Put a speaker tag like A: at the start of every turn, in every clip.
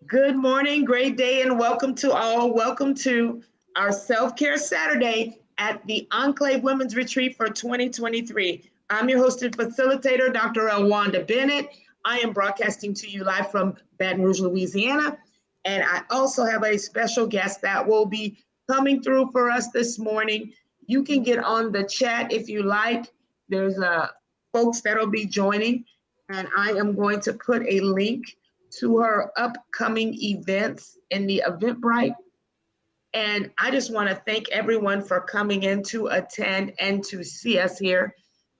A: Good morning, great day, and welcome to all. Welcome to our Self Care Saturday at the Enclave Women's Retreat for 2023. I'm your host and facilitator, Dr. Elwanda Bennett. I am broadcasting to you live from Baton Rouge, Louisiana. And I also have a special guest that will be coming through for us this morning. You can get on the chat if you like. There's folks that'll be joining, and I am going to put a link to her upcoming events in the Eventbrite. And I just want to thank everyone for coming in to attend and to see us here.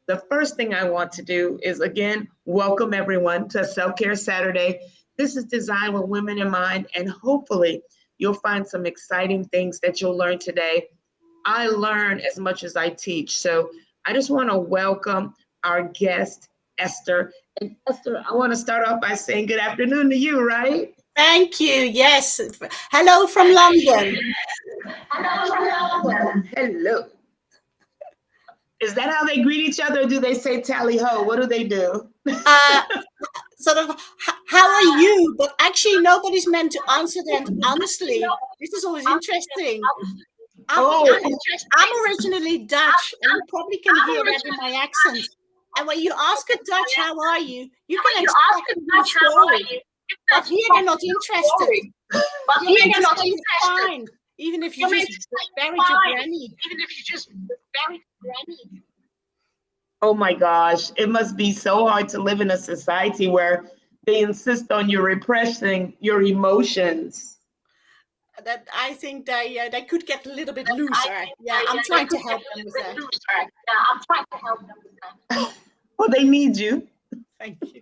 A: The first thing I want to do is, again, welcome everyone to Self Care Saturday. This is designed with women in mind, and hopefully you'll find some exciting things that you'll learn today. I learn as much as I teach. So I just want to welcome our guest, Esther. And Esther, I want to start off by saying good afternoon to you, right?
B: Thank you. Yes. Hello from London.
A: Hello. Is that how they greet each other? Or do they say tally ho? What do they do?
B: Sort of, how are you? But actually, nobody's meant to answer that. Honestly, this is always interesting. I'm originally Dutch, and you probably can hear that in my accent. And when you ask a Dutch, how are you? You can expect a story. But here they're not interested. Fine. Even if you just buried your granny.
A: Oh my gosh, it must be so hard to live in a society where they insist on you repressing your emotions.
B: That I think they could get a little bit looser. Yeah, I'm trying to help them with that.
A: Well, they need you.
B: Thank you.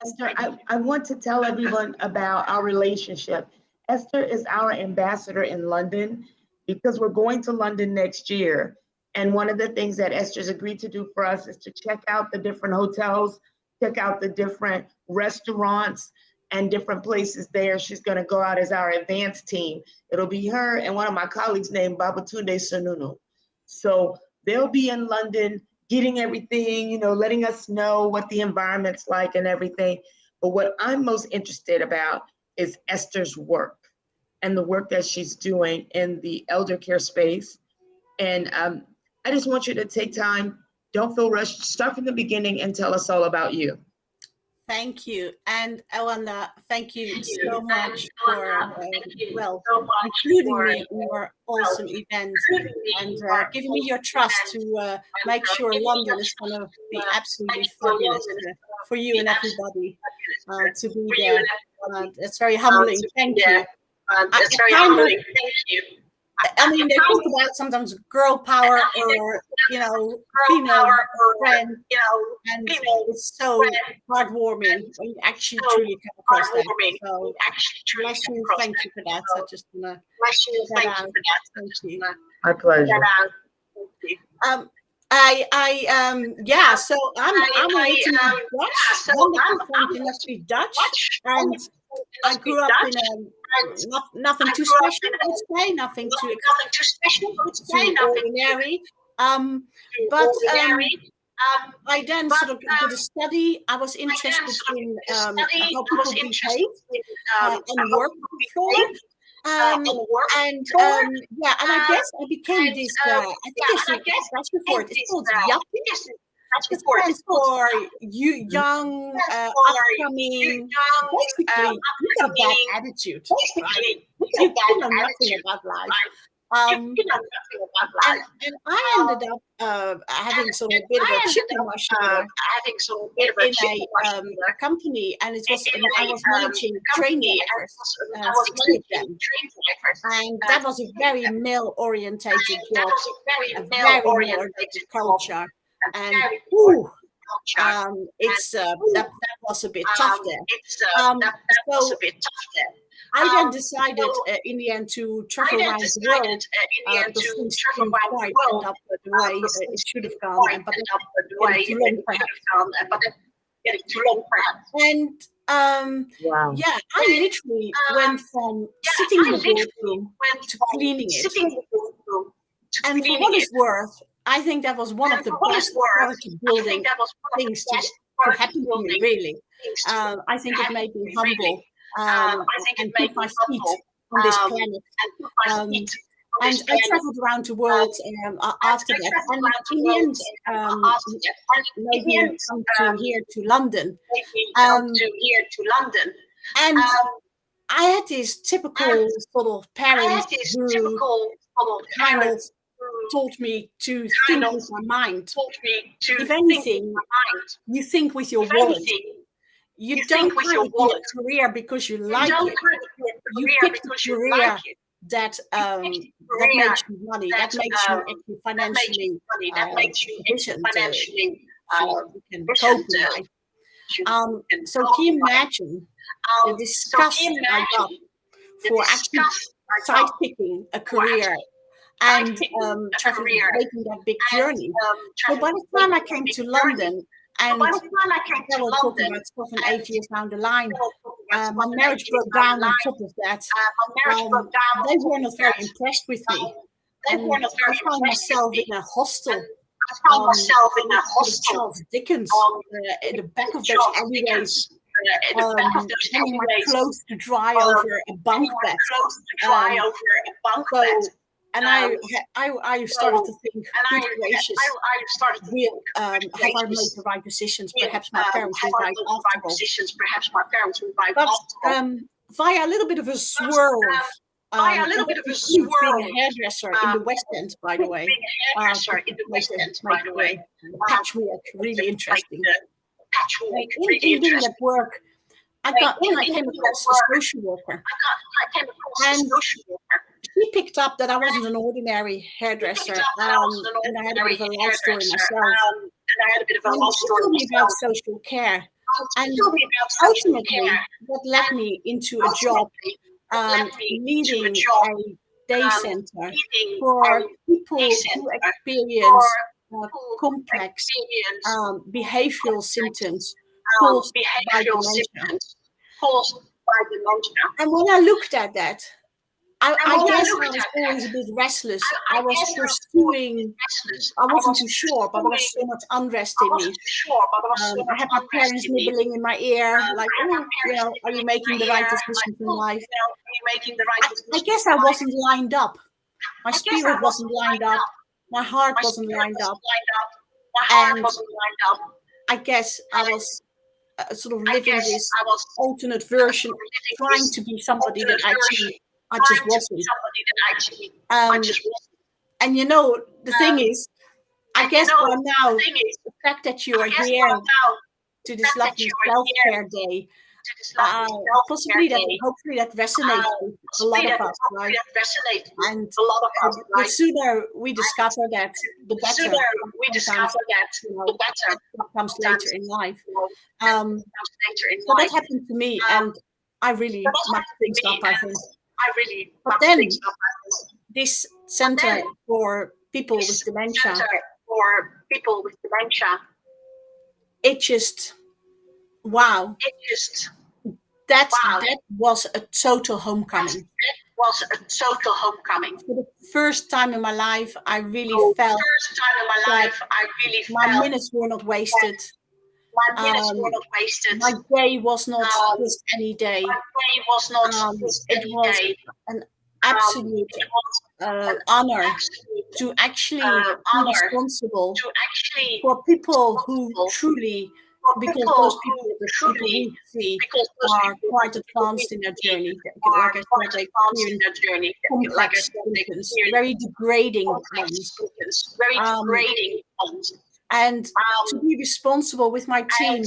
A: Esther, I want to tell everyone about our relationship. Esther is our ambassador in London because we're going to London next year. And one of the things that Esther's agreed to do for us is to check out the different hotels, check out the different restaurants and different places there. She's going to go out as our advanced team. It'll be her and one of my colleagues named Babatunde Sununu. So they'll be in London getting everything, letting us know what the environment's like and everything. But what I'm most interested about is Esther's work and the work that she's doing in the elder care space. And I just want you to take time, don't feel rushed, start from the beginning and tell us all about you.
B: Thank you. And Elwanda, thank you so much for, including me in your awesome event and giving me your trust to make sure London is going to be absolutely fabulous for you and everybody to be there. It's very humbling. Thank you.
C: It's very humbling. Thank you.
B: I mean, they talk about sometimes girl power or, female friend, and it's so heartwarming when you actually truly come across that. So, bless you, thank you for that. So just want to thank you.
A: My pleasure.
B: So I'm originally Dutch, and I grew up in nothing too special, I would say, nothing too ordinary. But I then sort of did a study. I was interested in how people behave and work before. And I guess I became this. I think I should ask before. It's called yuppie. It stands for you, young, upcoming. Basically, you got a bad attitude. Right? You know nothing about life. And I ended up having sort of a bit of a chicken mushroom in a company, and it was I was managing train drivers, 60 of them, and that was a very male-orientated job, a very male-orientated culture. And that was a bit tough there. I then decided in the end to travel around the world because things didn't quite end up the way it should have gone, but getting too long perhaps. And I literally went from sitting in the boardroom to cleaning it. And for what it's worth, I think that was one of the best character building things to happen to me, really. I think it made me humble. and put my feet on this planet. And I traveled around the world after that. And in the end, maybe come to here to London. And I had this typical sort of parent who kind of taught me to think with my mind. If anything, you think with your wallet. You don't kind of do a career because you like it. You pick the career that makes you money, that makes you actually financially efficient, you can cope in life. So can you imagine the disgust I got for actually sidepicking a career and making that big journey? So by the time I came to London, and I was talking about stuff in 8 years down the line, my marriage broke down on top of that. They were not very impressed with me. And I found myself in a hostel. Charles Dickens, in the back of those alleyways, hanging my clothes to dry over a bunk bed. And I started to think, good gracious, have I made the right decisions? Perhaps my parents were right after all. But via a little bit of a swerve, being a hairdresser in the West End, by the way. Patchwork, really interesting. In doing that work, I came across a social worker. And she picked up that I wasn't an ordinary hairdresser, and I had a bit of a life story myself. And she told me about social care. And ultimately, that led me into a job leading a day center for people who experience complex behavioral symptoms caused by dementia. And when I looked at that, I guess I was always a bit restless. I was pursuing, I wasn't too sure, but there was so much unrest in me. I had my parents nibbling in my ear, like, are you making the right decisions in life? I guess I wasn't lined up. My spirit wasn't lined up. My heart wasn't lined up. And I guess I was sort of living this alternate version, trying to be somebody that actually I just wasn't. And you know, the thing is, I guess by now, the fact that you are here to this lovely self-care day, hopefully that resonates with a lot of us, right? And the sooner we discover that, the better. What comes later in life. So that happened to me, and I really mucked things up, I think. But then this center for people with dementia, it just, wow. That was a total homecoming. For the first time in my life, I really felt like my minutes were not wasted. My day was not just any day. It was an absolute honor to actually be responsible for people who truly, because those people we see are quite advanced in their journey. Like I said, they experience complex symptoms, very degrading ones. And to be responsible with my team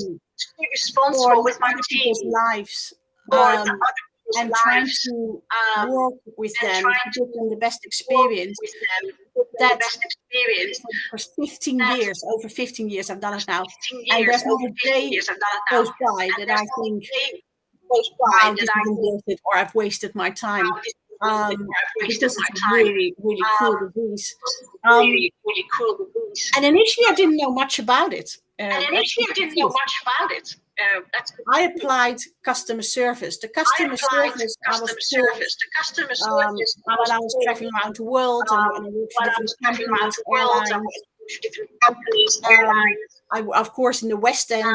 B: for other people's lives, and trying to work with them to give them the best experience. That for 15 years, over 15 years, I've done it now, and there's not a day goes by that I think, wow, this isn't worth it, or I've wasted my time. Because it's really, really cool disease. And initially, I didn't know much about it. I applied customer service. The customer service I was taught when I was traveling around the world and when I worked for different companies, airlines,
C: companies, airlines.
B: Of course, in the West End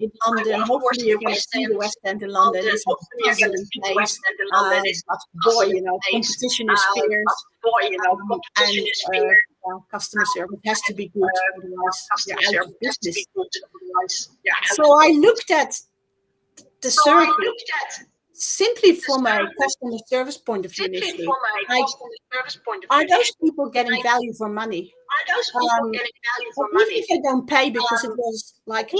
B: in London. Hopefully, you're going to see the West End in London. It's a puzzling place. But boy, competition is fierce. And customer service has to be good, otherwise you're out of business. So I looked at the survey simply from a customer service point of view initially. Are those people getting value for money? Even if they don't pay because it was like a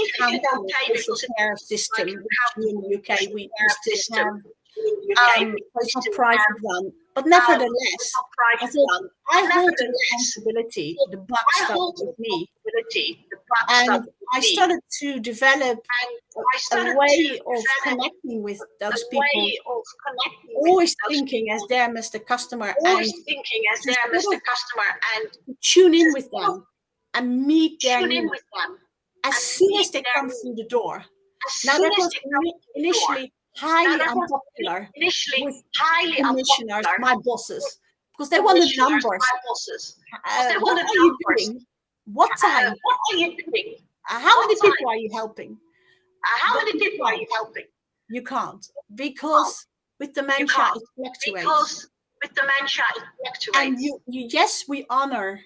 B: social care system, which in the UK we still have. It's not private one, but nevertheless, I thought I hold the responsibility. The buck stopped with me, and I started to develop a way of connecting with those people, always thinking as them as the customer, and tune in with them and meet their needs as soon as they come through the door. Now that was initially highly unpopular with commissioners, my bosses, because they wanted numbers. What are you doing? What time? How many people are you helping? You can't, because with dementia it fluctuates. And yes, we honor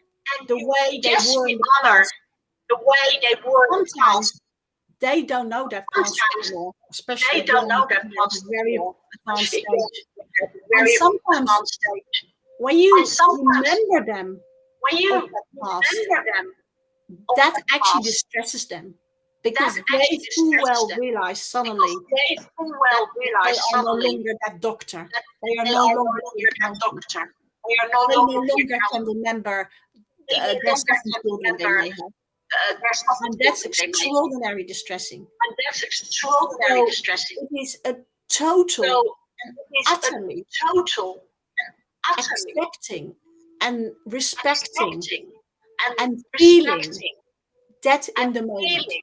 B: the way they were in the past. Sometimes they don't know that past anymore, especially at a very advanced stage. And sometimes when you remember them, that actually distresses them, because they full well realize suddenly that they are no longer that doctor. They are no longer the accountant. They no longer can remember their second children they may have. And that's extraordinarily distressing. So it is a total and utterly accepting and respecting and feeling that in the moment.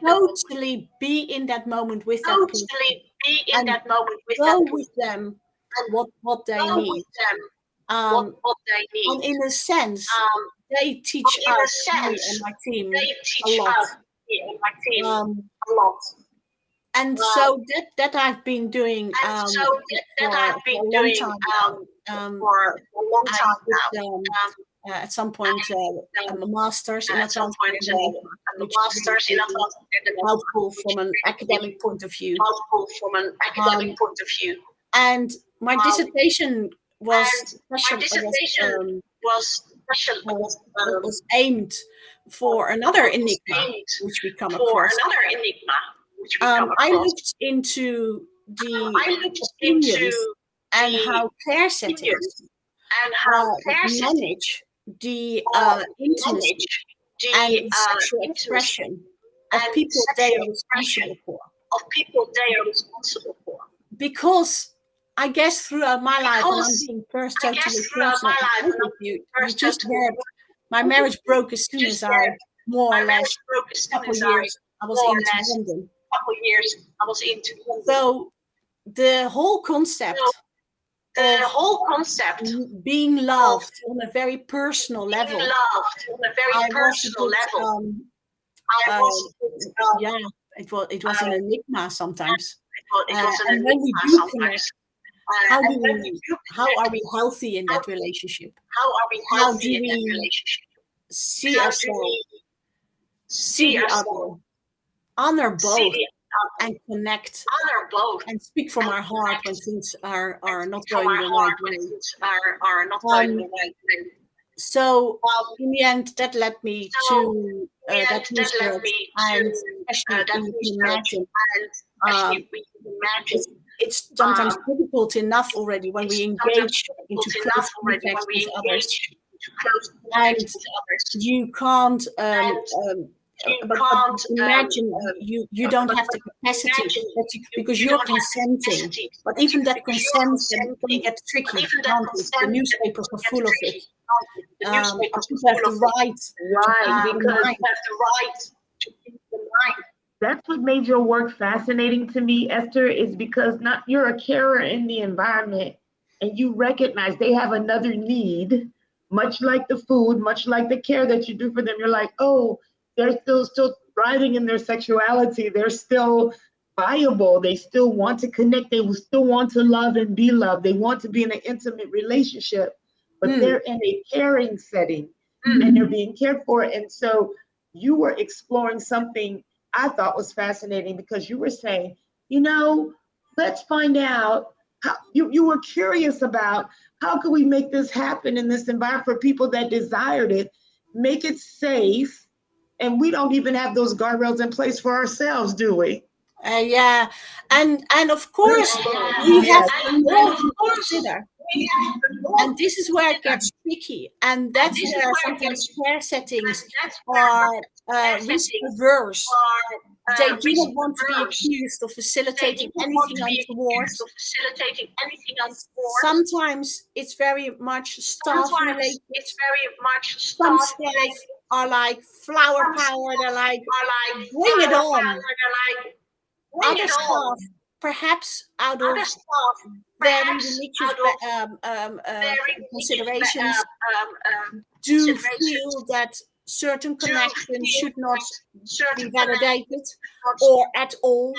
B: Totally be in that moment with that person and go with them what they need. And in a sense, they teach us, me and my team, a lot. And so that I've been doing for a long time now. At some point, a master's in Atlantic, which is helpful from an academic point of view. And my dissertation was aimed for another enigma, which we come across. I looked into the opinions and how care settings manage the intimacy and sexual expression of people they are responsible for. Because I guess throughout my life, and I'm being first totally personal with you just heard my marriage broke as soon as I more or less a couple of years I was into London. So the whole concept being loved on a very personal level. It was an enigma sometimes. And when we do connect, how are we healthy in that relationship? How do we see ourselves, see the other, honor both, and connect and speak from our heart when things are not going the right way. So in the end, that led me to that research, and especially you can imagine, it's sometimes difficult enough already when we engage into close contact with others, and you can't. But imagine you don't have the capacity because you're consenting. But even that consent can get tricky. The newspapers are full of it. People have the right to keep the mind.
A: That's what made your work fascinating to me, Esther, is because you're a carer in the environment and you recognize they have another need much like the food, much like the care that you do for them, you're like, oh, they're still thriving in their sexuality. They're still viable. They still want to connect. They will still want to love and be loved. They want to be in an intimate relationship, but they're in a caring setting and they're being cared for. And so you were exploring something I thought was fascinating, because you were saying, let's find out how you were curious about how could we make this happen in this environment for people that desired it, make it safe. And we don't even have those guardrails in place for ourselves, do we?
B: Yeah, and of course we have the law to consider, and this is where it gets tricky, and that's where sometimes care settings are risk averse. They do not want to be accused of facilitating anything untoward. Sometimes it's very much staff related. Some staff are like flower power. They're like, bring it on. Other staff, perhaps out of very religious considerations, do feel that certain connections should not be validated or at all.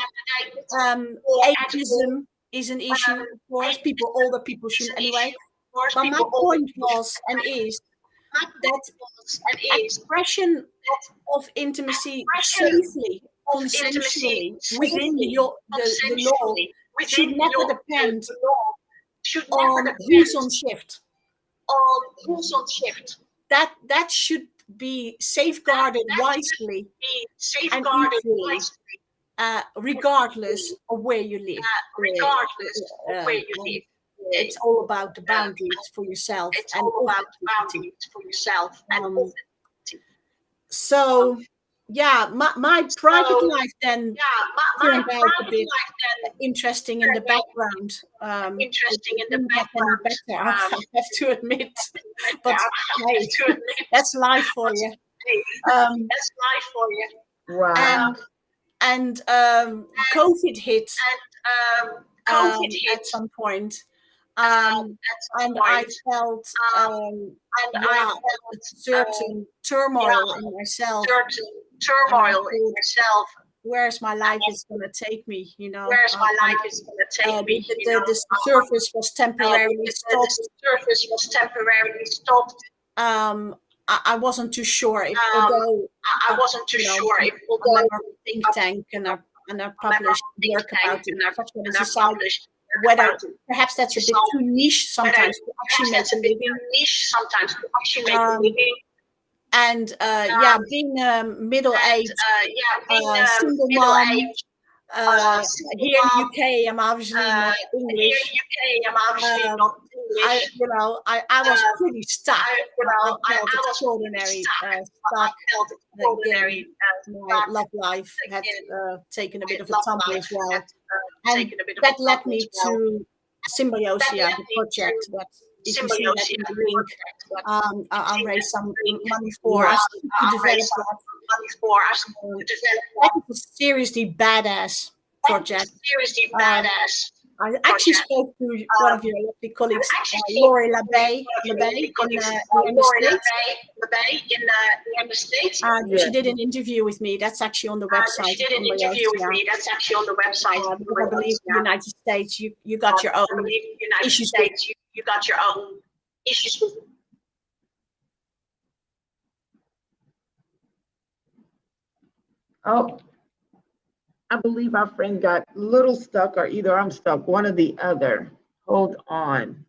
B: Ageism is an issue, of course. Older people should anyway. But my point was and is that expression of intimacy safely, consensually within the law should never depend on who's on shift. That should be safeguarded wisely and equally, regardless of where you live. It's all about the boundaries for yourself and so yeah, my private life then turned out a bit interesting in the background. It didn't get any better, I have to admit. But hey, that's life for you.
A: Wow.
B: And COVID hit at some point. And I felt certain turmoil in myself. Where's my life is going to take me? The surface was temporarily stopped. I wasn't too sure if, although I'm a think tank and I published work about it, whether perhaps that's a bit too niche sometimes to actually make a living. And being middle-aged, single mom, here in the UK, I'm obviously not English. I was pretty stuck. I felt extraordinary stuck. Again, my love life had taken a bit of a tumble as well. And that led me to Symbiosia, the project that, if you see that in the link, I'll raise some money for us to develop that. That is a seriously badass project. I actually spoke to one of your lovely colleagues, Lori LaBey in the States. She did an interview with me. That's actually on the website. Because I believe in the United States, you got your own issues. With
A: Oh, I believe our friend got a little stuck, or either I'm stuck, one or the other. Hold on.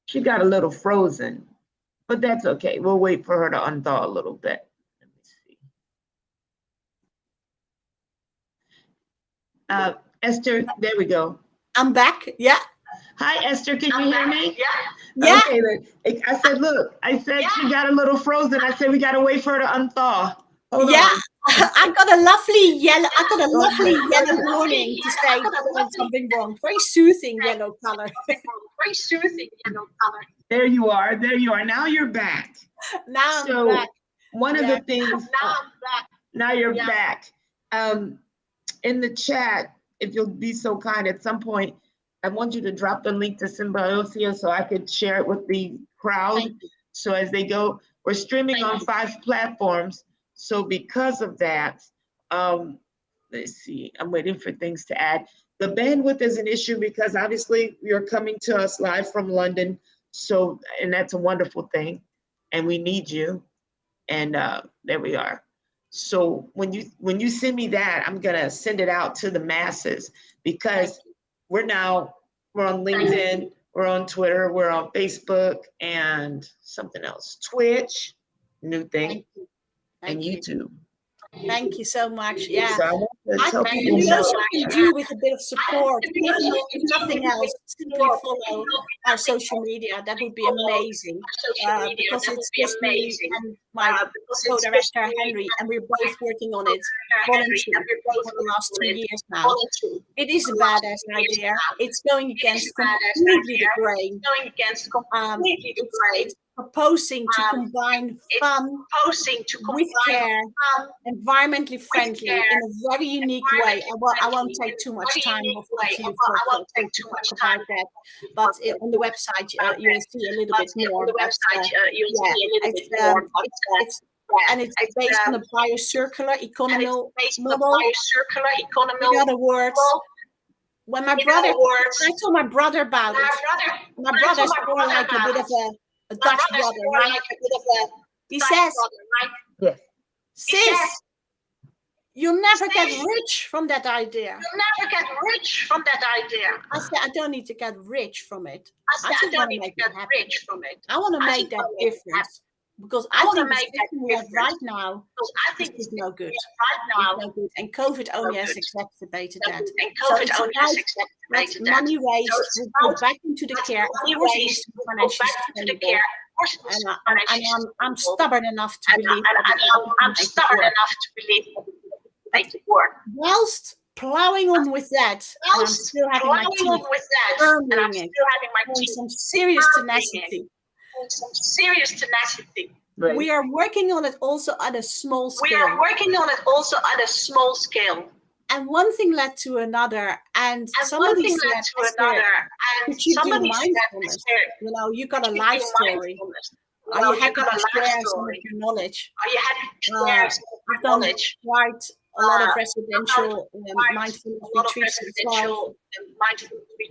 A: She got a little frozen, but that's okay. We'll wait for her to unthaw a little bit. Let me see. Esther, there we go.
B: I'm back. Yeah.
A: Hi, Esther. Can you hear me?
B: Yeah.
A: Okay. I said, look, she got a little frozen. I said, we got to wait for her to unthaw. Hold on.
B: I got a lovely yellow warning to say there's something wrong. Very soothing yellow color.
A: There you are. Now you're back.
B: Now I'm back.
A: One of the things. Now you're back. In the chat, if you'll be so kind, at some point, I want you to drop the link to Symbiosia so I could share it with the crowd. So as they go, we're streaming on 5 platforms. So because of that, let's see, I'm waiting for things to add. The bandwidth is an issue because obviously you're coming to us live from London. So, and that's a wonderful thing. And we need you. And there we are. So when you send me that, I'm gonna send it out to the masses because we're on LinkedIn, we're on Twitter, we're on Facebook, and something else, Twitch, new thing, and YouTube.
B: Thank you so much. Yeah,
A: So I want to tell people
B: you
A: more.
B: also can do with a bit of support. If nothing else, simply follow our social media. That would be amazing. Because it's just me and my co-director Henry, and we're both working on it voluntarily for the last 2 years now. It is a badass idea. It's going against completely the grain. It's proposing to combine fun with care, environmentally friendly in a very unique way. I won't take too much time of you to talk about that, but on the website you'll see a little bit more. And it's based on a biocircular economy model. In other words, when I told my brother about it, my brother's more like a bit of a Dutch brother, right? He says,
A: Yes.
B: Sis, you'll never get rich from that idea. I said, I don't need to get rich from it. I just want to make it happen. I want to make that difference. Because I think the system we have right now is no good. And COVID only has exacerbated that. So it's about that money raised will go back into the care. Of course, it is financially sustainable. And I'm stubborn enough to believe whilst plowing on with that, and I'm still having my teeth firmly in it, with some serious tenacity.
A: Right.
B: We are working on it also at a small scale. And one thing led to another, and somebody said, could you do mindfulness? You know, you got a life story. Are you happy to share some of your knowledge? I've done quite a lot of residential mindfulness retreats as well.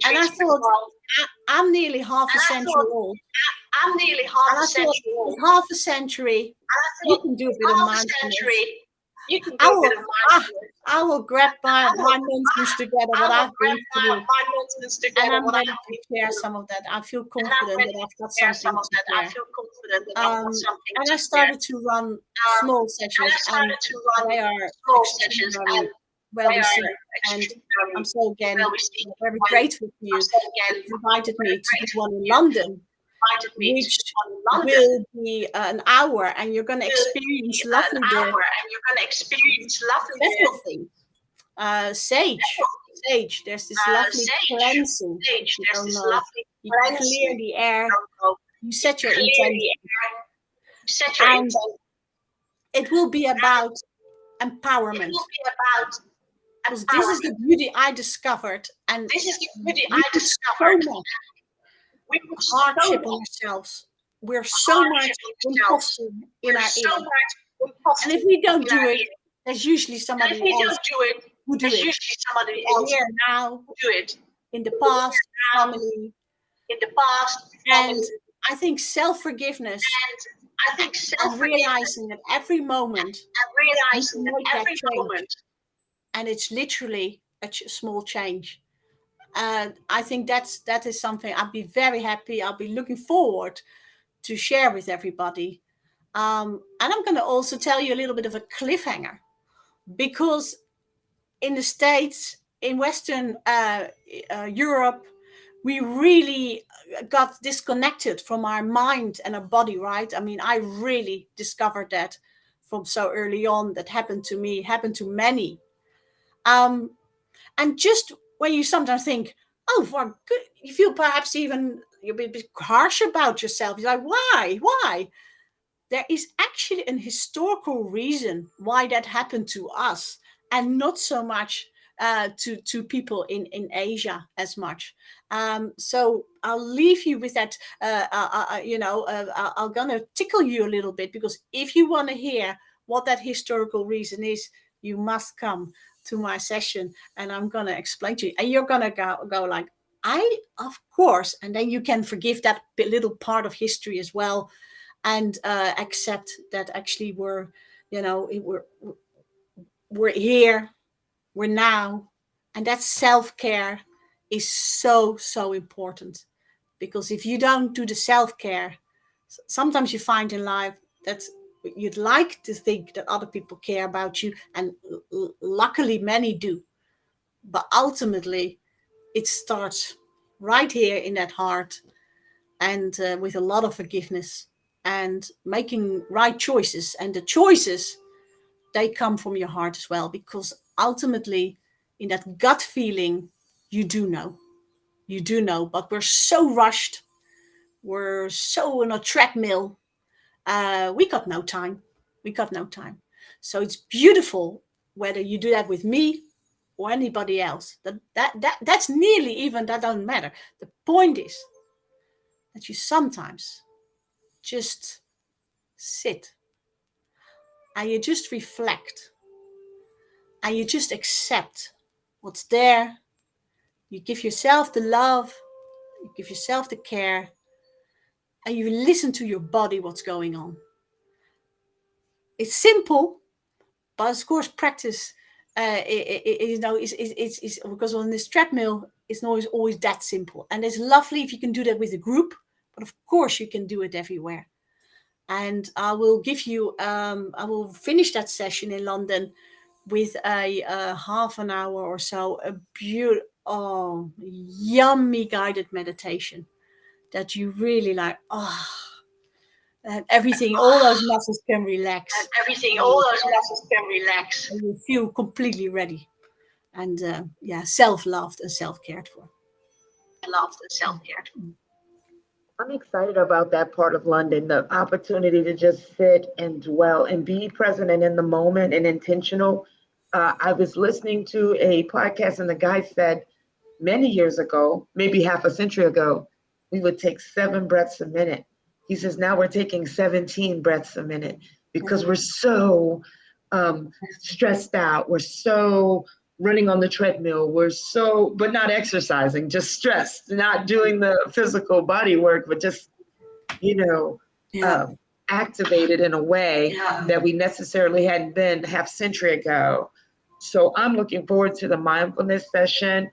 B: And I thought, I'm nearly half a century old. And I thought, with half a century, you can do a bit of mindfulness. I will grab my nonsense together, what I've been through, and I'm ready to share some of that. I feel confident that I've got something to share. And I started to run small sessions, and they are extremely well received. And I'm so again very grateful to you. You invited me to do one in London, which will be an hour, and you're going to experience lovely special things. Sage. There's this lovely cleansing. You don't know. You clear the air. You set your intention. And it will be about empowerment. Because this is the beauty I discovered, and so much hardship on ourselves. We're so much imposter in our ear. And if we don't do it, there's usually somebody else who do it. Here now, in the past, family. And I think self-forgiveness and realizing that every moment you can make that change. And it's literally a small change. And I think that is something I'd be very happy. I'll be looking forward to share with everybody. And I'm going to also tell you a little bit of a cliffhanger, because in the States, in Western Europe, we really got disconnected from our mind and our body, right? I mean, I really discovered that from so early on. That happened to me, happened to many. And just when you sometimes think, oh, for good, you feel perhaps even you're a bit harsh about yourself. You're like, why? There is actually an historical reason why that happened to us, and not so much to people in Asia as much. So I'll leave you with that. I'm gonna tickle you a little bit, because if you want to hear what that historical reason is, you must come to my session, and I'm gonna explain to you, and you're gonna go like, of course, and then you can forgive that little part of history as well, and accept that actually we're here, we're now, and that self-care is so important. Because if you don't do the self-care, sometimes you find in life that you'd like to think that other people care about you, and luckily many do, but ultimately it starts right here in that heart, and with a lot of forgiveness and making right choices. And the choices, they come from your heart as well, because ultimately in that gut feeling, you do know, but we're so rushed, we're so on a treadmill. We got no time. So it's beautiful whether you do that with me or anybody else. That's nearly even, that doesn't matter. The point is that you sometimes just sit and you just reflect and you just accept what's there. You give yourself the love, you give yourself the care, and you listen to your body, what's going on. It's simple, but of course, practice, is because on this treadmill, it's not always that simple. And it's lovely if you can do that with a group, but of course, you can do it everywhere. And I will finish that session in London with a half an hour or so, a beautiful, yummy guided meditation that you really like. And everything, all those muscles can relax. And you feel completely ready. And self-loved and self-cared for.
A: I'm excited about that part of London, the opportunity to just sit and dwell and be present and in the moment and intentional. I was listening to a podcast, and the guy said many years ago, maybe half a century ago, we would take 7 breaths a minute. He says now we're taking 17 breaths a minute because we're so stressed out. We're so running on the treadmill. But not exercising, just stressed, not doing the physical body work, but just, activated in a way that we necessarily hadn't been half century ago. So I'm looking forward to the mindfulness session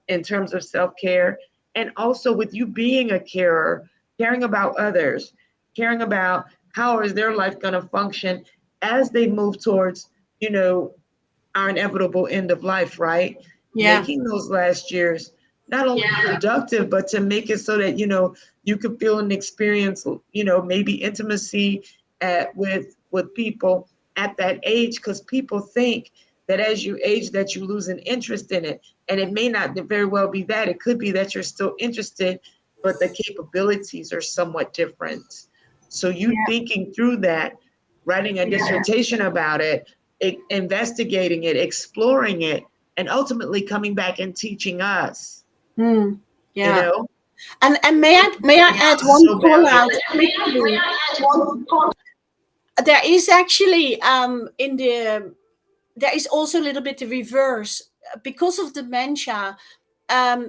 A: in terms of self-care, and also with you being a carer, caring about others, caring about how is their life going to function as they move towards, our inevitable end of life, right?
B: Yeah.
A: Making those last years not only productive, but to make it so that, you could feel and experience, maybe intimacy with people at that age, because people think that as you age that you lose an interest in it. And it may not very well be that. It could be that you're still interested, but the capabilities are somewhat different. So you thinking through that, writing a dissertation about it, investigating it, exploring it, and ultimately coming back and teaching us.
B: Yeah.
A: You know?
B: And may I add one call out? There is actually there is also a little bit the reverse. Because of dementia,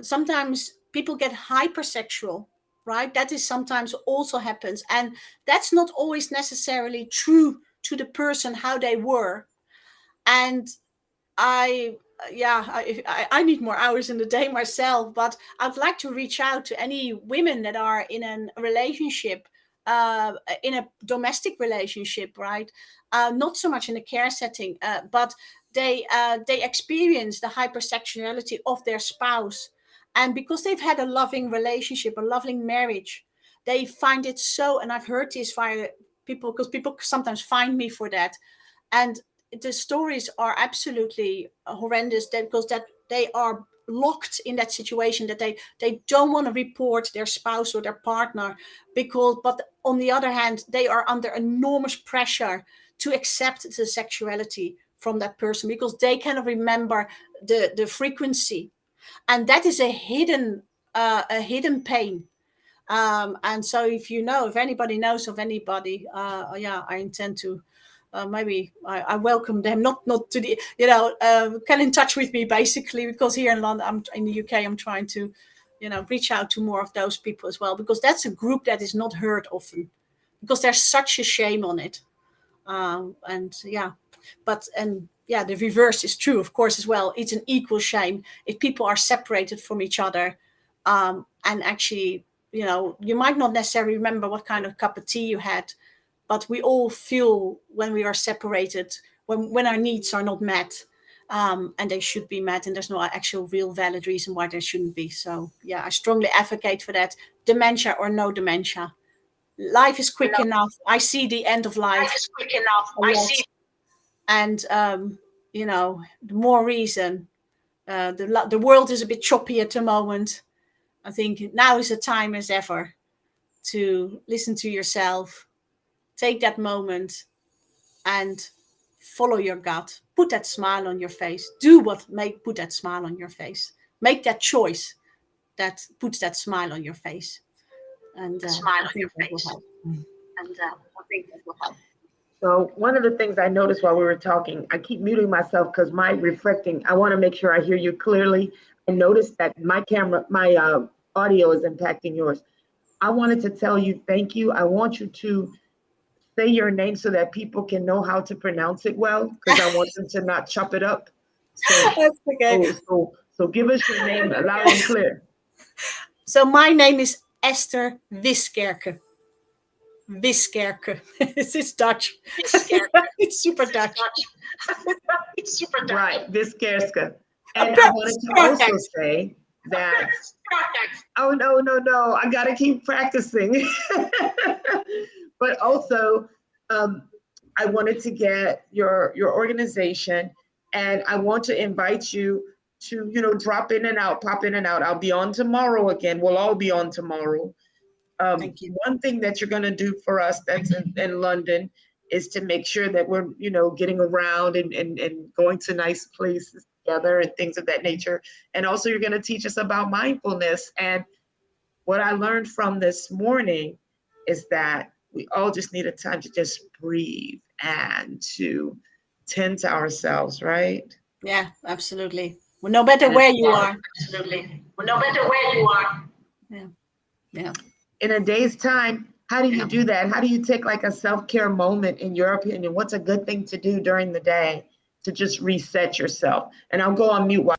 B: sometimes people get hypersexual, right? That is sometimes also happens, and that's not always necessarily true to the person how they were. And I need more hours in the day myself, but I'd like to reach out to any women that are in a relationship, in a domestic relationship, right? Not so much in a care setting, but they experience the hypersexuality of their spouse, and because they've had a loving relationship, a loving marriage, they find it so. And I've heard this via people, because people sometimes find me for that, and the stories are absolutely horrendous, because that they are locked in that situation, that they don't want to report their spouse or their partner, but on the other hand, they are under enormous pressure to accept the sexuality from that person, because they cannot remember the frequency, and that is a hidden pain. And so if anybody knows of anybody, I intend to maybe I welcome them, not to the, get in touch with me, basically, because here in London, in the UK, I'm trying to, reach out to more of those people as well, because that's a group that is not heard often, because there's such a shame on it. The reverse is true, of course, as well. It's an equal shame if people are separated from each other, and actually, you might not necessarily remember what kind of cup of tea you had, but we all feel when we are separated, when our needs are not met, and they should be met, and there's no actual real valid reason why they shouldn't be. So I strongly advocate for that, dementia or no dementia. Life is quick enough. I see the end of life.
C: Life is quick enough. I see.
B: And the more reason. The world is a bit choppy at the moment. I think now is the time as ever to listen to yourself, take that moment, and follow your gut. Put that smile on your face. Do put that smile on your face. Make that choice that puts that smile on your face. And
C: smile on your face. And I think that will help.
A: So one of the things I noticed while we were talking, I keep muting myself because my reflecting, I want to make sure I hear you clearly. I noticed that my audio is impacting yours. I wanted to tell you thank you. I want you to say your name so that people can know how to pronounce it well, because I want them to not chop it up. So,
B: that's okay.
A: So give us your name loud and clear.
B: So my name is Esther Wiskerke. Wiskerke. It's Dutch. It's super Dutch.
C: It's super Dutch.
A: Right, Wiskerke. And I wanted to also say that, oh, no, I got to keep practicing. But also, I wanted to get your organization, and I want to invite you to, drop in and out, pop in and out. I'll be on tomorrow again. We'll all be on tomorrow.
B: Thank you.
A: One thing that you're going to do for us that's in London is to make sure that we're, getting around and going to nice places together and things of that nature. And also you're going to teach us about mindfulness. And what I learned from this morning is that we all just need a time to just breathe and to tend to ourselves, right?
B: Yeah, absolutely. Well, no matter where you are.
C: Absolutely. Well, no matter where you are.
B: Yeah.
A: In a day's time, how do you do that? How do you take like a self-care moment, in your opinion? What's a good thing to do during the day to just reset yourself? And I'll go on mute while.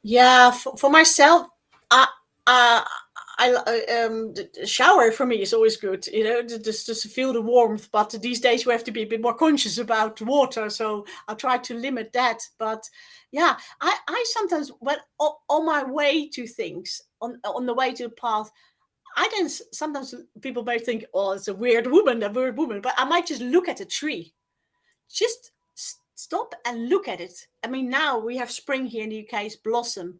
B: Yeah, for myself, the shower for me is always good, just to feel the warmth. But these days we have to be a bit more conscious about water, so I'll try to limit that. But yeah, I sometimes, when on my way to things, on the way to the path, I then sometimes people may think, oh, it's a weird woman, but I might just look at a tree, just stop and look at it. I mean, now we have spring here in the UK, it's blossom.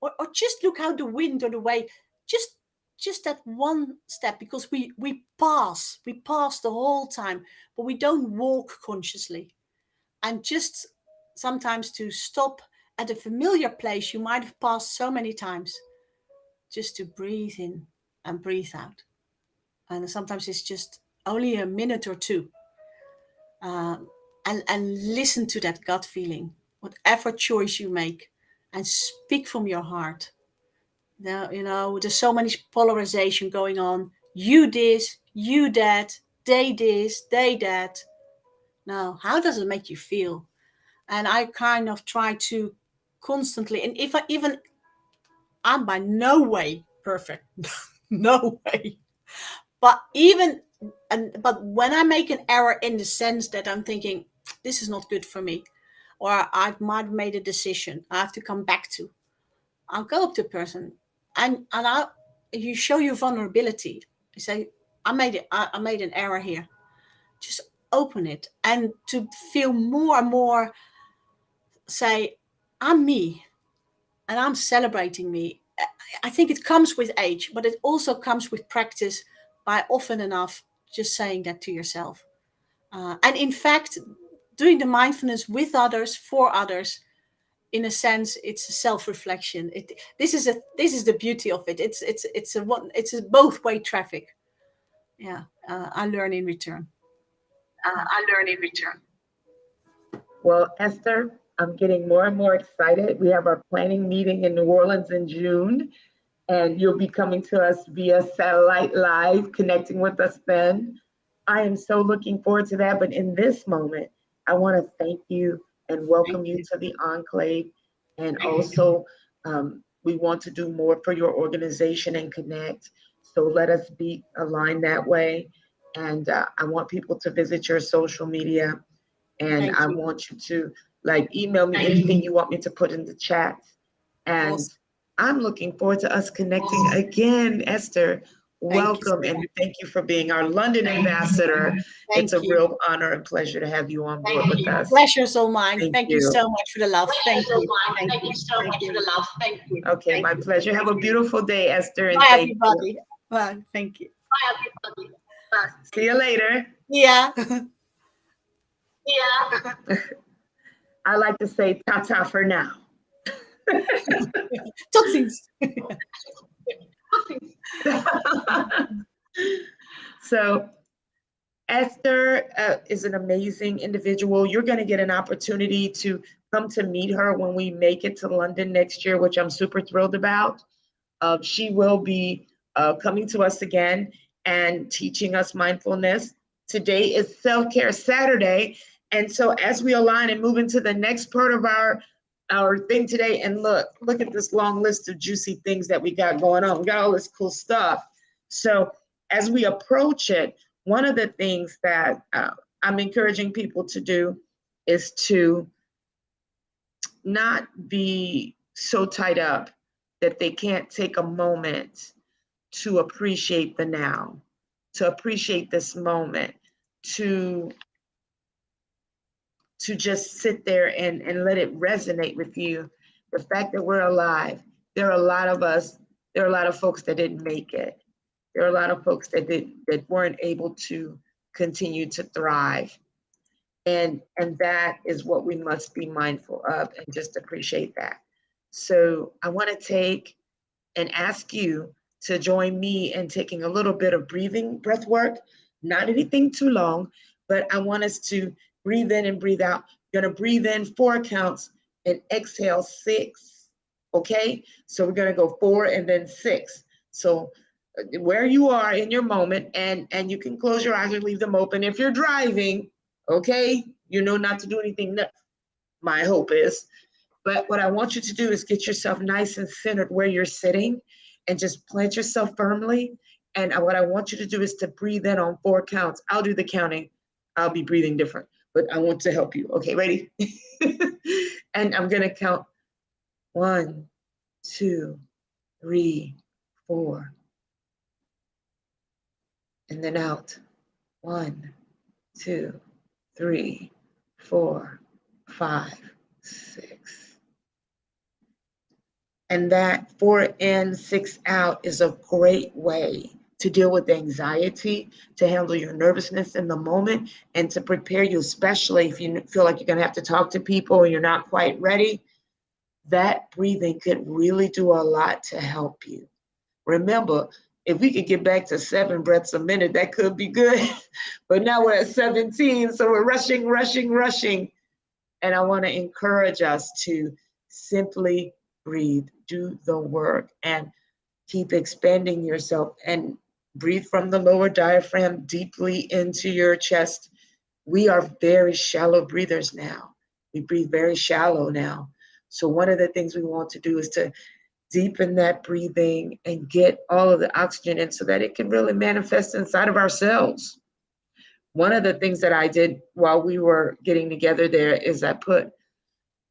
B: Or just look out the wind or the way, just that one step, because we pass the whole time, but we don't walk consciously. And just sometimes to stop at a familiar place you might have passed so many times, just to breathe in and breathe out. And sometimes it's just only a minute or two, and listen to that gut feeling, whatever choice you make, and speak from your heart. Now, there's so many polarization going on. You this, you that, they this, they that. Now, how does it make you feel? And I kind of try to constantly, and if I'm by no way perfect, no way. But but when I make an error in the sense that I'm thinking, this is not good for me, or I might have made a decision I have to come back to, I'll go up to the person, and you show your vulnerability. You say, I made an error here. Just open it, and to feel more and more, say, I'm me, and I'm celebrating me. I think it comes with age, but it also comes with practice, by often enough just saying that to yourself. And in fact, doing the mindfulness with others, for others, in a sense, it's a self-reflection. This is the beauty of it. It's a both-way traffic. Yeah, I learn in return.
A: Well, Esther, I'm getting more and more excited. We have our planning meeting in New Orleans in June, and you'll be coming to us via satellite live, connecting with us then. I am so looking forward to that. But in this moment, I want to thank you and welcome you to the Enclave. And also, we want to do more for your organization and connect. So let us be aligned that way. And I want people to visit your social media. And I want you to like email me anything you want me to put in the chat. And
B: Awesome.
A: I'm looking forward to us connecting again, Esther. Welcome
B: so
A: and thank you for being our London ambassador. It's a real honor and pleasure to have you on board with us.
B: Pleasure's all mine.
A: Thank
B: you
A: you.
B: so much for the love. Thank you.
C: Thank you so much for the love. Thank you.
A: Okay, my pleasure. Have a beautiful day, Esther. And
B: Bye,
A: thank
B: everybody.
A: you.
B: Well, thank you.
C: Bye, everybody.
A: See you later.
B: Yeah.
C: Yeah.
A: I like to say ta-ta for now.
B: Tot ziens.
A: So Esther is an amazing individual. You're going to get an opportunity to come to meet her when we make it to London next year, which I'm super thrilled about. She will be coming to us again and teaching us mindfulness. Today is Self-Care Saturday. And so as we align and move into the next part of our thing today, and look at this long list of juicy things that we got going on. We got all this cool stuff. So as we approach it, one of the things that I'm encouraging people to do is to not be so tied up that they can't take a moment to appreciate the now, to appreciate this moment, to just sit there and let it resonate with you. The fact that we're alive. There are a lot of us, there are a lot of folks that didn't make it. There are a lot of folks that weren't able to continue to thrive. And that is what we must be mindful of and just appreciate that. So I want to take and ask you to join me in taking a little bit of breath work, not anything too long, but I want us to breathe in and breathe out. You're going to breathe in 4 counts and exhale 6. Okay? So we're going to go 4 and then 6. So where you are in your moment, and you can close your eyes or leave them open. If you're driving, okay, you know not to do anything. My hope is. But what I want you to do is get yourself nice and centered where you're sitting and just plant yourself firmly. And what I want you to do is to breathe in on 4 counts. I'll do the counting. I'll be breathing different, but I want to help you. Okay, ready? And I'm going to count 1, 2, 3, 4. And then out. 1, 2, 3, 4, 5, 6. And that 4 in, 6 out is a great way to deal with anxiety, to handle your nervousness in the moment, and to prepare you, especially if you feel like you're going to have to talk to people and you're not quite ready. That breathing could really do a lot to help you. Remember, if we could get back to 7 breaths a minute, that could be good. But now we're at 17, so we're rushing. And I want to encourage us to simply breathe, do the work, and keep expanding yourself and breathe from the lower diaphragm deeply into your chest. We are very shallow breathers now. We breathe very shallow now. So one of the things we want to do is to deepen that breathing and get all of the oxygen in so that it can really manifest inside of ourselves. One of the things that I did while we were getting together there is I put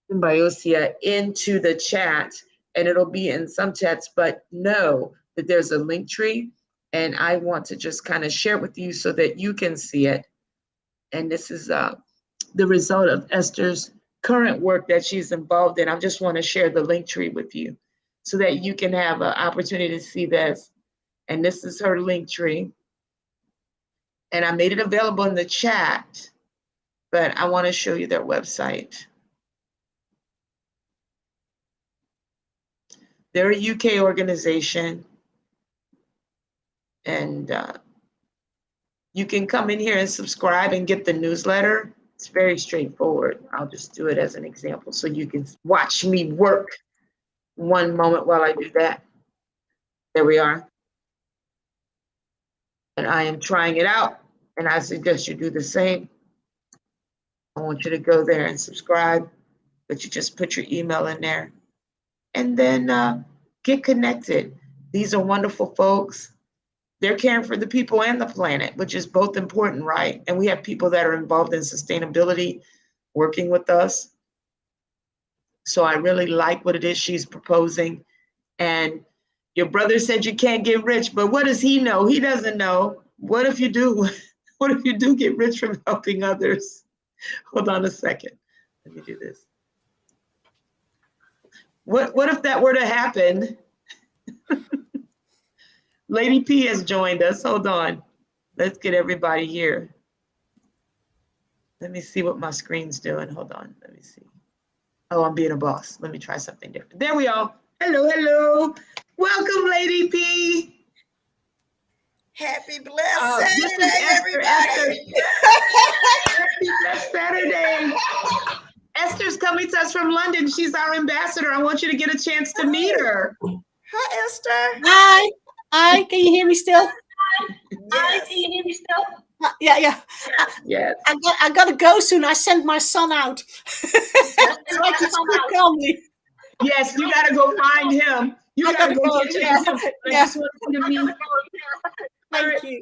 A: Symbiosia into the chat, and it'll be in some chats, but know that there's a link tree, and I want to just kind of share with you so that you can see it. And this is the result of Esther's current work that she's involved in. I just want to share the link tree with you so that you can have an opportunity to see this. And this is her link tree. And I made it available in the chat. but I want to show you their website. They're a UK organization, and you can come in here and subscribe and get the newsletter. It's very straightforward. I'll just do it as an example so you can watch me work one moment while I do that. There we are. And I am trying it out, and I suggest you do the same. I want you to go there and subscribe, but you just put your email in there and then get connected. These are wonderful folks. They're caring for the people and the planet, which is both important, right? And we have people that are involved in sustainability working with us. So I really like what it is she's proposing. And your brother said you can't get rich, but what does he know? He doesn't know. What if you do? What if you do get rich from helping others? Hold on a second. Let me do this. What if that were to happen? Lady P has joined us. Hold on. Let's get everybody here. Let me see what my screen's doing. Hold on. Let me see. Oh, I'm being a boss. Let me try something different. There we are. Hello, hello. Welcome, Lady P.
D: Happy blessed Saturday,
A: this is
D: everybody.
A: Happy blessed Saturday. Esther's coming to us from London. She's our ambassador. I want you to get a chance to meet her.
D: Hi, Esther.
B: Hi. Hi. Can you hear me still?
D: Yes.
C: Can you hear me still?
B: Yeah.
A: Yes.
B: I gotta go soon. I sent my son out. So I can speak calmly.
A: Yes, you gotta go find him. You gotta go get him. I just want you to meet.
B: Thank you.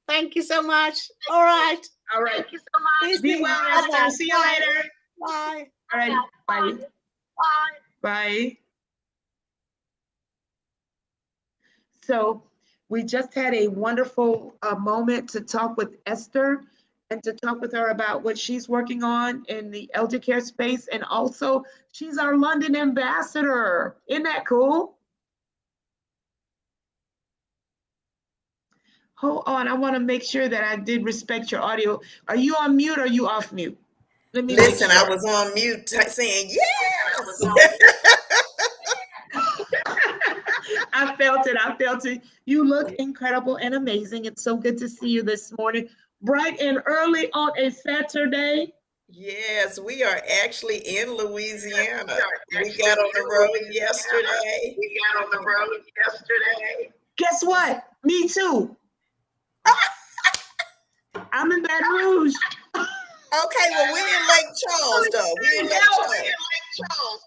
B: Thank you so much. All right.
A: All right.
C: Thank you so much.
B: Please
A: Be well, Esther. See you later.
B: Bye.
A: All right. Bye.
C: Bye.
A: Bye. So we just had a wonderful moment to talk with Esther and to talk with her about what she's working on in the elder care space. And also, she's our London ambassador. Isn't that cool? Hold on. I want to make sure that I did respect your audio. Are you on mute or are you off mute? Let me
D: Listen,
A: make sure.
D: I was on mute saying yes.
A: I felt it. I felt it. You look incredible and amazing. It's so good to see you this morning, bright and early on a Saturday.
D: Yes, we are actually in Louisiana. We got on the road yesterday.
A: Guess what? Me too. I'm in Baton Rouge.
D: Okay, well, we're in Lake Charles, though. We're in Lake Charles.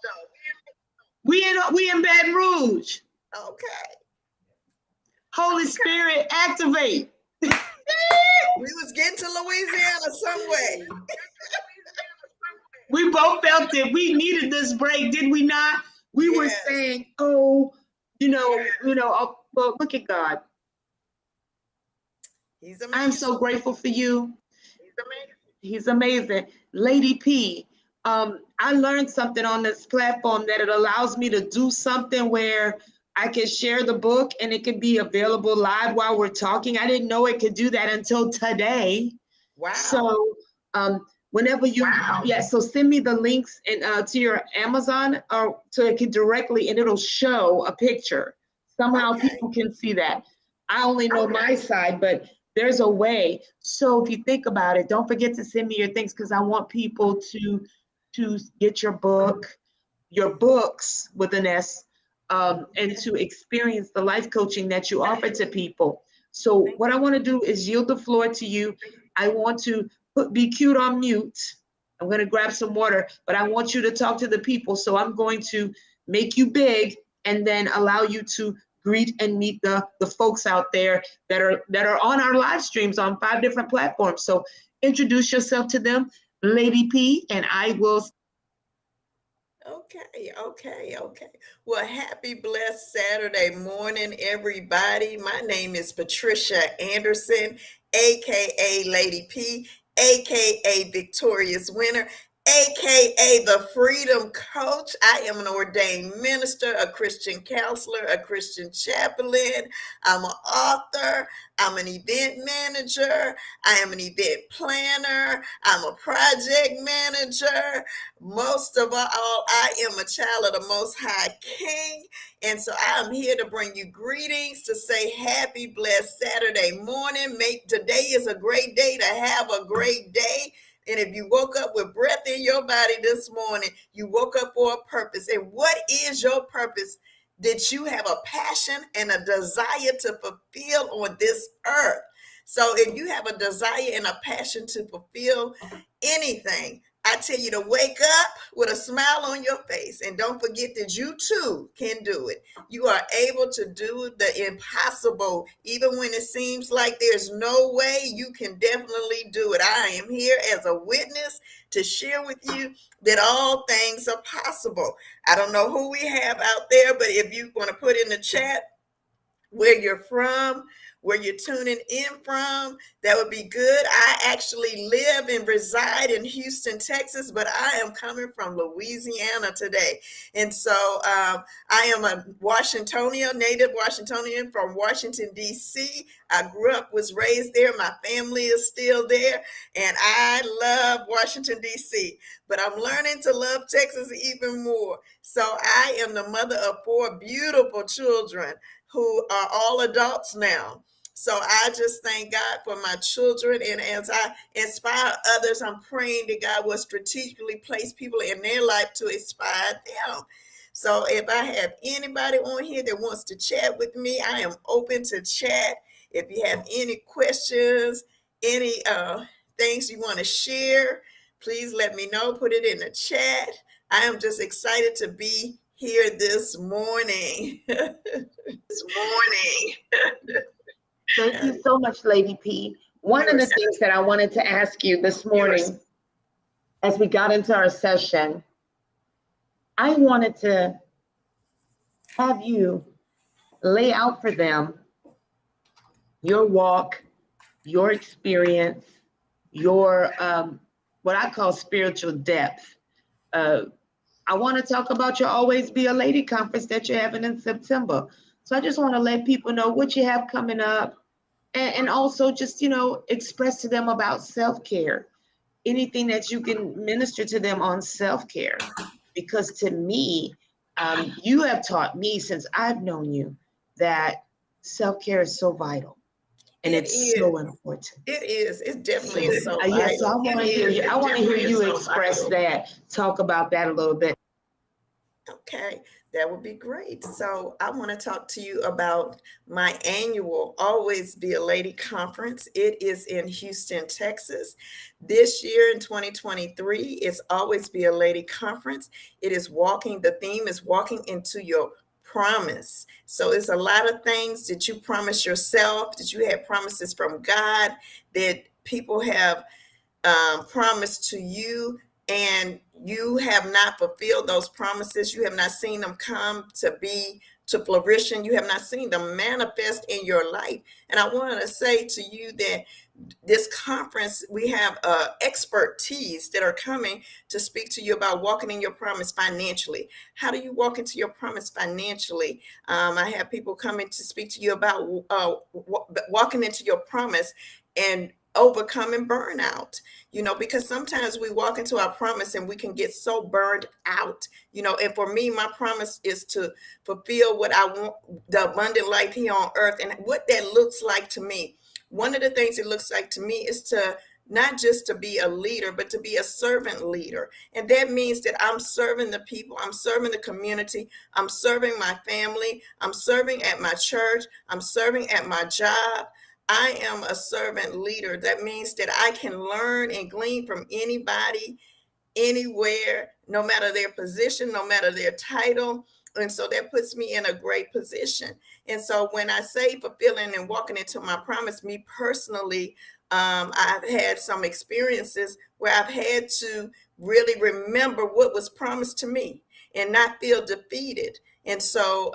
A: We in Baton Rouge.
D: Okay.
A: Holy Spirit, activate.
D: We was getting to Louisiana some way.
A: We both felt it. We needed this break, did we not? We were saying, oh, well, look at God.
D: He's amazing.
A: I'm so grateful for you. He's amazing. Lady P, I learned something on this platform that it allows me to do something where I can share the book and it can be available live while we're talking. I didn't know it could do that until today.
D: Wow.
A: So whenever you, so send me the links and to your Amazon or so it can directly, and it'll show a picture. Somehow people can see that. I only know my side, but there's a way. So if you think about it, don't forget to send me your things because I want people to get your books with an S, and to experience the life coaching that you offer to people. So what I want to do is yield the floor to you. I want to be cute on mute. I'm going to grab some water, but I want you to talk to the people. So I'm going to make you big and then allow you to greet and meet the folks out there that are on our live streams on 5 different platforms. So introduce yourself to them, Lady P, and I will.
D: Okay. Well, happy blessed Saturday morning, everybody. My name is Patricia Anderson, aka Lady P, aka Victorious Winner, AKA the Freedom Coach. I am an ordained minister, a Christian counselor, a Christian chaplain. I'm an author. I'm an event manager. I am an event planner. I'm a project manager. Most of all, I am a child of the Most High King. And so I'm here to bring you greetings, to say happy, blessed Saturday morning. Today is a great day to have a great day. And if you woke up with breath in your body this morning, you woke up for a purpose. And what is your purpose that you have a passion and a desire to fulfill on this earth? So if you have a desire and a passion to fulfill anything, I tell you to wake up with a smile on your face, and don't forget that you too can do it. You are able to do the impossible. Even when it seems like there's no way, you can definitely do it. I am here as a witness to share with you that all things are possible. I don't know who we have out there, but if you want to put in the chat where you're from, where you're tuning in from, that would be good. I actually live and reside in Houston, Texas, but I am coming from Louisiana today. And so I am a Washingtonian, native Washingtonian from Washington, D.C. I grew up, was raised there. My family is still there, and I love Washington, D.C., but I'm learning to love Texas even more. So I am the mother of 4 beautiful children who are all adults now. So I just thank God for my children. And as I inspire others, I'm praying that God will strategically place people in their life to inspire them. So if I have anybody on here that wants to chat with me, I am open to chat. If you have any questions, any things you want to share, please let me know. Put it in the chat. I am just excited to be here this morning.
A: Thank you so much, Lady P. One of the things that I wanted to ask you this morning, as we got into our session, I wanted to have you lay out for them your walk, your experience, your what I call spiritual depth. I want to talk about your Always Be a Lady conference that you're having in September. So I just want to let people know what you have coming up, and also just, express to them about self-care, anything that you can minister to them on self-care. Because to me, you have taught me since I've known you that self-care is so vital. And it's so important.
D: It is. It definitely is so vital.
A: Yes, I want to hear you. I want to hear you express that. Talk about that a little bit.
D: Okay, that would be great. So I want to talk to you about my annual Always Be a Lady conference. It is in Houston, Texas. This year in 2023, it's Always Be a Lady conference. The theme is walking into your promise. So it's a lot of things that you promise yourself, that you have promises from God, that people have promised to you, and you have not fulfilled those promises. You have not seen them come to fruition. You have not seen them manifest in your life. And I want to say to you that this conference, we have expertise that are coming to speak to you about walking in your promise financially. How do you walk into your promise financially? I have people coming to speak to you about walking into your promise and overcoming burnout, because sometimes we walk into our promise and we can get so burned out, and for me, my promise is to fulfill what I want, the abundant life here on earth. And what that looks like to me, one of the things it looks like to me is to not just to be a leader, but to be a servant leader. And that means that I'm serving the people, I'm serving the community, I'm serving my family, I'm serving at my church, I'm serving at my job. I am a servant leader. That means that I can learn and glean from anybody, anywhere, no matter their position, no matter their title. And so that puts me in a great position. And so when I say fulfilling and walking into my promise, me personally, I've had some experiences where I've had to really remember what was promised to me and not feel defeated. And so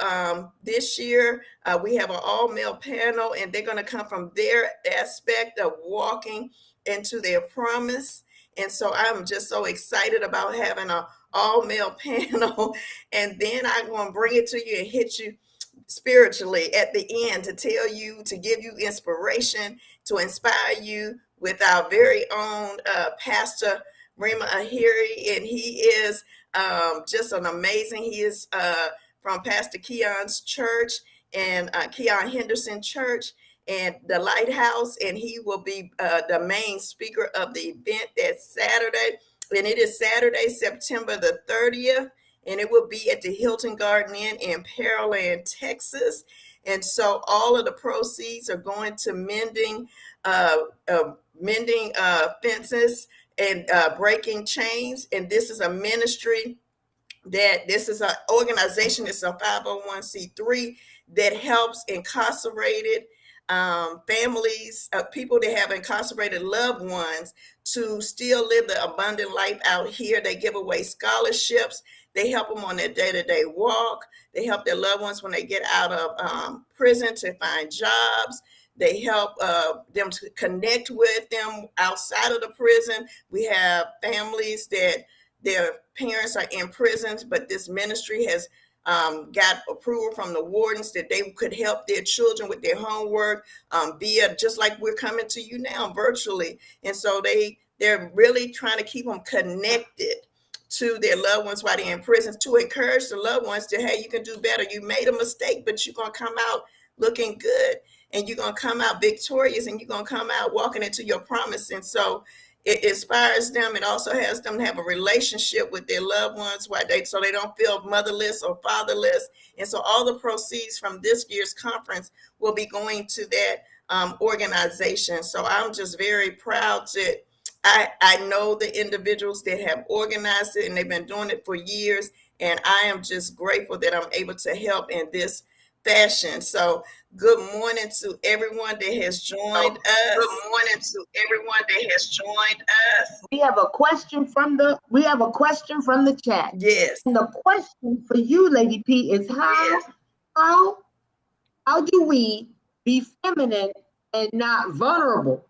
D: this year we have an all-male panel, and they're going to come from their aspect of walking into their promise. And so I'm just so excited about having an all-male panel. And then I'm going to bring it to you and hit you spiritually at the end to tell you, to give you inspiration, to inspire you with our very own Pastor Rima Ahiri. And he is just an amazing, he is from Pastor Keon's church and Keon Henderson Church and the Lighthouse. And he will be the main speaker of the event that Saturday. And it is Saturday, September the 30th. And it will be at the Hilton Garden Inn in Pearland, Texas. And so all of the proceeds are going to mending fences and breaking chains. And this is a ministry this is an organization, it's a 501c3 that helps incarcerated families, people that have incarcerated loved ones to still live the abundant life out here. They give away scholarships. They help them on their day-to-day walk. They help their loved ones when they get out of prison to find jobs. They help them to connect with them outside of the prison. We have families that their parents are in prisons, but this ministry has got approval from the wardens that they could help their children with their homework via, just like we're coming to you now virtually. And so they're really trying to keep them connected to their loved ones while they're in prison, to encourage the loved ones to, hey, you can do better. You made a mistake, but you're going to come out looking good, and you're going to come out victorious, and you're going to come out walking into your promise. And so it inspires them. It also has them have a relationship with their loved ones so they don't feel motherless or fatherless. And so all the proceeds from this year's conference will be going to that organization. So I'm just very proud that I know the individuals that have organized it, and they've been doing it for years. And I am just grateful that I'm able to help in this fashion. So good morning to everyone that has joined us. Good morning to everyone that has joined us.
A: We have a question from the chat.
D: Yes.
A: And the question for you, Lady P, is how do we be feminine and not vulnerable?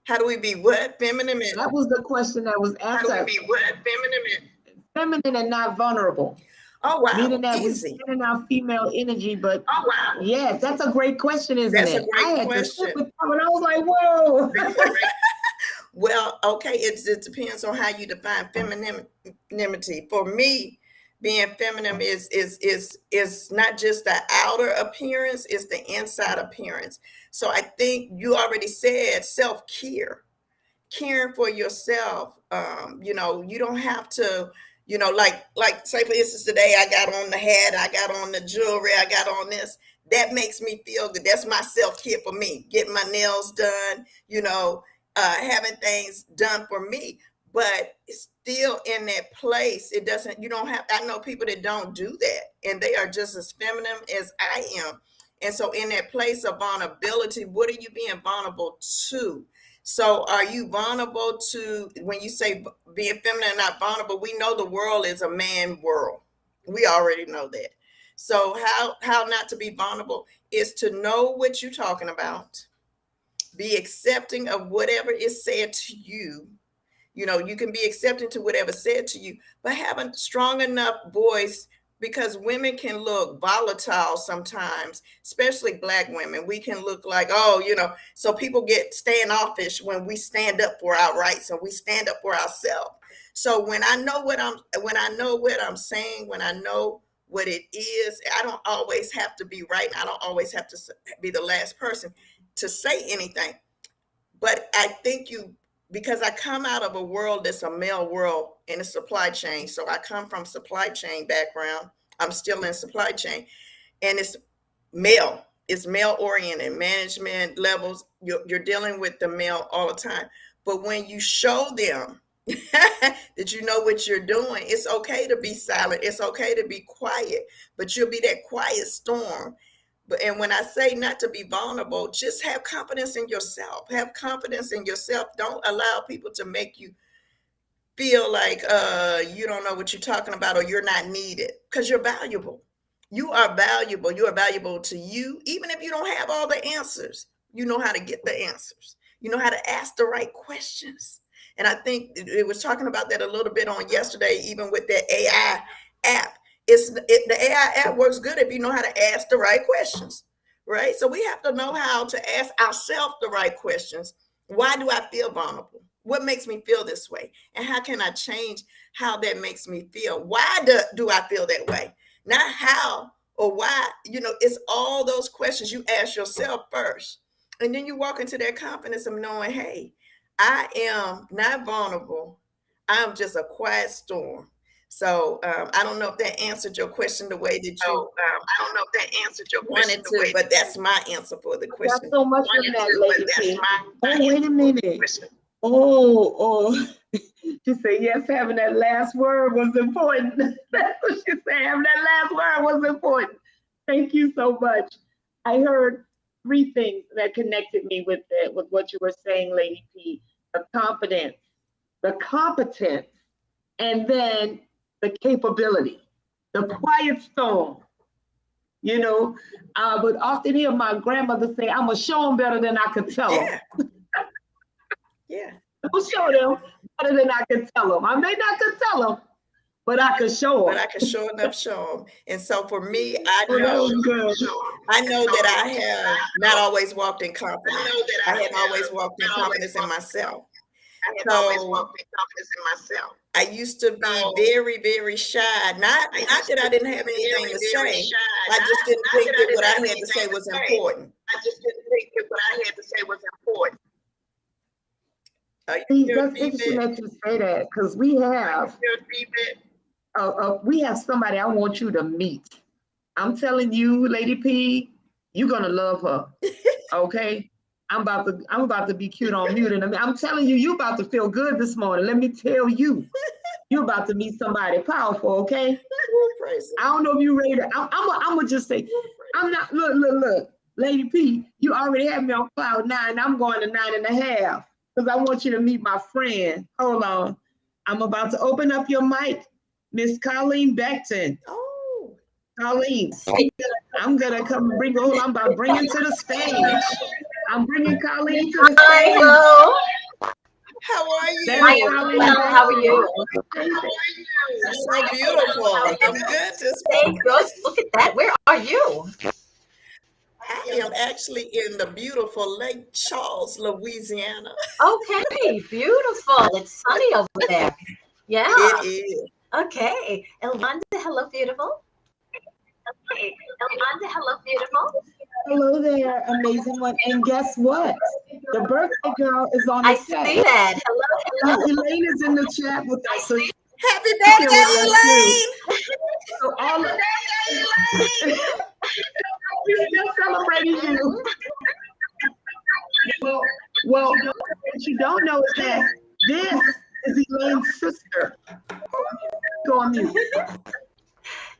D: How do we be what? Feminine?
A: That was the question that was asked.
D: How do we be what?
A: Feminine and not vulnerable.
D: Oh, wow.
A: Meaning that we're spending our female energy, but yes, that's a great question, isn't it?
D: That's a great question.
A: To with that, and I was like, whoa.
D: Well, okay, it depends on how you define femininity. For me, being feminine is not just the outer appearance, it's the inside appearance. So I think you already said self-care, caring for yourself. You don't have to, like say for instance, today I got on the hat, I got on the jewelry, I got on this. That makes me feel good. That's my self-care for me. Getting my nails done, having things done for me. But it's still in that place. I know people that don't do that, and they are just as feminine as I am. And so in that place of vulnerability, what are you being vulnerable to? So are you vulnerable to, when you say being feminine and not vulnerable, we know the world is a man world. We already know that. So how not to be vulnerable is to know what you're talking about, be accepting of whatever is said to you. You can be accepting to whatever said to you, but have a strong enough voice, because women can look volatile sometimes, especially Black women. We can look like, so people get standoffish when we stand up for our rights and we stand up for ourselves. So when I know what I'm saying, when I know what it is, I don't always have to be right. I don't always have to be the last person to say anything. But I think because I come out of a world that's a male world in a supply chain. So I come from supply chain background. I'm still in supply chain, and it's male. It's male oriented management levels. You're dealing with the male all the time. But when you show them that you know what you're doing, it's okay to be silent. It's okay to be quiet, but you'll be that quiet storm. And when I say not to be vulnerable, just have confidence in yourself. Have confidence in yourself. Don't allow people to make you feel like you don't know what you're talking about or you're not needed, because you're valuable. You are valuable. You are valuable to you. Even if you don't have all the answers, you know how to get the answers. You know how to ask the right questions. And I think it was talking about that a little bit on yesterday, even with that AI app. The AI app works good if you know how to ask the right questions, right? So we have to know how to ask ourselves the right questions. Why do I feel vulnerable? What makes me feel this way? And how can I change how that makes me feel? Why do I feel that way? Not how or why. It's all those questions you ask yourself first. And then you walk into that confidence of knowing, hey, I am not vulnerable. I'm just a quiet storm. So I don't know if that answered your question the way that you
A: I don't know if that answered your question
D: wanted to, but that's my answer for the
A: Got
D: question.
A: so much from that, Lady P. Oh, wait a minute. Oh, she said, yes, having that last word was important. That's what she said, having that last word was important. Thank you so much. I heard three things that connected me with what you were saying, Lady P. The confidence, the competence, and then the capability, the quiet storm. I would often hear my grandmother say, I'm going to show them better than I could tell them.
D: Yeah. Yeah.
A: I'll show them better than I could tell them. I may not could tell them, but I could show them.
D: But I can sure enough show them. And so for me, I
A: Well, that
D: know
A: was good.
D: that I have not always walked in confidence. I haven't always walked in confidence in myself. I used to be very, very shy. Not that I didn't have anything to say. I just didn't think that what I had to say was important.
A: That's interesting that you say that, because we have somebody I want you to meet. I'm telling you, Lady P, you're gonna love her. Okay. I'm about to be cute on mute, and I'm telling you, you about to feel good this morning. Let me tell you, you're about to meet somebody powerful. Okay. I don't know if you're ready to. I'm gonna just say, I'm not. Look, Lady P, you already have me on cloud 9. I'm going to 9.5 because I want you to meet my friend. Hold on, I'm about to open up your mic, Miss Colleen Beckton.
D: Oh,
A: Colleen, I'm gonna come bring her. I'm about to bring her to the stage. I'm bringing Colleen to the stage.
C: Hi, hello.
D: how are you?
C: I am well. How are you?
D: You're so beautiful. I'm good to
C: Hey, girls, look at that. Where are you?
D: I am actually in the beautiful Lake Charles, Louisiana.
C: Okay, beautiful. It's sunny over there. Yeah.
D: It is.
C: Okay. Elwanda, hello, beautiful. Okay. Elwanda, hello, beautiful.
A: Hello there, amazing one. And guess what? The birthday girl is on the
C: I
A: chat.
C: see that. Hello.
A: Elaine is in the chat with us. So
D: Happy birthday, Elaine!
A: So all of we're still celebrating you. Well, what you don't know is that this is Elaine's sister. Go on mute.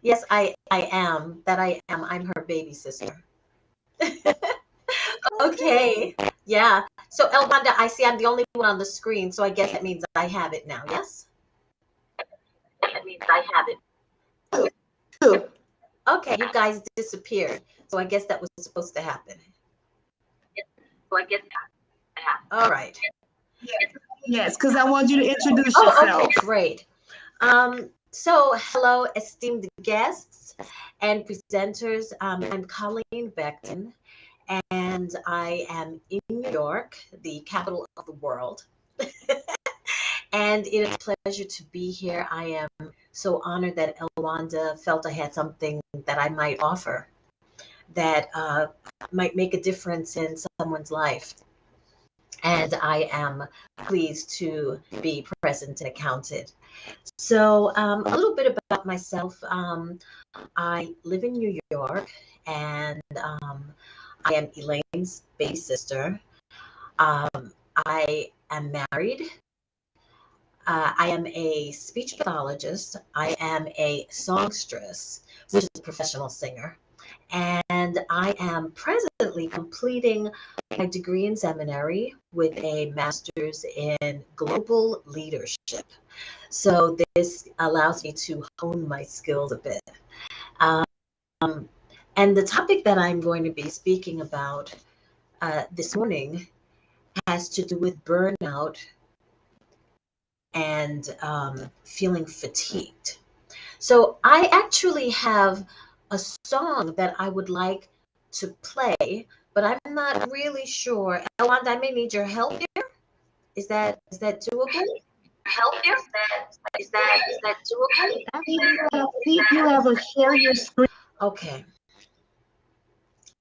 C: Yes, I am. I'm her baby sister. Okay. Yeah. So Elwanda, I see I'm the only one on the screen, so I guess that means I have it now, yes? That means I have it. Okay, you guys disappeared. So I guess that was supposed to happen. All right.
A: Yes, because I want you to introduce yourself.
C: Okay, great. So hello, esteemed guests and presenters. I'm Colleen Beckton, and I am in New York, the capital of the world. And it is a pleasure to be here. I am so honored that Elwanda felt I had something that I might offer that might make a difference in someone's life. And I am pleased to be present and accounted. So a little bit about myself. I live in New York, and I am Elaine's baby sister. I am married. I am a speech pathologist. I am a songstress, which is a professional singer. And I am presently completing my degree in seminary with a master's in global leadership. So this allows me to hone my skills a bit. And the topic that I'm going to be speaking about this morning has to do with burnout and feeling fatigued. So I actually have a song that I would like to play, but I'm not really sure. Elwanda, I may need your help here. Is that doable? Help here? Is that doable?
A: I think you have a share your screen.
C: Okay.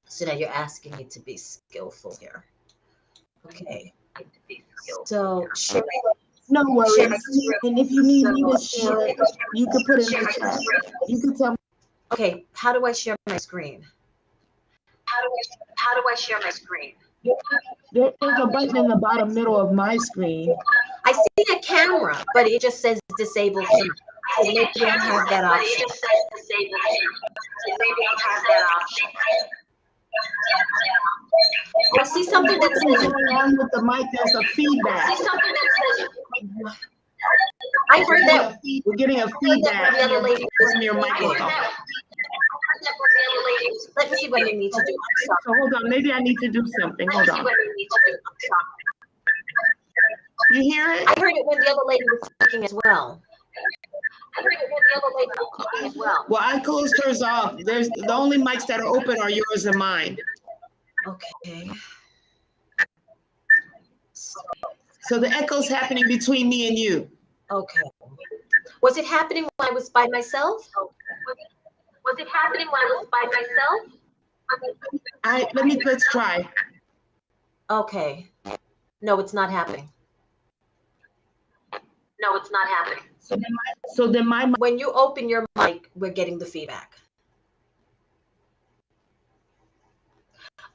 C: So now you're asking me to be skillful here. Okay. So should
A: No worries.
C: Share my
A: And if you need me to
C: So-
A: share it, you can put it in the chat. You can tell me.
C: Okay, how do I share my screen? How do I share my screen?
A: There's a button in the bottom middle of my screen.
C: I see a camera, but it just says disable camera. So maybe I don't have that option. I see something that
A: Something's
C: says
A: going on with the mic. There's a feedback.
C: I heard that
A: We're getting a feedback
C: the other lady
A: from your microphone.
C: Let me see what I need to do. I'm sorry.
A: So hold on, maybe I need to do something. Hold on. You hear it?
C: I heard it when the other lady was speaking as well.
A: Well, I closed hers off. There's the only mics that are open are yours and mine.
C: Okay.
A: So the echo's happening between me and you.
C: Okay. Was it happening when I was by myself?
A: Let's try.
C: Okay. No, it's not happening.
A: So then my
C: When you open your mic, we're getting the feedback.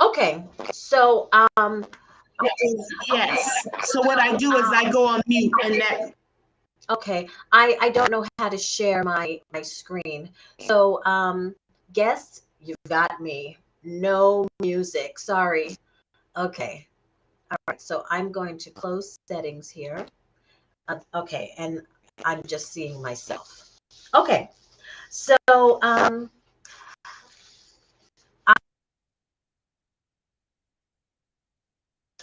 C: Okay. So
A: yes. So what I do is I go on mute and that.
C: okay. I don't know how to share my screen. So guests, you've got me. No music. Sorry. Okay. All right. So I'm going to close settings here. Okay, and I'm just seeing myself. Okay. So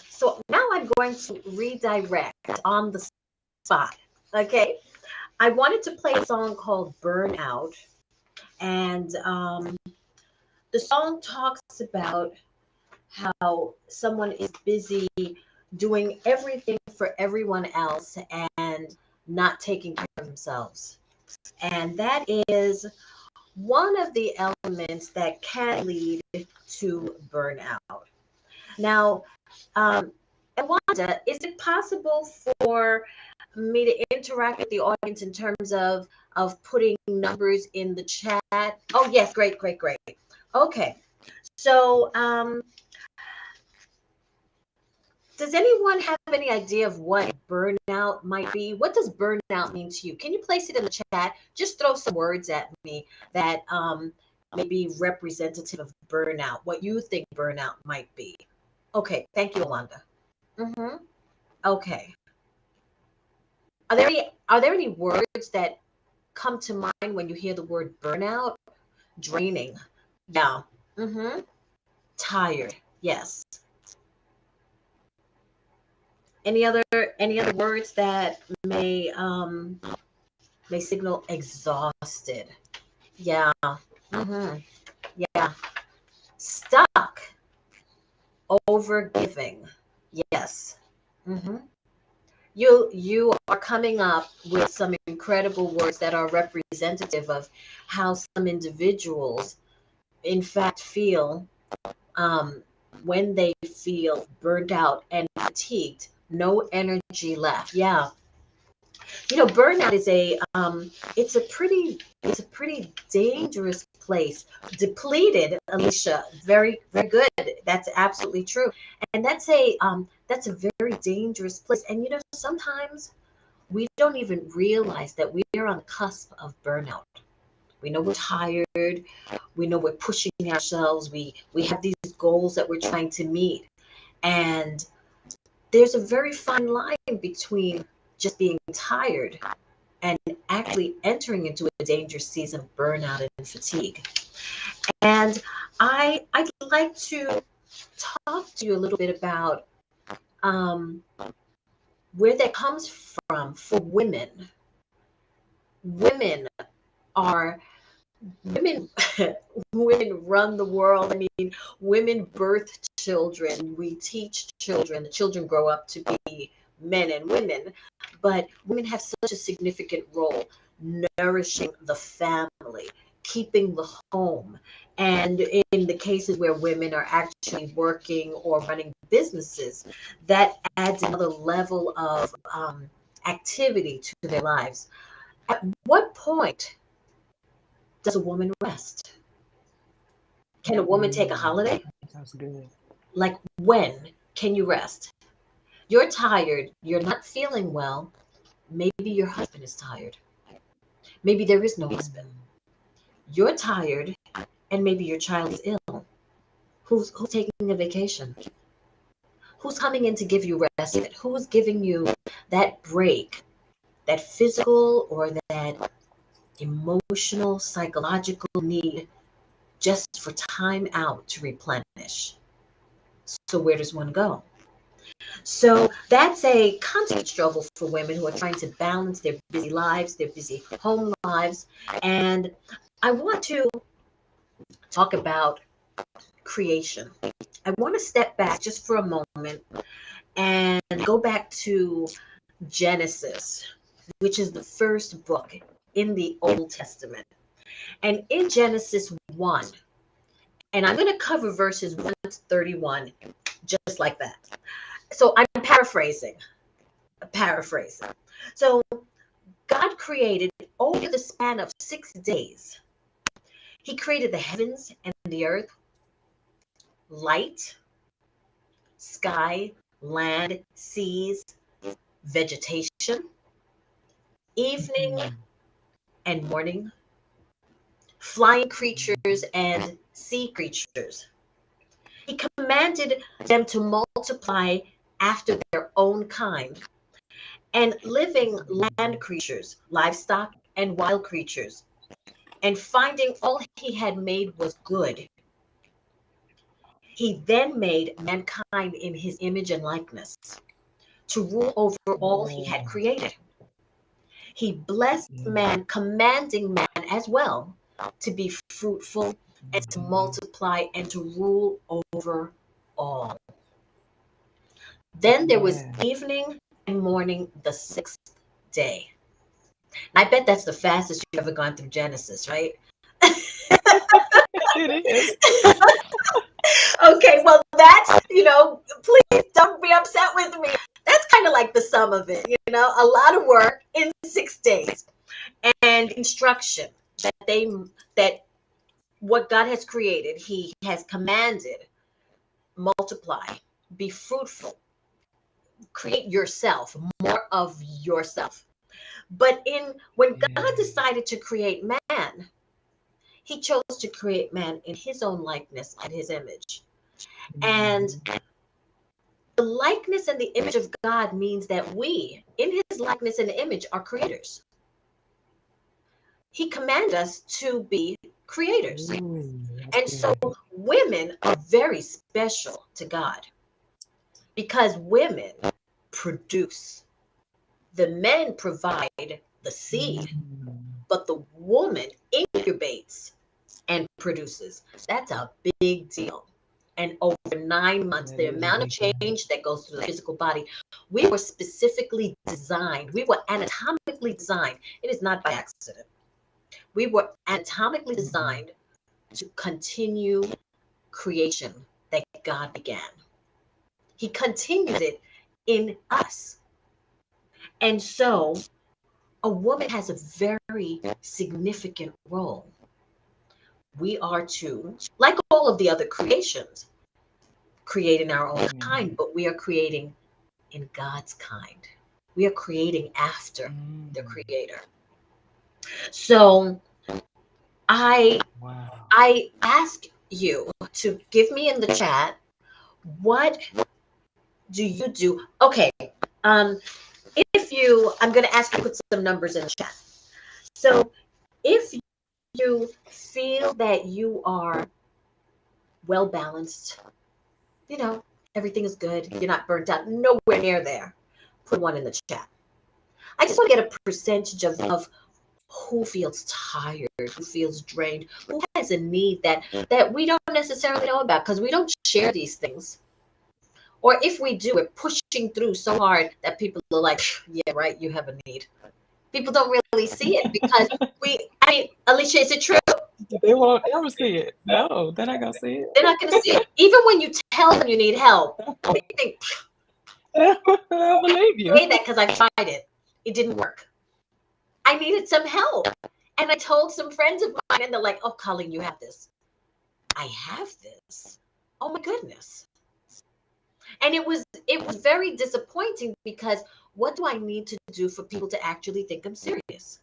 C: so now I'm going to redirect on the spot. Okay. I wanted to play a song called Burnout. And the song talks about how someone is busy doing everything for everyone else and not taking care of themselves. And that is one of the elements that can lead to burnout. Now, Wanda, is it possible for me to interact with the audience in terms of putting numbers in the chat? Oh yes, great. Okay, so does anyone have any idea of what burnout might be? What does burnout mean to you? Can you place it in the chat? Just throw some words at me that may be representative of burnout, what you think burnout might be. Okay, thank you, Yolanda. Okay. Are there any words that come to mind when you hear the word burnout? Draining. Yeah. Tired. Yes. Any other words that may signal exhausted? Yeah. Yeah. Stuck. Overgiving. Yes. You are coming up with some incredible words that are representative of how some individuals in fact feel when they feel burnt out and fatigued, no energy left. Yeah. Burnout is it's a pretty dangerous place. Depleted, Alicia, very, very good. That's absolutely true. And that's a very dangerous place. And sometimes we don't even realize that we are on the cusp of burnout. We know we're tired. We know we're pushing ourselves. We have these goals that we're trying to meet. And there's a very fine line between just being tired and actually entering into a dangerous season of burnout and fatigue. And I'd like to talk to you a little bit about Where that comes from for women are women women run the world. I mean, women birth children, we teach children, the children grow up to be men and women, but women have such a significant role nourishing the family, keeping the home. And in the cases where women are actually working or running businesses, that adds another level of activity to their lives. At what point does a woman rest? Can a woman take a holiday?
E: That's good.
C: Like, when can you rest? You're tired, you're not feeling well. Maybe your husband is tired. Maybe there is no husband. You're tired, and maybe your child is ill. Who's taking a vacation? Who's coming in to give you respite? Who's giving you that break, that physical or that emotional, psychological need just for time out to replenish? So where does one go? So that's a constant struggle for women who are trying to balance their busy lives, their busy home lives. And I want to talk about creation. I want to step back just for a moment and go back to Genesis, which is the first book in the Old Testament. And in Genesis 1, and I'm going to cover verses 1 to 31 just like that. So I'm paraphrasing. So God created over the span of 6 days. He created the heavens and the earth, light, sky, land, seas, vegetation, evening and morning, flying creatures and sea creatures. He commanded them to multiply after their own kind, and living land creatures, livestock, and wild creatures. And finding all he had made was good, he then made mankind in his image and likeness to rule over all he had created. He blessed man, commanding man as well to be fruitful and to multiply and to rule over all. Then there was evening and morning the 6th day. I bet that's the fastest you've ever gone through Genesis, right?
E: It is.
C: Okay, well, that's, please don't be upset with me. That's kind of like the sum of it, a lot of work in 6 days and instruction that what God has created, he has commanded, multiply, be fruitful, create yourself, more of yourself. But when God decided to create man, he chose to create man in his own likeness and his image. And the likeness and the image of God means that we, in his likeness and image, are creators. He commanded us to be creators. And so women are very special to God because women produce. The men provide the seed, but the woman incubates and produces. That's a big deal. And over 9 months, the amount of change that goes through the physical body, we were specifically designed. We were anatomically designed. It is not by accident. We were anatomically designed to continue creation that God began. He continued it in us. And so a woman has a very significant role. We are to, like all of the other creations, create in our own kind, but we are creating in God's kind. We are creating after the Creator. So I ask you to give me in the chat, what do you do? Okay, I'm going to ask you to put some numbers in the chat. So if you feel that you are well balanced, everything is good, you're not burnt out, nowhere near there, put one in the chat. I just want to get a percentage of who feels tired, who feels drained, who has a need that we don't necessarily know about because we don't share these things. Or if we do, we're pushing through so hard that people are like, yeah, right, you have a need. People don't really see it because Alicia, is it true?
E: They won't ever see it. No, they're not going to see it.
C: They're not going to see it. Even when you tell them you need help, they think,
E: I don't believe you.
C: I say that because I tried it. It didn't work. I needed some help. And I told some friends of mine, and they're like, oh, Colleen, you have this. I have this. Oh, my goodness. And it was very disappointing because what do I need to do for people to actually think I'm serious?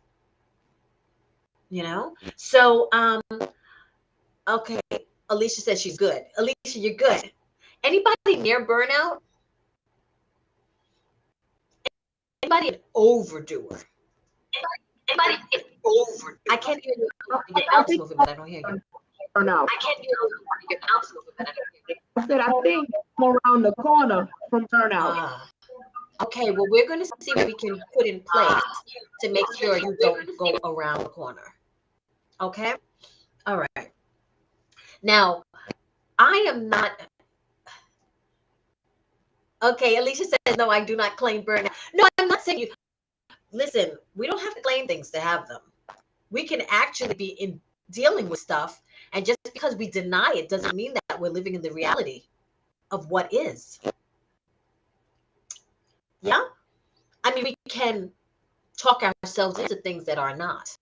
C: You know? So, okay, Alicia says she's good. Alicia, you're good. Anybody near burnout? Anybody an overdoer? Anybody an overdoer? I can't hear you. Your mouth's moving, but I don't hear you.
A: Burnout.
C: I can't hear you. Your mouth's moving, but I don't hear you.
A: I said, I think I'm around the corner from burnout.
C: Okay, well, we're going to see what we can put in place to make sure you don't go around the corner. Okay? All right. Now, I am not. Okay, Alicia says, no, I do not claim burnout. No, I'm not saying you. Listen, we don't have to claim things to have them. We can actually be dealing with stuff. And just because we deny it doesn't mean that we're living in the reality of what is. Yeah? I mean, we can talk ourselves into things that are not.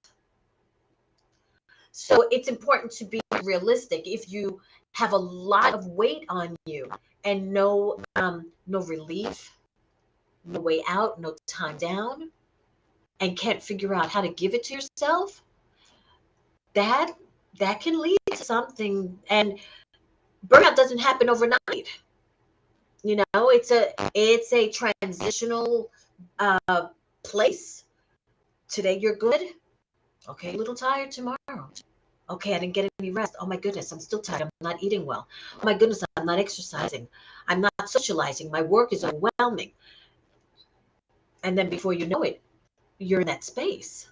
C: So it's important to be realistic. If you have a lot of weight on you and no relief, no way out, no time down, and can't figure out how to give it to yourself, that can lead to something. And burnout doesn't happen overnight. You know, it's a transitional place. Today you're good. Okay, a little tired tomorrow. Okay, I didn't get any rest. Oh my goodness, I'm still tired. I'm not eating well. Oh my goodness, I'm not exercising. I'm not socializing. My work is overwhelming. And then before you know it, you're in that space.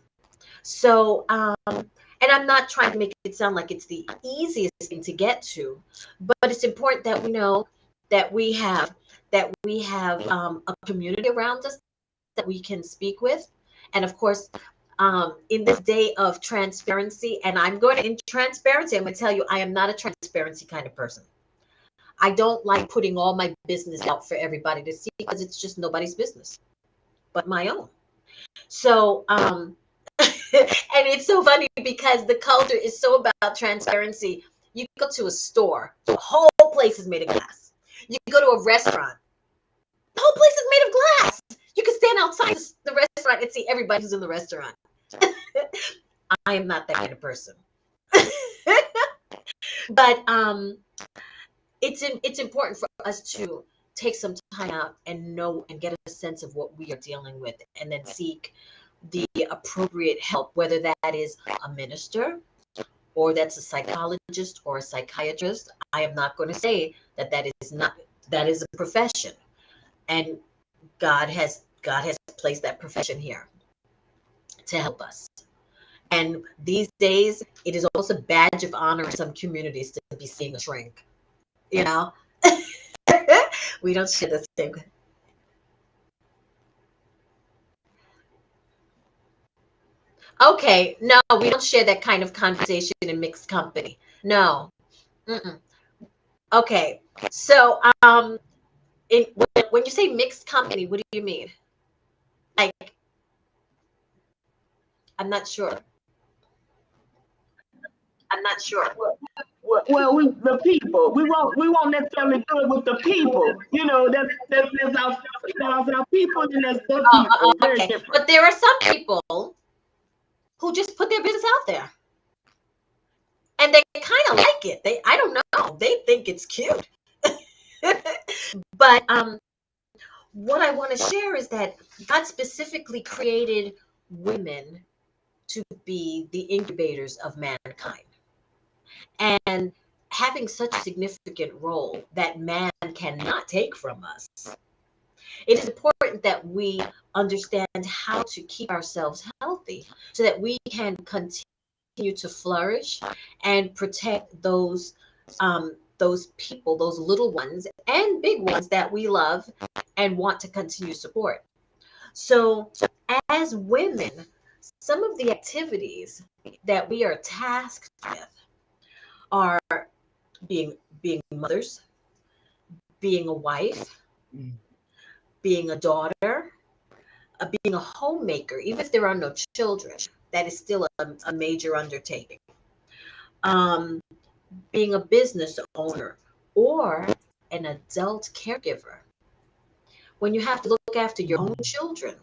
C: So, and I'm not trying to make it sound like it's the easiest thing to get to, but it's important that we know that we have a community around us that we can speak with. And of course, in this day of transparency, and I'm going to, in transparency, I'm going to tell you, I am not a transparency kind of person. I don't like putting all my business out for everybody to see because it's just nobody's business but my own. So, and it's so funny because the culture is so about transparency. You go to a store, the whole place is made of glass. You go to a restaurant, the whole place is made of glass. You can stand outside the restaurant and see everybody who's in the restaurant. I am not that kind of person. But it's important for us to take some time out and know and get a sense of what we are dealing with, and then seek the appropriate help, whether that is a minister or that's a psychologist or a psychiatrist. I am not going to say that is a profession, and God has placed that profession here to help us. And these days, it is also a badge of honor in some communities to be seeing a shrink. You know, we don't share the same. Okay, no, we don't share that kind of conversation in mixed company. No. Mm-mm. Okay, so when you say mixed company, what do you mean? Like, I'm not sure.
A: Well, the people. We won't necessarily do it with the people. You know, there's our people and there's the people. Very
C: Okay,
A: different.
C: but there are some people who just put their business out there, and they kind of like it. I don't know. They think it's cute. But what I want to share is that God specifically created women to be the incubators of mankind, and having such a significant role that man cannot take from us. It is important that we understand how to keep ourselves healthy so that we can continue to flourish and protect those people, those little ones and big ones that we love and want to continue to support. So, as women, some of the activities that we are tasked with are being mothers, being a wife, being a daughter, being a homemaker, even if there are no children. That is still a major undertaking. Um, Being a business owner or an adult caregiver. When you have to look after your own children,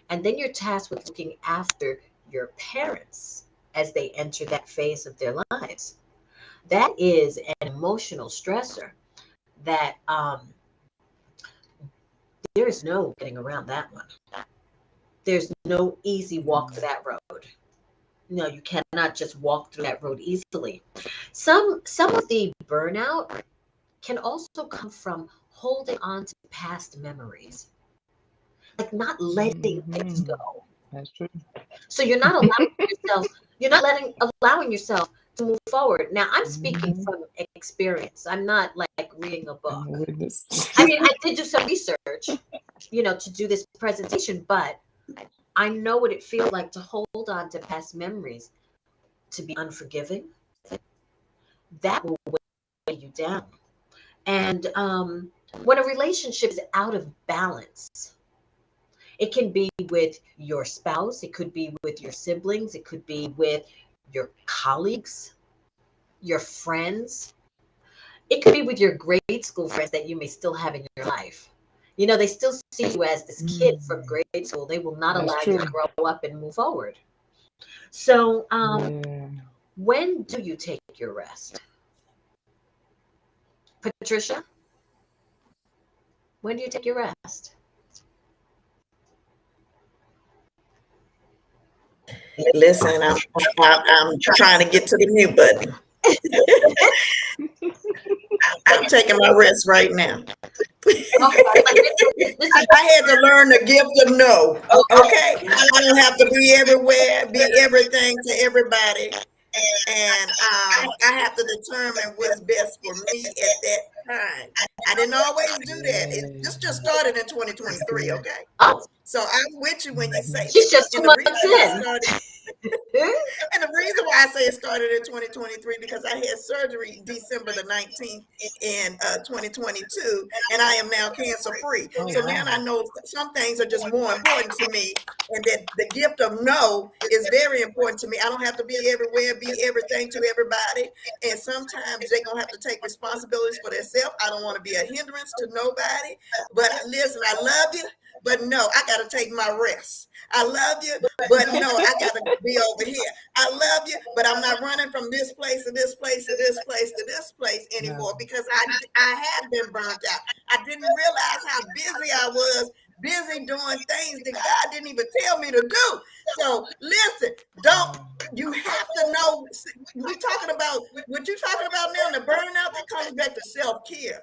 C: and then you're tasked with looking after your parents as they enter that phase of their lives. That is an emotional stressor that there is no getting around that one. There's no easy walk to that road. No, you cannot just walk through that road easily. Some of the burnout can also come from holding on to past memories, like not letting things go.
E: That's true.
C: So you're not allowing yourself to move forward. Now I'm speaking from experience. I'm not like reading a book.
E: I'm a witness.
C: I mean, I did do some research, to do this presentation, but I know what it feels like to hold on to past memories, to be unforgiving. That will weigh you down. And when a relationship is out of balance, it can be with your spouse, it could be with your siblings, it could be with your colleagues, your friends. It could be with your grade school friends that you may still have in your life. They still see you as this kid from grade school. They will not
E: That's
C: allow
E: true.
C: you to grow up and move forward. So,
E: Yeah.
C: when do you take your rest? Patricia, when do you take your rest?
D: Listen, I'm trying to get to the mute button. I'm taking my rest right now. I had to learn the gift of no. Okay, I don't have to be everywhere, be everything to everybody, and I have to determine what's best for me at that time. I didn't always do that. This just started in 2023. Okay,
C: Oh,
D: so I'm with you when you say
C: she's
D: that.
C: just 2 months in.
D: And the reason why I say it started in 2023 because I had surgery December the 19th in 2022, and I am now cancer free. So now I know some things are just more important to me, and that the gift of no is very important to me. I don't have to be everywhere, be everything to everybody, and sometimes they're gonna have to take responsibilities for themselves. I don't want to be a hindrance to nobody. But listen, I love you, but no, I got to take my rest. I love you, but no, I got to be over here. I love you, but I'm not running from this place to this place to this place to this place anymore because I had been burnt out. I didn't realize how busy I was, busy doing things that God didn't even tell me to do. So listen, you have to know, we're talking about what you're talking about now, the burnout that comes back to self-care.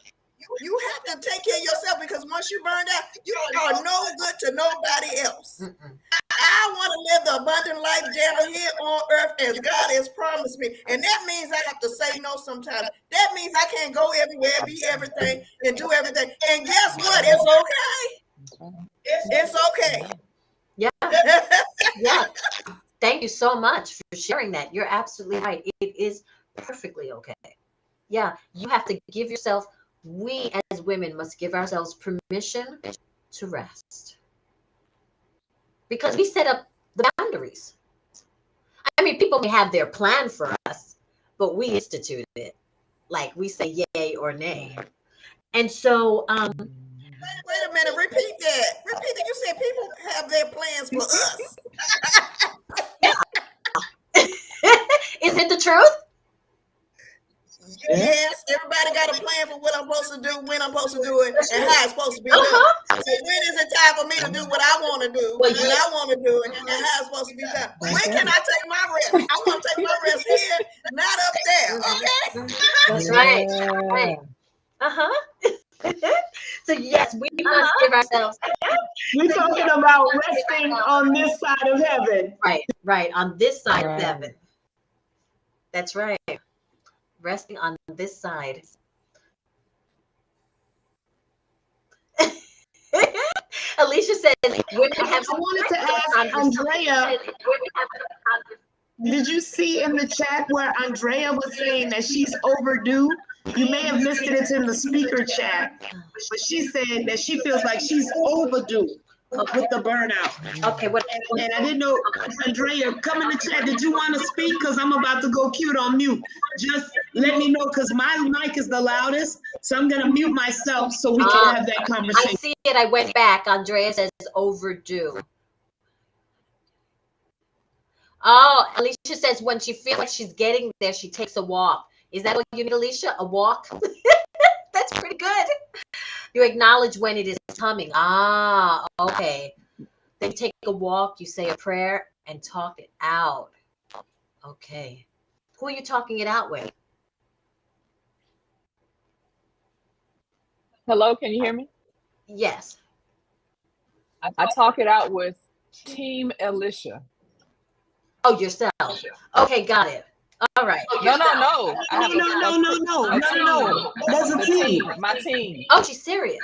D: You have to take care of yourself because once you burn out, you are no good to nobody else. I want to live the abundant life down here on earth as God has promised me. And that means I have to say no sometimes. That means I can't go everywhere, be everything, and do everything. And guess what? It's okay. It's okay.
C: Yeah. Yeah. Thank you so much for sharing that. You're absolutely right. It is perfectly okay. Yeah. You have to give yourself, we as women must give ourselves permission to rest because we set up the boundaries. I mean, people may have their plan for us, but we institute it. Like we say yay or nay. And so,
D: wait a minute, repeat that. Repeat that. You said people have their plans for us.
C: Is it the truth?
D: Yes, everybody got a plan for what I'm supposed to do, when I'm supposed to do it, and how it's supposed to be done. So when is it time for me to do what I want to do, when I want to do it, and how it's supposed to be done? When can I take my rest? I want to take my rest here, not up there, okay?
C: That's right. Uh-huh. So yes, we must give ourselves.
A: We're talking about resting on this side of heaven.
C: Right, on this side of
E: Right.
C: heaven. That's right. Resting on this side. Alicia says women have.
A: I wanted to ask Andrea, did you see in the chat where Andrea was saying that she's overdue? You may have missed it, it's in the speaker chat, but she said that she feels like she's overdue with the burnout.
C: Okay, what?
A: And I didn't know, Andrea, come in the chat. Did you want to speak? Because I'm about to go cute on mute. Just let me know, because my mic is the loudest. So I'm going to mute myself so we can have that
C: I
A: conversation.
C: see it. I went back. Andrea says overdue. Oh, Alicia says when she feels like she's getting there, she takes a walk. Is that what you need, Alicia? A walk? That's pretty good. You acknowledge when it is coming. Ah, okay. Then you take a walk, you say a prayer, and talk it out. Okay. Who are you talking it out with?
E: Hello, can you hear me?
C: Yes.
E: I talk it out with Team Alicia.
C: Oh, yourself. Okay, got it. All right.
E: No. I have
A: No. There's a team.
E: My team.
C: Oh, she's serious.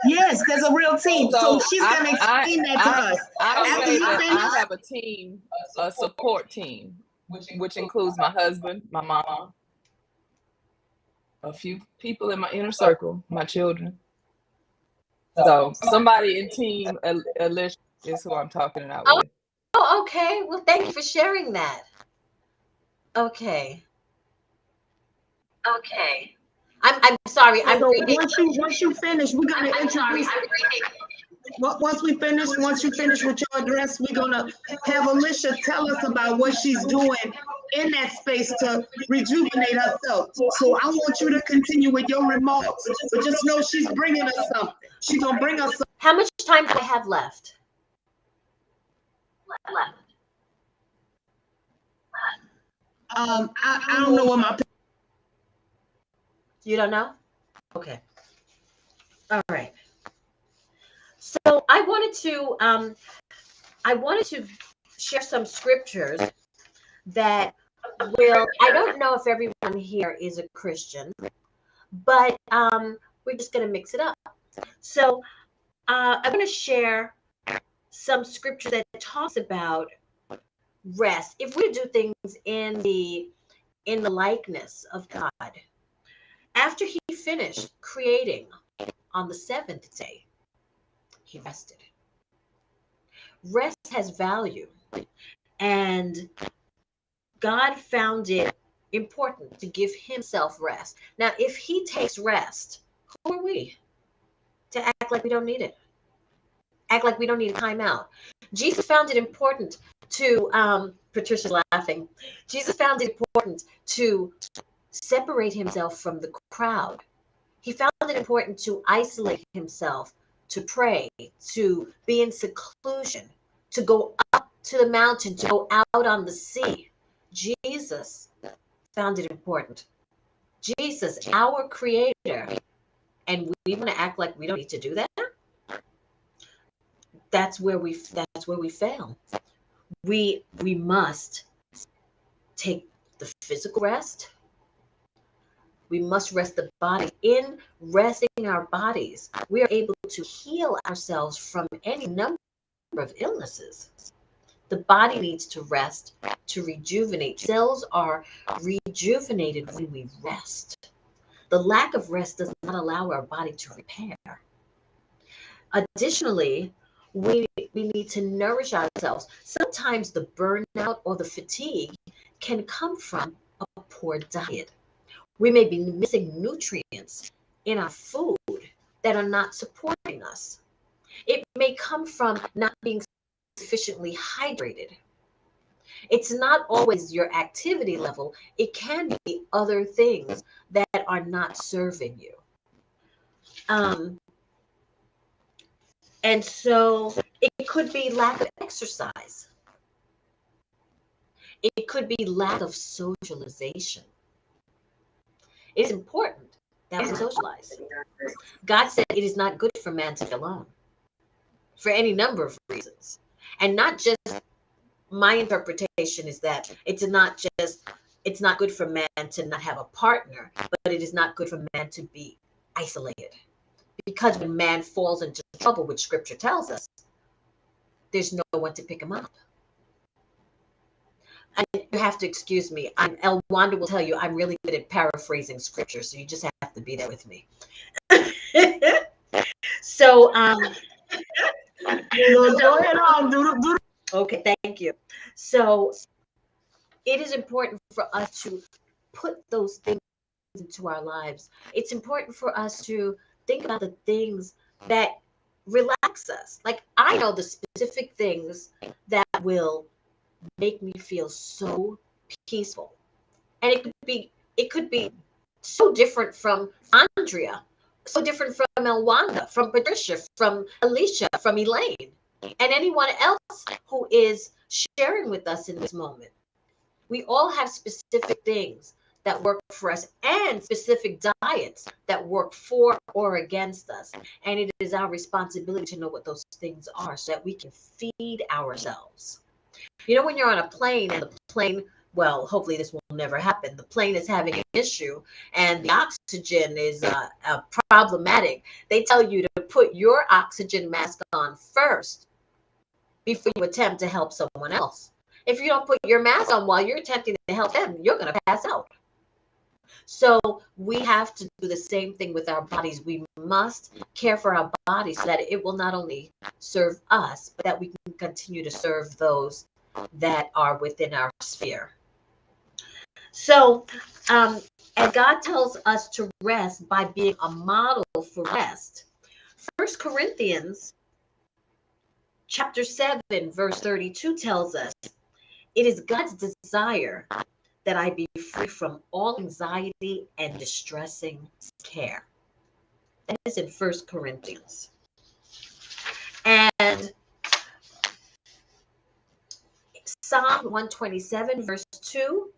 A: Yes, there's a real team. So she's going to
E: I-
A: explain that to us.
E: I
A: After
E: say
A: you
E: that
A: finish,
E: I have a team, a support team, which includes my husband, my mom, a few people in my inner circle, my children. So somebody in Team Alicia is who I'm talking it out with.
C: Oh, okay. Well, thank you for sharing that. Okay. I'm sorry. I'm
A: so
C: reading.
A: once you finish, we're going to introduce. Once you finish with your address, we're going to have Alicia tell us about what she's doing in that space to rejuvenate herself. So I want you to continue with your remarks, but just know she's bringing us something. She's going to bring us something.
C: How much time do I have left?
A: I don't know what my.
C: You don't know? Okay. All right. So I wanted to share some scriptures that will. I don't know if everyone here is a Christian, but we're just going to mix it up. So I'm going to share some scripture that talks about rest. If we do things in the likeness of God, after he finished creating on the seventh day, he rested. Rest has value, and God found it important to give himself rest. Now, if he takes rest, who are we to act like we don't need it? Act like we don't need a timeout. Jesus found it important to, Patricia's laughing. Jesus found it important to separate himself from the crowd. He found it important to isolate himself, to pray, to be in seclusion, to go up to the mountain, to go out on the sea. Jesus found it important. Jesus, our creator, and we want to act like we don't need to do that. That's where we fail. We must take the physical rest. We must rest the body. In resting our bodies, we are able to heal ourselves from any number of illnesses. The body needs to rest to rejuvenate. Cells are rejuvenated when we rest. The lack of rest does not allow our body to repair. Additionally, we need to nourish ourselves. Sometimes the burnout or the fatigue can come from a poor diet. We may be missing nutrients in our food that are not supporting us. It may come from not being sufficiently hydrated. It's not always your activity level. It can be other things that are not serving you. And so it could be lack of exercise. It could be lack of socialization. It is important that we socialize. God said it is not good for man to be alone for any number of reasons. And not just my interpretation is that it's not good for man to not have a partner, but it is not good for man to be isolated. Because when man falls into trouble, which scripture tells us, there's no one to pick him up. And you have to excuse me. El Wanda will tell you I'm really good at paraphrasing scripture, so you just have to be there with me. So,
A: go ahead on.
C: Okay, thank you. So, it is important for us to put those things into our lives. It's important for us to think about the things that relax us. Like, I know the specific things that will make me feel so peaceful. And it could be so different from Andrea, so different from Elwanda, from Patricia, from Alicia, from Elaine, and anyone else who is sharing with us in this moment. We all have specific things that work for us and specific diets that work for or against us. And it is our responsibility to know what those things are so that we can feed ourselves. You know, when you're on a plane and the plane, well, hopefully this will never happen. The plane is having an issue and the oxygen is problematic. They tell you to put your oxygen mask on first before you attempt to help someone else. If you don't put your mask on while you're attempting to help them, you're going to pass out. So we have to do the same thing with our bodies. We must care for our bodies so that it will not only serve us, but that we can continue to serve those that are within our sphere. So, and God tells us to rest by being a model for rest. 1 Corinthians chapter 7, verse 32 tells us, it is God's desire that I be free from all anxiety and distressing care. That is in 1 Corinthians. And Psalm 127, verse 2,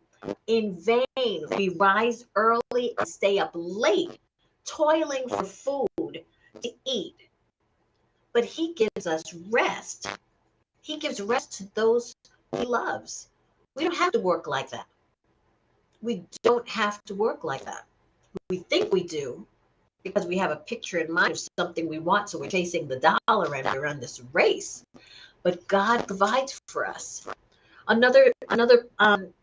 C: in vain we rise early and stay up late, toiling for food to eat. But he gives us rest. He gives rest to those he loves. We don't have to work like that. We don't have to work like that. We think we do because we have a picture in mind of something we want, so we're chasing the dollar and we're on this race. But God provides for us. Another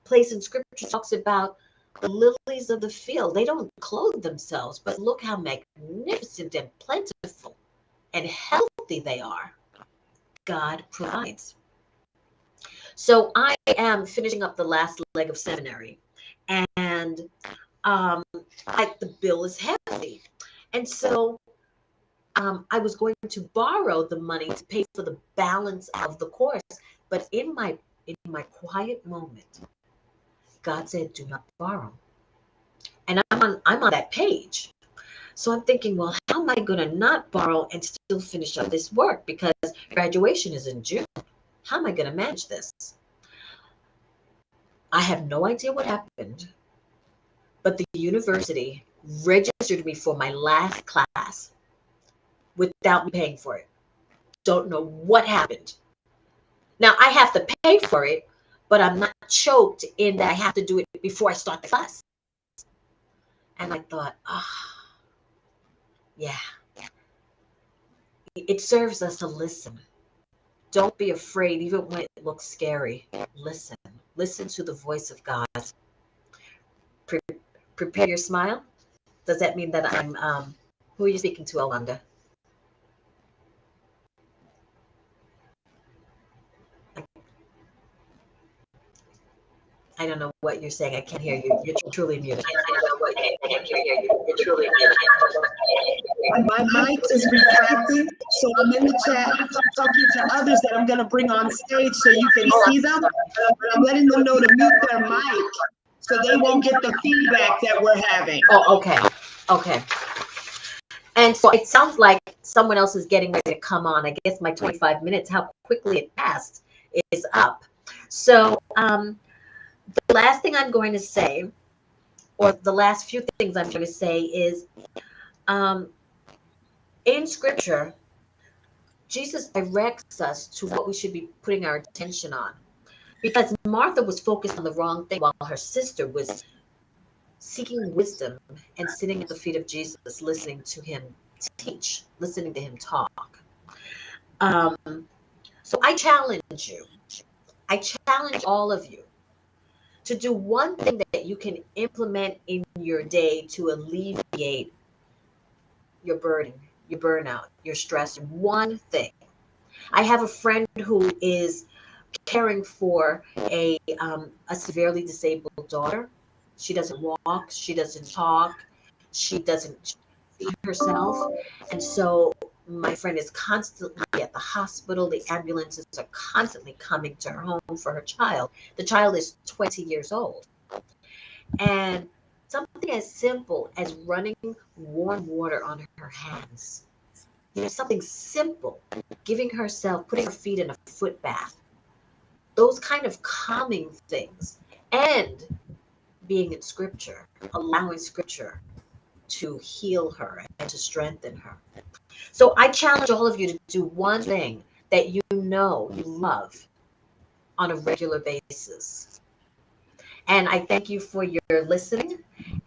C: place in scripture talks about the lilies of the field. They don't clothe themselves, but look how magnificent and plentiful and healthy they are. God provides. So I am finishing up the last leg of seminary, and the bill is heavy. And so I was going to borrow the money to pay for the balance of the course. But in my quiet moment, God said, do not borrow. And I'm on that page. So I'm thinking, well, how am I going to not borrow and still finish up this work? Because graduation is in June. How am I going to manage this? I have no idea what happened, but the university registered me for my last class without me paying for it. Don't know what happened. Now I have to pay for it, but I'm not choked in that I have to do it before I start the class. And I thought, yeah. It serves us to listen. Don't be afraid, even when it looks scary. Listen. Listen to the voice of God. Prepare your smile. Does that mean that I'm, who are you speaking to, Alanda? I don't know what you're saying. I can't hear you. You're truly muted.
A: My mic is retracting, so I'm in the chat talking to others that I'm going to bring on stage so you can see them. But I'm letting them know to mute their mic so they won't get the feedback that we're having.
C: Oh, okay. Okay. And so it sounds like someone else is getting ready to come on. I guess my 25 minutes, how quickly it passed, is up. So the last thing I'm going to say, or the last few things I'm going to say is, in Scripture, Jesus directs us to what we should be putting our attention on. Because Martha was focused on the wrong thing while her sister was seeking wisdom and sitting at the feet of Jesus, listening to him teach, listening to him talk. So I challenge you, I challenge all of you to do one thing that you can implement in your day to alleviate your burden, your burnout, your stress. One thing. I have a friend who is caring for a severely disabled daughter. She doesn't walk, she doesn't talk, she doesn't feed herself. And so my friend is constantly at the hospital. The ambulances are constantly coming to her home for her child. The child is 20 years old. And something as simple as running warm water on her hands, something simple, giving herself, putting her feet in a foot bath, those kind of calming things, and being in Scripture, allowing Scripture to heal her and to strengthen her. So I challenge all of you to do one thing that you know you love on a regular basis. And I thank you for your listening.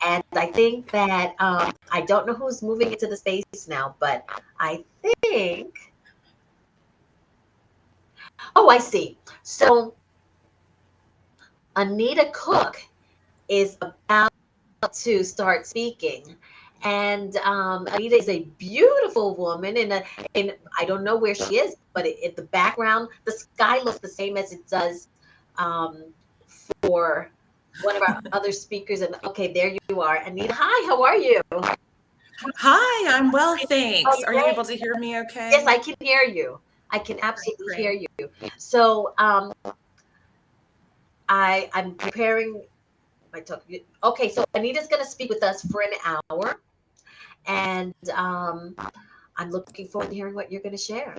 C: And I think that I don't know who's moving into the space now, but I think, oh, I see. So Anita Cook is about to start speaking. And Anita is a beautiful woman, and I don't know where she is, but in the background, the sky looks the same as it does for one of our other speakers. And okay, there you are, Anita. Hi, how are you?
F: Hi, I'm well, thanks. Are you able to hear me okay?
C: Yes, I can hear you. I can absolutely hear you. So I'm preparing my talk. Okay, so Anita's going to speak with us for an hour. And I'm looking forward to hearing what you're going to share.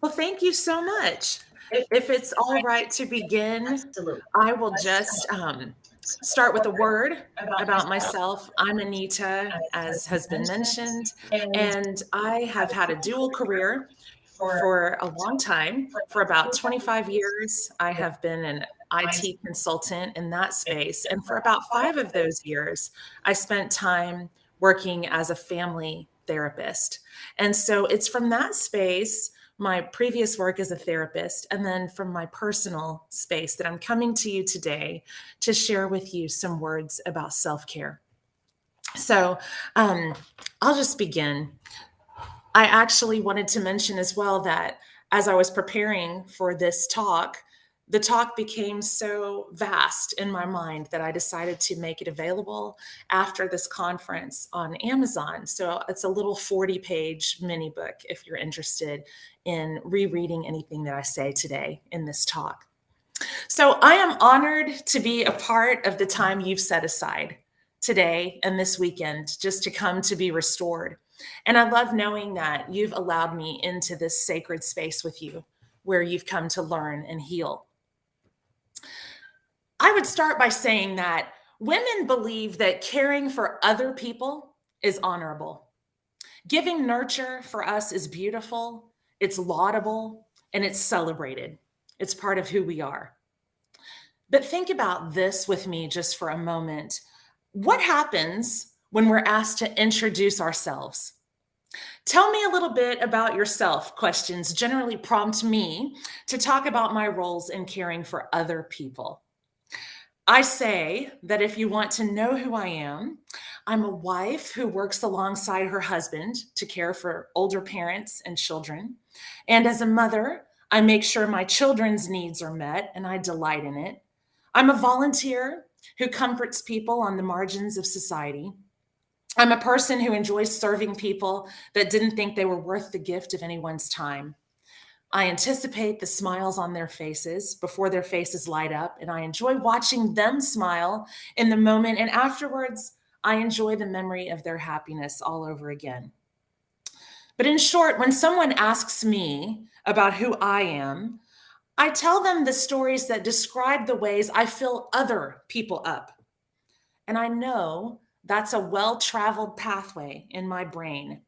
F: Well, thank you so much. If it's all right to begin,
C: Absolutely.
F: I will just start with a word about myself. I'm Anita, as has been mentioned, and I have had a dual career for a long time. For about 25 years, I have been an IT consultant in that space. And for about 5 of those years, I spent time working as a family therapist. And so it's from that space, my previous work as a therapist, and then from my personal space that I'm coming to you today to share with you some words about self-care. So I'll just begin. I actually wanted to mention as well that as I was preparing for this talk, the talk became so vast in my mind that I decided to make it available after this conference on Amazon. So it's a little 40-page mini book if you're interested in rereading anything that I say today in this talk. So I am honored to be a part of the time you've set aside today and this weekend just to come to be restored. And I love knowing that you've allowed me into this sacred space with you where you've come to learn and heal. I would start by saying that women believe that caring for other people is honorable. Giving nurture for us is beautiful, it's laudable, and it's celebrated. It's part of who we are. But think about this with me just for a moment. What happens when we're asked to introduce ourselves? Tell me a little bit about yourself. Questions generally prompt me to talk about my roles in caring for other people. I say that if you want to know who I am, I'm a wife who works alongside her husband to care for older parents and children. And as a mother, I make sure my children's needs are met and I delight in it. I'm a volunteer who comforts people on the margins of society. I'm a person who enjoys serving people that didn't think they were worth the gift of anyone's time. I anticipate the smiles on their faces before their faces light up, and I enjoy watching them smile in the moment, and afterwards, I enjoy the memory of their happiness all over again. But in short, when someone asks me about who I am, I tell them the stories that describe the ways I fill other people up. And I know that's a well-traveled pathway in my brain.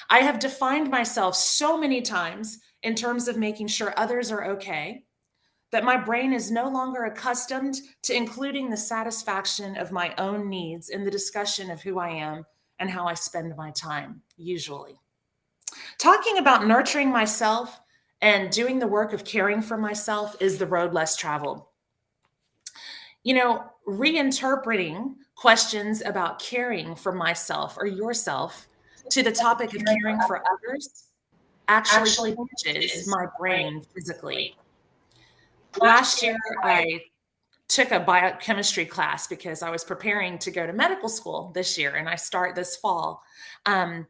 F: I have defined myself so many times in terms of making sure others are okay that my brain is no longer accustomed to including the satisfaction of my own needs in the discussion of who I am and how I spend my time, usually. Talking about nurturing myself and doing the work of caring for myself is the road less traveled. You know, reinterpreting questions about caring for myself or yourself to the topic of caring for others actually changes my brain physically. Last year, I took a biochemistry class because I was preparing to go to medical school this year, and I start this fall. And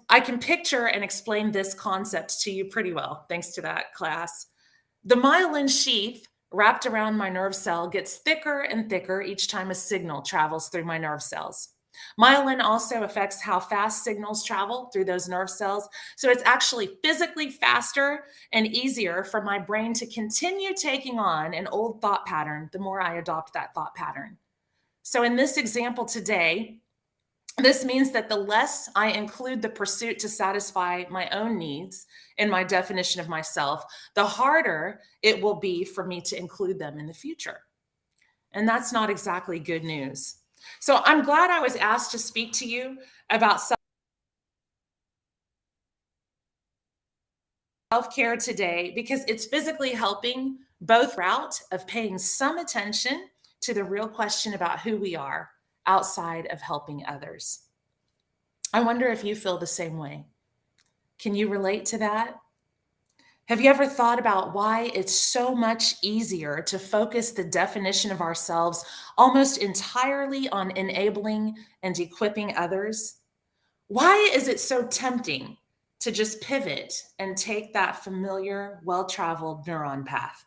F: I can picture and explain this concept to you pretty well, thanks to that class. The myelin sheath wrapped around my nerve cell gets thicker and thicker each time a signal travels through my nerve cells. Myelin also affects how fast signals travel through those nerve cells. So it's actually physically faster and easier for my brain to continue taking on an old thought pattern the more I adopt that thought pattern. So in this example today, this means that the less I include the pursuit to satisfy my own needs in my definition of myself, the harder it will be for me to include them in the future. And that's not exactly good news. So I'm glad I was asked to speak to you about self-care today because it's physically helping both route of paying some attention to the real question about who we are outside of helping others. I wonder if you feel the same way. Can you relate to that? Have you ever thought about why it's so much easier to focus the definition of ourselves almost entirely on enabling and equipping others? Why is it so tempting to just pivot and take that familiar, well-traveled neuron path?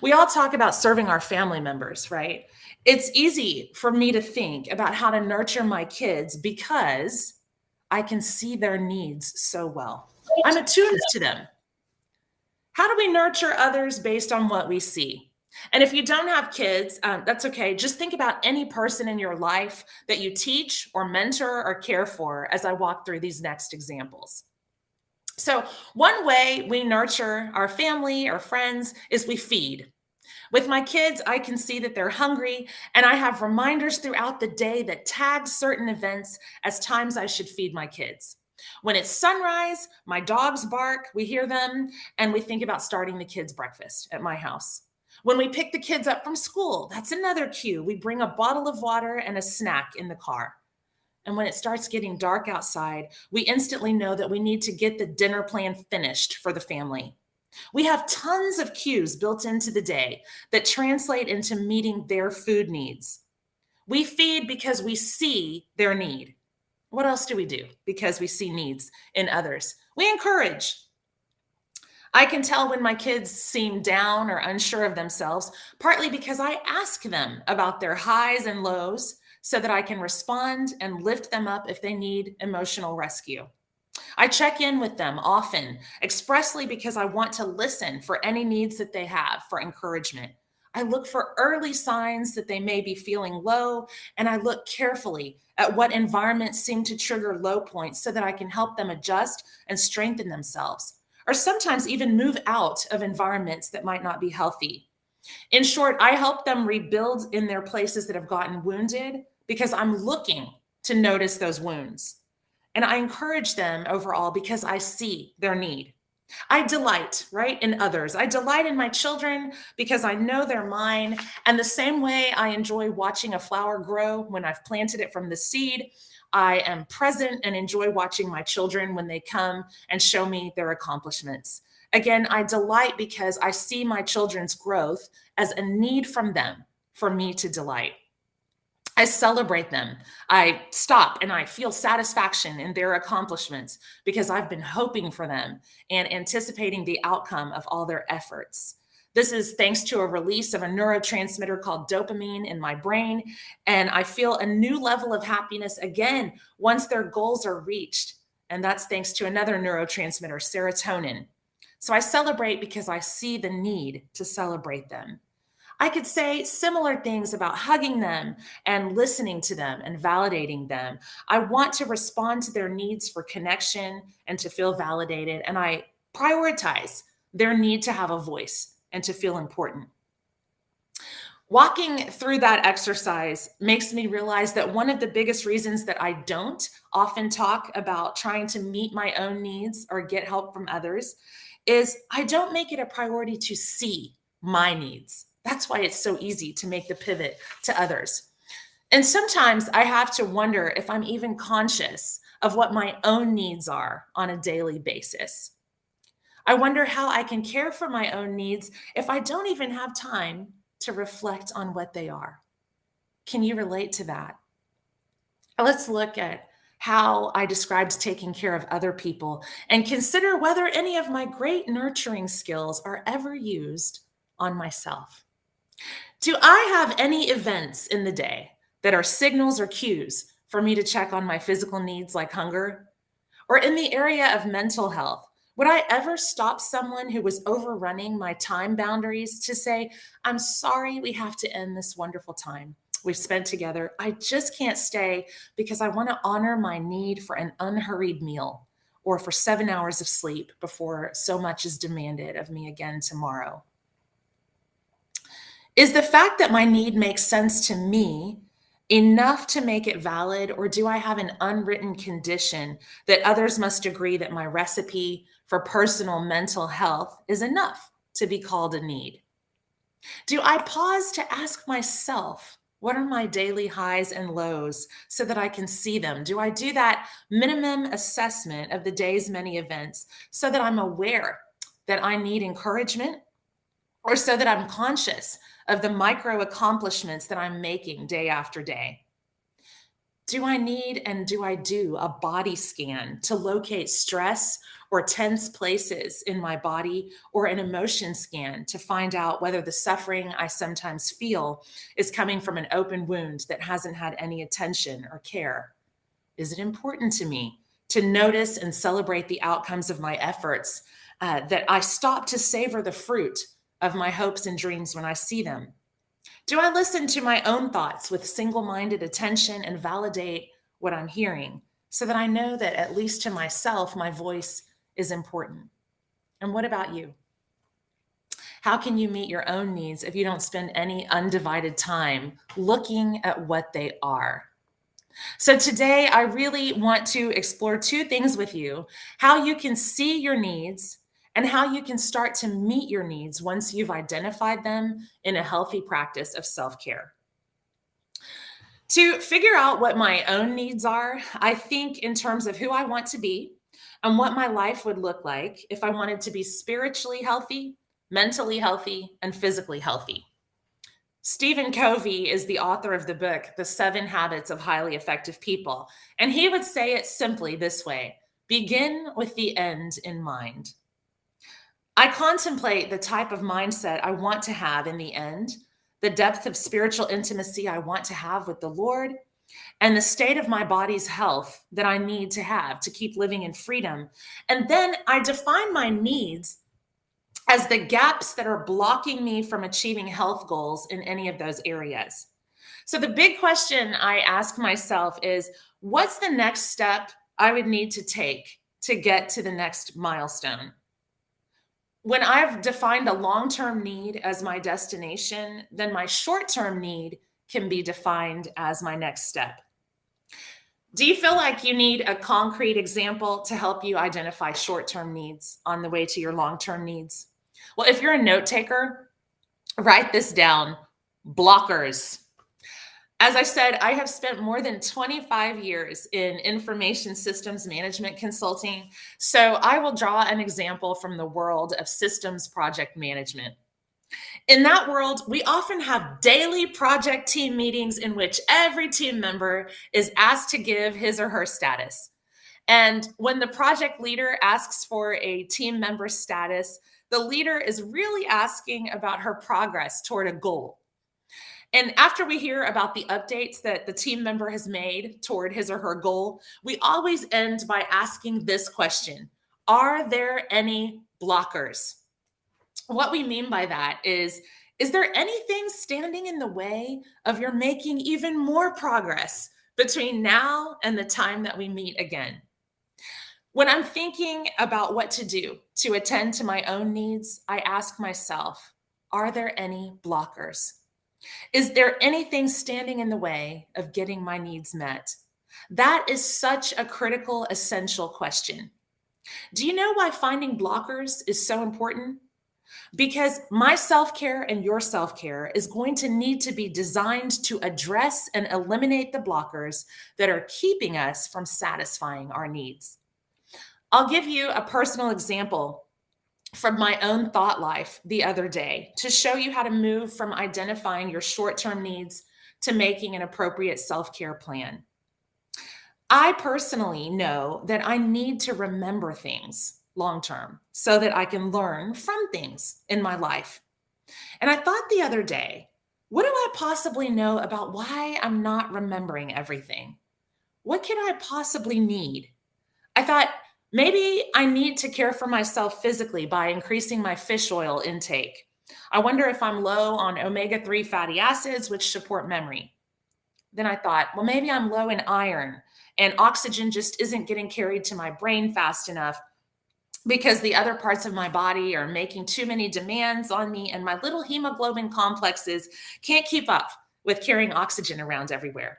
F: We all talk about serving our family members, right? It's easy for me to think about how to nurture my kids because I can see their needs so well. I'm attuned to them. How do we nurture others based on what we see? And if you don't have kids, that's okay. Just think about any person in your life that you teach or mentor or care for as I walk through these next examples. So one way we nurture our family or friends is we feed. With my kids, I can see that they're hungry, and I have reminders throughout the day that tag certain events as times I should feed my kids. When it's sunrise, my dogs bark, we hear them, and we think about starting the kids' breakfast at my house. When we pick the kids up from school, that's another cue. We bring a bottle of water and a snack in the car. And when it starts getting dark outside, we instantly know that we need to get the dinner plan finished for the family. We have tons of cues built into the day that translate into meeting their food needs. We feed because we see their need. What else do we do because we see needs in others? We encourage. I can tell when my kids seem down or unsure of themselves, partly because I ask them about their highs and lows so that I can respond and lift them up if they need emotional rescue. I check in with them often, expressly because I want to listen for any needs that they have for encouragement. I look for early signs that they may be feeling low, and I look carefully at what environments seem to trigger low points so that I can help them adjust and strengthen themselves, or sometimes even move out of environments that might not be healthy. In short, I help them rebuild in their places that have gotten wounded because I'm looking to notice those wounds. And I encourage them overall because I see their need. I delight, right, in others. I delight in my children because I know they're mine. And the same way I enjoy watching a flower grow when I've planted it from the seed, I am present and enjoy watching my children when they come and show me their accomplishments. Again, I delight because I see my children's growth as a need from them for me to delight. I celebrate them. I stop and I feel satisfaction in their accomplishments because I've been hoping for them and anticipating the outcome of all their efforts. This is thanks to a release of a neurotransmitter called dopamine in my brain, and I feel a new level of happiness again once their goals are reached, and that's thanks to another neurotransmitter, serotonin. So I celebrate because I see the need to celebrate them. I could say similar things about hugging them and listening to them and validating them. I want to respond to their needs for connection and to feel validated, and I prioritize their need to have a voice and to feel important. Walking through that exercise makes me realize that one of the biggest reasons that I don't often talk about trying to meet my own needs or get help from others is I don't make it a priority to see my needs. That's why it's so easy to make the pivot to others. And sometimes I have to wonder if I'm even conscious of what my own needs are on a daily basis. I wonder how I can care for my own needs if I don't even have time to reflect on what they are. Can you relate to that? Let's look at how I described taking care of other people and consider whether any of my great nurturing skills are ever used on myself. Do I have any events in the day that are signals or cues for me to check on my physical needs like hunger? Or in the area of mental health, would I ever stop someone who was overrunning my time boundaries to say, I'm sorry, we have to end this wonderful time we've spent together. I just can't stay because I want to honor my need for an unhurried meal or for 7 hours of sleep before so much is demanded of me again tomorrow. Is the fact that my need makes sense to me enough to make it valid, or do I have an unwritten condition that others must agree that my recipe for personal mental health is enough to be called a need? Do I pause to ask myself, what are my daily highs and lows so that I can see them? Do I do that minimum assessment of the day's many events so that I'm aware that I need encouragement, or so that I'm conscious of the micro accomplishments that I'm making day after day? Do I need and do I do a body scan to locate stress or tense places in my body, or an emotion scan to find out whether the suffering I sometimes feel is coming from an open wound that hasn't had any attention or care? Is it important to me to notice and celebrate the outcomes of my efforts, that I stop to savor the fruit of my hopes and dreams when I see them? Do I listen to my own thoughts with single-minded attention and validate what I'm hearing so that I know that at least to myself, my voice is important? And what about you? How can you meet your own needs if you don't spend any undivided time looking at what they are? So today, I really want to explore two things with you: how you can see your needs and how you can start to meet your needs once you've identified them in a healthy practice of self-care. To figure out what my own needs are, I think in terms of who I want to be and what my life would look like if I wanted to be spiritually healthy, mentally healthy, and physically healthy. Stephen Covey is the author of the book, The 7 Habits of Highly Effective People. And he would say it simply this way: begin with the end in mind. I contemplate the type of mindset I want to have in the end, the depth of spiritual intimacy I want to have with the Lord, and the state of my body's health that I need to have to keep living in freedom. And then I define my needs as the gaps that are blocking me from achieving health goals in any of those areas. So the big question I ask myself is, what's the next step I would need to take to get to the next milestone? When I've defined a long-term need as my destination, then my short-term need can be defined as my next step. Do you feel like you need a concrete example to help you identify short-term needs on the way to your long-term needs? Well, if you're a note taker, write this down: blockers. As I said, I have spent more than 25 years in information systems management consulting, so I will draw an example from the world of systems project management. In that world, we often have daily project team meetings in which every team member is asked to give his or her status. And when the project leader asks for a team member status, the leader is really asking about her progress toward a goal. And after we hear about the updates that the team member has made toward his or her goal, we always end by asking this question: are there any blockers? What we mean by that is Is there anything standing in the way of your making even more progress between now and the time that we meet again? When I'm thinking about what to do to attend to my own needs, I ask myself, are there any blockers? Is there anything standing in the way of getting my needs met? That is such a critical, essential question. Do you know why finding blockers is so important? Because my self-care and your self-care is going to need to be designed to address and eliminate the blockers that are keeping us from satisfying our needs. I'll give you a personal example from my own thought life the other day to show you how to move from identifying your short-term needs to making an appropriate self-care plan. I personally know that I need to remember things long-term so that I can learn from things in my life. And I thought the other day, what do I possibly know about why I'm not remembering everything? What could I possibly need? I thought, maybe I need to care for myself physically by increasing my fish oil intake. I wonder if I'm low on omega-3 fatty acids, which support memory. Then I thought, well, maybe I'm low in iron and oxygen just isn't getting carried to my brain fast enough because the other parts of my body are making too many demands on me and my little hemoglobin complexes can't keep up with carrying oxygen around everywhere.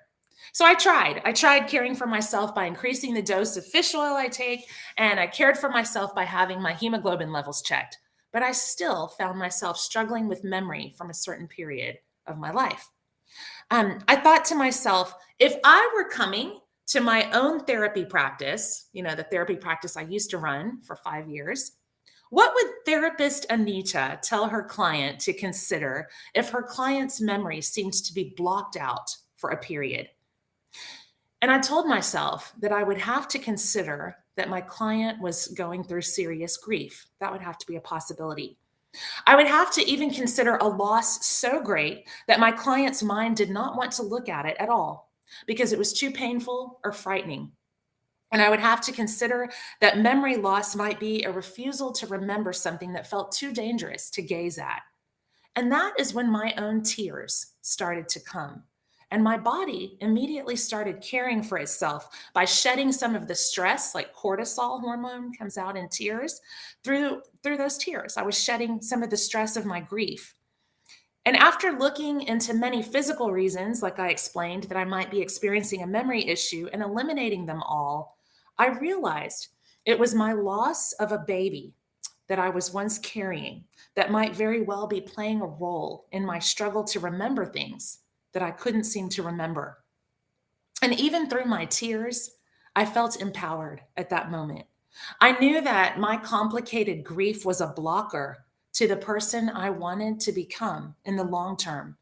F: So I tried caring for myself by increasing the dose of fish oil I take, and I cared for myself by having my hemoglobin levels checked. But I still found myself struggling with memory from a certain period of my life. I thought to myself, if I were coming to my own therapy practice, the therapy practice I used to run for 5 years, what would therapist Anita tell her client to consider if her client's memory seems to be blocked out for a period? And I told myself that I would have to consider that my client was going through serious grief. That would have to be a possibility. I would have to even consider a loss so great that my client's mind did not want to look at it at all because it was too painful or frightening. And I would have to consider that memory loss might be a refusal to remember something that felt too dangerous to gaze at. And that is when my own tears started to come. And my body immediately started caring for itself by shedding some of the stress, like cortisol hormone comes out in tears. Through those tears, I was shedding some of the stress of my grief. And after looking into many physical reasons, like I explained, that I might be experiencing a memory issue and eliminating them all, I realized it was my loss of a baby that I was once carrying that might very well be playing a role in my struggle to remember things that I couldn't seem to remember. And even through my tears, I felt empowered at that moment. I knew that my complicated grief was a blocker to the person I wanted to become in the long term,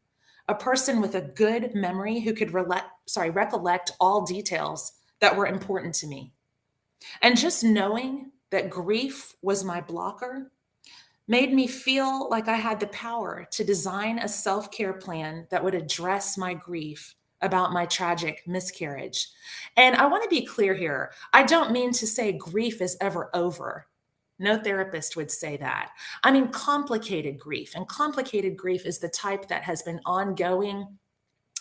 F: a person with a good memory who could recollect all details that were important to me. And just knowing that grief was my blocker made me feel like I had the power to design a self-care plan that would address my grief about my tragic miscarriage. And I want to be clear here. I don't mean to say grief is ever over. No therapist would say that. I mean complicated grief. And complicated grief is the type that has been ongoing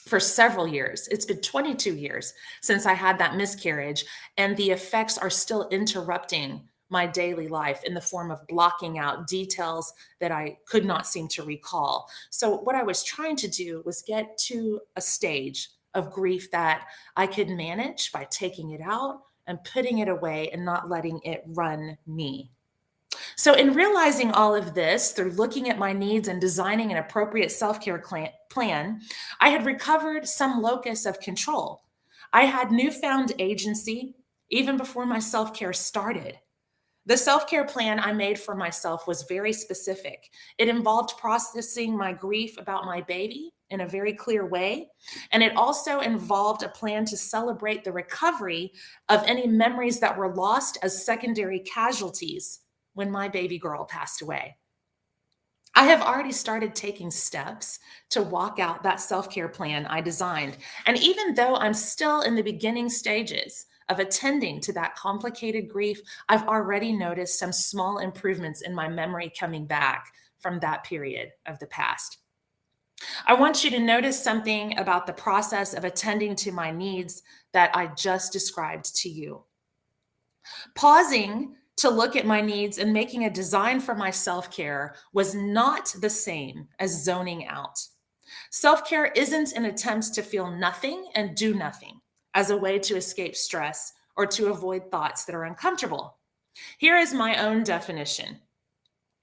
F: for several years. It's been 22 years since I had that miscarriage, and the effects are still interrupting my daily life in the form of blocking out details that I could not seem to recall. So what I was trying to do was get to a stage of grief that I could manage by taking it out and putting it away and not letting it run me. So in realizing all of this through looking at my needs and designing an appropriate self-care plan, I had recovered some locus of control. I had newfound agency even before my self-care started. The self-care plan I made for myself was very specific. It involved processing my grief about my baby in a very clear way. And it also involved a plan to celebrate the recovery of any memories that were lost as secondary casualties when my baby girl passed away. I have already started taking steps to walk out that self-care plan I designed. And even though I'm still in the beginning stages of attending to that complicated grief, I've already noticed some small improvements in my memory coming back from that period of the past. I want you to notice something about the process of attending to my needs that I just described to you. Pausing to look at my needs and making a design for my self-care was not the same as zoning out. Self-care isn't an attempt to feel nothing and do nothing as a way to escape stress or to avoid thoughts that are uncomfortable. Here is my own definition.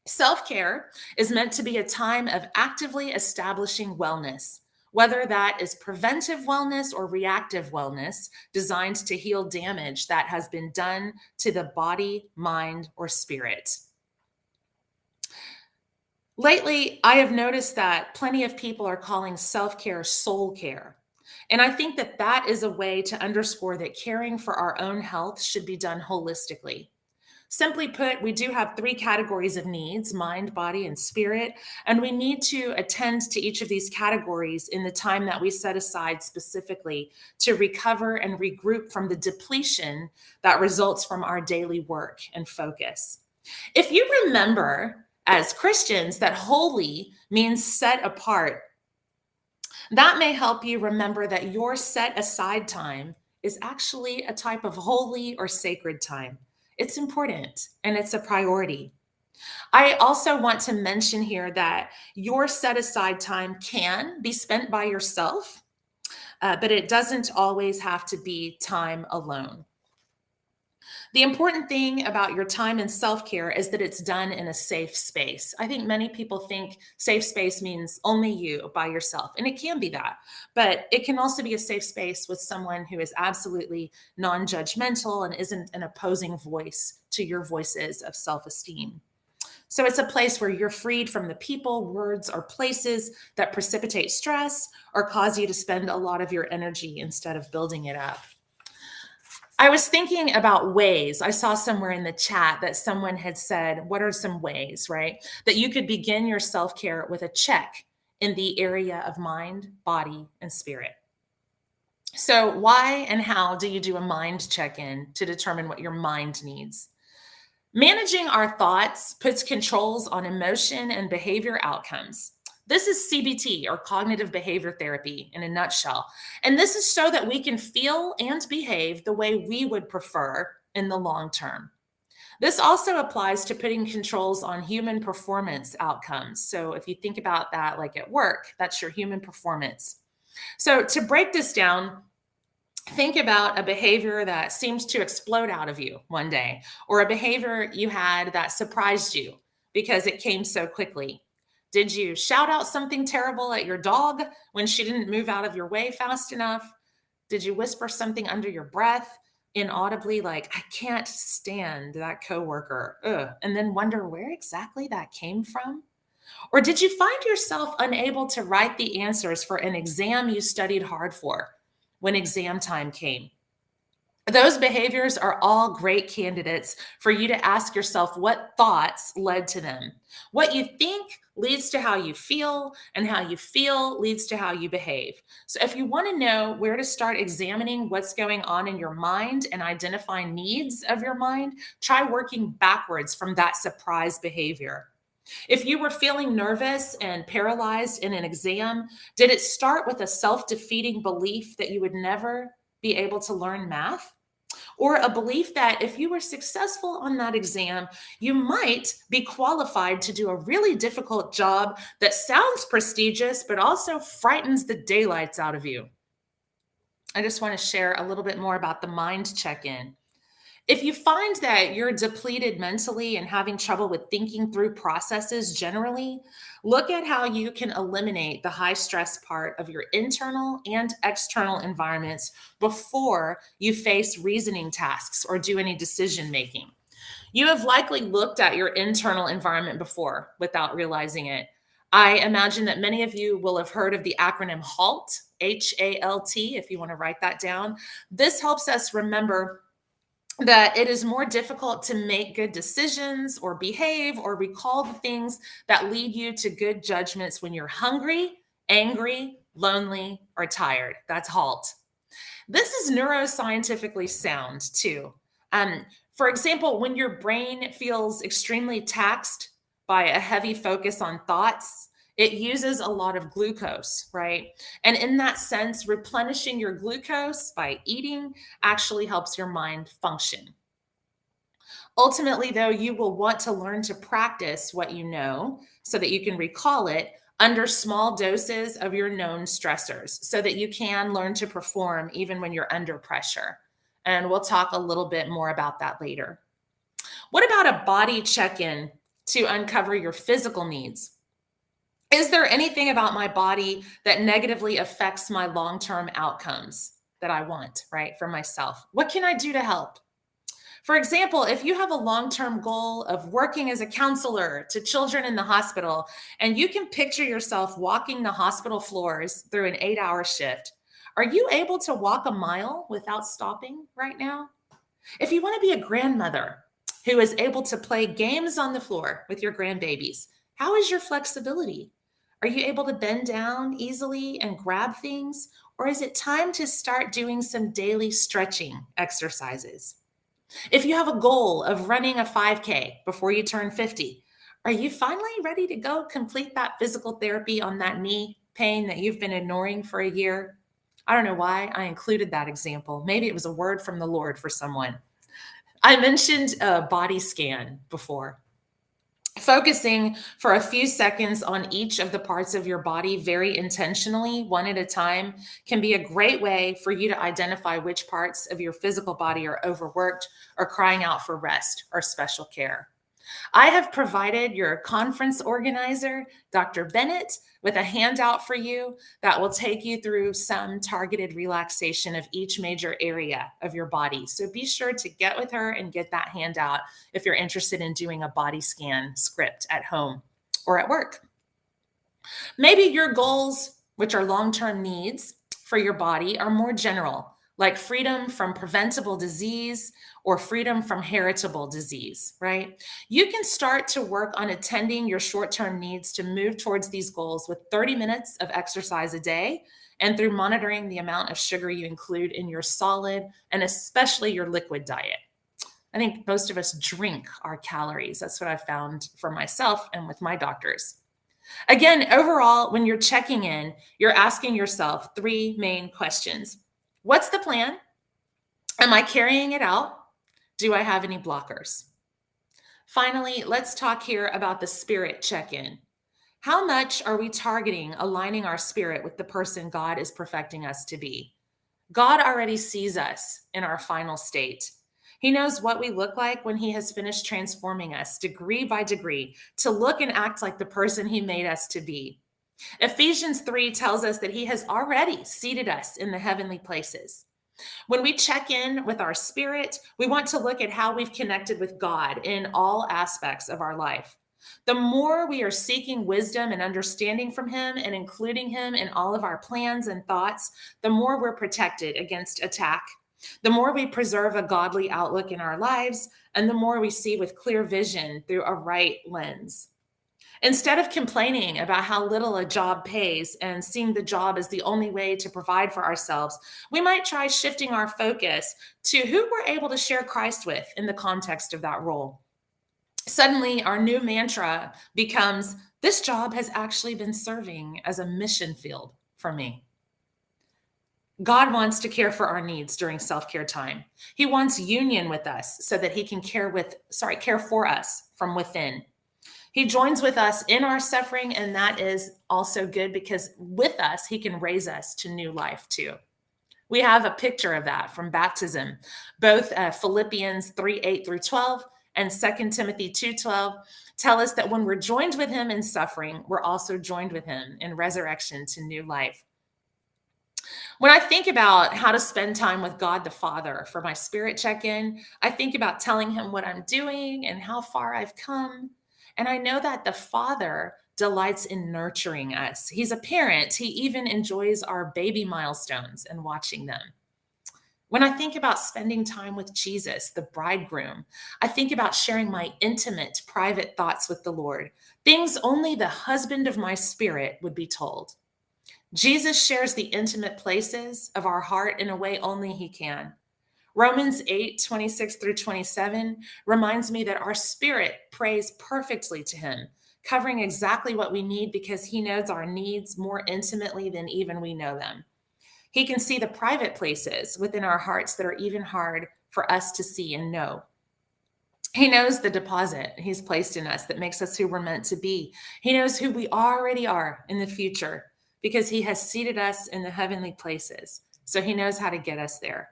F: Self-care is meant to be a time of actively establishing wellness, whether that is preventive wellness or reactive wellness designed to heal damage that has been done to the body, mind, or spirit. Lately, I have noticed that plenty of people are calling self-care soul care. And I think that that is a way to underscore that caring for our own health should be done holistically. Simply put, we do have 3 categories of needs: mind, body, and spirit. And we need to attend to each of these categories in the time that we set aside specifically to recover and regroup from the depletion that results from our daily work and focus. If you remember, as Christians, that holy means set apart, that may help you remember that your set aside time is actually a type of holy or sacred time. It's important and it's a priority. I also want to mention here that your set aside time can be spent by yourself, but it doesn't always have to be time alone. The important thing about your time in self-care is that it's done in a safe space. I think many people think safe space means only you by yourself, and it can be that, but it can also be a safe space with someone who is absolutely non-judgmental and isn't an opposing voice to your voices of self-esteem. So it's a place where you're freed from the people, words, or places that precipitate stress or cause you to spend a lot of your energy instead of building it up. I was thinking about ways. I saw somewhere in the chat that someone had said, what are some ways, right, that you could begin your self-care with a check in the area of mind, body, and spirit. So why and how do you do a mind check-in to determine what your mind needs? Managing our thoughts puts controls on emotion and behavior outcomes. This is CBT, or cognitive behavior therapy, in a nutshell. And this is so that we can feel and behave the way we would prefer in the long term. This also applies to putting controls on human performance outcomes. So if you think about that like at work, that's your human performance. So to break this down, think about a behavior that seems to explode out of you one day, or a behavior you had that surprised you because it came so quickly. Did you shout out something terrible at your dog when she didn't move out of your way fast enough? Did you whisper something under your breath inaudibly, like, I can't stand that coworker, ugh, and then wonder where exactly that came from? Or did you find yourself unable to write the answers for an exam you studied hard for when exam time came? Those behaviors are all great candidates for you to ask yourself what thoughts led to them. What you think leads to how you feel, and how you feel leads to how you behave. So if you want to know where to start examining what's going on in your mind and identifying needs of your mind, try working backwards from that surprise behavior. If you were feeling nervous and paralyzed in an exam, did it start with a self-defeating belief that you would never be able to learn math? Or a belief that if you were successful on that exam, you might be qualified to do a really difficult job that sounds prestigious, but also frightens the daylights out of you? I just want to share a little bit more about the mind check-in. If you find that you're depleted mentally and having trouble with thinking through processes generally, look at how you can eliminate the high stress part of your internal and external environments before you face reasoning tasks or do any decision making. You have likely looked at your internal environment before without realizing it. I imagine that many of you will have heard of the acronym HALT, H-A-L-T, if you want to write that down. This helps us remember that it is more difficult to make good decisions or behave or recall the things that lead you to good judgments when you're hungry, angry, lonely, or tired. That's HALT. This is neuroscientifically sound too. For example, when your brain feels extremely taxed by a heavy focus on thoughts, It uses a lot of glucose, right? And in that sense, replenishing your glucose by eating actually helps your mind function. Ultimately, though, you will want to learn to practice what you know so that you can recall it under small doses of your known stressors so that you can learn to perform even when you're under pressure. And we'll talk a little bit more about that later. What about a body check-in to uncover your physical needs? Is there anything about my body that negatively affects my long-term outcomes that I want, right, for myself? What can I do to help? For example, if you have a long-term goal of working as a counselor to children in the hospital, and you can picture yourself walking the hospital floors through an 8-hour shift, are you able to walk a mile without stopping right now? If you want to be a grandmother who is able to play games on the floor with your grandbabies, how is your flexibility? Are you able to bend down easily and grab things? Or is it time to start doing some daily stretching exercises? If you have a goal of running a 5K before you turn 50, are you finally ready to go complete that physical therapy on that knee pain that you've been ignoring for a year? I don't know why I included that example. Maybe it was a word from the Lord for someone. I mentioned a body scan before. Focusing for a few seconds on each of the parts of your body very intentionally, one at a time, can be a great way for you to identify which parts of your physical body are overworked or crying out for rest or special care. I have provided your conference organizer, Dr. Bennett, with a handout for you that will take you through some targeted relaxation of each major area of your body. So be sure to get with her and get that handout if you're interested in doing a body scan script at home or at work. Maybe your goals, which are long-term needs for your body, are more general, like freedom from preventable disease or freedom from heritable disease, right? You can start to work on attending your short-term needs to move towards these goals with 30 minutes of exercise a day and through monitoring the amount of sugar you include in your solid and especially your liquid diet. I think most of us drink our calories. That's what I've found for myself and with my doctors. Again, overall, when you're checking in, you're asking yourself 3 main questions. What's the plan? Am I carrying it out? Do I have any blockers? Finally, let's talk here about the spirit check-in. How much are we targeting aligning our spirit with the person God is perfecting us to be? God already sees us in our final state. He knows what we look like when he has finished transforming us degree by degree to look and act like the person he made us to be. Ephesians 3 tells us that he has already seated us in the heavenly places. When we check in with our spirit, we want to look at how we've connected with God in all aspects of our life. The more we are seeking wisdom and understanding from him and including him in all of our plans and thoughts, the more we're protected against attack. The more we preserve a godly outlook in our lives, and the more we see with clear vision through a right lens. Instead of complaining about how little a job pays and seeing the job as the only way to provide for ourselves, we might try shifting our focus to who we're able to share Christ with in the context of that role. Suddenly, our new mantra becomes, this job has actually been serving as a mission field for me. God wants to care for our needs during self-care time. He wants union with us so that he can care for us from within. He joins with us in our suffering, and that is also good because with us, he can raise us to new life too. We have a picture of that from baptism. Both Philippians 3:8-12 and 2 Timothy 2:12 tell us that when we're joined with him in suffering, we're also joined with him in resurrection to new life. When I think about how to spend time with God the Father for my spirit check-in, I think about telling him what I'm doing and how far I've come. And I know that the Father delights in nurturing us. He's a parent. He even enjoys our baby milestones and watching them. When I think about spending time with Jesus, the bridegroom, I think about sharing my intimate, private thoughts with the Lord, things only the husband of my spirit would be told. Jesus shares the intimate places of our heart in a way only he can. Romans 8:26-27 reminds me that our spirit prays perfectly to him, covering exactly what we need because he knows our needs more intimately than even we know them. He can see the private places within our hearts that are even hard for us to see and know. He knows the deposit he's placed in us that makes us who we're meant to be. He knows who we already are in the future because he has seated us in the heavenly places. So he knows how to get us there.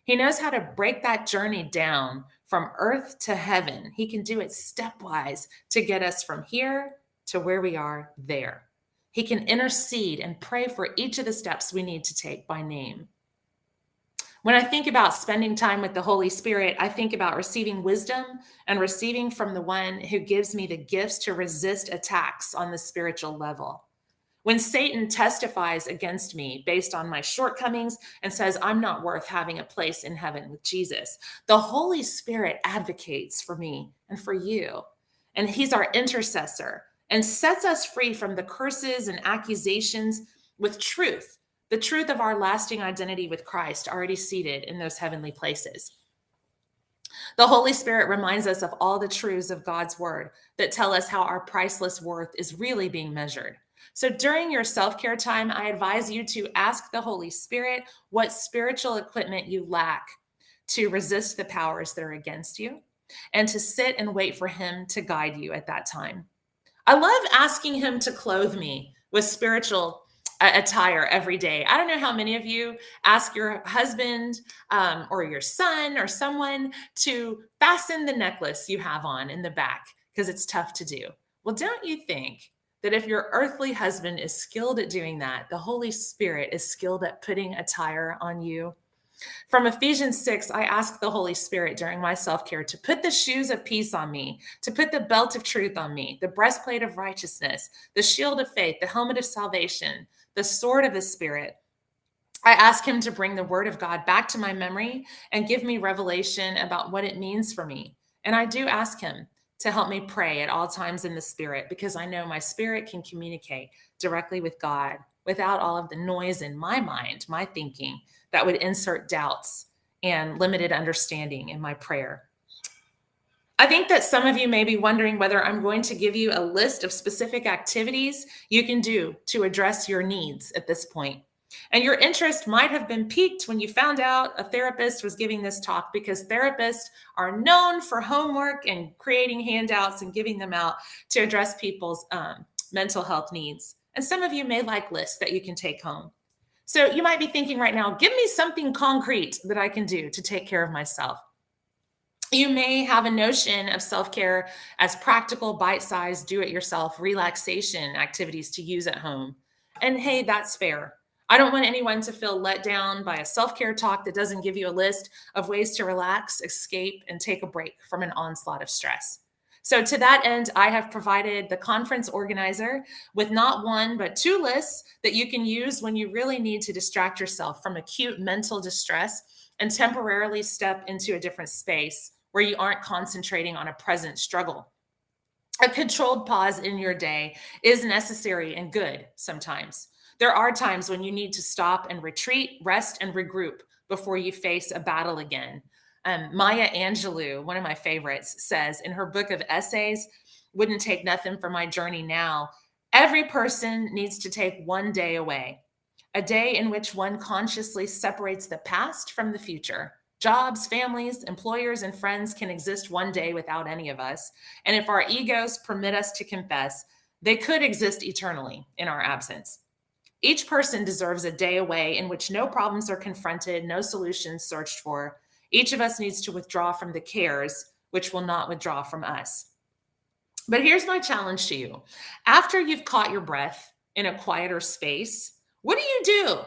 F: He knows how to break that journey down from earth to heaven. He can do it stepwise to get us from here to where we are there. He can intercede and pray for each of the steps we need to take by name. When I think about spending time with the Holy Spirit, I think about receiving wisdom and receiving from the one who gives me the gifts to resist attacks on the spiritual level. When Satan testifies against me based on my shortcomings and says I'm not worth having a place in heaven with Jesus, the Holy Spirit advocates for me and for you. And he's our intercessor and sets us free from the curses and accusations with truth. The truth of our lasting identity with Christ already seated in those heavenly places. The Holy Spirit reminds us of all the truths of God's word that tell us how our priceless worth is really being measured. So during your self-care time, I advise you to ask the Holy Spirit what spiritual equipment you lack to resist the powers that are against you and to sit and wait for him to guide you at that time. I love asking him to clothe me with spiritual attire every day. I don't know how many of you ask your husband or your son or someone to fasten the necklace you have on in the back because it's tough to do. Well, don't you think that if your earthly husband is skilled at doing that, the Holy Spirit is skilled at putting attire on you? From Ephesians 6, I ask the Holy Spirit during my self-care to put the shoes of peace on me, to put the belt of truth on me, the breastplate of righteousness, the shield of faith, the helmet of salvation, the sword of the Spirit. I ask him to bring the word of God back to my memory and give me revelation about what it means for me. And I do ask him to help me pray at all times in the Spirit because I know my spirit can communicate directly with God without all of the noise in my mind, my thinking, that would insert doubts and limited understanding in my prayer. I think that some of you may be wondering whether I'm going to give you a list of specific activities you can do to address your needs at this point. And your interest might have been piqued when you found out a therapist was giving this talk because therapists are known for homework and creating handouts and giving them out to address people's mental health needs. And some of you may like lists that you can take home. So you might be thinking right now, give me something concrete that I can do to take care of myself. You may have a notion of self-care as practical, bite-sized, do-it-yourself relaxation activities to use at home. And hey, that's fair. I don't want anyone to feel let down by a self-care talk that doesn't give you a list of ways to relax, escape, and take a break from an onslaught of stress. So to that end, I have provided the conference organizer with not one, but 2 lists that you can use when you really need to distract yourself from acute mental distress and temporarily step into a different space where you aren't concentrating on a present struggle. A controlled pause in your day is necessary and good sometimes. There are times when you need to stop and retreat, rest, and regroup before you face a battle again. Maya Angelou, one of my favorites, says in her book of essays, Wouldn't Take Nothing for My Journey Now, every person needs to take one day away, a day in which one consciously separates the past from the future. Jobs, families, employers, and friends can exist one day without any of us. And if our egos permit us to confess, they could exist eternally in our absence. Each person deserves a day away in which no problems are confronted, no solutions searched for. Each of us needs to withdraw from the cares, which will not withdraw from us. But here's my challenge to you. After you've caught your breath in a quieter space, what do you do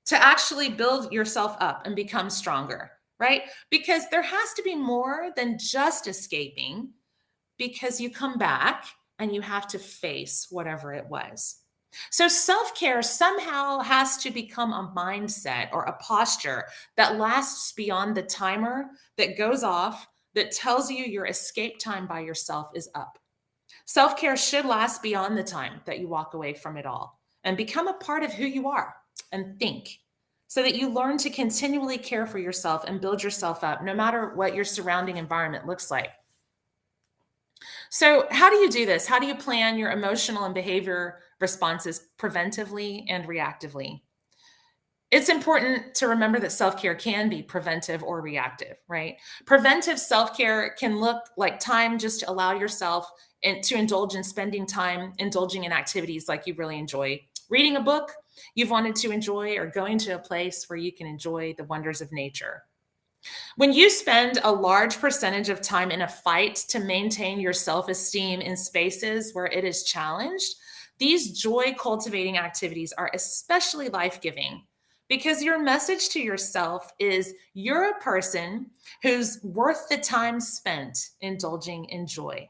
F: to actually build yourself up and become stronger, right? Because there has to be more than just escaping, because you come back and you have to face whatever it was. So self-care somehow has to become a mindset or a posture that lasts beyond the timer that goes off that tells you your escape time by yourself is up. Self-care should last beyond the time that you walk away from it all and become a part of who you are and think, so that you learn to continually care for yourself and build yourself up no matter what your surrounding environment looks like. So how do you do this? How do you plan your emotional and behavior responses preventively and reactively? It's important to remember that self-care can be preventive or reactive, right? Preventive self-care can look like time just to allow yourself to indulge in spending time indulging in activities like you really enjoy. Reading a book you've wanted to enjoy, or going to a place where you can enjoy the wonders of nature. When you spend a large percentage of time in a fight to maintain your self-esteem in spaces where it is challenged, these joy-cultivating activities are especially life-giving, because your message to yourself is you're a person who's worth the time spent indulging in joy.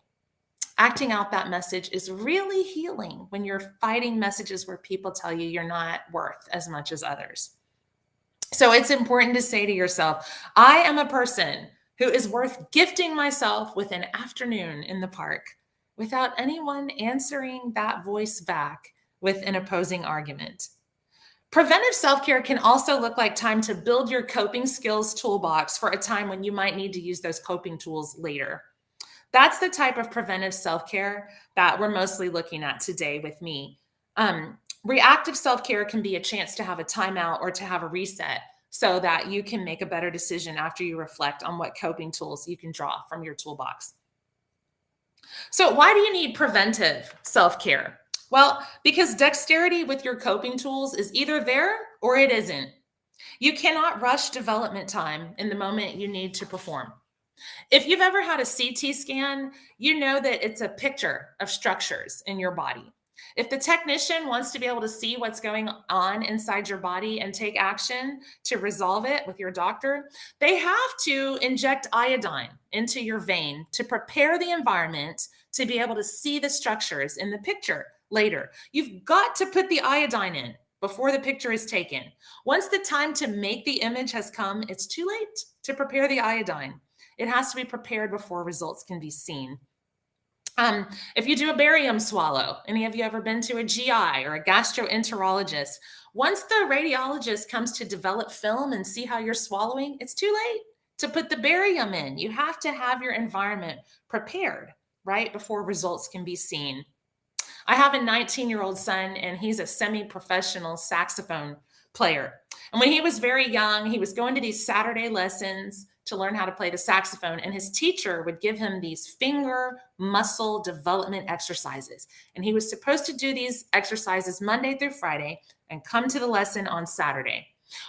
F: Acting out that message is really healing when you're fighting messages where people tell you you're not worth as much as others. So it's important to say to yourself, I am a person who is worth gifting myself with an afternoon in the park without anyone answering that voice back with an opposing argument. Preventive self-care can also look like time to build your coping skills toolbox for a time when you might need to use those coping tools later. That's the type of preventive self-care that we're mostly looking at today with me. Reactive self-care can be a chance to have a timeout or to have a reset so that you can make a better decision after you reflect on what coping tools you can draw from your toolbox. So why do you need preventive self-care? Well, because dexterity with your coping tools is either there or it isn't. You cannot rush development time in the moment you need to perform. If you've ever had a CT scan, you know that it's a picture of structures in your body. If the technician wants to be able to see what's going on inside your body and take action to resolve it with your doctor, they have to inject iodine into your vein to prepare the environment to be able to see the structures in the picture later. You've got to put the iodine in before the picture is taken. Once the time to make the image has come, it's too late to prepare the iodine. It has to be prepared before results can be seen. If you do a barium swallow, any of you ever been to a GI or a gastroenterologist? Once the radiologist comes to develop film and see how you're swallowing, it's too late to put the barium in. You have to have your environment prepared right before results can be seen. I have a 19-year-old son, and he's a semi-professional saxophone player. And when he was very young, he was going to these Saturday lessons to learn how to play the saxophone, and his teacher would give him these finger muscle development exercises. And he was supposed to do these exercises Monday through Friday and come to the lesson on Saturday.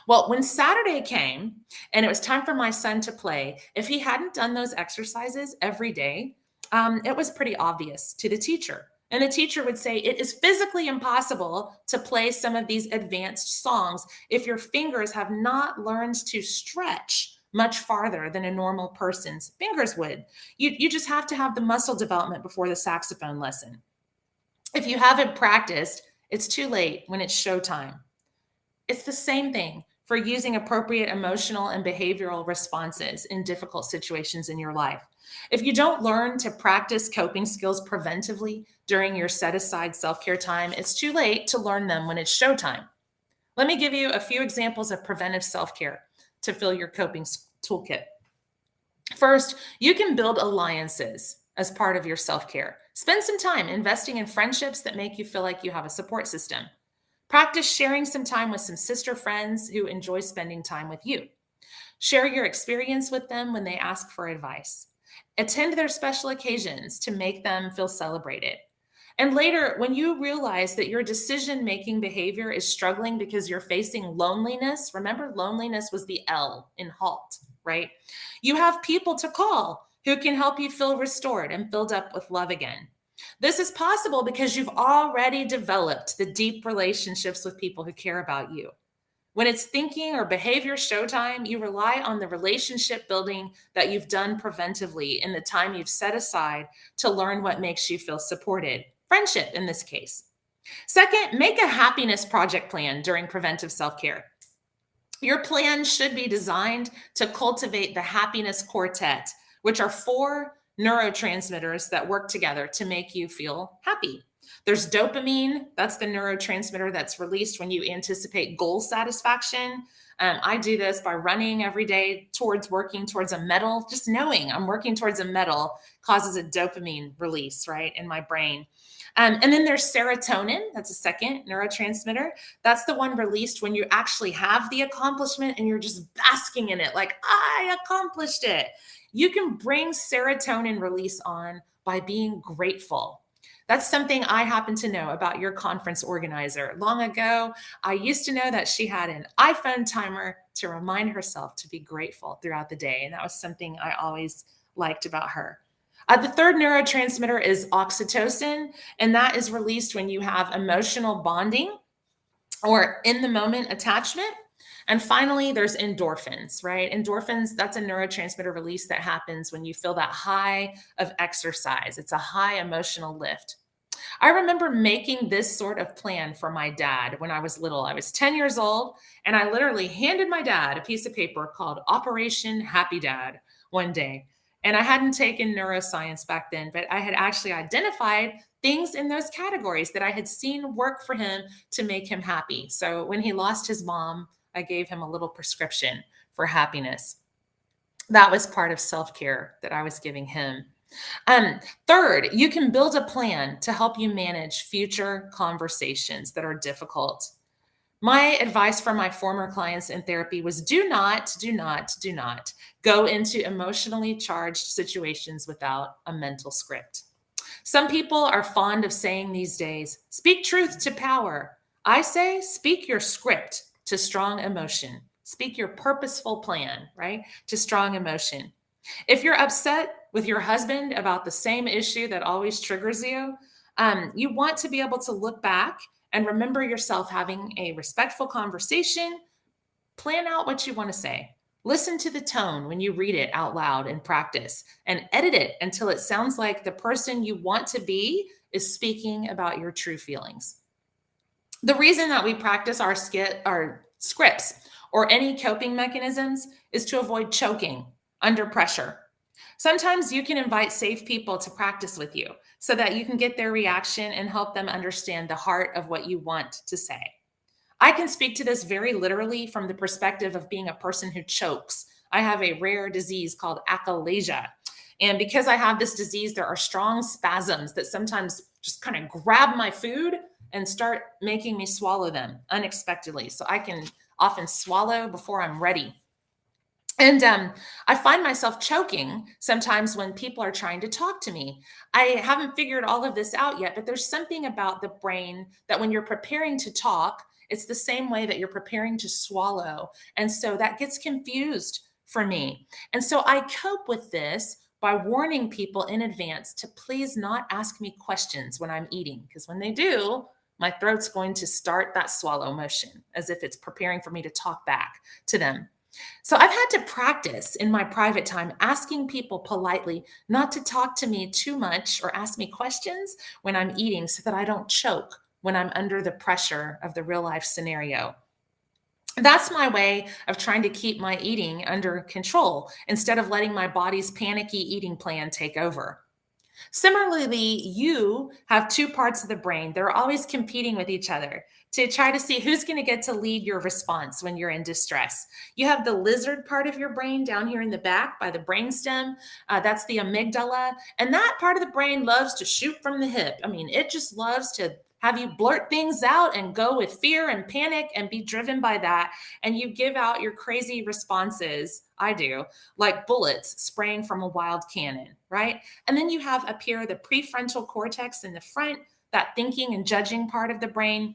F: Well, when Saturday came and it was time for my son to play, if he hadn't done those exercises every day, it was pretty obvious to the teacher. And the teacher would say, it is physically impossible to play some of these advanced songs if your fingers have not learned to stretch much farther than a normal person's fingers would. You just have to have the muscle development before the saxophone lesson. If you haven't practiced, it's too late when it's showtime. It's the same thing for using appropriate emotional and behavioral responses in difficult situations in your life. If you don't learn to practice coping skills preventively during your set-aside self-care time, it's too late to learn them when it's showtime. Let me give you a few examples of preventive self-care to fill your coping toolkit. First, you can build alliances as part of your self-care. Spend some time investing in friendships that make you feel like you have a support system. Practice sharing some time with some sister friends who enjoy spending time with you. Share your experience with them when they ask for advice. Attend their special occasions to make them feel celebrated. And later, when you realize that your decision-making behavior is struggling because you're facing loneliness, remember loneliness was the L in HALT, right? You have people to call who can help you feel restored and filled up with love again. This is possible because you've already developed the deep relationships with people who care about you. When it's thinking or behavior showtime, you rely on the relationship building that you've done preventively in the time you've set aside to learn what makes you feel supported. Friendship in this case. Second, make a happiness project plan during preventive self-care. Your plan should be designed to cultivate the happiness quartet, which are 4 neurotransmitters that work together to make you feel happy. There's dopamine. That's the neurotransmitter that's released when you anticipate goal satisfaction. I do this by running every day working towards a medal. Just knowing I'm working towards a medal causes a dopamine release, right, in my brain. And then there's serotonin. That's a second neurotransmitter. That's the one released when you actually have the accomplishment and you're just basking in it, like, I accomplished it. You can bring serotonin release on by being grateful. That's something I happen to know about your conference organizer. Long ago, I used to know that she had an iPhone timer to remind herself to be grateful throughout the day. And that was something I always liked about her. The third neurotransmitter is oxytocin, and that is released when you have emotional bonding or in the moment attachment. And finally, there's endorphins, right? Endorphins, that's a neurotransmitter release that happens when you feel that high of exercise. It's a high emotional lift. I remember making this sort of plan for my dad when I was little. I was 10 years old, and I literally handed my dad a piece of paper called Operation Happy Dad one day. And I hadn't taken neuroscience back then, but I had actually identified things in those categories that I had seen work for him to make him happy. So when he lost his mom, I gave him a little prescription for happiness. That was part of self-care that I was giving him. Third, you can build a plan to help you manage future conversations that are difficult. My advice for my former clients in therapy was do not go into emotionally charged situations without a mental script. Some people are fond of saying these days, speak truth to power. I say, speak your script to strong emotion. Speak your purposeful plan, right, to strong emotion. If you're upset with your husband about the same issue that always triggers you, you want to be able to look back and remember yourself having a respectful conversation. Plan out what you want to say. Listen to the tone when you read it out loud in practice and edit it until it sounds like the person you want to be is speaking about your true feelings. The reason that we practice our scripts or any coping mechanisms is to avoid choking under pressure. Sometimes you can invite safe people to practice with you so that you can get their reaction and help them understand the heart of what you want to say. I can speak to this very literally from the perspective of being a person who chokes. I have a rare disease called achalasia. And because I have this disease, there are strong spasms that sometimes just kind of grab my food and start making me swallow them unexpectedly. So I can often swallow before I'm ready. And I find myself choking sometimes when people are trying to talk to me. I haven't figured all of this out yet, but there's something about the brain that when you're preparing to talk, it's the same way that you're preparing to swallow. And so that gets confused for me. And so I cope with this by warning people in advance to please not ask me questions when I'm eating, because when they do, my throat's going to start that swallow motion as if it's preparing for me to talk back to them. So I've had to practice in my private time asking people politely not to talk to me too much or ask me questions when I'm eating so that I don't choke when I'm under the pressure of the real life scenario. That's my way of trying to keep my eating under control instead of letting my body's panicky eating plan take over. Similarly, you have two parts of the brain. They're always competing with each other to try to see who's going to get to lead your response when you're in distress. You have the lizard part of your brain down here in the back by the brainstem. That's the amygdala. And that part of the brain loves to shoot from the hip. I mean, it just loves to have you blurt things out and go with fear and panic and be driven by that. And you give out your crazy responses, I do, like bullets spraying from a wild cannon, right? And then you have up here the prefrontal cortex in the front, that thinking and judging part of the brain.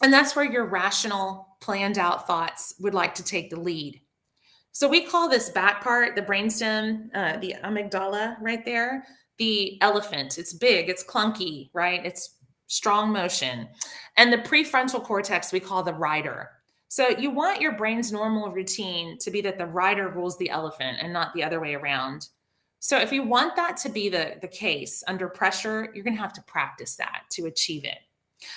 F: And that's where your rational, planned out thoughts would like to take the lead. So we call this back part, the brainstem, the amygdala right there, the elephant. It's big, it's clunky, right? It's strong motion. And the prefrontal cortex we call the rider. So you want your brain's normal routine to be that the rider rules the elephant and not the other way around. So if you want that to be the case under pressure, you're going to have to practice that to achieve it.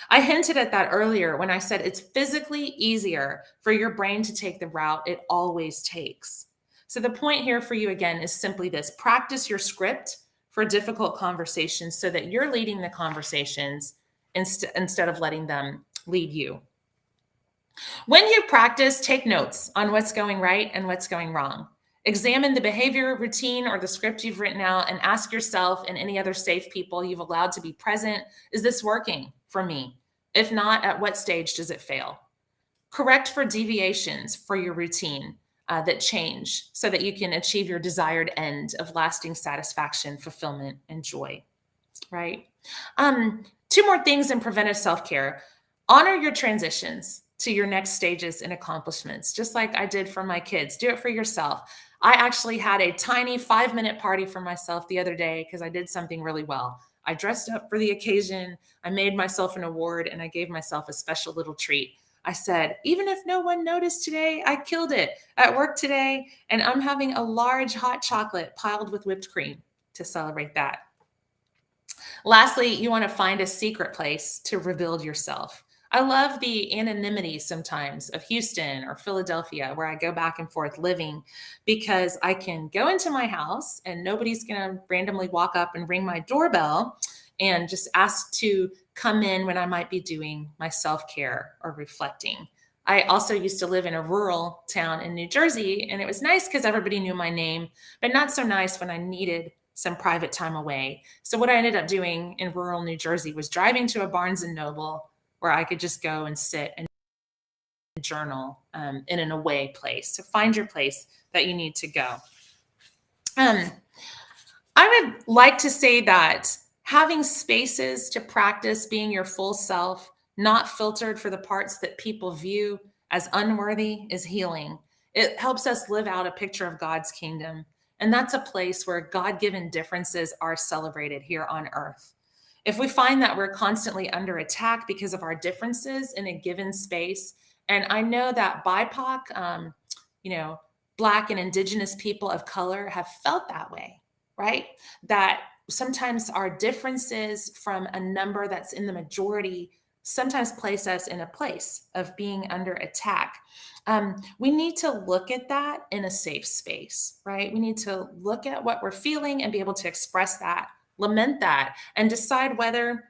F: I hinted at that earlier when I said it's physically easier for your brain to take the route it always takes. So the point here for you again is simply this: practice your script for difficult conversations so that you're leading the conversations instead of letting them lead you. When you practice, take notes on what's going right and what's going wrong. Examine the behavior, routine, or the script you've written out and ask yourself and any other safe people you've allowed to be present, is this working for me? If not, at what stage does it fail? Correct for deviations for your routine that change so that you can achieve your desired end of lasting satisfaction, fulfillment, and joy, right? Two more things in preventive self-care. Honor your transitions to your next stages and accomplishments, just like I did for my kids. Do it for yourself. I actually had a tiny 5-minute party for myself the other day because I did something really well. I dressed up for the occasion, I made myself an award, and I gave myself a special little treat. I said, even if no one noticed today, I killed it at work today, and I'm having a large hot chocolate piled with whipped cream to celebrate that. Lastly, you want to find a secret place to rebuild yourself. I love the anonymity sometimes of Houston or Philadelphia, where I go back and forth living, because I can go into my house and nobody's going to randomly walk up and ring my doorbell and just ask to come in when I might be doing my self-care or reflecting. I also used to live in a rural town in New Jersey, and it was nice because everybody knew my name, but not so nice when I needed some private time away. So what I ended up doing in rural New Jersey was driving to a Barnes and Noble where I could just go and sit and journal in an away place. So find your place that you need to go. I would like to say that having spaces to practice being your full self, not filtered for the parts that people view as unworthy, is healing. It helps us live out a picture of God's kingdom. And that's a place where God-given differences are celebrated here on earth. If we find that we're constantly under attack because of our differences in a given space, and I know that BIPOC, Black and Indigenous people of color have felt that way, right? That sometimes our differences from a number that's in the majority sometimes place us in a place of being under attack. We need to look at that in a safe space, right? We need to look at what we're feeling and be able to express that, lament that, and decide whether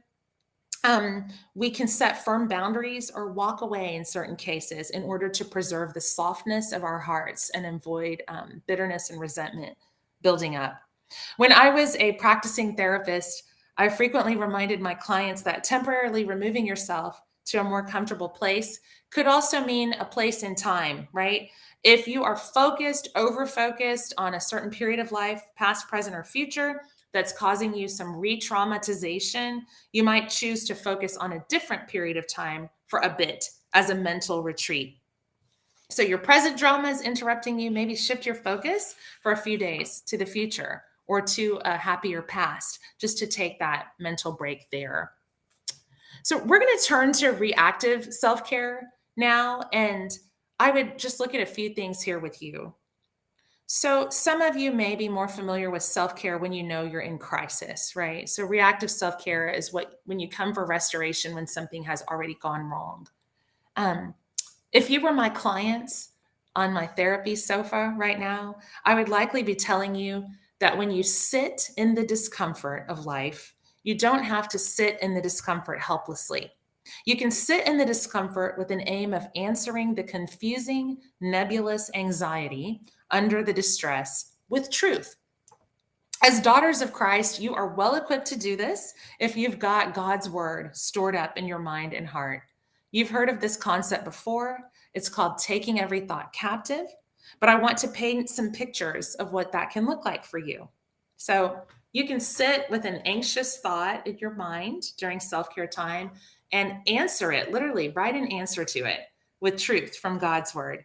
F: we can set firm boundaries or walk away in certain cases in order to preserve the softness of our hearts and avoid bitterness and resentment building up. When I was a practicing therapist, I frequently reminded my clients that temporarily removing yourself to a more comfortable place could also mean a place in time, right? If you are focused, over-focused on a certain period of life, past, present, or future, that's causing you some re-traumatization, you might choose to focus on a different period of time for a bit as a mental retreat. So your present drama is interrupting you, maybe shift your focus for a few days to the future or to a happier past, just to take that mental break there. So we're going to turn to reactive self-care now, and I would just look at a few things here with you. So some of you may be more familiar with self-care when you know you're in crisis, right? So reactive self-care is when you come for restoration when something has already gone wrong. If you were my clients on my therapy sofa right now, I would likely be telling you that when you sit in the discomfort of life, you don't have to sit in the discomfort helplessly. You can sit in the discomfort with an aim of answering the confusing, nebulous anxiety under the distress with truth. As daughters of Christ, you are well equipped to do this if you've got God's word stored up in your mind and heart. You've heard of this concept before. It's called taking every thought captive, but I want to paint some pictures of what that can look like for you. So you can sit with an anxious thought in your mind during self-care time and answer it, literally write an answer to it with truth from God's word.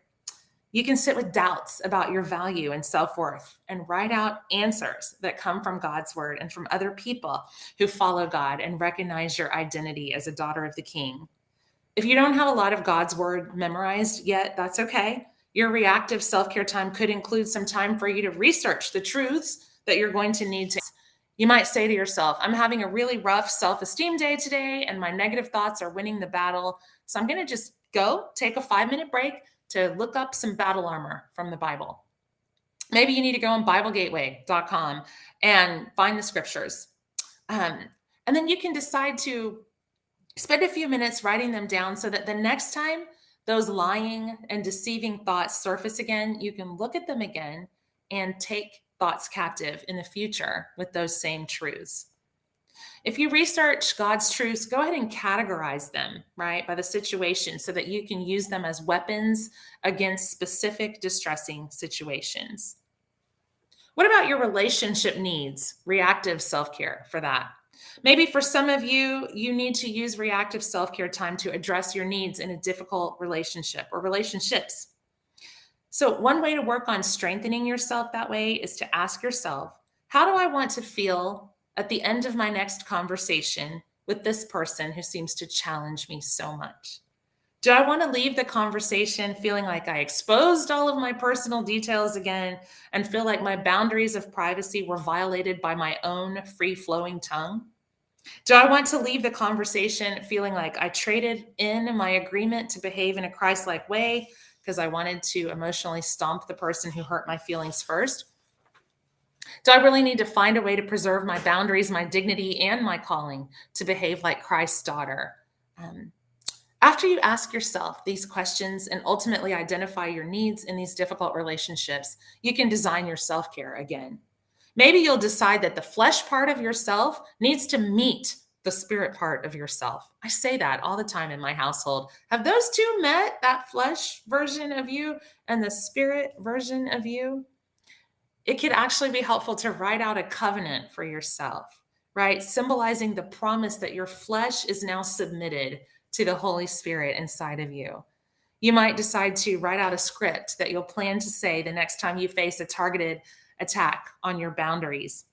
F: You can sit with doubts about your value and self-worth and write out answers that come from God's word and from other people who follow God and recognize your identity as a daughter of the King. If you don't have a lot of God's word memorized yet, that's okay. Your reactive self-care time could include some time for you to research the truths that you're going to need to. You might say to yourself, I'm having a really rough self-esteem day today, and my negative thoughts are winning the battle. So I'm going to just go take a 5-minute break to look up some battle armor from the Bible. Maybe you need to go on BibleGateway.com and find the scriptures. And then you can decide to spend a few minutes writing them down so that the next time those lying and deceiving thoughts surface again, you can look at them again and take thoughts captive in the future with those same truths. If you research God's truths, go ahead and categorize them, right, by the situation so that you can use them as weapons against specific distressing situations. What about your relationship needs? Reactive self-care for that. Maybe for some of you, you need to use reactive self-care time to address your needs in a difficult relationship or relationships. So one way to work on strengthening yourself that way is to ask yourself, how do I want to feel at the end of my next conversation with this person who seems to challenge me so much? Do I want to leave the conversation feeling like I exposed all of my personal details again and feel like my boundaries of privacy were violated by my own free-flowing tongue? Do I want to leave the conversation feeling like I traded in my agreement to behave in a Christ-like way because I wanted to emotionally stomp the person who hurt my feelings first? Do I really need to find a way to preserve my boundaries, my dignity, and my calling to behave like Christ's daughter? After you ask yourself these questions and ultimately identify your needs in these difficult relationships, you can design your self-care again. Maybe you'll decide that the flesh part of yourself needs to meet the spirit part of yourself. I say that all the time in my household. Have those two met, that flesh version of you and the spirit version of you? It could actually be helpful to write out a covenant for yourself, right? Symbolizing the promise that your flesh is now submitted to the Holy Spirit inside of you. You might decide to write out a script that you'll plan to say the next time you face a targeted attack on your boundaries,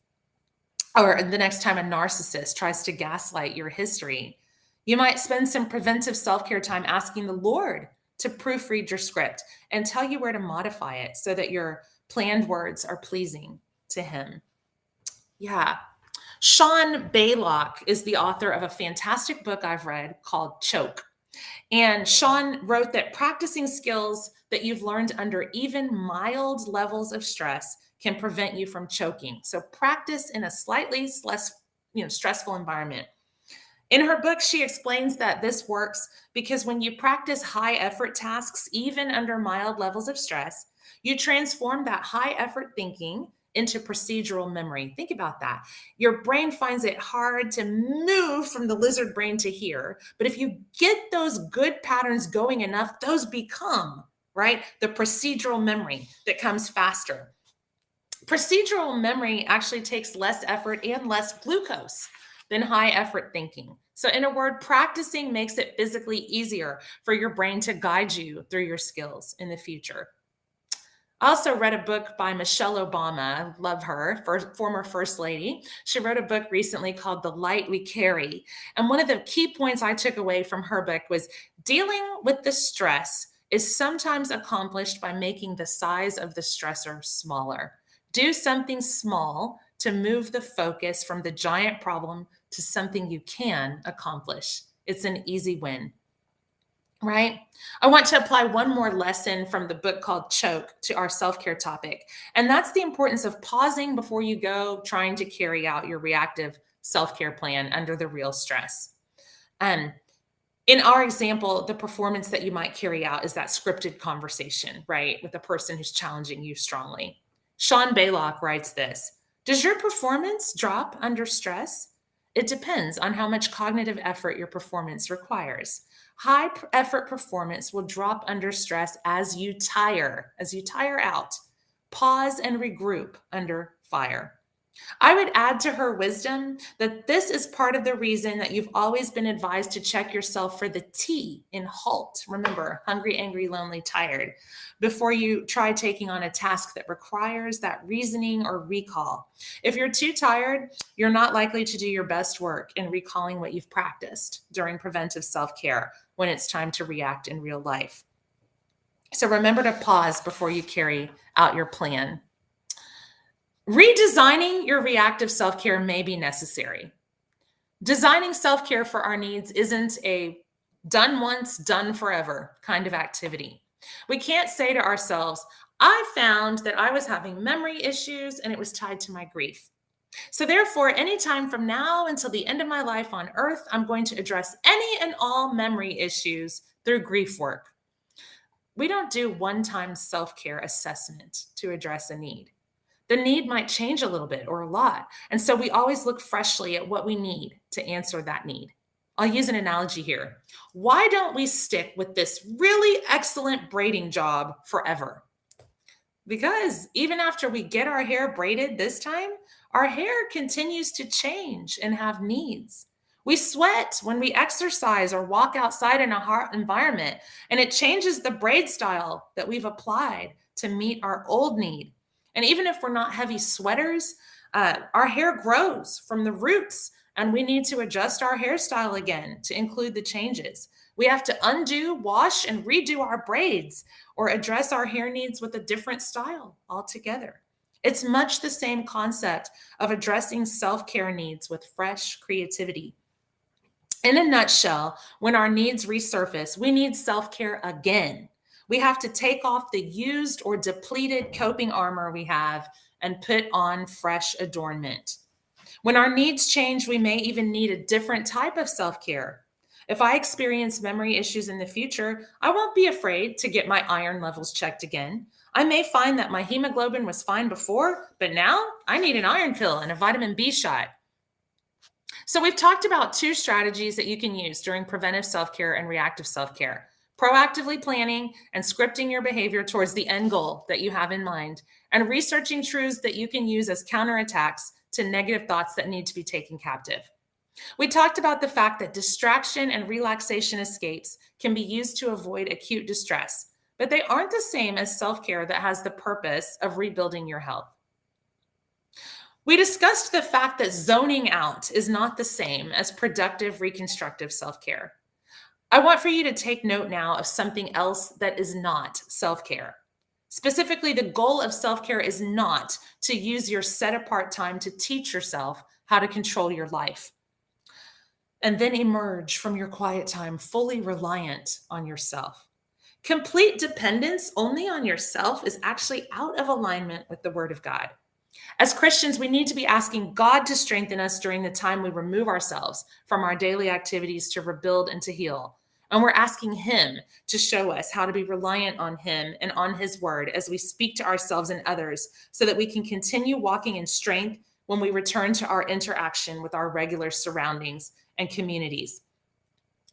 F: or the next time a narcissist tries to gaslight your history. You might spend some preventive self-care time asking the Lord to proofread your script and tell you where to modify it so that your planned words are pleasing to him. Yeah. Sean Baylock is the author of a fantastic book I've read called Choke. And Sean wrote that practicing skills that you've learned under even mild levels of stress can prevent you from choking. So practice in a slightly less, stressful environment. In her book, she explains that this works because when you practice high effort tasks, even under mild levels of stress, you transform that high effort thinking into procedural memory. Think about that. Your brain finds it hard to move from the lizard brain to here. But if you get those good patterns going enough, those become, right, the procedural memory that comes faster. Procedural memory actually takes less effort and less glucose than high effort thinking. So in a word, practicing makes it physically easier for your brain to guide you through your skills in the future. I also read a book by Michelle Obama. I love her, former First Lady. She wrote a book recently called The Light We Carry. And one of the key points I took away from her book was dealing with the stress is sometimes accomplished by making the size of the stressor smaller. Do something small to move the focus from the giant problem to something you can accomplish. It's an easy win. Right? I want to apply one more lesson from the book called Choke to our self-care topic. And that's the importance of pausing before you go trying to carry out your reactive self-care plan under the real stress. In our example, the performance that you might carry out is that scripted conversation, right? With the person who's challenging you strongly. Sean Baylock writes this: does your performance drop under stress? It depends on how much cognitive effort your performance requires. High effort performance will drop under stress as you tire out. Pause and regroup under fire. I would add to her wisdom that this is part of the reason that you've always been advised to check yourself for the T in HALT. Remember, hungry, angry, lonely, tired, before you try taking on a task that requires that reasoning or recall. If you're too tired, you're not likely to do your best work in recalling what you've practiced during preventive self-care when it's time to react in real life. So remember to pause before you carry out your plan. Redesigning your reactive self-care may be necessary. Designing self-care for our needs isn't a done once, done forever kind of activity. We can't say to ourselves, I found that I was having memory issues and it was tied to my grief. So therefore, anytime from now until the end of my life on earth, I'm going to address any and all memory issues through grief work. We don't do one-time self-care assessment to address a need. The need might change a little bit or a lot. And so we always look freshly at what we need to answer that need. I'll use an analogy here. Why don't we stick with this really excellent braiding job forever? Because even after we get our hair braided this time, our hair continues to change and have needs. We sweat when we exercise or walk outside in a hot environment, and it changes the braid style that we've applied to meet our old need. And even if we're not heavy sweaters, our hair grows from the roots, and we need to adjust our hairstyle again to include the changes. We have to undo, wash, and redo our braids or address our hair needs with a different style altogether. It's much the same concept of addressing self-care needs with fresh creativity. In a nutshell, when our needs resurface, we need self-care again. We have to take off the used or depleted coping armor we have and put on fresh adornment. When our needs change, we may even need a different type of self-care. If I experience memory issues in the future, I won't be afraid to get my iron levels checked again. I may find that my hemoglobin was fine before, but now I need an iron pill and a vitamin B shot. So we've talked about two strategies that you can use during preventive self-care and reactive self-care: proactively planning and scripting your behavior towards the end goal that you have in mind, and researching truths that you can use as counterattacks to negative thoughts that need to be taken captive. We talked about the fact that distraction and relaxation escapes can be used to avoid acute distress, but they aren't the same as self-care that has the purpose of rebuilding your health. We discussed the fact that zoning out is not the same as productive reconstructive self-care. I want for you to take note now of something else that is not self-care. Specifically, the goal of self-care is not to use your set-apart time to teach yourself how to control your life and then emerge from your quiet time fully reliant on yourself. Complete dependence only on yourself is actually out of alignment with the Word of God. As Christians, we need to be asking God to strengthen us during the time we remove ourselves from our daily activities to rebuild and to heal. And we're asking Him to show us how to be reliant on Him and on His Word as we speak to ourselves and others so that we can continue walking in strength when we return to our interaction with our regular surroundings and communities.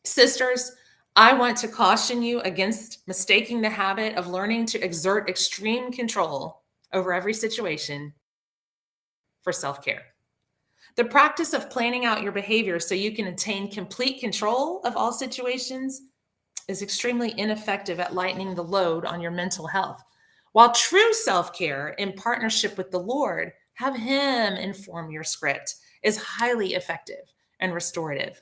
F: Sisters, I want to caution you against mistaking the habit of learning to exert extreme control over every situation for self-care. The practice of planning out your behavior so you can attain complete control of all situations is extremely ineffective at lightening the load on your mental health. While true self-care in partnership with the Lord, have Him inform your script, is highly effective and restorative.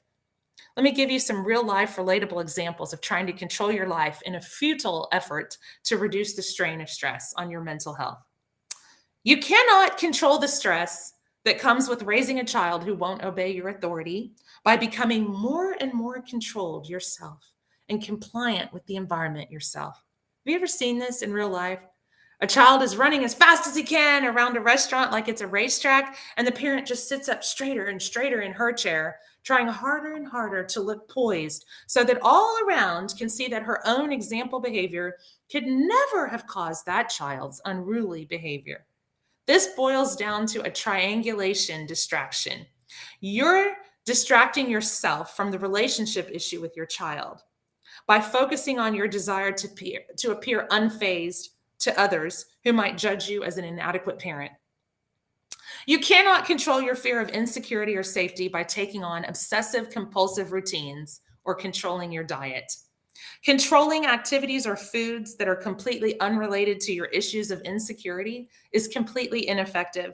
F: Let me give you some real-life relatable examples of trying to control your life in a futile effort to reduce the strain of stress on your mental health. You cannot control the stress that comes with raising a child who won't obey your authority by becoming more and more controlled yourself and compliant with the environment yourself. Have you ever seen this in real life? A child is running as fast as he can around a restaurant like it's a racetrack, and the parent just sits up straighter and straighter in her chair, trying harder and harder to look poised so that all around can see that her own example behavior could never have caused that child's unruly behavior. This boils down to a triangulation distraction. You're distracting yourself from the relationship issue with your child by focusing on your desire to appear unfazed to others who might judge you as an inadequate parent. You cannot control your fear of insecurity or safety by taking on obsessive compulsive routines or controlling your diet. Controlling activities or foods that are completely unrelated to your issues of insecurity is completely ineffective.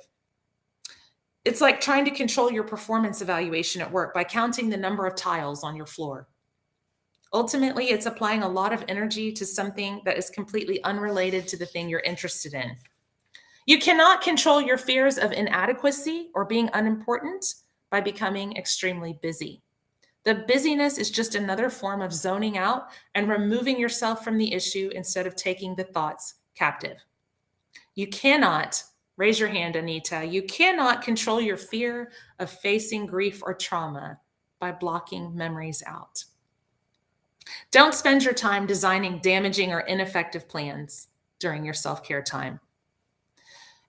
F: It's like trying to control your performance evaluation at work by counting the number of tiles on your floor. Ultimately, it's applying a lot of energy to something that is completely unrelated to the thing you're interested in. You cannot control your fears of inadequacy or being unimportant by becoming extremely busy. The busyness is just another form of zoning out and removing yourself from the issue instead of taking the thoughts captive. You cannot, raise your hand, Anita, you cannot control your fear of facing grief or trauma by blocking memories out. Don't spend your time designing damaging or ineffective plans during your self-care time.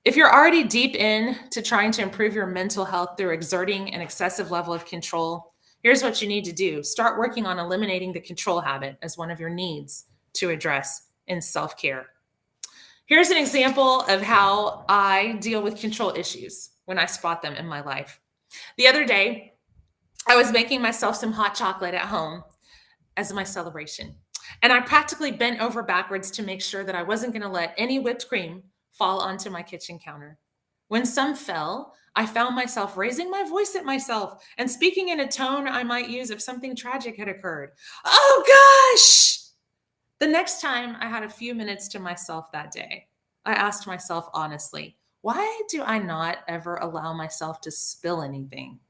F: If you're already deep into trying to improve your mental health through exerting an excessive level of control, here's what you need to do. Start working on eliminating the control habit as one of your needs to address in self-care. Here's an example of how I deal with control issues when I spot them in my life. The other day, I was making myself some hot chocolate at home as my celebration. And I practically bent over backwards to make sure that I wasn't going to let any whipped cream fall onto my kitchen counter. When some fell, I found myself raising my voice at myself and speaking in a tone I might use if something tragic had occurred. Oh gosh! The next time I had a few minutes to myself that day, I asked myself honestly, why do I not ever allow myself to spill anything?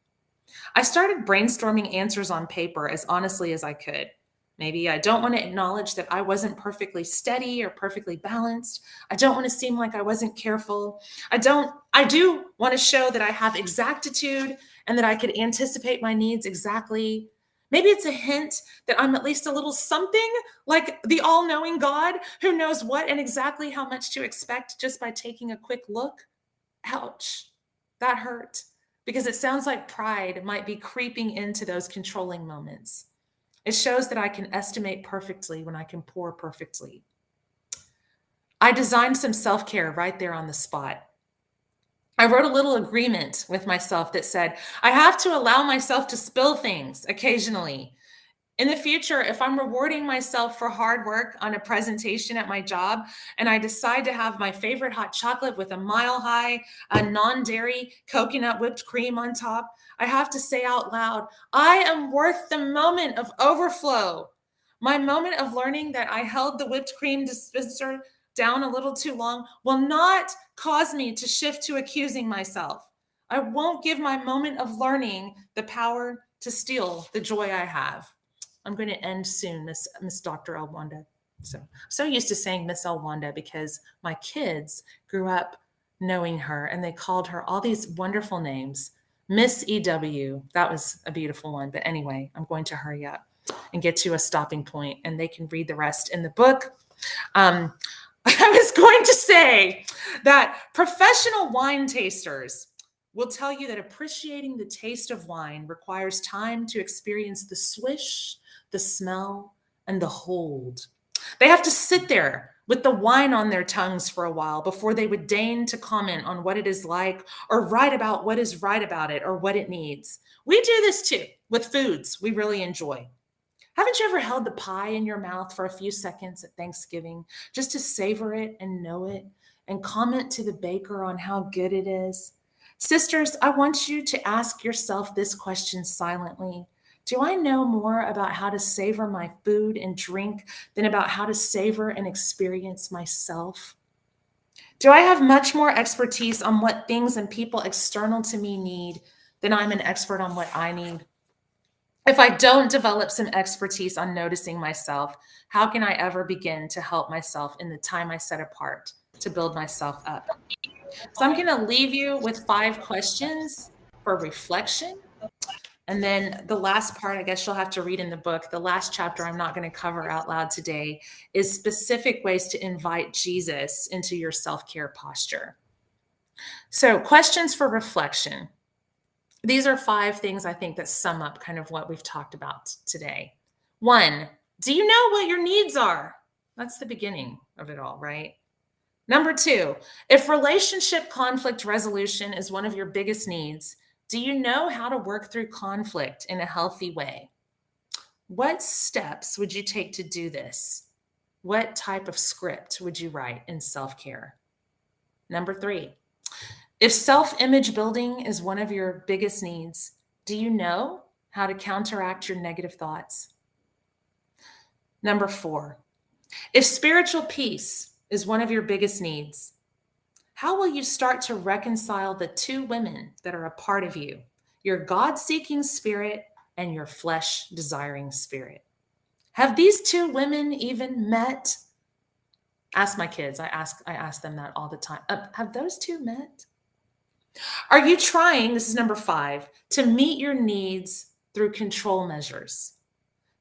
F: I started brainstorming answers on paper as honestly as I could. Maybe I don't want to acknowledge that I wasn't perfectly steady or perfectly balanced. I don't want to seem like I wasn't careful. I do want to show that I have exactitude and that I could anticipate my needs exactly. Maybe it's a hint that I'm at least a little something like the all-knowing God who knows what and exactly how much to expect just by taking a quick look. Ouch, that hurt. Because it sounds like pride might be creeping into those controlling moments. It shows that I can estimate perfectly when I can pour perfectly. I designed some self-care right there on the spot. I wrote a little agreement with myself that said, I have to allow myself to spill things occasionally. In the future, if I'm rewarding myself for hard work on a presentation at my job, and I decide to have my favorite hot chocolate with a mile-high, non-dairy coconut whipped cream on top, I have to say out loud, I am worth the moment of overflow. My moment of learning that I held the whipped cream dispenser down a little too long will not cause me to shift to accusing myself. I won't give my moment of learning the power to steal the joy I have. I'm going to end soon, Miss Dr. Elwanda. So used to saying Miss Elwanda because my kids grew up knowing her and they called her all these wonderful names. Miss EW, that was a beautiful one. But anyway, I'm going to hurry up and get to a stopping point and they can read the rest in the book. I was going to say that professional wine tasters will tell you that appreciating the taste of wine requires time to experience the swish, the smell, and the hold. They have to sit there with the wine on their tongues for a while before they would deign to comment on what it is like or write about what is right about it or what it needs. We do this too with foods we really enjoy. Haven't you ever held the pie in your mouth for a few seconds at Thanksgiving just to savor it and know it and comment to the baker on how good it is? Sisters, I want you to ask yourself this question silently. Do I know more about how to savor my food and drink than about how to savor and experience myself? Do I have much more expertise on what things and people external to me need than I'm an expert on what I need? If I don't develop some expertise on noticing myself, how can I ever begin to help myself in the time I set apart to build myself up? So I'm going to leave you with 5 questions for reflection. And then the last part, I guess you'll have to read in the book. The last chapter I'm not going to cover out loud today is specific ways to invite Jesus into your self-care posture. So questions for reflection. These are 5 things I think that sum up kind of what we've talked about today. 1, do you know what your needs are? That's the beginning of it all, right? Number 2, if relationship conflict resolution is one of your biggest needs, do you know how to work through conflict in a healthy way? What steps would you take to do this? What type of script would you write in self-care? Number 3, if self-image building is one of your biggest needs, do you know how to counteract your negative thoughts? Number 4, if spiritual peace is one of your biggest needs, how will you start to reconcile the 2 women that are a part of you, your God-seeking spirit and your flesh-desiring spirit? Have these 2 women even met? Ask my kids. I ask them that all the time. Have those two met? Are you trying, this is number 5, to meet your needs through control measures?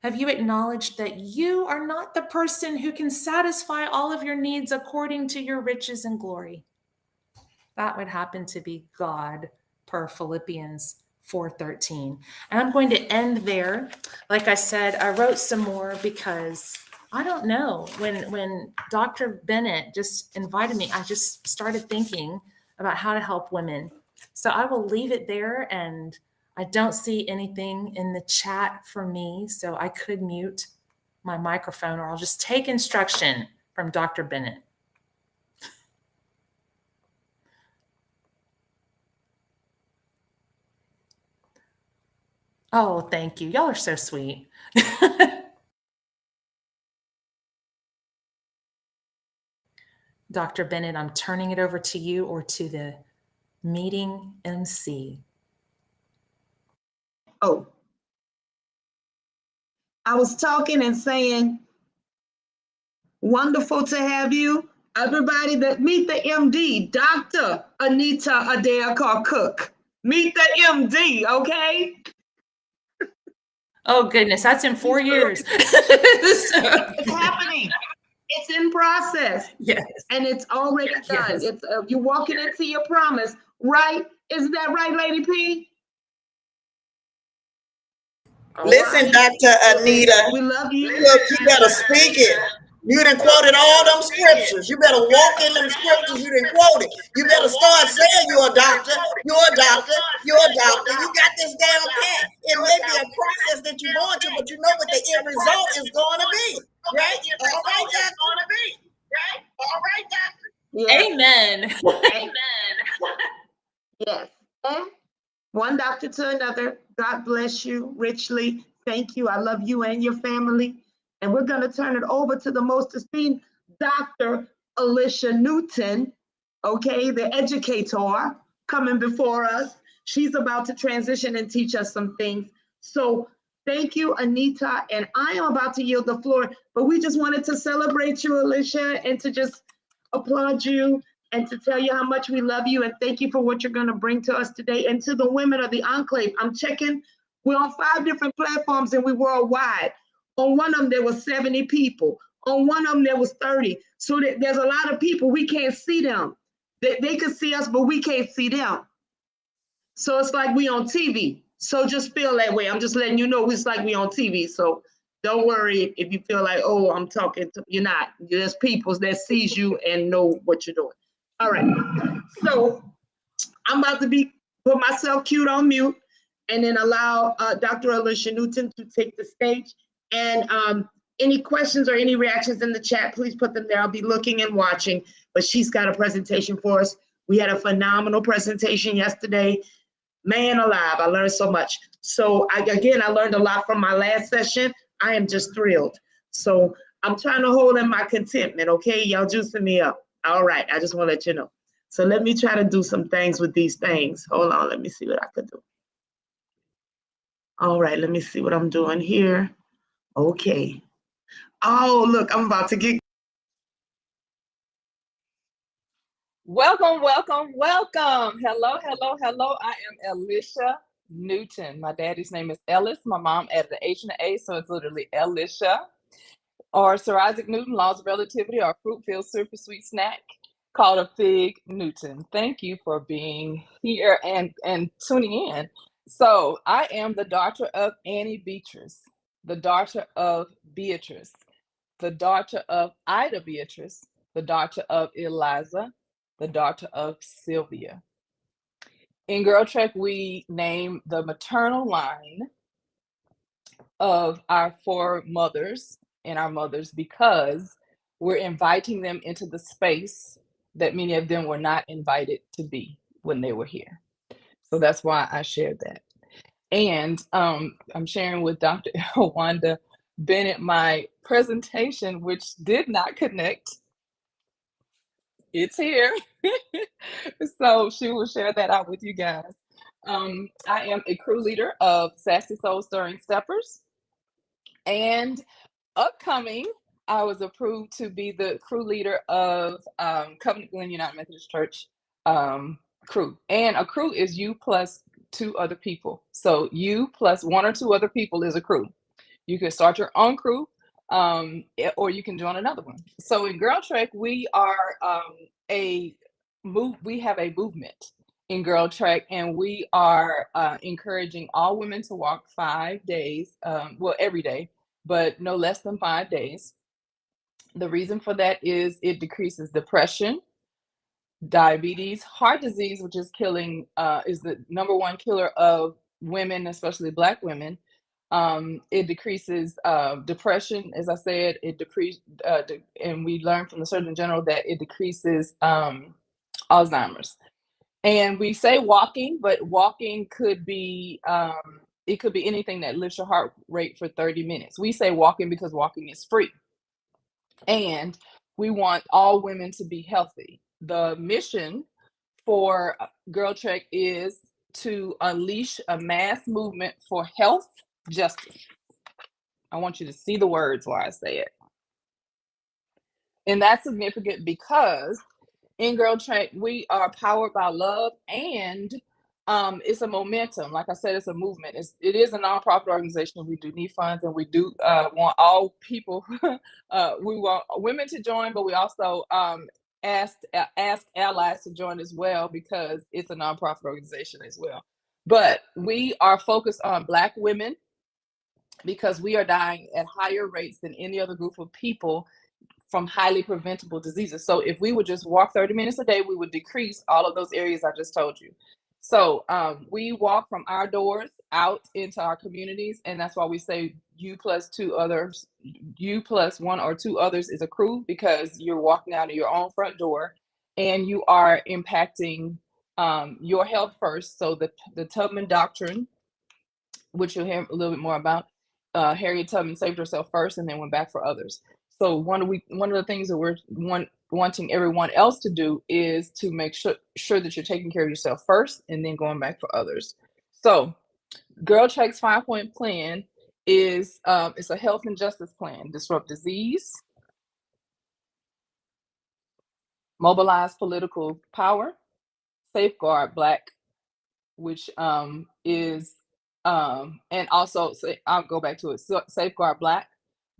F: Have you acknowledged that you are not the person who can satisfy all of your needs according to your riches and glory? That would happen to be God, per Philippians 4:13. And I'm going to end there. Like I said, I wrote some more because I don't know. When Dr. Bennett just invited me, I just started thinking about how to help women. So I will leave it there, and I don't see anything in the chat for me, so I could mute my microphone, or I'll just take instruction from Dr. Bennett. Oh, thank you. Y'all are so sweet. Dr. Bennett, I'm turning it over to you or to the meeting MC.
A: Oh, I was talking and saying, wonderful to have you. Everybody that meet the MD, Dr. Anita Adair Cook. Meet the MD, okay?
F: Oh, goodness. That's in 4 years.
A: It's happening. It's in process.
F: Yes.
A: And it's already done.
F: Yes.
A: It's you're walking into your promise, right? Isn't that right, Lady P?
D: Listen, Dr. Anita,
A: We love you.
D: look, you better speak it. You done quoted all them scriptures. You better walk in them scriptures you done quoted. You better start saying you're a doctor, you're a doctor, you're a doctor. You got this down pat. It may be a process that you're going to, but you know what the end result is going to be, right? All right, doctor. All right, doctor.
A: Yes.
F: Amen.
A: Amen. Yes. And one doctor to another. God bless you richly. Thank you. I love you and your family. And we're going to turn it over to the most esteemed Dr. Alicia Newton, okay, the educator coming before us. She's about to transition and teach us some things. So thank you, Anita. And I am about to yield the floor, but we just wanted to celebrate you, Alicia, and to just applaud you and to tell you how much we love you and thank you for what you're going to bring to us today. And to the women of the Enclave, I'm checking. We're on 5 different platforms and we're worldwide. On one of them, there was 70 people. On one of them, there was 30. So there's a lot of people. We can't see them. They could see us, but we can't see them. So it's like we on TV. So just feel that way. I'm just letting you know it's like we on TV. So don't worry if you feel like, oh, I'm talking to, you're not. There's people that sees you and know what you're doing. All right. So I'm about to put myself cute on mute and then allow Dr. Alicia Newton to take the stage. And any questions or any reactions in the chat, please put them there. I'll be looking and watching, but she's got a presentation for us. We had a phenomenal presentation yesterday. Man alive, I learned so much. So I learned a lot from my last session. I am just thrilled. So I'm trying to hold in my contentment, okay? Y'all juicing me up. All right, I just want to let you know. So let me try to do some things with these things. Hold on, let me see what I could do. All right, let me see what I'm doing here. Okay. Oh, look, I'm about to get.
E: Welcome, welcome, welcome. Hello, hello, hello. I am Alicia Newton. My daddy's name is Ellis. My mom added an H and an A, so it's literally Alicia. Or Sir Isaac Newton, Laws of Relativity, or fruit-filled super sweet snack called a Fig Newton. Thank you for being here and tuning in. So I am the daughter of Annie Beatrice, the daughter of Beatrice, the daughter of Ida Beatrice, the daughter of Eliza, the daughter of Sylvia. In Girl Trek, we name the maternal line of our 4 mothers and our mothers because we're inviting them into the space that many of them were not invited to be when they were here. So that's why I shared that. And I'm sharing with Dr. Wanda Bennett my presentation, which did not connect. It's here. So she will share that out with you guys. I am a crew leader of Sassy Soul Stirring Steppers. And upcoming, I was approved to be the crew leader of Covenant Glen United Methodist Church crew. And a crew is you plus 2 other people. So you plus 1 or 2 other people is a crew. You can start your own crew, or you can join another one. So in Girl Trek, we are we have a movement in Girl Trek, and we are encouraging all women to walk 5 days, well, every day, but no less than 5 days. The reason for that is it decreases depression, diabetes, heart disease, which is killing, is the number 1 killer of women, especially Black women. It decreases depression, as I said. And we learned from the Surgeon General that it decreases Alzheimer's. And we say walking, but walking could be it could be anything that lifts your heart rate for 30 minutes. We say walking because walking is free. And we want all women to be healthy. The mission for Girl Trek is to unleash a mass movement for health justice. I want you to see the words while I say it. And that's significant because in Girl Trek, we are powered by love, and it's a momentum. Like I said, it's a movement. It is a nonprofit organization. We do need funds, and we do want all people. We want women to join, but we also ask allies to join as well, because it's a nonprofit organization as well. But we are focused on Black women because we are dying at higher rates than any other group of people from highly preventable diseases. So if we would just walk 30 minutes a day, we would decrease all of those areas I just told you. So we walk from our doors out into our communities, and that's why we say you plus 2 others, you plus 1 or 2 others is a crew, because you're walking out of your own front door and you are impacting your health first. So the Tubman Doctrine, which you'll hear a little bit more about, Harriet Tubman saved herself first and then went back for others. So one of the things that we're wanting everyone else to do is to make sure that you're taking care of yourself first and then going back for others. So Girl Trek's 5-point plan is it's a health and justice plan: disrupt disease, mobilize political power, safeguard Black, which is and also I'll go back to it. So, safeguard Black,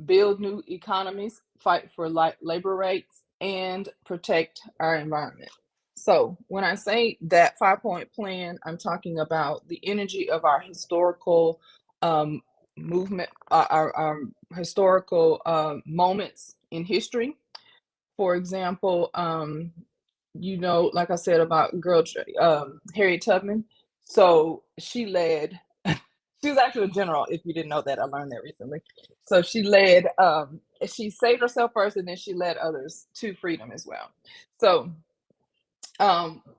E: build new economies, fight for labor rights, and protect our environment. So when I say that 5-point plan, I'm talking about the energy of our historical movement, our historical moments in history. For example, like I said about Harriet Tubman. So she led. She was actually a general. If you didn't know that, I learned that recently. So she led. She saved herself first, and then she led others to freedom as well. So,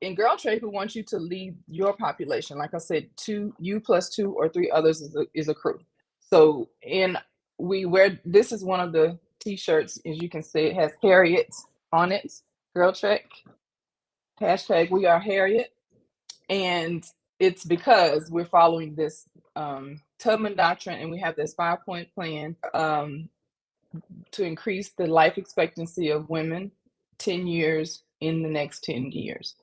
E: in Girl Trek, we want you to lead your population. Like I said, you plus 2 or 3 others is a crew. So, we wear. This is one of the T-shirts, as you can see. It has Harriet on it. Girl Trek. # We Are Harriet, and it's because we're following this Tubman Doctrine, and we have this 5-point plan to increase the life expectancy of women 10 years in the next 10 years.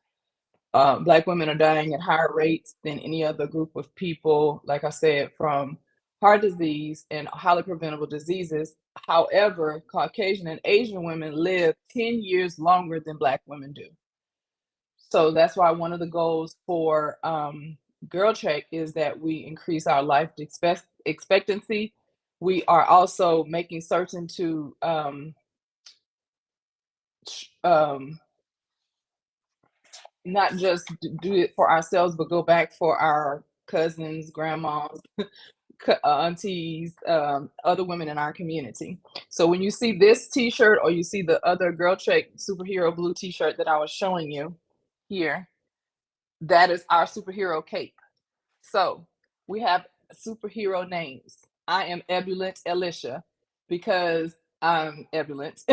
E: Black women are dying at higher rates than any other group of people, like I said, from heart disease and highly preventable diseases. However, Caucasian and Asian women live 10 years longer than Black women do. So that's why one of the goals for Girl Trek is that we increase our life expectancy. We are also making certain to not just do it for ourselves, but go back for our cousins, grandmas, aunties, other women in our community. So when you see this T-shirt, or you see the other Girl Trek superhero blue T-shirt that I was showing you here, that is our superhero cape. So we have superhero names. I am Ebullient Alicia because I'm ebullient.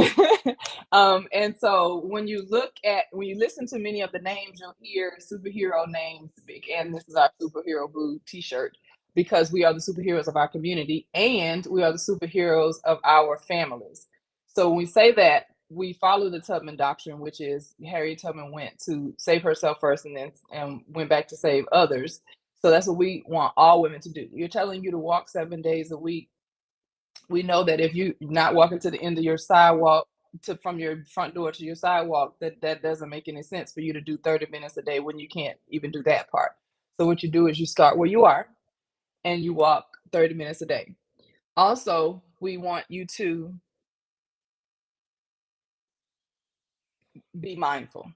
E: And so when you listen to many of the names, you'll hear superhero names, and this is our superhero blue T-shirt, because we are the superheroes of our community, and we are the superheroes of our families. So when we say that, we follow the Tubman doctrine, which is Harriet Tubman went to save herself first and then went back to save others. So that's what we want all women to do. You're telling you to walk 7 days a week. We know that if you're not walking to the end of your sidewalk, from your front door to your sidewalk, that doesn't make any sense for you to do 30 minutes a day when you can't even do that part. So what you do is you start where you are and you walk 30 minutes a day. Also, we want you to be mindful.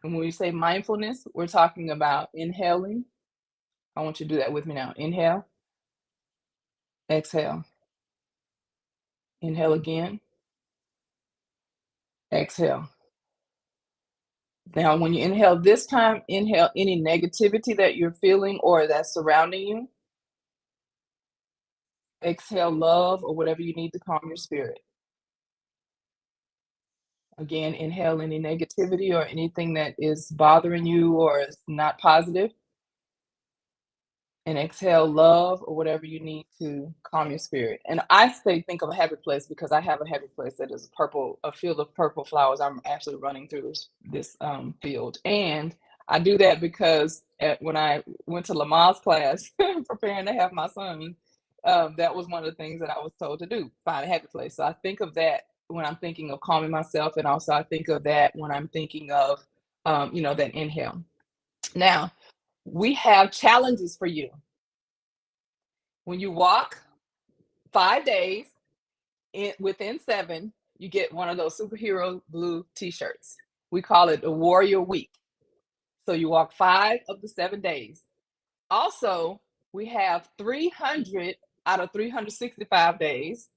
E: And when we say mindfulness, we're talking about inhaling. I want you to do that with me now. Inhale, exhale. Inhale again, exhale. Now, when you inhale this time, inhale any negativity that you're feeling or that's surrounding you. Exhale love or whatever you need to calm your spirit. Again, inhale any negativity or anything that is bothering you or is not positive. And exhale love or whatever you need to calm your spirit. And I say think of a happy place because I have a happy place that is a field of purple flowers. I'm actually running through this field. And I do that because when I went to Lamar's class, preparing to have my son, that was one of the things that I was told to do, find a happy place. So I think of that when I'm thinking of calming myself. And also I think of that when I'm thinking of, that inhale. Now, we have challenges for you. When you walk 5 days within 7, you get one of those superhero blue t-shirts. We call it the Warrior Week. So you walk 5 of the 7 days. Also, we have 300 out of 365 days,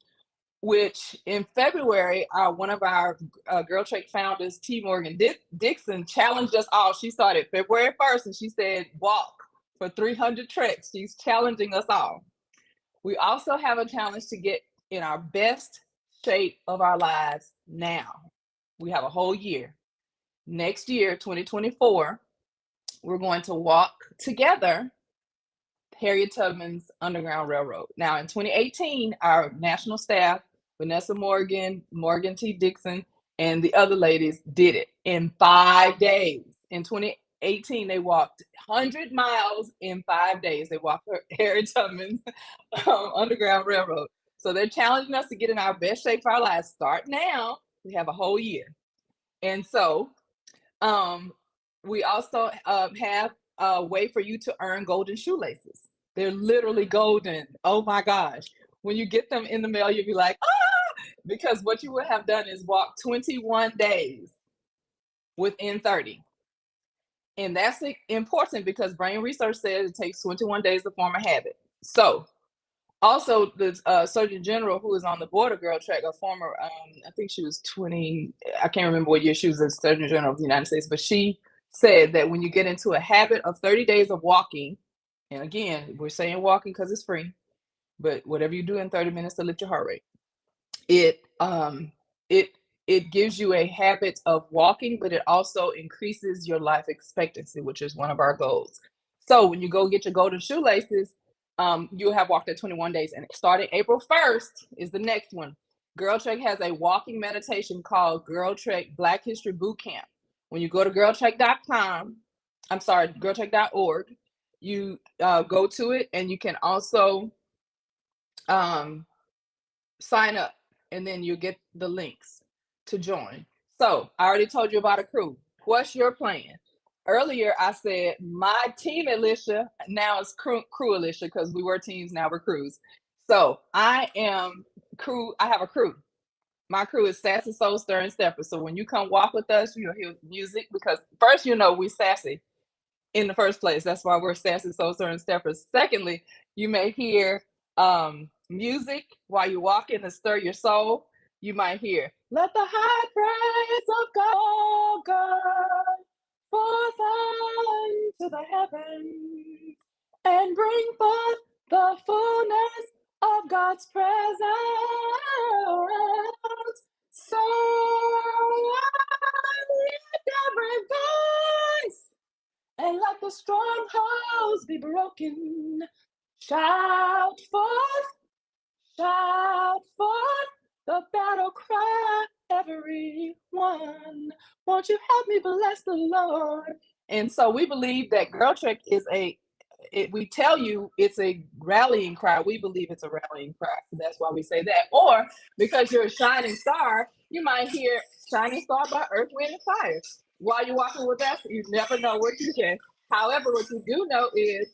E: which in February, one of our Girl Trek founders, T. Morgan Dixon, challenged us all. She started February 1st and she said, walk for 300 treks. She's challenging us all. We also have a challenge to get in our best shape of our lives now. We have a whole year. Next year, 2024, we're going to walk together Harriet Tubman's Underground Railroad. Now, in 2018, our national staff, Vanessa Morgan, Morgan T. Dixon, and the other ladies did it in 5 days. In 2018, they walked 100 miles in 5 days. They walked Harriet Tubman's Underground Railroad. So they're challenging us to get in our best shape for our lives. Start now. We have a whole year. And so we also have a way for you to earn golden shoelaces. They're literally golden. Oh my gosh. When you get them in the mail, you'll be like, ah, because what you would have done is walk 21 days within 30. And that's important because brain research says it takes 21 days to form a habit. So also the Surgeon General who is on the board of Girl Trek, a former, I think she was 20, I can't remember what year she was the Surgeon General of the United States, but she said that when you get into a habit of 30 days of walking, and again, we're saying walking because it's free, but whatever you do in 30 minutes to lift your heart rate, it gives you a habit of walking, but it also increases your life expectancy, which is one of our goals. So when you go get your golden shoelaces, you'll have walked at 21 days. And starting April 1st is the next one. Girl Trek has a walking meditation called Girl Trek Black History Boot Camp. When you go to girltrek.com, girltrek.org, you go to it and you can also sign up and then you get the links to join. So I already told you about a crew. What's your plan? Earlier, I said my team, Alicia, now it's crew Alicia, because we were teams, now we're crews. So I am crew. I have a crew. My crew is Sassy, Soul, Stir, and Stepper. So when you come walk with us, you'll hear music because first, we sassy in the first place. That's why we're Sassy, Soul, Stir, and Stepper. Secondly, you may hear music while you walk in to stir your soul. You might hear, let the high praise of God forth unto the heavens and bring forth the fullness of God's presence. So lift every voice and let the strongholds be broken. Shout forth, the battle cry, everyone, won't you help me bless the Lord? And so we believe that Girl Trek is we tell you it's a rallying cry. We believe it's a rallying cry. So that's why we say that. Or because you're a shining star, you might hear Shining Star by Earth, Wind, and Fire. While you're walking with us, you never know what you can. However, what you do know is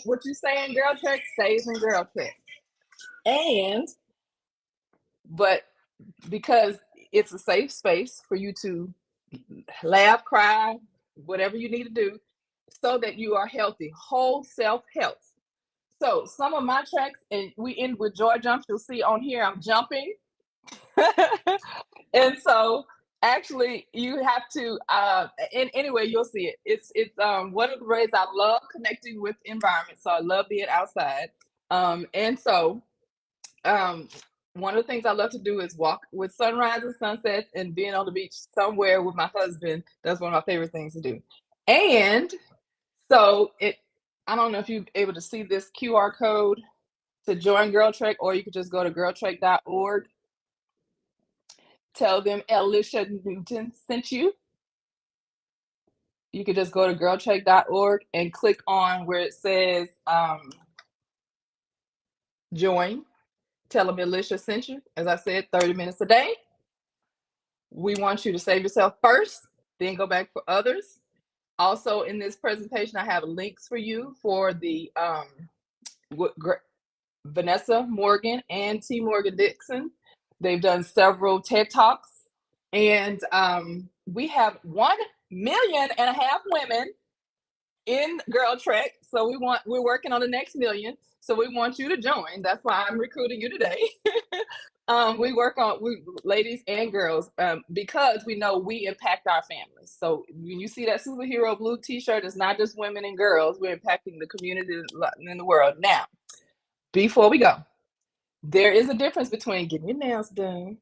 E: what you say in Girl Trek stays in Girl Trek. But because it's a safe space for you to laugh, cry, whatever you need to do, so that you are healthy, whole self health. So some of my tracks, and we end with joy jumps. You'll see on here I'm jumping, and so actually you have to. And anyway, you'll see it. It's one of the ways I love connecting with environment. So I love being outside, and so one of the things I love to do is walk with sunrises, sunsets, and being on the beach somewhere with my husband. That's one of my favorite things to do. And so I don't know if you're able to see this QR code to join Girl Trek, or you could just go to girltrek.org. Tell them Alicia Newton sent you. You could just go to girltrek.org and click on where it says join. Tell them Alicia sent you. As I said, 30 minutes a day. We want you to save yourself first, then go back for others. Also, in this presentation, I have links for you for the Vanessa Morgan and T. Morgan Dixon. They've done several TED Talks, and we have 1.5 million women in Girl Trek. So we're working on the next million. So we want you to join. That's why I'm recruiting you today. We work on ladies and girls because we know we impact our families. So when you see that superhero blue t-shirt, it's not just women and girls. We're impacting the community in the world. Now, before we go, there is a difference between getting your nails done,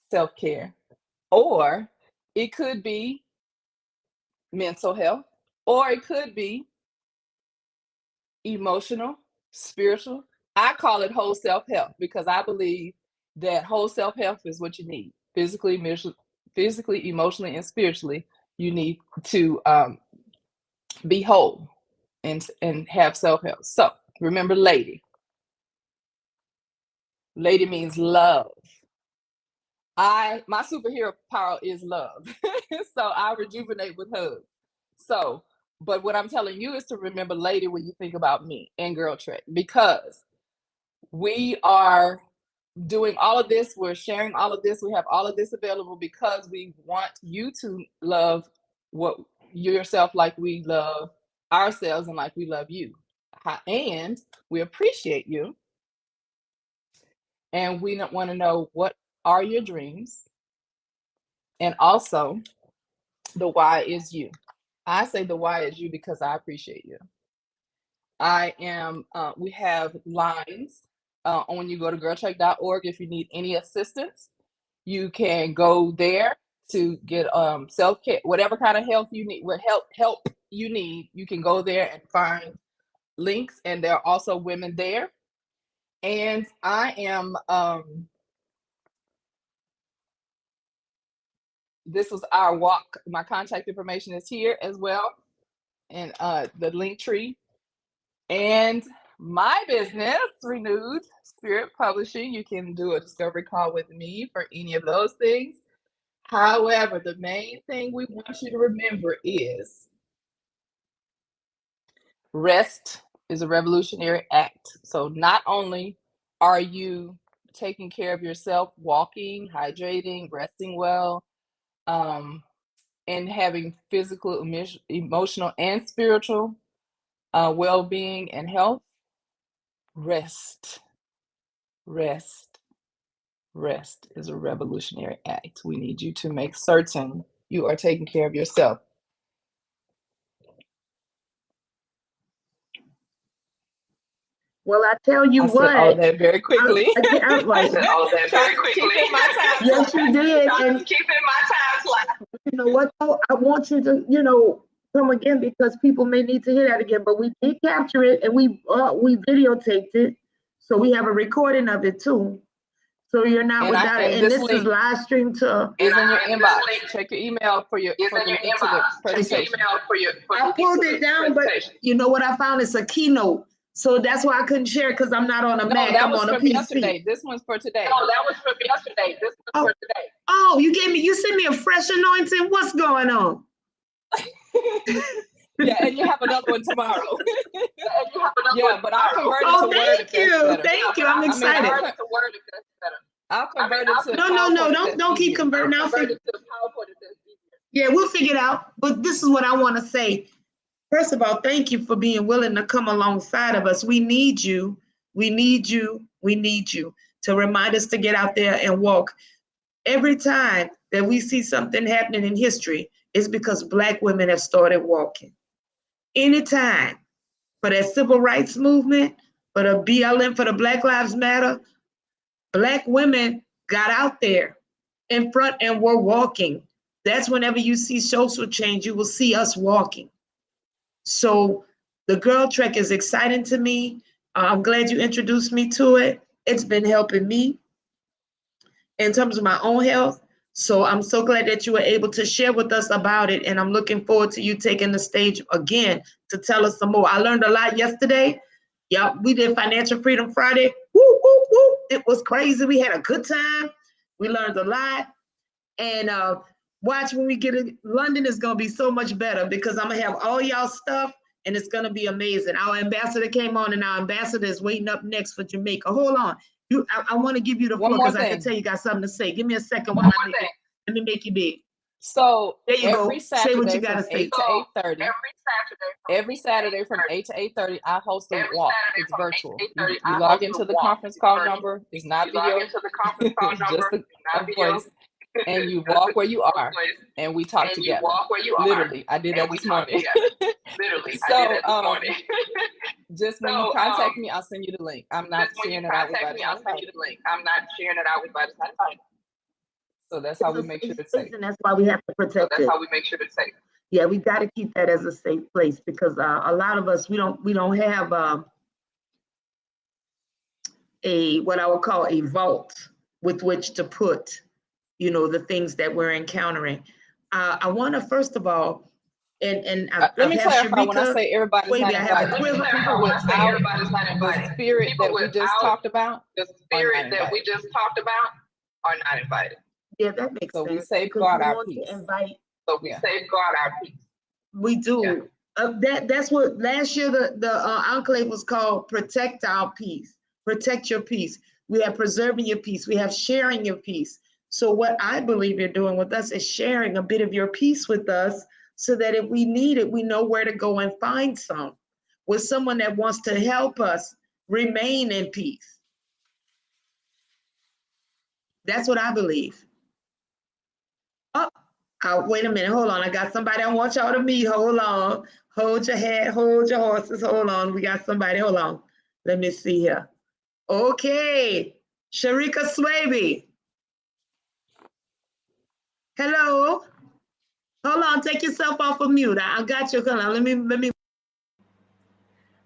E: self-care, or it could be mental health, or it could be emotional, spiritual. I call it whole self-help because I believe that whole self-help is what you need. Physically, emotionally, and spiritually, you need to be whole and have self-help. So remember, lady. Lady means love. My superhero power is love. So I rejuvenate with hugs. So, but what I'm telling you is to remember lady when you think about me and Girl Trek, because we are doing all of this. We're sharing all of this. We have all of this available because we want you to love yourself like we love ourselves and like we love you. And we appreciate you. And we want to know, what are your dreams? And also, the why is you. I say the why is you because I appreciate you. We have lines when you go to girltrek.org. If you need any assistance, you can go there to get self-care, whatever kind of help you need, what help you need, you can go there and find links. And there are also women there. And I am this was our walk. My contact information is here as well, and the link tree. And my business, Renewed Spirit Publishing, you can do a discovery call with me for any of those things. However, the main thing we want you to remember is rest is a revolutionary act. So not only are you taking care of yourself, walking, hydrating, resting well, and having physical, emotional, and spiritual well-being and health, rest is a revolutionary act. We need you to make certain you are taking care of yourself.
A: Well, I tell you what.
E: Said all of that very quickly.
A: I like,
E: said all of that very quickly.
A: Yes, you did. And
E: keeping my time flat.
A: You know what, though? I want you to, come again, because people may need to hear that again. But we did capture it, and we videotaped it, so we have a recording of it too. So you're not
E: And
A: without it. And this is
E: link
A: live streamed to.
E: is in your inbox. Check your email for the link to the presentation.
A: I pulled it down, but you know what I found? It's a keynote. So that's why I couldn't share because I'm not on a Mac. I'm on a PC.
E: Yesterday. This one's for today.
A: No, that was from yesterday. This one's for today. Oh, you sent me a fresh anointing. What's going on?
E: Yeah, and you have another one tomorrow. Yeah, but I'll convert it to Word.
A: Thank you. Thank you. I'm excited.
E: I'll convert it to
A: No, don't keep converting. Yeah, we'll figure it out. But this is what I want to say. First of all, thank you for being willing to come alongside of us. We need you. We need you. We need you to remind us to get out there and walk. Every time that we see something happening in history, it's because Black women have started walking. Anytime for that civil rights movement, for the BLM, for the Black Lives Matter, Black women got out there in front and were walking. That's whenever you see social change, you will see us walking. So the Girl Trek is exciting to me. I'm glad you introduced me to it. It's been helping me in terms of my own health. So I'm so glad that you were able to share with us about it. And I'm looking forward to you taking the stage again to tell us some more. I learned a lot yesterday. Yeah, we did Financial Freedom Friday. Woo, woo, woo. It was crazy. We had a good time. We learned a lot. And watch when we get in London, is going to be so much better because I'm going to have all y'all stuff and it's going to be amazing. Our ambassador came on and our ambassador is waiting up next for Jamaica. Hold on. I want to give you the floor because I can tell you got something to say. Give me a second. Let me make you big.
E: So
A: there you
E: every
A: go.
E: Saturday
A: say what you gotta
E: from
A: say.
E: 8 to 8:30. Every Saturday from 8 to 8:30, I host a walk. It's virtual. You log into the conference call number. It's not video. Just a voice. And you walk where you are, and we talk together. Literally, I did that this morning. So, just when you contact me, I'll send you the link. I'm not sharing it out with everybody. So that's how we make sure it's safe.
A: And that's why we have to protect it. Yeah, we got to keep that as a safe place because a lot of us we don't have a what I would call a vault with which to put, the things that we're encountering. I want to first of all, and
E: let me clarify. When I say everybody's not
A: I have
E: invited,
A: a
E: people without the spirit that we just talked about are not invited.
A: Yeah, that makes sense.
E: So we safeguard our peace.
A: We do. Yeah. That's what last year the Enclave was called. Protect our peace. Protect your peace. We have preserving your peace. We have sharing your peace. So what I believe you're doing with us is sharing a bit of your peace with us so that if we need it, we know where to go and find some with someone that wants to help us remain in peace. That's what I believe. Oh, wait a minute. Hold on. I got somebody I want y'all to meet. Hold on. Hold your head. Hold your horses. Hold on. We got somebody. Hold on. Let me see here. Okay. Sharika Swaby. Hello. Hold on. Take yourself off of mute. I got you. Hold on. Let me.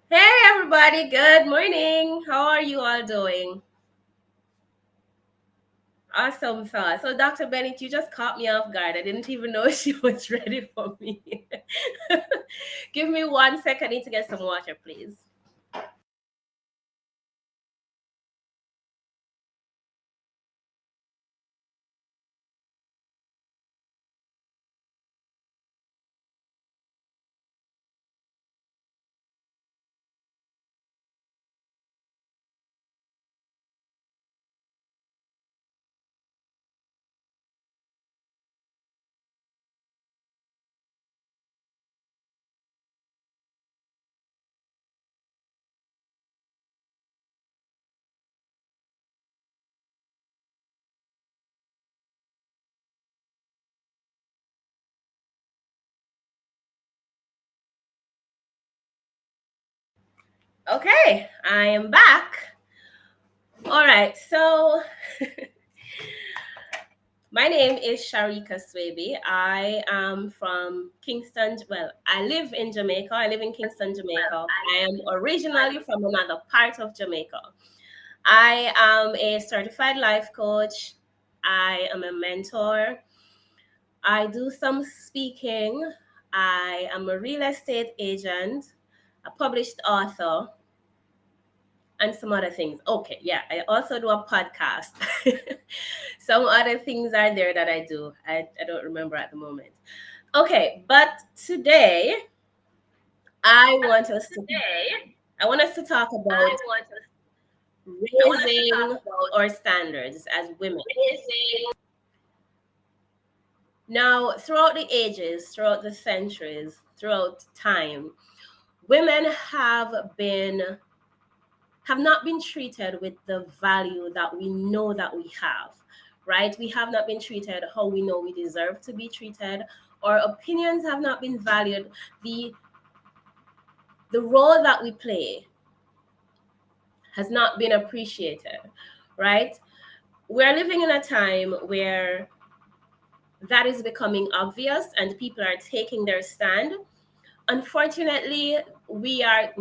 G: Hey, everybody. Good morning. How are you all doing? Awesome sauce. So Dr. Bennett, you just caught me off guard. I didn't even know she was ready for me. Give me 1 second. I need to get some water, please. Okay, I am back. All right, so my name is Sharika Swaby. I am from Kingston. Well, I live in Jamaica. I live in Kingston, Jamaica. I am originally from another part of Jamaica. I am a certified life coach. I am a mentor. I do some speaking. I am a real estate agent, a published author, and some other things. Okay, yeah, I also do a podcast. Some other things are there that I do. I don't remember at the moment. Okay, but today I want us to talk about raising our standards as women. Now, throughout the ages, throughout the centuries, throughout time, women have not been treated with the value that we know that we have, right? We have not been treated how we know we deserve to be treated. Our opinions have not been valued. The role that we play has not been appreciated, right? We're living in a time where that is becoming obvious and people are taking their stand. Unfortunately, we are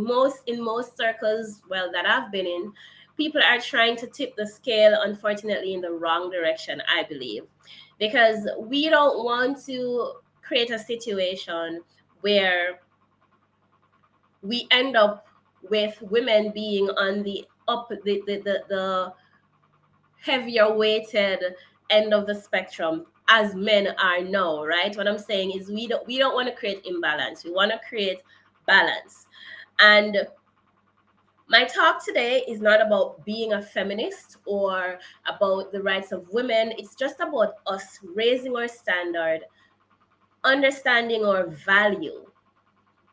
G: in most circles, well, that I've been in, people are trying to tip the scale, unfortunately, in the wrong direction, I believe, because we don't want to create a situation where we end up with women being on the heavier weighted end of the spectrum as men are now, right? What I'm saying is we don't want to create imbalance. We want to create balance. And my talk today is not about being a feminist or about the rights of women. It's just about us raising our standard, understanding our value,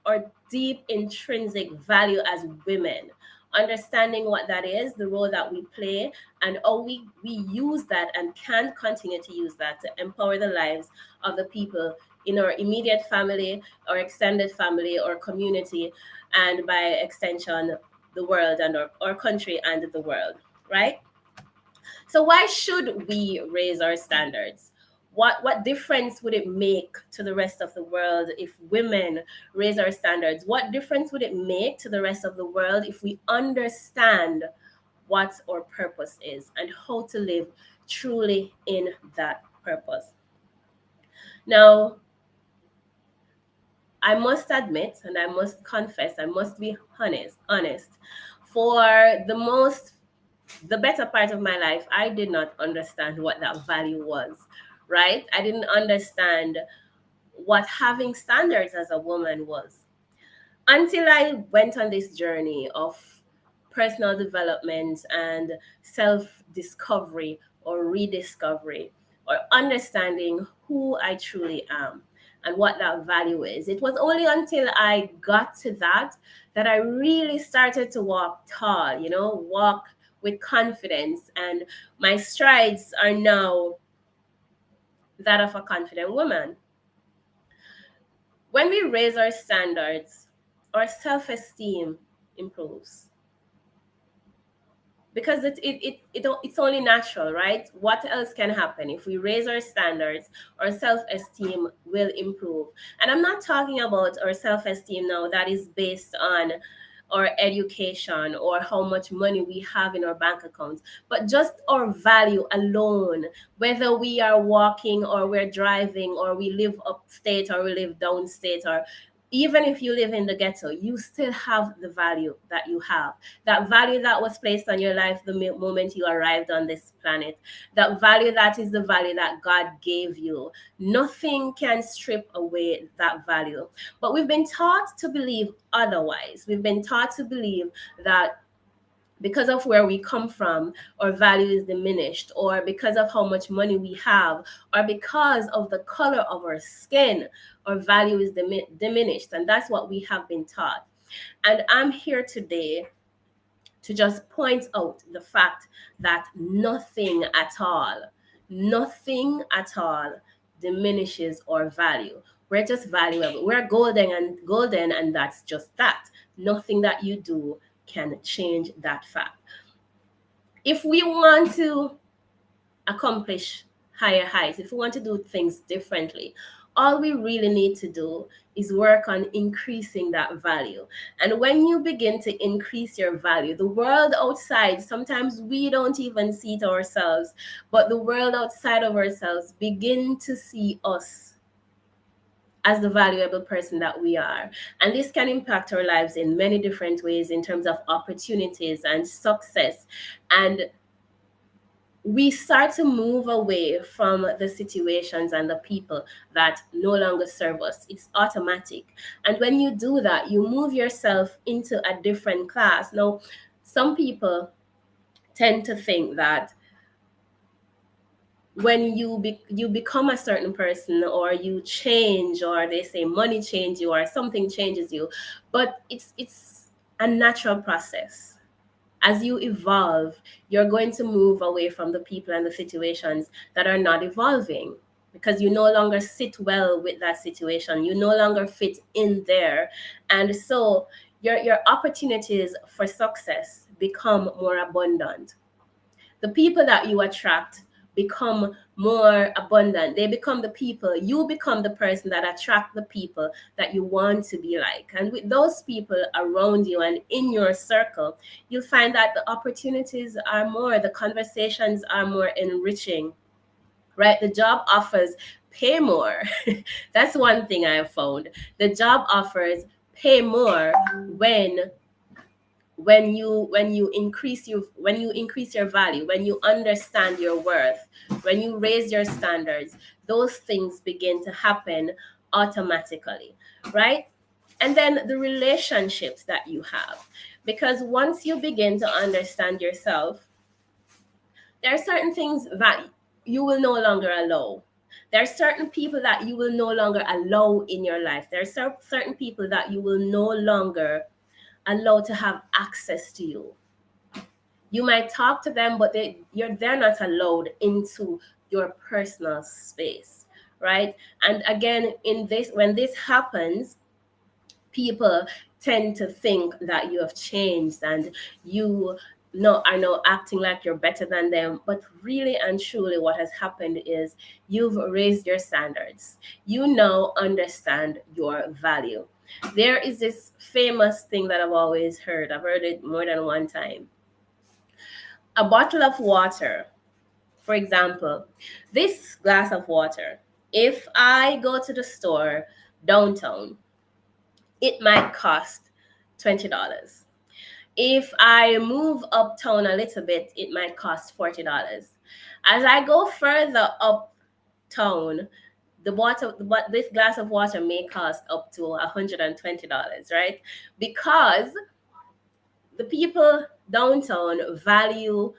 G: our deep intrinsic value as women, understanding what that is, the role that we play, and how we use that and can continue to use that to empower the lives of the people in our immediate family, our extended family, our community, and by extension, the world and our country and the world, right? So why should we raise our standards? What difference would it make to the rest of the world if women raise our standards? What difference would it make to the rest of the world if we understand what our purpose is and how to live truly in that purpose? Now, I must admit and I must confess, I must be honest. For the better part of my life, I did not understand what that value was, right? I didn't understand what having standards as a woman was until I went on this journey of personal development and self discovery or rediscovery or understanding who I truly am and what that value is. It was only until I got to that I really started to walk tall, walk with confidence. And my strides are now that of a confident woman. When we raise our standards, our self-esteem improves because it's only natural, right? What else can happen if we raise our standards? Our self-esteem will improve. And I'm not talking about our self-esteem now that is based on our education or how much money we have in our bank accounts, but just our value alone, whether we are walking or we're driving or we live upstate or we live downstate, or even if you live in the ghetto, you still have the value that you have. That value that was placed on your life the moment you arrived on this planet. That value that is the value that God gave you. Nothing can strip away that value. But we've been taught to believe otherwise. We've been taught to believe that because of where we come from, our value is diminished, or because of how much money we have, or because of the color of our skin, our value is diminished. And that's what we have been taught. And I'm here today to just point out the fact that nothing at all diminishes our value. We're just valuable. We're golden, and that's just that. Nothing that you do can change that fact. If we want to accomplish higher heights, if we want to do things differently, All we really need to do is work on increasing that value. And when you begin to increase your value, the world outside, sometimes we don't even see it ourselves, but the world outside of ourselves begin to see us as the valuable person that we are. And this can impact our lives in many different ways in terms of opportunities and success. And we start to move away from the situations and the people that no longer serve us. It's automatic. And when you do that, you move yourself into a different class. Now, some people tend to think that when you become a certain person, or you change, or they say money change you, or something changes you, but it's a natural process. As you evolve, you're going to move away from the people and the situations that are not evolving, because you no longer sit well with that situation. You no longer fit in there. And so your opportunities for success become more abundant. The people that you attract become more abundant. They become the people. You become the person that attract the people that you want to be like. And with those people around you and in your circle, you'll find that the opportunities are more, the conversations are more enriching, right? The job offers pay more. That's one thing I have found. The job offers pay more when you increase your value, when you understand your worth, when you raise your standards. Those things begin to happen automatically, right? And then the relationships that you have, because once you begin to understand yourself, there are certain things that you will no longer allow. There are certain people that you will no longer allow in your life. There are certain people that you will no longer allow to have access to you. You might talk to them, but they're not allowed into your personal space, right? And again, when this happens, people tend to think that you have changed and you are now acting like you're better than them. But really and truly, what has happened is you've raised your standards. You now understand your value. There is this famous thing that I've always heard. I've heard it more than one time. A bottle of water, for example, this glass of water, if I go to the store downtown, it might cost $20. If I move uptown a little bit, it might cost $40. As I go further uptown, this glass of water may cost up to $120, right? Because the people downtown value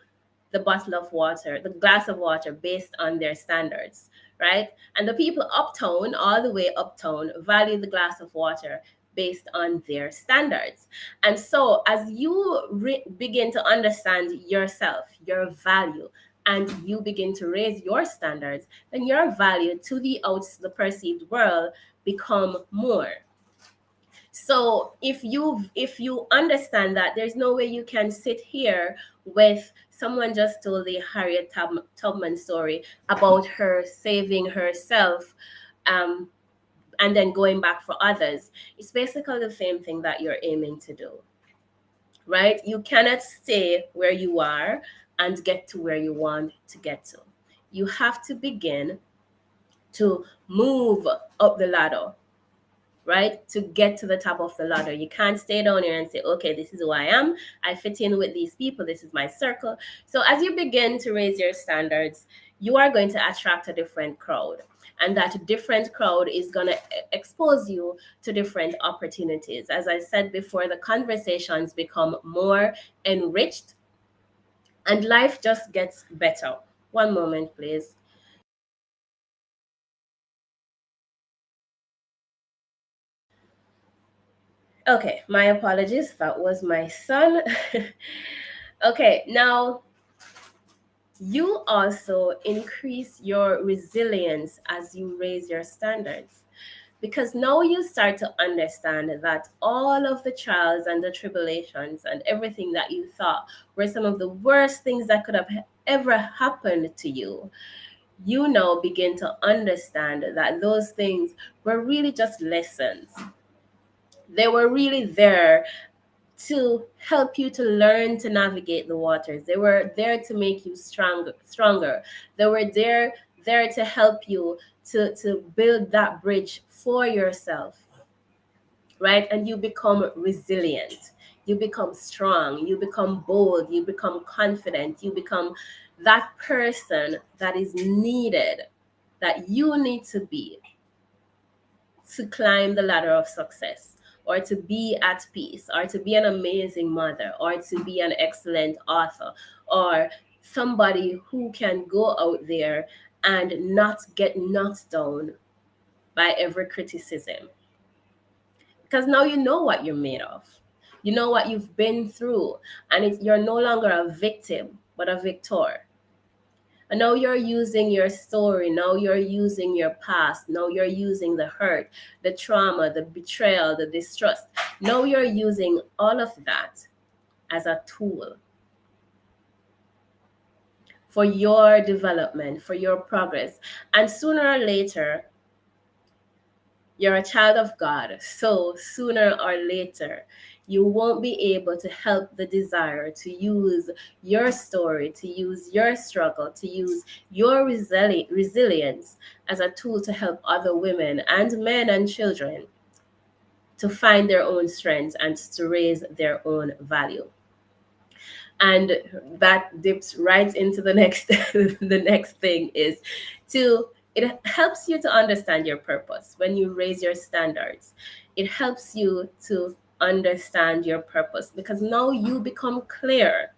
G: the bottle of water, the glass of water, based on their standards, right? And the people uptown, all the way uptown, value the glass of water based on their standards. And so as you begin to understand yourself, your value, and you begin to raise your standards, then your value to the perceived world become more. So if you understand that there's no way you can sit here with someone just told the Harriet Tubman story about her saving herself, and then going back for others. It's basically the same thing that you're aiming to do, right? You cannot stay where you are and get to where you want to get to. You have to begin to move up the ladder, right? To get to the top of the ladder. You can't stay down here and say, okay, this is who I am. I fit in with these people. This is my circle. So as you begin to raise your standards, you are going to attract a different crowd. And that different crowd is going to expose you to different opportunities. As I said before, the conversations become more enriched and life just gets better. One moment, please. Okay, my apologies. That was my son. Okay, now you also increase your resilience as you raise your standards, because now you start to understand that all of the trials and the tribulations and everything that you thought were some of the worst things that could have ever happened to you, you now begin to understand that those things were really just lessons. They were really there to help you to learn to navigate the waters. They were there to make you stronger. They were there to help you to build that bridge for yourself, right? And you become resilient. You become strong. You become bold. You become confident. You become that person that is needed, that you need to be to climb the ladder of success, or to be at peace, or to be an amazing mother, or to be an excellent author, or somebody who can go out there and not get knocked down by every criticism. Because now you know what you're made of. You know what you've been through, and you're no longer a victim, but a victor. And now you're using your story. Now you're using your past. Now you're using the hurt, the trauma, the betrayal, the distrust. Now you're using all of that as a tool for your development, for your progress. And sooner or later, you're a child of God. So sooner or later, you won't be able to help the desire to use your story, to use your struggle, to use your resilience as a tool to help other women and men and children to find their own strength and to raise their own value. And that dips right into the next the next thing is to it helps you to understand your purpose. When you raise your standards, it helps you to understand your purpose, because now you become clear.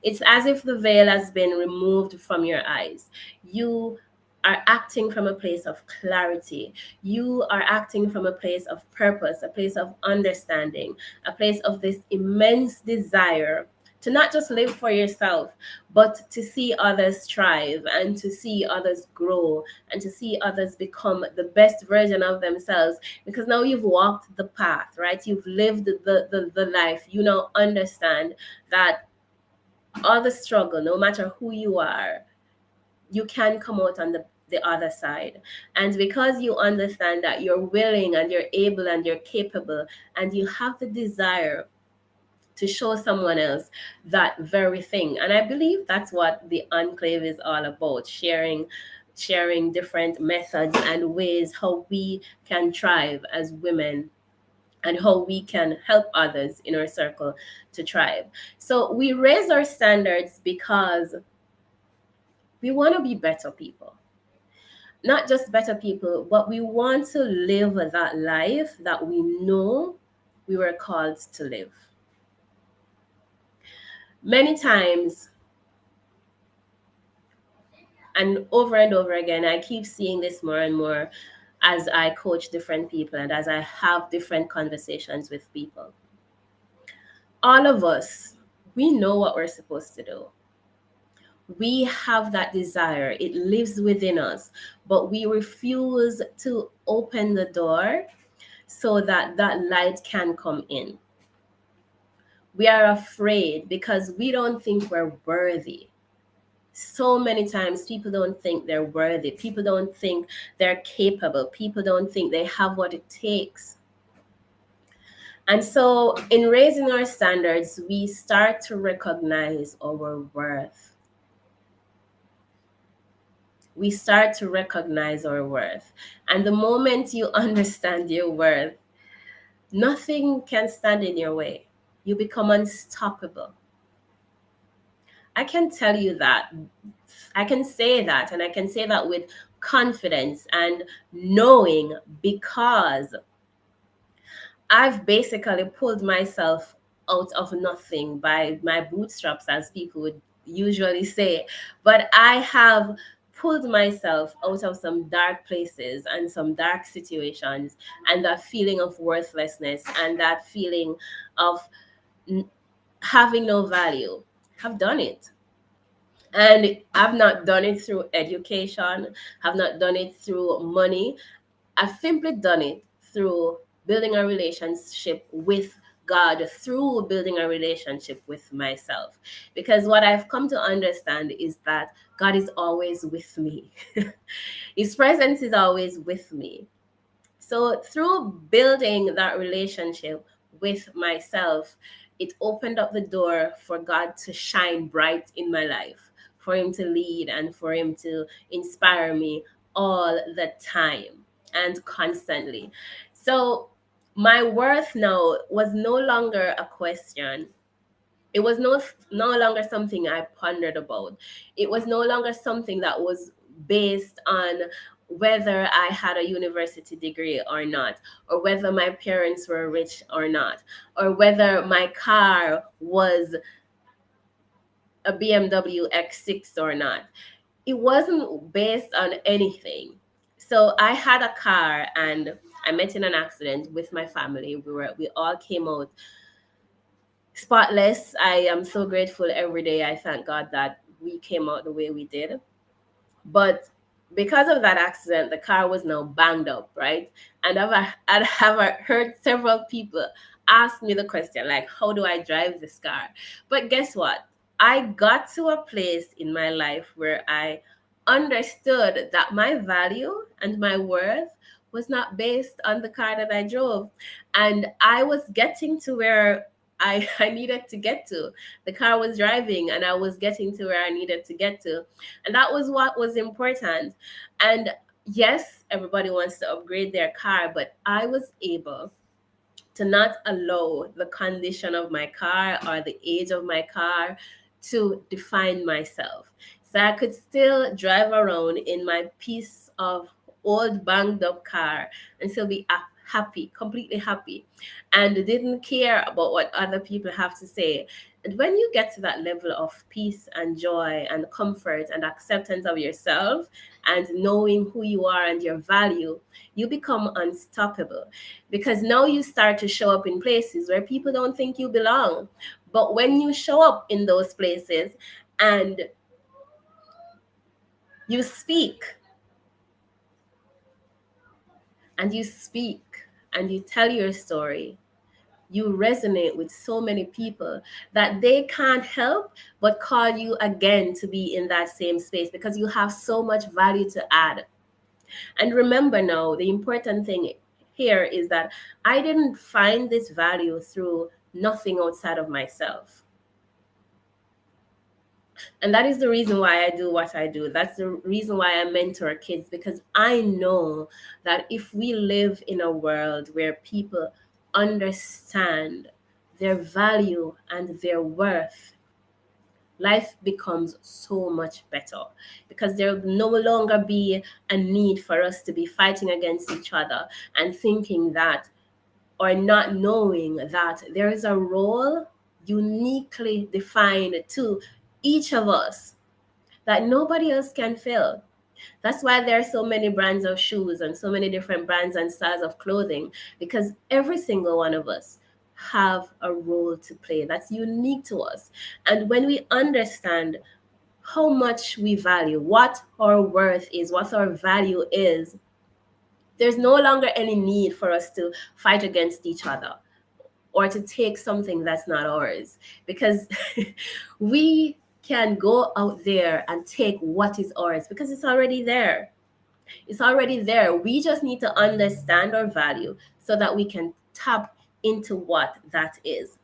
G: It's as if the veil has been removed from your eyes. You are acting from a place of clarity. You are acting from a place of purpose, a place of understanding, a place of this immense desire to not just live for yourself, but to see others thrive and to see others grow and to see others become the best version of themselves. Because now you've walked the path, right? You've lived the life. You now understand that all the struggle, no matter who you are, you can come out on the other side. And because you understand that you're willing and you're able and you're capable and you have the desire to show someone else that very thing. And I believe that's what the Enclave is all about, sharing different methods and ways how we can thrive as women and how we can help others in our circle to thrive. So we raise our standards because we want to be better people. Not just better people, but we want to live that life that we know we were called to live. Many times, and over again, I keep seeing this more and more as I coach different people and as I have different conversations with people. All of us, we know what we're supposed to do. We have that desire, it lives within us, but we refuse to open the door so that that light can come in. We are afraid because we don't think we're worthy. So many times people don't think they're worthy. People don't think they're capable. People don't think they have what it takes. And so in raising our standards, we start to recognize our worth. We start to recognize our worth. And the moment you understand your worth, nothing can stand in your way. You become unstoppable. I can tell you that. I can say that, and I can say that with confidence and knowing, because I've basically pulled myself out of nothing by my bootstraps, as people would usually say. But I have pulled myself out of some dark places and some dark situations, and that feeling of worthlessness and that feeling of having no value. Have done it. And I've not done it through education, have not done it through money. I've simply done it through building a relationship with God through building a relationship with myself. Because what I've come to understand is that God is always with me. His presence is always with me. So through building that relationship with myself, it opened up the door for God to shine bright in my life, for Him to lead and for Him to inspire me all the time and constantly. So my worth now was no longer a question. It was no longer something I pondered about. It was no longer something that was based on whether I had a university degree or not, or whether my parents were rich or not, or whether my car was a BMW X6 or not. It wasn't based on anything. So I had a car and I met in an accident with my family. We all came out spotless. I am so grateful every day. I thank God that we came out the way we did. But because of that accident, the car was now banged up, right? And I've heard several people ask me the question, like, how do I drive this car? But guess what? I got to a place in my life where I understood that my value and my worth was not based on the car that I drove. And I was getting to where I needed to get to. The car was driving and I was getting to where I needed to get to. And that was what was important. And yes, everybody wants to upgrade their car, but I was able to not allow the condition of my car or the age of my car to define myself. So I could still drive around in my piece of old banged up car and still be happy, completely happy, and didn't care about what other people have to say. And when you get to that level of peace and joy and comfort and acceptance of yourself and knowing who you are and your value, you become unstoppable, because now you start to show up in places where people don't think you belong. But when you show up in those places and you speak and you speak and you tell your story, you resonate with so many people that they can't help but call you again to be in that same space, because you have so much value to add. And remember now, the important thing here is that I didn't find this value through nothing outside of myself. And that is the reason why I do what I do. That's the reason why I mentor kids, because I know that if we live in a world where people understand their value and their worth, life becomes so much better, because there will no longer be a need for us to be fighting against each other and thinking that, or not knowing that there is a role uniquely defined to each of us that nobody else can fill. That's why there are so many brands of shoes and so many different brands and styles of clothing, because every single one of us have a role to play that's unique to us. And when we understand how much we value, what our worth is, what our value is, there's no longer any need for us to fight against each other or to take something that's not ours, because we can go out there and take what is ours because it's already there. It's already there. We just need to understand our value so that we can tap into what that is.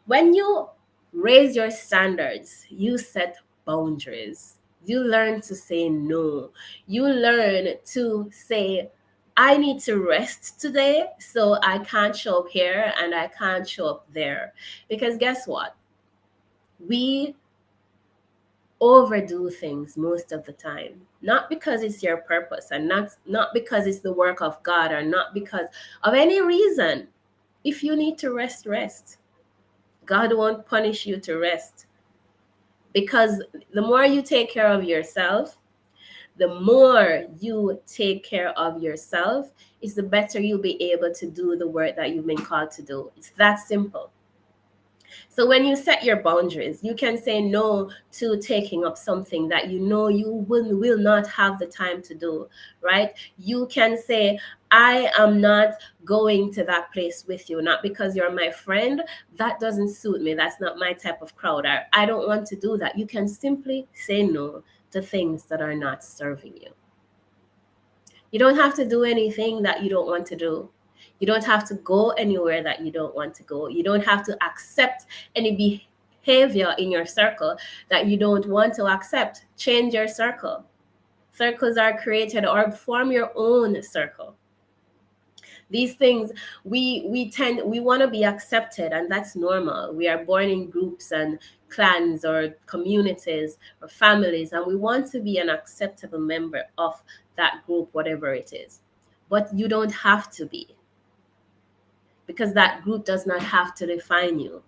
G: When you raise your standards, you set boundaries. You learn to say no. You learn to say, I need to rest today, so I can't show up here and I can't show up there. Because guess what? We overdo things most of the time, not because it's your purpose and not because it's the work of God, or not because of any reason. If you need to rest. God won't punish you to rest, because the more you take care of yourself, the more you take care of yourself, is the better you'll be able to do the work that you've been called to do. It's that simple. So when you set your boundaries, you can say no to taking up something that you know you will not have the time to do, right? You can say, I am not going to that place with you, not because you're my friend. That doesn't suit me. That's not my type of crowd. I don't want to do that. You can simply say no to things that are not serving you. You don't have to do anything that you don't want to do. You don't have to go anywhere that you don't want to go. You don't have to accept any behavior in your circle that you don't want to accept. Change your circle. Circles are created, or form your own circle. These things, we want to be accepted, and that's normal. We are born in groups and clans or communities or families, and we want to be an acceptable member of that group, whatever it is. But you don't have to be, because that group does not have to define you.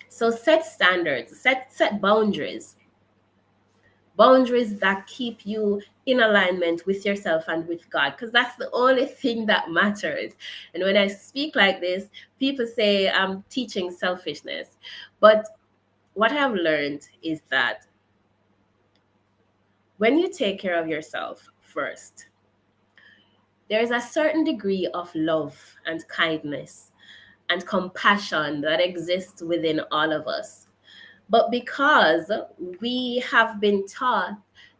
G: So set standards, set boundaries. Boundaries that keep you in alignment with yourself and with God, because that's the only thing that matters. And when I speak like this, people say I'm teaching selfishness. But what I've learned is that when you take care of yourself first, there's a certain degree of love and kindness and compassion that exists within all of us. But because we have been taught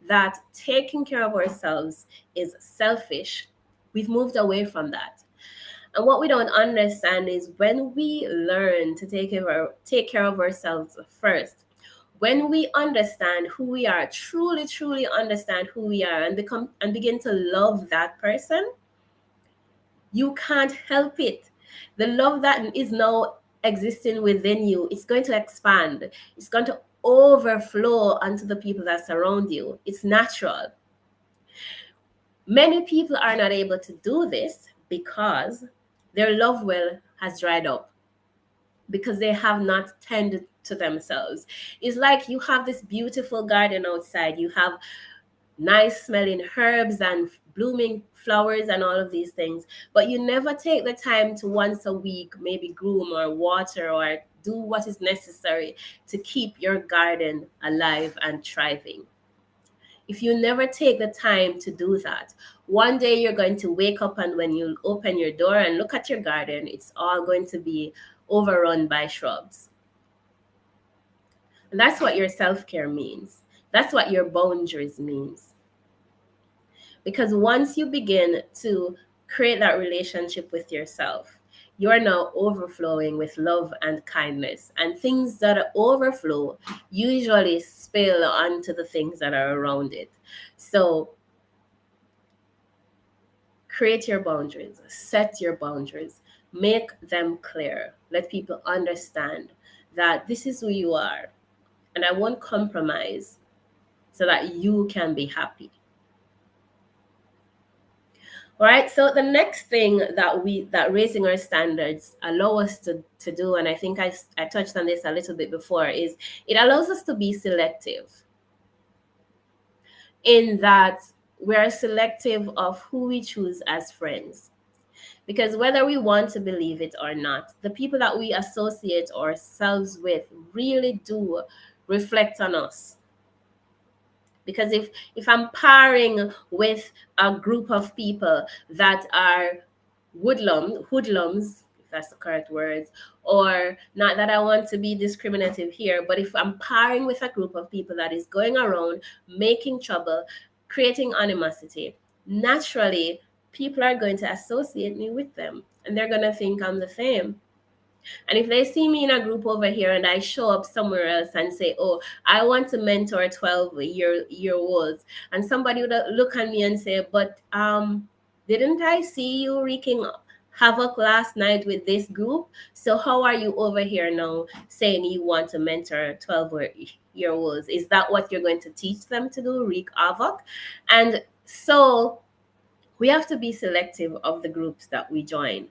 G: that taking care of ourselves is selfish, we've moved away from that. And what we don't understand is when we learn to take care of ourselves first, when we understand who we are, truly understand who we are, and begin to love that person, you can't help it. The love that is now existing within you, it's going to expand. It's going to overflow onto the people that surround you. It's natural. Many people are not able to do this because their love well has dried up, because they have not tended to themselves. It's like you have this beautiful garden outside. You have nice smelling herbs and blooming flowers and all of these things, but you never take the time to once a week maybe groom or water or do what is necessary to keep your garden alive and thriving. If you never take the time to do that, one day you're going to wake up, and when you open your door and look at your garden, it's all going to be overrun by shrubs. And that's what your self-care means. That's what your boundaries means. Because once you begin to create that relationship with yourself, you are now overflowing with love and kindness. And things that overflow usually spill onto the things that are around it. So create your boundaries, set your boundaries, make them clear. Let people understand that this is who you are, and I won't compromise so that you can be happy. All right. So the next thing that raising our standards allow us to do, and I think I touched on this a little bit before, is it allows us to be selective, in that we're selective of who we choose as friends. Because whether we want to believe it or not, the people that we associate ourselves with really do reflect on us. Because if I'm pairing with a group of people that are hoodlums, if that's the correct words, or not that I want to be discriminative here, but if I'm pairing with a group of people that is going around making trouble, creating animosity, naturally people are going to associate me with them, and they're going to think I'm the same. And if they see me in a group over here and I show up somewhere else and say, oh, I want to mentor 12-year-olds, and somebody would look at me and say, but didn't I see you wreaking havoc last night with this group? So how are you over here now saying you want to mentor 12-year-olds? Is that what you're going to teach them to do, wreak havoc? And so we have to be selective of the groups that we join.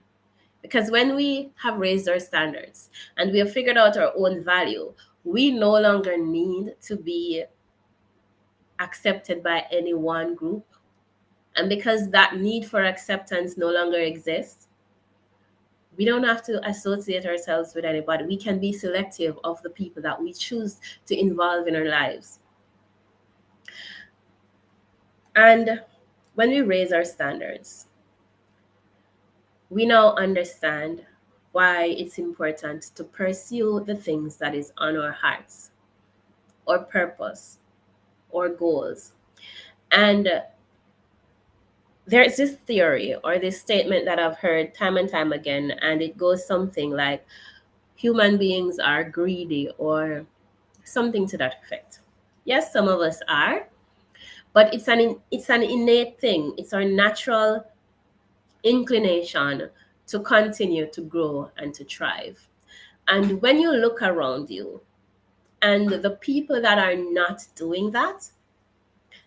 G: Because when we have raised our standards and we have figured out our own value, we no longer need to be accepted by any one group. And because that need for acceptance no longer exists, We don't have to associate ourselves with anybody. We can be selective of the people that we choose to involve in our lives. And when we raise our standards, we now understand why it's important to pursue the things that is on our hearts, or purpose, or goals. And there's this theory or this statement that I've heard time and time again, and it goes something like human beings are greedy, or something to that effect. Yes, some of us are, but it's an innate thing. It's our natural inclination to continue to grow and to thrive. And when you look around you, and the people that are not doing that,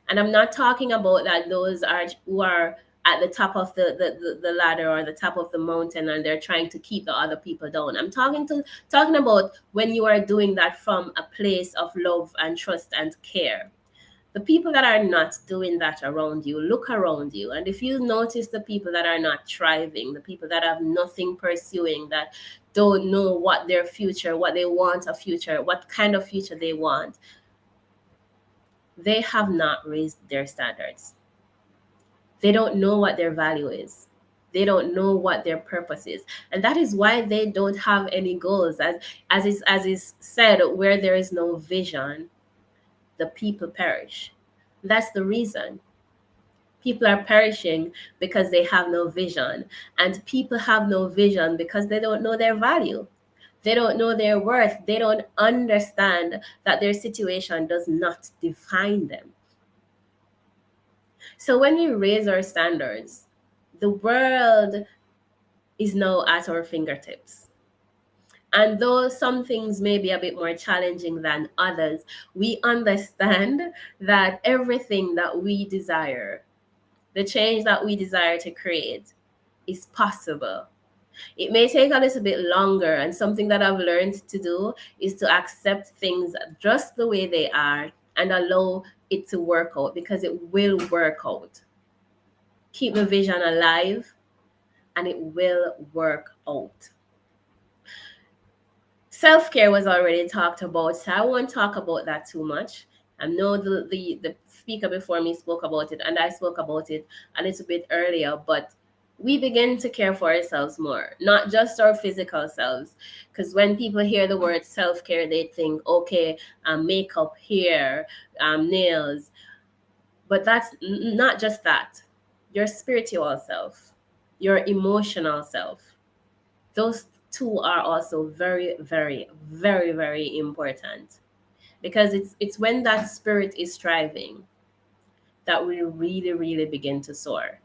G: and I'm not talking about that those are who are at the top of the ladder or the top of the mountain, and they're trying to keep the other people down. I'm talking about when you are doing that from a place of love and trust and care. The people that are not doing that around you, look around you. And if you notice the people that are not thriving, the people that have nothing pursuing, that don't know what their future, what they want a future, what kind of future they want, they have not raised their standards. They don't know what their value is. They don't know what their purpose is. And that is why they don't have any goals. As is said, where there is no vision, the people perish. That's the reason. People are perishing because they have no vision. And people have no vision because they don't know their value. They don't know their worth. They don't understand that their situation does not define them. So when we raise our standards, the world is now at our fingertips. And though some things may be a bit more challenging than others, we understand that everything that we desire, the change that we desire to create, is possible. It may take a little bit longer, and something that I've learned to do is to accept things just the way they are and allow it to work out, because it will work out. Keep the vision alive and it will work out. Self-care was already talked about, so I won't talk about that too much. I know the speaker before me spoke about it, and I spoke about it a little bit earlier, but we begin to care for ourselves more, not just our physical selves. Because when people hear the word self-care, they think, okay, makeup, hair, nails. But that's not just that. Your spiritual self, your emotional self, those two are also very, very, very, very important. Because it's when that spirit is striving that we really, really begin to soar.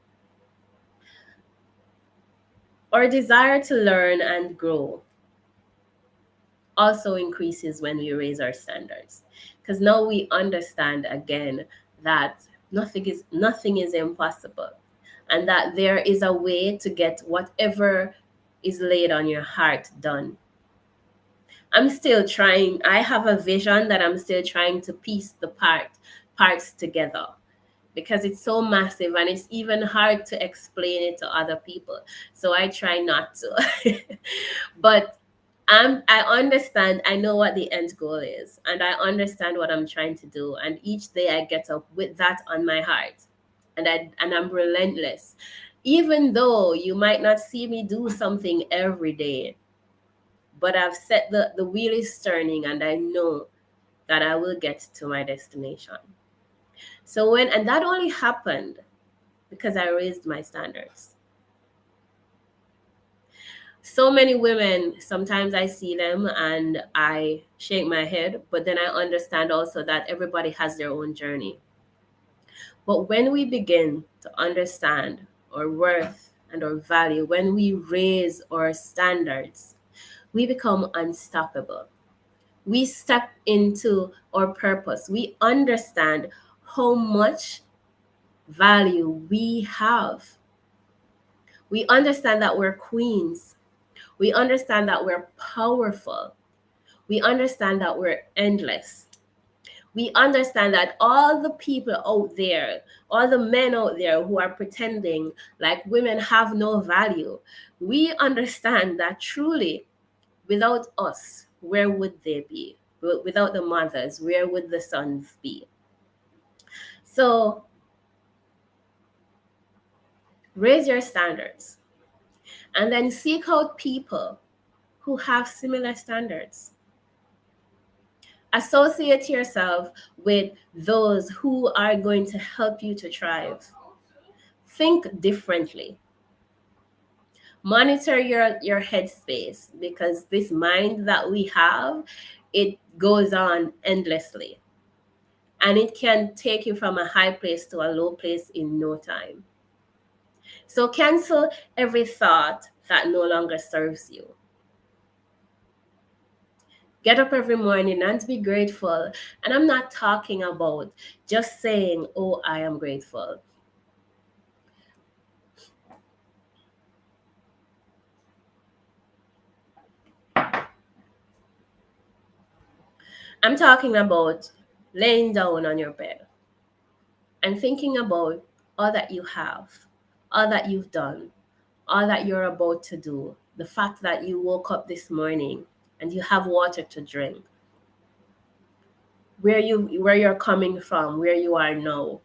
G: Our desire to learn and grow also increases when we raise our standards, because now we understand again that nothing is impossible, and that there is a way to get whatever is laid on your heart done. I'm still trying. I have a vision that I'm still trying to piece the parts together, because it's so massive and it's even hard to explain it to other people. So I try not to. But I understand, I know what the end goal is, and I understand what I'm trying to do. And each day I get up with that on my heart. And I'm relentless. Even though you might not see me do something every day, but I've set the wheel is turning, and I know that I will get to my destination. So and that only happened because I raised my standards. So many women, sometimes I see them and I shake my head, but then I understand also that everybody has their own journey. But when we begin to understand our worth and our value, when we raise our standards, we become unstoppable. We step into our purpose. We understand how much value we have. We understand that we're queens. We understand that we're powerful. We understand that we're endless. We understand that all the people out there, all the men out there who are pretending like women have no value, we understand that truly, without us, where would they be? Without the mothers, where would the sons be? So raise your standards and then seek out people who have similar standards. Associate yourself with those who are going to help you to thrive. Think differently. Monitor your headspace, because this mind that we have, it goes on endlessly. And it can take you from a high place to a low place in no time. So cancel every thought that no longer serves you. Get up every morning and be grateful. And I'm not talking about just saying, oh, I am grateful. I'm talking about laying down on your bed and thinking about all that you have, all that you've done, all that you're about to do. The fact that you woke up this morning and you have water to drink. Where you're coming from, where you are now.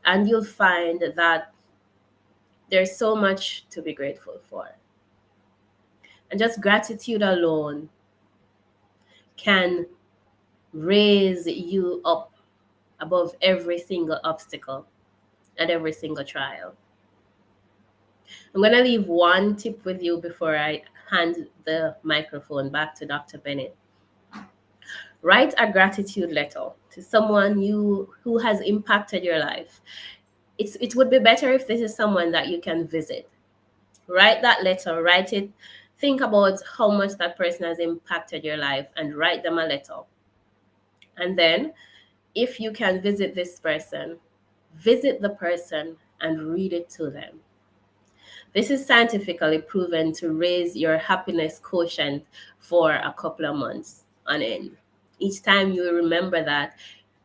G: And you'll find that there's so much to be grateful for. And just gratitude alone can raise you up above every single obstacle and every single trial. I'm going to leave one tip with you before I hand the microphone back to Dr. Bennett. Write a gratitude letter to someone who has impacted your life. It would be better if this is someone that you can visit. Write that letter, write it. Think about how much that person has impacted your life and write them a letter. And then, if you can visit this person, visit the person and read it to them. This is scientifically proven to raise your happiness quotient for a couple of months on end. Each time you remember that,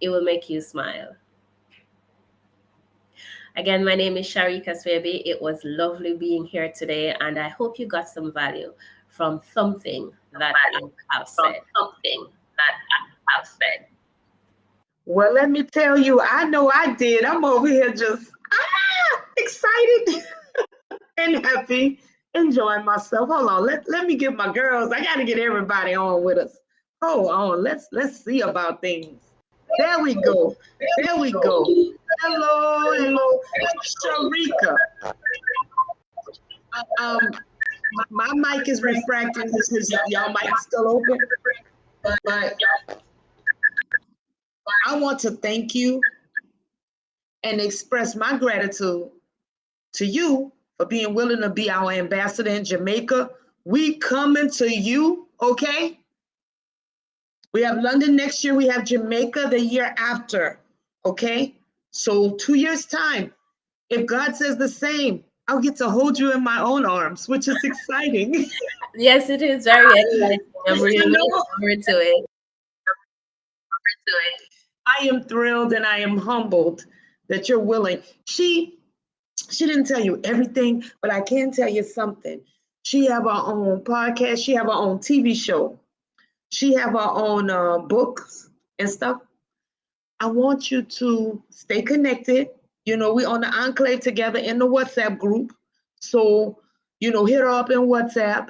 G: it will make you smile. Again, my name is Sharika Swebe. It was lovely being here today, and I hope you got some value from something that I have said.
A: Well, let me tell you, I know I did. I'm over here just excited and happy, enjoying myself. Hold on, let me get my girls. I got to get everybody on with us. Hold on, let's see about things. There we go. There we go. Hello, Sharika. My mic is refracting because y'all mic is still open, but I want to thank you and express my gratitude to you for being willing to be our ambassador in Jamaica. We coming to you, okay? We have London next year. We have Jamaica the year after, okay? So 2 years' time, if God says the same, I'll get to hold you in my own arms, which is exciting.
G: Yes, it is very exciting. I'm really looking forward to it.
A: I am thrilled and I am humbled that you're willing. She didn't tell you everything, but I can tell you something. She have her own podcast. She have her own TV show. She have her own books and stuff. I want you to stay connected. You know, we on the Enclave together in the WhatsApp group. So, you know, hit her up in WhatsApp.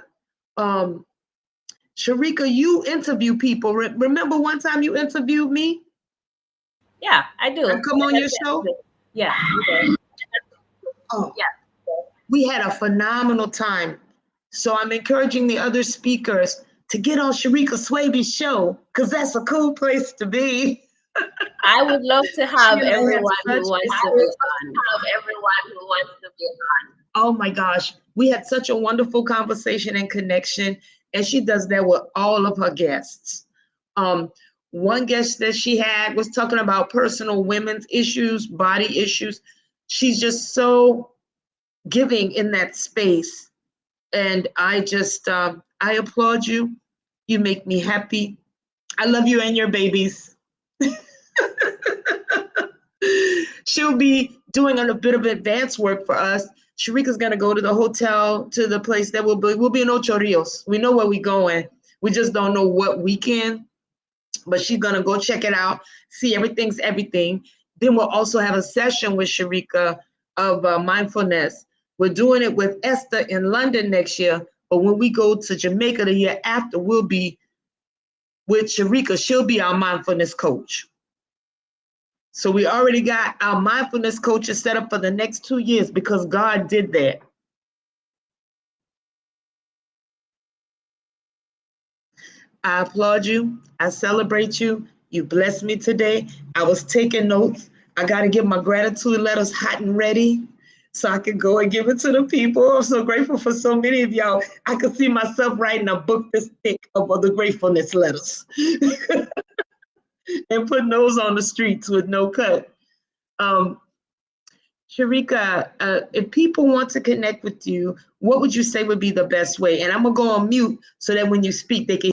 A: Sharika, you interview people. Remember one time you interviewed me?
G: Yeah, I do.
A: I come on your show?
G: Yeah.
A: Oh, yeah. We had a phenomenal time. So I'm encouraging the other speakers to get on Sharika Swaby's show, because that's a cool place to be.
G: I would love to have everyone who wants to be on.
A: Oh my gosh, we had such a wonderful conversation and connection, and she does that with all of her guests. One guest that she had was talking about personal women's issues, body issues. She's just so giving in that space. And I just, I applaud you. You make me happy. I love you and your babies. She'll be doing a bit of advanced work for us. Sharika's gonna go to the hotel, to the place that we'll be in Ocho Rios. We know where we're going. We just don't know what weekend, but she's gonna go check it out, see everything's everything. Then we'll also have a session with Sharika of mindfulness. We're doing it with Esther in London next year, but when we go to Jamaica the year after, we'll be with Sharika. She'll be our mindfulness coach. So we already got our mindfulness coaches set up for the next 2 years because God did that. I applaud you. I celebrate you. You blessed me today. I was taking notes. I got to get my gratitude letters hot and ready so I can go and give it to the people. I'm so grateful for so many of y'all. I could see myself writing a book this thick of the gratefulness letters and putting those on the streets with no cut. Sharika, if people want to connect with you, what would you say would be the best way? And I'm going to go on mute so that when you speak, they can.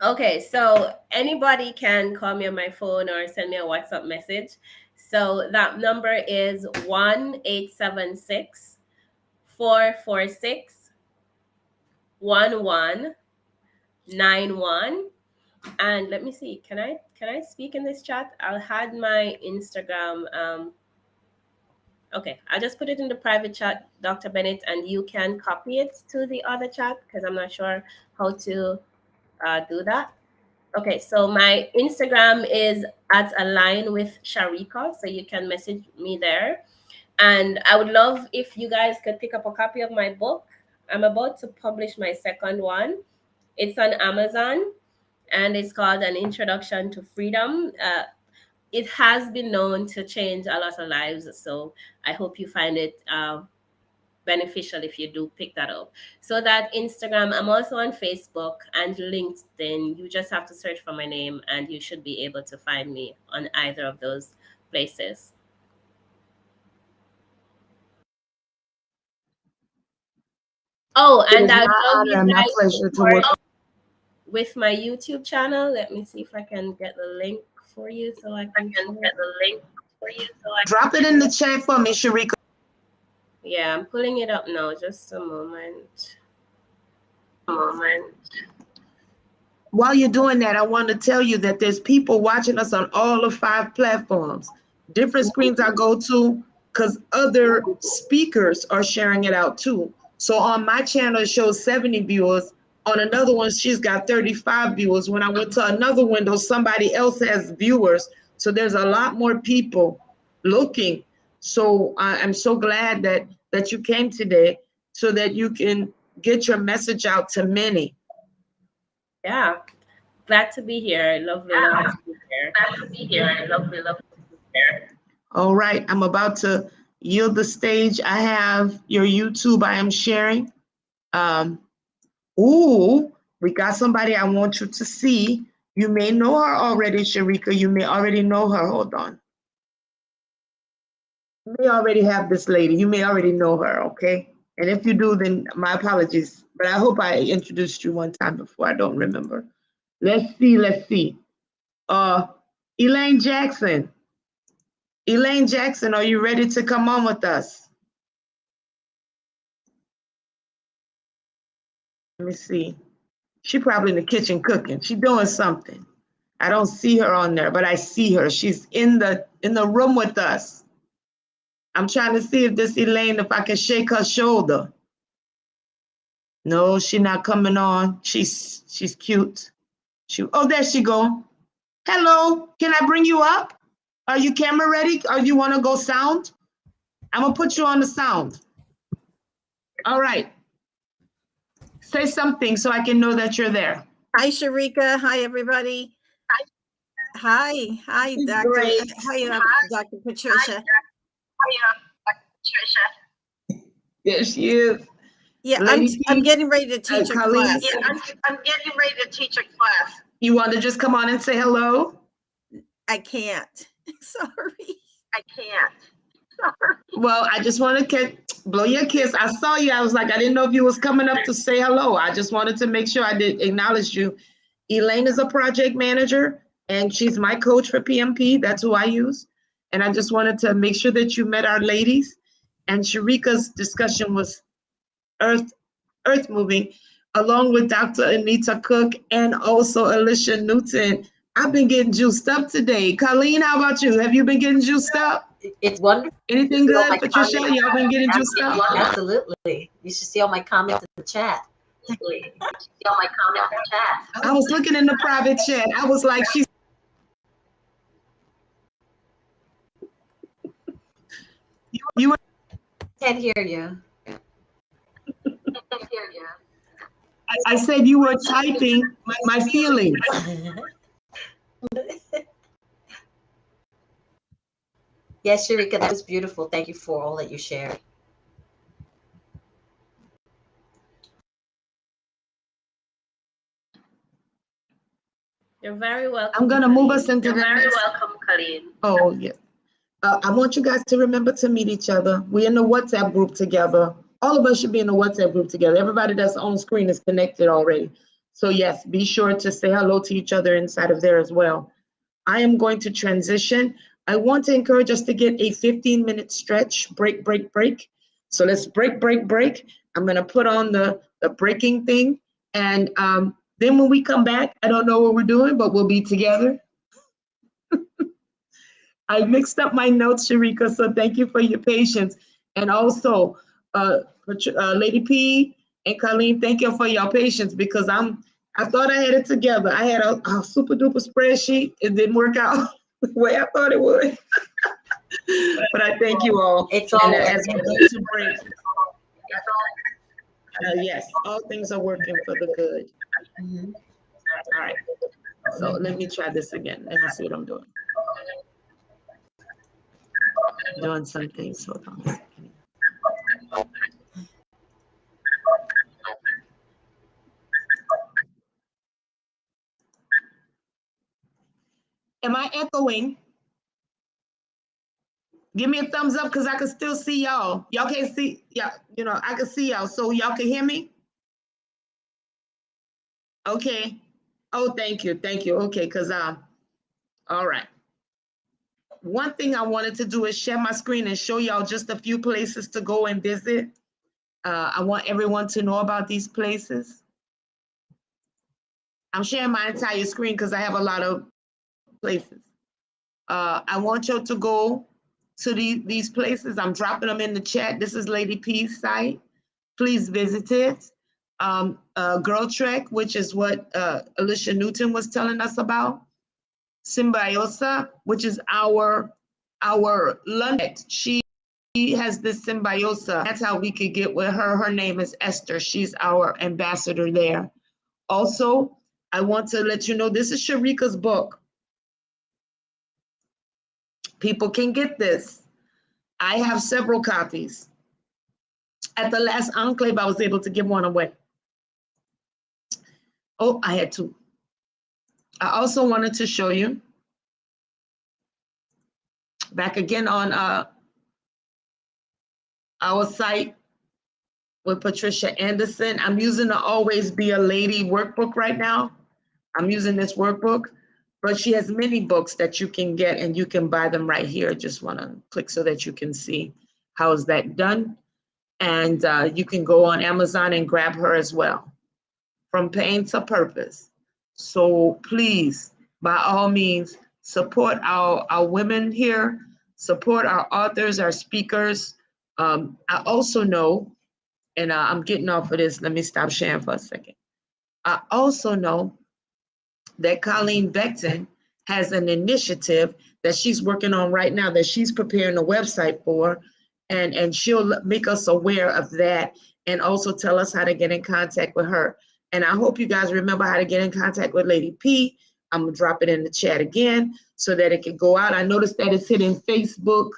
G: Okay, so anybody can call me on my phone or send me a WhatsApp message. So that number is 1-876-446-1191. And let me see, can I speak in this chat? I'll add my Instagram. Okay, I'll just put it in the private chat, Dr. Bennett, and you can copy it to the other chat because I'm not sure how to do that. Okay, so my Instagram is at Align with Sharika, so you can message me there. And I would love if you guys could pick up a copy of my book. I'm about to publish my second one. It's on Amazon, and it's called An Introduction to Freedom. It has been known to change a lot of lives, so I hope you find it beneficial if you do pick that up. So that Instagram, I'm also on Facebook and LinkedIn. You just have to search for my name and you should be able to find me on either of those places. Oh, and I'd love you guys
A: my pleasure to work
G: with my YouTube channel. Let me see if I can get the link for you so I can
A: drop it in the chat for me, Sharika.
G: Yeah, I'm pulling it up now. Just a moment.
A: While you're doing that, I want to tell you that there's people watching us on all of 5 platforms. Different screens I go to because other speakers are sharing it out too. So on my channel, it shows 70 viewers. On another one, she's got 35 viewers. When I went to another window, somebody else has viewers. So there's a lot more people looking. So I'm so glad that you came today so that you can get your message out to many.
G: Yeah, glad to be here. Lovely to be here.
A: All right, I'm about to yield the stage. I have your YouTube I am sharing. Ooh, we got somebody I want you to see. You may know her already, Sharika. You may already know her. Hold on. You may already have this lady. You may already know her, okay? And if you do, then my apologies. But I hope I introduced you one time before. I don't remember. Let's see. Elaine Jackson. Elaine Jackson, are you ready to come on with us? Let me see. She probably in the kitchen cooking. She's doing something. I don't see her on there, but I see her. She's in the room with us. I'm trying to see if this Elaine, if I can shake her shoulder. No, she's not coming on. She's cute. Oh, there she go. Hello, can I bring you up? Are you camera ready? Or you want to go sound? I'm gonna put you on the sound. All right. Say something so I can know that you're there.
H: Hi, Sharika. Hi, everybody. Hi, Dr.
A: Great.
H: Hi, Dr. Patricia.
A: There she is.
H: Yeah,
A: Lady
H: I'm getting ready to teach a
A: Colleen.
H: class.
A: Yeah, I'm getting ready to teach a class. You want to just come on and say hello?
H: I can't. Sorry.
A: I can't. Well, I just want to blow your kiss. I saw you. I was like, I didn't know if you was coming up to say hello. I just wanted to make sure I did acknowledge you. Elaine is a project manager, and she's my coach for PMP. That's who I use. And I just wanted to make sure that you met our ladies. And Sharika's discussion was earth moving, along with Dr. Anita Cook and also Alicia Newton. I've been getting juiced up today. Colleen, how about you? Have you been getting juiced up?
C: It's wonderful.
A: Anything good, Patricia? Y'all been getting juiced up?
C: Absolutely. You should see all my comments in the chat.
A: I was looking in the private chat. I was like, she's. You were.
C: Can't hear you.
A: I said you were typing my feelings.
C: Yes, Sharika, that was beautiful. Thank you for all that you shared.
G: You're very welcome.
A: I'm gonna move us into
G: You're
A: the
G: very
A: next.
G: welcome, Colleen.
A: Oh, yes. I want you guys to remember to meet each other. We're in the WhatsApp group together. All of us should be in the WhatsApp group together. Everybody that's on screen is connected already. So yes, be sure to say hello to each other inside of there as well. I am going to transition. I want to encourage us to get a 15-minute stretch, break. So let's break. I'm gonna put on the breaking thing. And then when we come back, I don't know what we're doing, but we'll be together. I mixed up my notes, Sharika, so thank you for your patience. And also, Lady P and Colleen, thank you for your patience, because I thought I had it together. I had a super duper spreadsheet. It didn't work out the way I thought it would. But I thank you all.
C: It's all
A: as we go to break. Yes, all things are working for the good.
C: Mhm.
A: All right. So let me try this again. Let me see what I'm doing. Doing some things. Hold on a second. Am I echoing? Give me a thumbs up, because I can still see y'all. Y'all can't see, yeah, I can see y'all. So y'all can hear me? Okay. Oh, thank you. Okay, because all right. One thing I wanted to do is share my screen and show y'all just a few places to go and visit. I want everyone to know about these places. I'm sharing my entire screen because I have a lot of places. I want you to go to these places. I'm dropping them in the chat. This is Lady P's site. Please visit it. Girl Trek, which is what Alicia Newton was telling us about. Symbiosa, which is our London. She has this Symbiosa. That's how we could get with her. Her name is Esther. She's our ambassador there. Also, I want to let you know, this is Sharika's book. People can get this. I have several copies. At the last Enclave, I was able to give one away. Oh, I had two. I also wanted to show you, back again on our site with Patricia Anderson. I'm using the Always Be a Lady workbook right now. I'm using this workbook, but she has many books that you can get, and you can buy them right here. Just want to click so that you can see how is that done. And you can go on Amazon and grab her as well. From Pain to Purpose. So please, by all means, support our women here, support our authors, our speakers. I also know, and I'm getting off of this, let me stop sharing for a second. I also know that Colleen Beckton has an initiative that she's working on right now, that she's preparing a website for, and she'll make us aware of that, and also tell us how to get in contact with her. And I hope you guys remember how to get in contact with Lady P. I'm gonna drop it in the chat again so that it can go out. I noticed that it's hitting Facebook,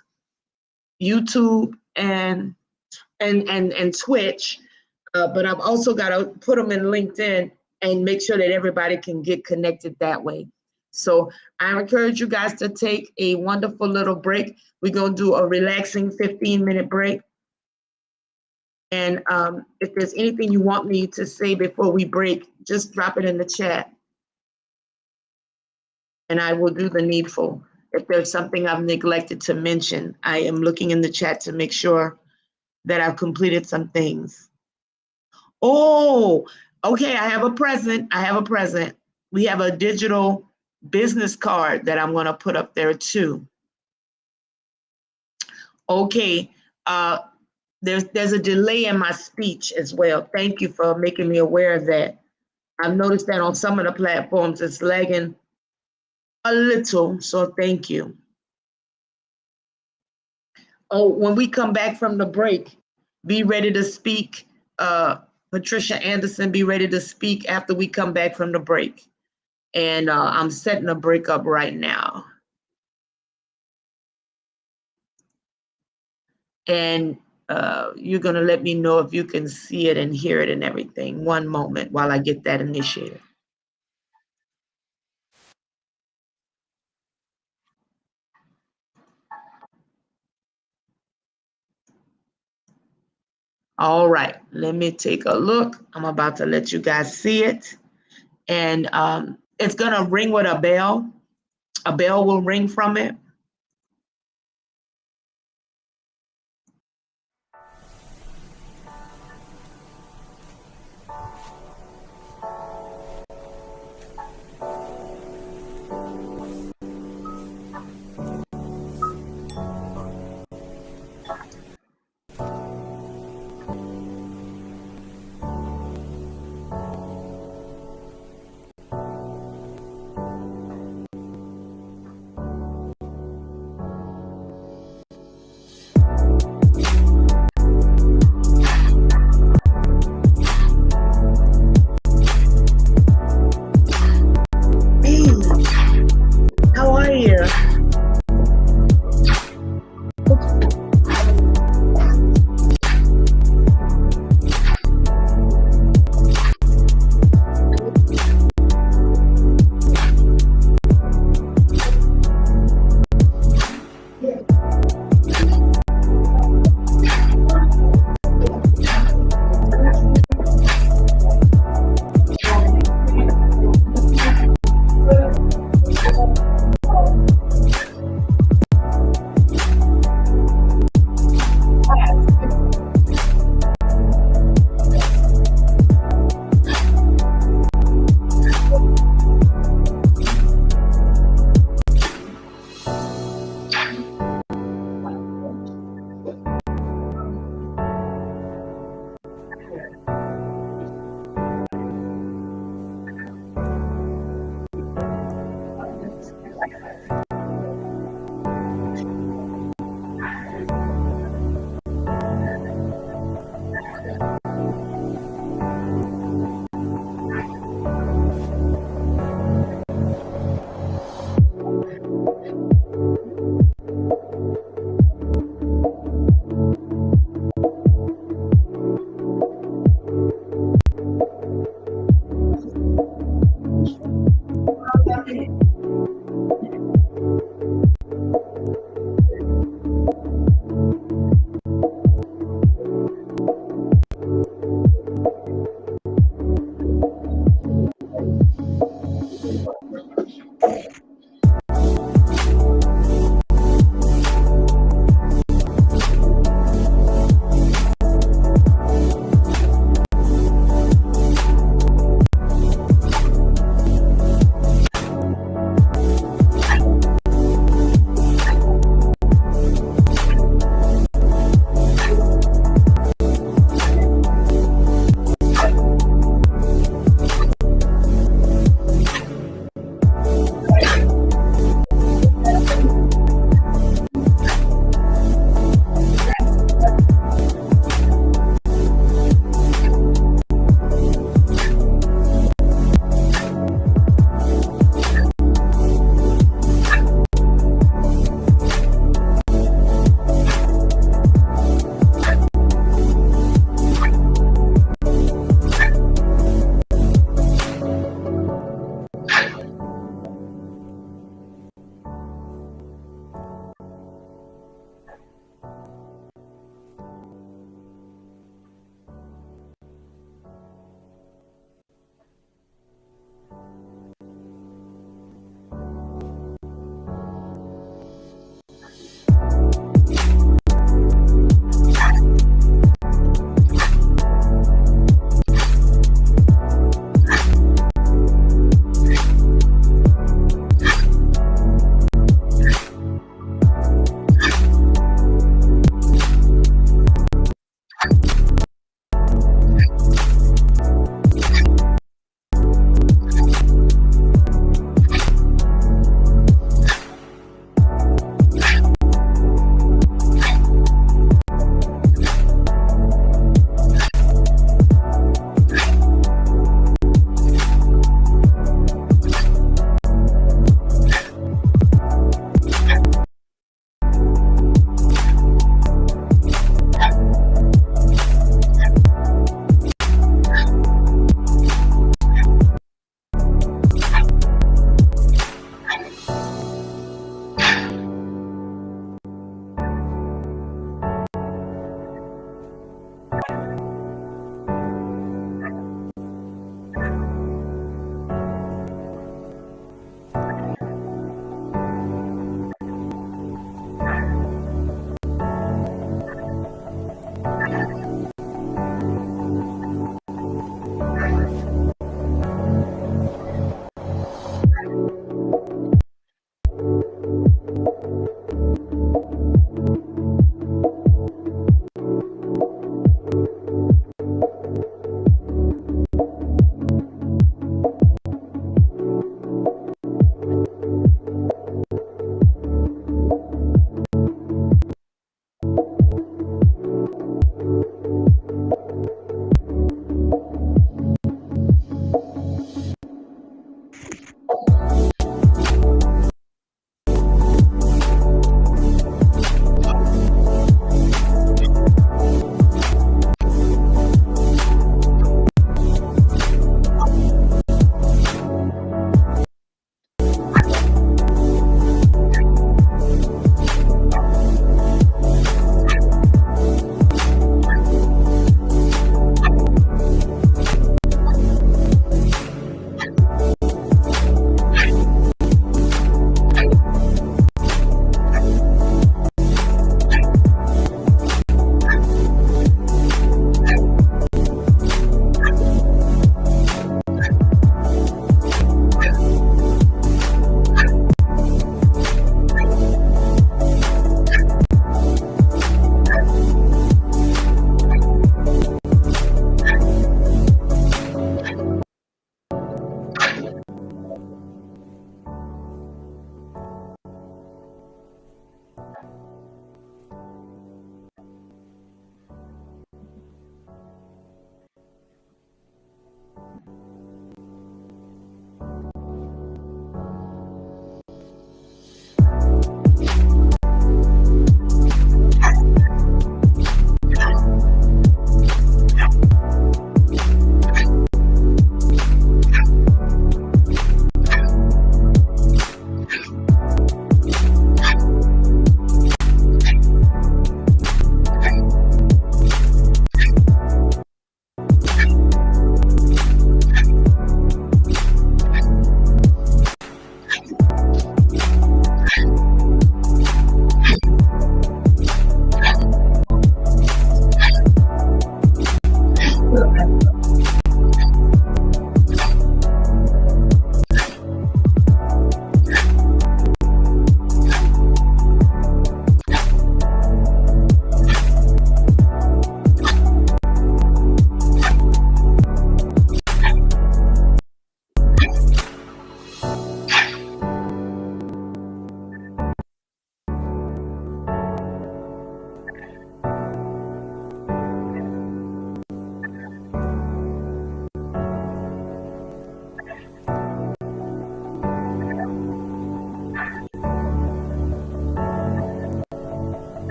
A: YouTube, and Twitch, but I've also got to put them in LinkedIn and make sure that everybody can get connected that way. So I encourage you guys to take a wonderful little break. We're gonna do a relaxing 15-minute break. And if there's anything you want me to say before we break, just drop it in the chat. and I will do the needful. If there's something I've neglected to mention, I am looking in the chat to make sure that I've completed some things. Oh, okay, I have a present. I have a present. We have a digital business card that I'm gonna put up there too. Okay, there's a delay in my speech as well. Thank you for making me aware of that. I've noticed that on some of the platforms, it's lagging a little, so thank you. Oh, when we come back from the break, be ready to speak. Patricia Anderson, be ready to speak after we come back from the break. And I'm setting a break up right now. And you're gonna let me know if you can see it and hear it and everything. One moment while I get that initiated. All right, let me take a look. I'm about to let you guys see it. And it's gonna ring with a bell. A bell will ring from it.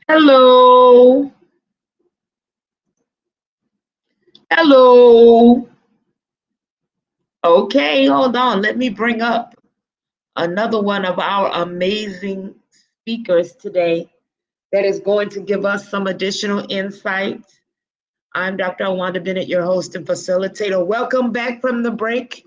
A: Hello. Hello. Okay, hold on. Let me bring up another one of our amazing speakers today that is going to give us some additional insight. I'm Dr. Wanda Bennett, your host and facilitator. Welcome back from the break.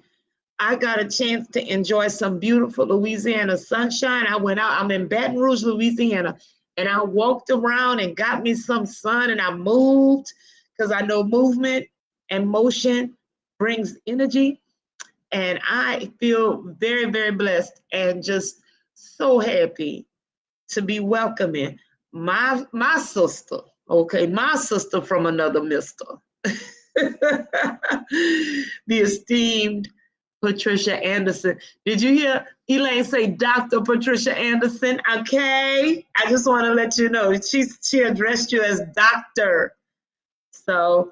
A: I got a chance to enjoy some beautiful Louisiana sunshine. I went out, I'm in Baton Rouge, Louisiana, and I walked around and got me some sun and I moved because I know movement and motion brings energy. And I feel very, very blessed and just so happy to be welcoming my sister, okay, my sister from another mister, the esteemed Patricia Anderson. Did you hear Elaine say Dr. Patricia Anderson? Okay, I just want to let you know she addressed you as doctor. So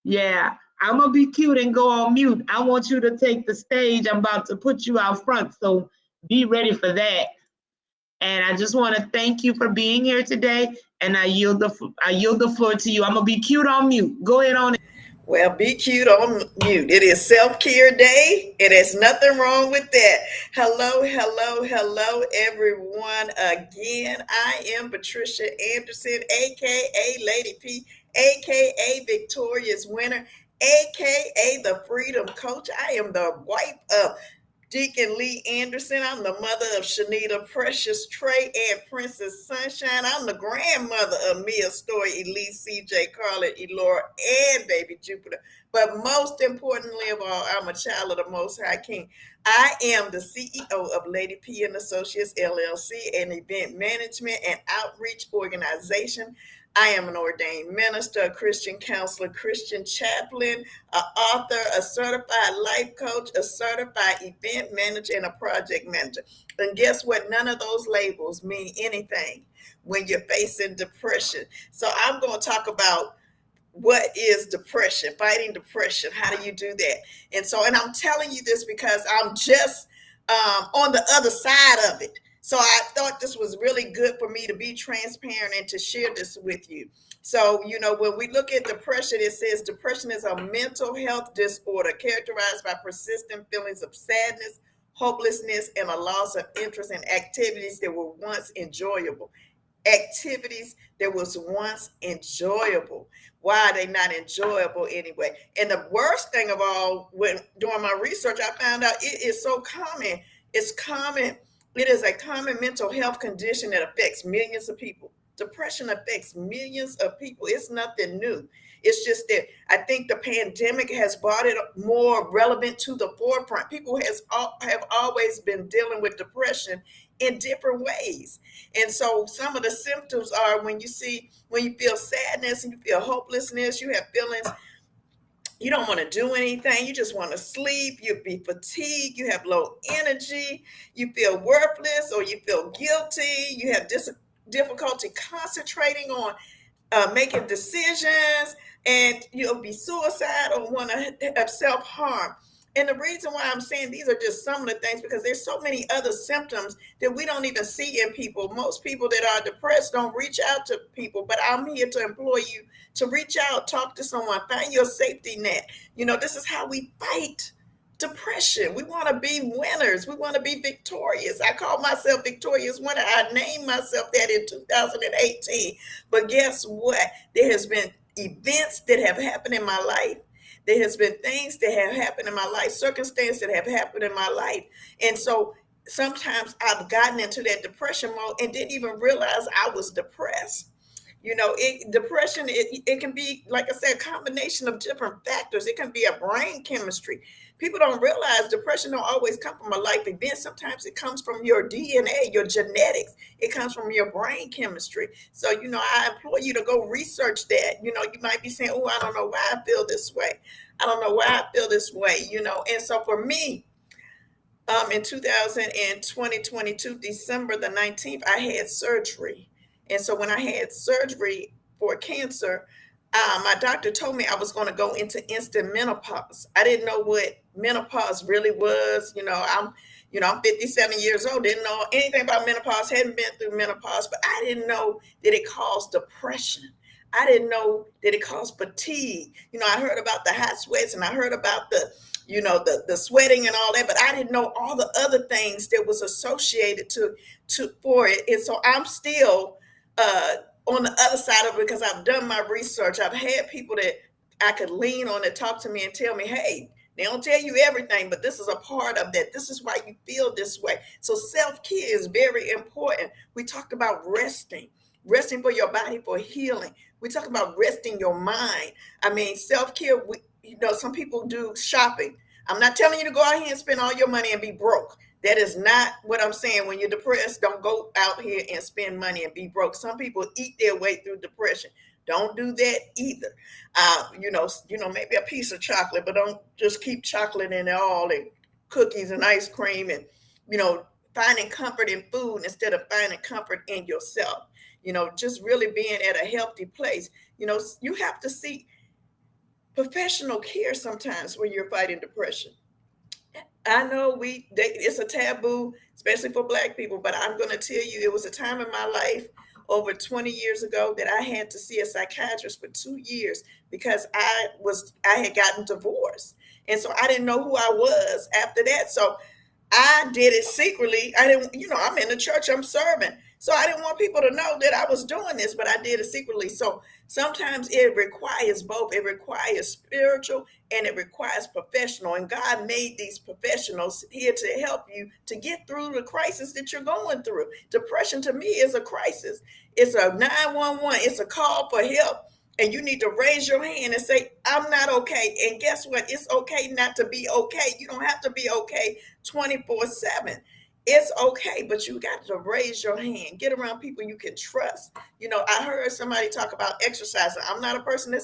A: yeah, I'm gonna be cute and go on mute. I want you to take the stage. I'm about to put you out front, so be ready for that. And I just want to thank you for being here today. And I yield the floor to you. I'm gonna be cute on mute. Go ahead on.
D: Well, be cute on mute. It is self-care day. It is nothing wrong with that. Hello, hello, hello, everyone. Again, I am Patricia Anderson, aka Lady P, aka Victorious Winner, aka the Freedom Coach. I am the wife of Deacon Lee Anderson. I'm the mother of Shanita Precious Trey and Princess Sunshine. I'm the grandmother of Mia Story, Elise, CJ, Carla, Elora, and baby Jupiter. But most importantly of all, I'm a child of the Most High King. I am the CEO of Lady P and Associates LLC, an event management and outreach organization. I am an ordained minister, a Christian counselor, Christian chaplain, an author, a certified life coach, a certified event manager, and a project manager. And guess what? None of those labels mean anything when you're facing depression. So I'm going to talk about what is depression, fighting depression. How do you do that? And I'm telling you this because I'm just on the other side of it. So I thought this was really good for me to be transparent and to share this with you. So, when we look at depression, it says depression is a mental health disorder characterized by persistent feelings of sadness, hopelessness, and a loss of interest in activities that were once enjoyable. Activities that was once enjoyable. Why are they not enjoyable anyway? And the worst thing of all, when doing my research, I found out it is so common. It's common. It is a common mental health condition that affects millions of people. Depression affects millions of people. It's nothing new. It's just that I think the pandemic has brought it more relevant to the forefront. People have always been dealing with depression in different ways. And so some of the symptoms are when you feel sadness and you feel hopelessness, you have feelings you don't want to do anything. You just want to sleep. You be fatigued. You have low energy. You feel worthless or you feel guilty. You have difficulty concentrating on making decisions, and you'll be suicidal or want to have self-harm. And the reason why I'm saying these are just some of the things, because there's so many other symptoms that we don't even see in people. Most people that are depressed don't reach out to people, but I'm here to employ you to reach out, talk to someone, find your safety net. This is how we fight depression. We want to be winners. We want to be victorious. I call myself Victorious Winner. I named myself that in 2018. But guess what? There has been events that have happened in my life. There has been things that have happened in my life, circumstances that have happened in my life. And so sometimes I've gotten into that depression mode and didn't even realize I was depressed. Depression, it can be, like I said, a combination of different factors. It can be a brain chemistry. People don't realize depression don't always come from a life event. Sometimes it comes from your DNA, your genetics. It comes from your brain chemistry. So, I implore you to go research that. You might be saying, oh, I don't know why I feel this way. I don't know why I feel this way, And so for me, in 2022, December the 19th, I had surgery. And so when I had surgery for cancer, my doctor told me I was going to go into instant menopause. I didn't know what menopause really was. I'm 57 years old, didn't know anything about menopause, hadn't been through menopause, but I didn't know that it caused depression. I didn't know that it caused fatigue. I heard about the hot sweats, and I heard about the sweating and all that, but I didn't know all the other things that was associated for it. And so I'm still on the other side of it because I've done my research. I've had people that I could lean on and talk to me and tell me, hey, they don't tell you everything, but this is a part of that. This is why you feel this way. So self-care is very important. We talked about resting for your body, for healing. We talk about resting your mind. I mean, self-care, some people do shopping. I'm not telling you to go out here and spend all your money and be broke. That is not what I'm saying. When you're depressed, don't go out here and spend money and be broke. Some people eat their way through depression. Don't do that either. Maybe a piece of chocolate, but don't just keep chocolate in it all, and cookies and ice cream, and, finding comfort in food instead of finding comfort in yourself. Just really being at a healthy place. You have to seek professional care sometimes when you're fighting depression. I know it's a taboo, especially for Black people, but I'm going to tell you, it was a time in my life over 20 years ago that I had to see a psychiatrist for 2 years because I had gotten divorced. And so I didn't know who I was after that. So I did it secretly. I didn't, I'm in the church, I'm serving. So I didn't want people to know that I was doing this, but I did it secretly. So sometimes it requires both. It requires spiritual and it requires professional. And God made these professionals here to help you to get through the crisis that you're going through. Depression to me is a crisis. It's a 911. It's a call for help. And you need to raise your hand and say, I'm not okay. And guess what? It's okay not to be okay. You don't have to be okay 24/7. It's okay, but you got to raise your hand. Get around people you can trust. I heard somebody talk about exercising. I'm not a person that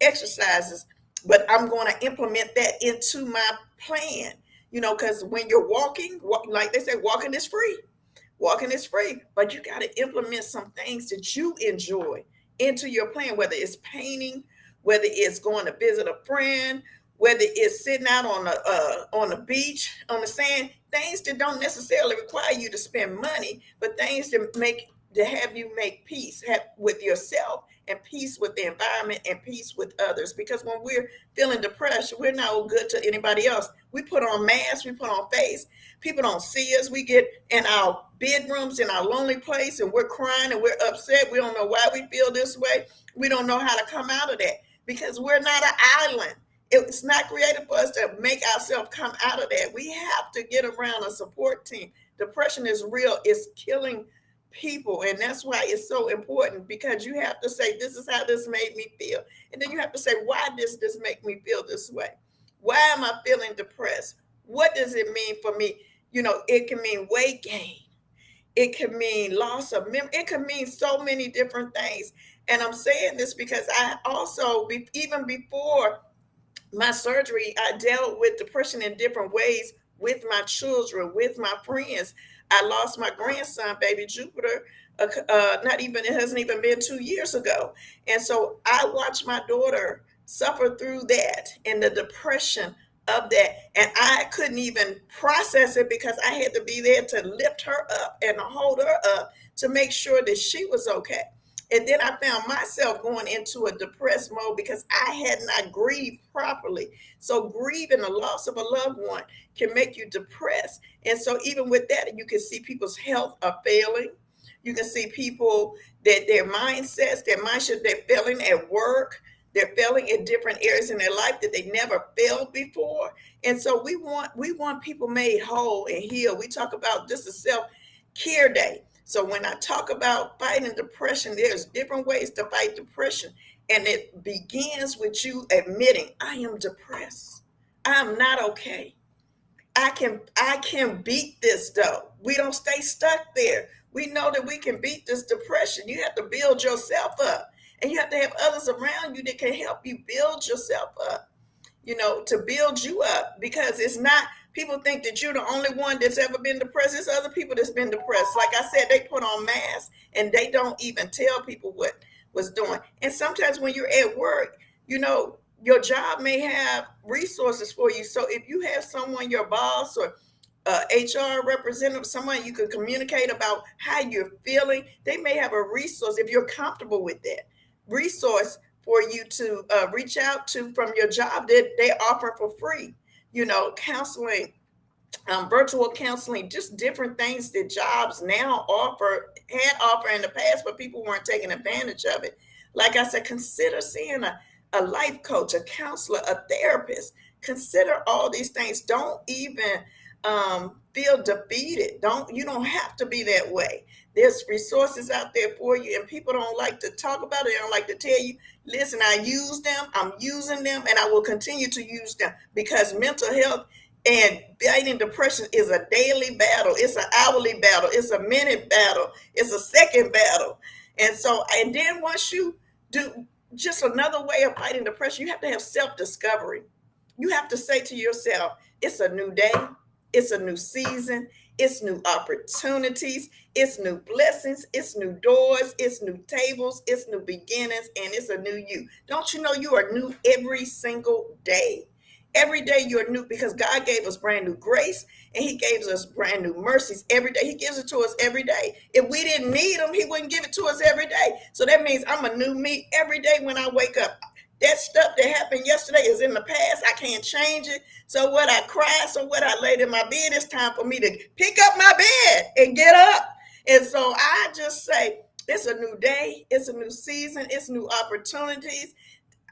D: exercises, but I'm going to implement that into my plan. Because when you're walking, like they say, walking is free. Walking is free, but you got to implement some things that you enjoy into your plan, whether it's painting, whether it's going to visit a friend, whether it's sitting out on the beach, on the sand, things that don't necessarily require you to spend money, but things to have you make peace with yourself and peace with the environment and peace with others. Because when we're feeling depressed, we're not good to anybody else. We put on masks, we put on face. People don't see us. We get in our bedrooms, in our lonely place, and we're crying and we're upset. We don't know why we feel this way. We don't know how to come out of that because we're not an island. It's not created for us to make ourselves come out of that. We have to get around a support team. Depression is real. It's killing people. And that's why it's so important, because you have to say, this is how this made me feel. And then you have to say, why does this make me feel this way? Why am I feeling depressed? What does it mean for me? It can mean weight gain. It can mean loss of memory. It can mean so many different things. And I'm saying this because I also, even before my surgery, I dealt with depression in different ways with my children, with my friends. I lost my grandson, baby Jupiter, it hasn't even been 2 years ago. And so I watched my daughter suffer through that and the depression of that. And I couldn't even process it because I had to be there to lift her up and to hold her up to make sure that she was okay. And then I found myself going into a depressed mode because I had not grieved properly. So grieving the loss of a loved one can make you depressed. And so even with that, you can see people's health are failing. You can see people that their mindsets, they're failing at work. They're failing in different areas in their life that they never failed before. And so we want people made whole and healed. We talk about this is self-care day. So when I talk about fighting depression, there's different ways to fight depression. And it begins with you admitting, I am depressed. I'm not okay. I can beat this though. We don't stay stuck there. We know that we can beat this depression. You have to build yourself up. And you have to have others around you that can help you build yourself up, to build you up. Because it's not, people think that you're the only one that's ever been depressed. There's other people that's been depressed. Like I said, they put on masks and they don't even tell people what was doing. And sometimes when you're at work, your job may have resources for you. So if you have someone, your boss or HR representative, someone you can communicate about how you're feeling. They may have a resource if you're comfortable with that resource for you to reach out to from your job that they offer for free. Counseling, virtual counseling, just different things that jobs now had offer in the past, but people weren't taking advantage of it. Like I said, consider seeing a life coach, a counselor, a therapist. Consider all these things. Don't even feel defeated. You don't have to be that way. There's resources out there for you, and people don't like to talk about it. They don't like to tell you, listen, I use them, I'm using them, and I will continue to use them, because mental health and fighting depression is a daily battle. It's an hourly battle. It's a minute battle. It's a second battle. And then once you do, just another way of fighting depression, you have to have self-discovery. You have to say to yourself, it's a new day. It's a new season. It's new opportunities. It's new blessings. It's new doors. It's new tables. It's new beginnings. And it's a new you. Don't you know you are new every single day? Every day you're new, because God gave us brand new grace, and he gave us brand new mercies every day. He gives it to us every day. If we didn't need them, he wouldn't give it to us every day. So that means I'm a new me every day when I wake up. That stuff that happened yesterday is in the past. I can't change it. So what, I cried, so what, I laid in my bed. It's time for me to pick up my bed and get up. And so I just say, it's a new day. It's a new season. It's new opportunities.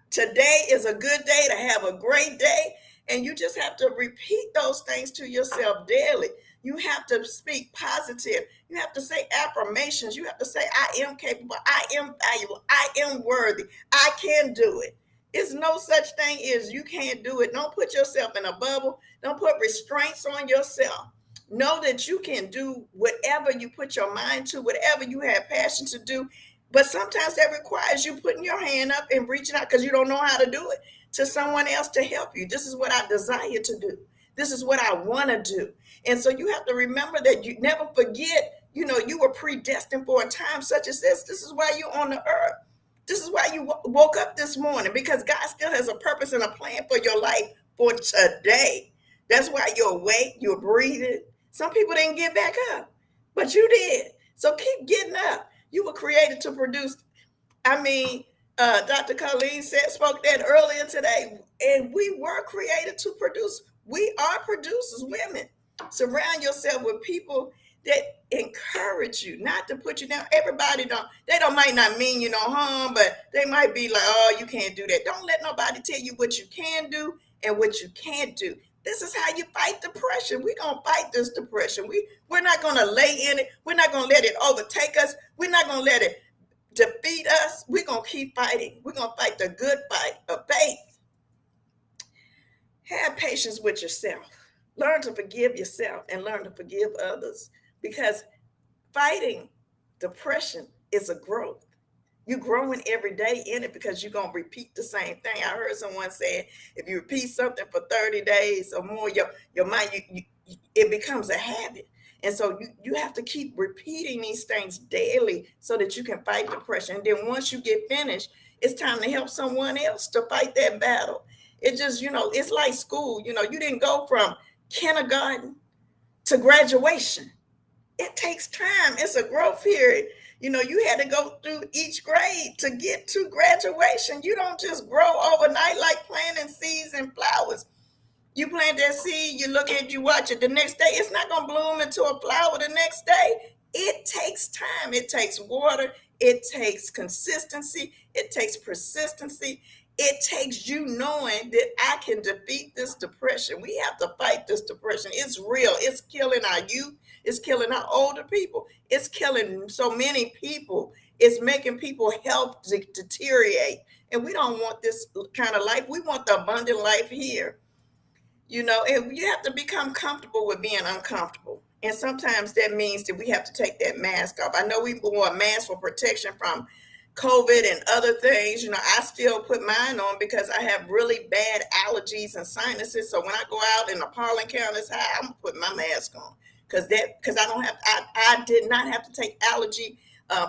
D: Today is a good day to have a great day. And you just have to repeat those things to yourself daily. You have to speak positive. You have to say affirmations. You have to say, I am capable. I am valuable. I am worthy. I can do it. It's no such thing as you can't do it. Don't put yourself in a bubble. Don't put restraints on yourself. Know that you can do whatever you put your mind to, whatever you have passion to do. But sometimes that requires you putting your hand up and reaching out, because you don't know how to do it, to someone else to help you. This is what I desire to do. This is what I want to do. And so you have to remember that you never forget, you were predestined for a time such as this. This is why you're on the earth. This is why you woke up this morning, because God still has a purpose and a plan for your life for today. That's why you're awake, you're breathing. Some people didn't get back up, but you did. So keep getting up. You were created to produce. Dr. Colleen spoke that earlier today, and we were created to produce. We are producers, women. Surround yourself with people that encourage you, not to put you down. Everybody might not mean you no harm, but they might be like, oh, you can't do that. Don't let nobody tell you what you can do and what you can't do. This is how you fight depression. We're going to fight this depression. We're not going to lay in it. We're not going to let it overtake us. We're not going to let it defeat us. We're going to keep fighting. We're going to fight the good fight of faith. Have patience with yourself. Learn to forgive yourself and learn to forgive others, because fighting depression is a growth. You're growing every day in it, because you're going to repeat the same thing. I heard someone say, if you repeat something for 30 days or more, your mind, it becomes a habit. And so you have to keep repeating these things daily so that you can fight depression. And then once you get finished, it's time to help someone else to fight that battle. It just, it's like school. You didn't go from kindergarten to graduation. It takes time. It's a growth period. You had to go through each grade to get to graduation. You don't just grow overnight like planting seeds and flowers. You plant that seed, you look at it, you watch it. The next day, it's not going to bloom into a flower the next day. It takes time. It takes water. It takes consistency. It takes persistency. It takes you knowing that I can defeat this depression. We have to fight this depression. It's real. It's killing our youth. It's killing our older people. It's killing so many people. It's making people's health deteriorate. And we don't want this kind of life. We want the abundant life here. And you have to become comfortable with being uncomfortable. And sometimes that means that we have to take that mask off. I know we wore a mask for protection from COVID and other things. I still put mine on because I have really bad allergies and sinuses. So when I go out and the pollen count is high, I'm gonna put my mask on because I did not have to take allergy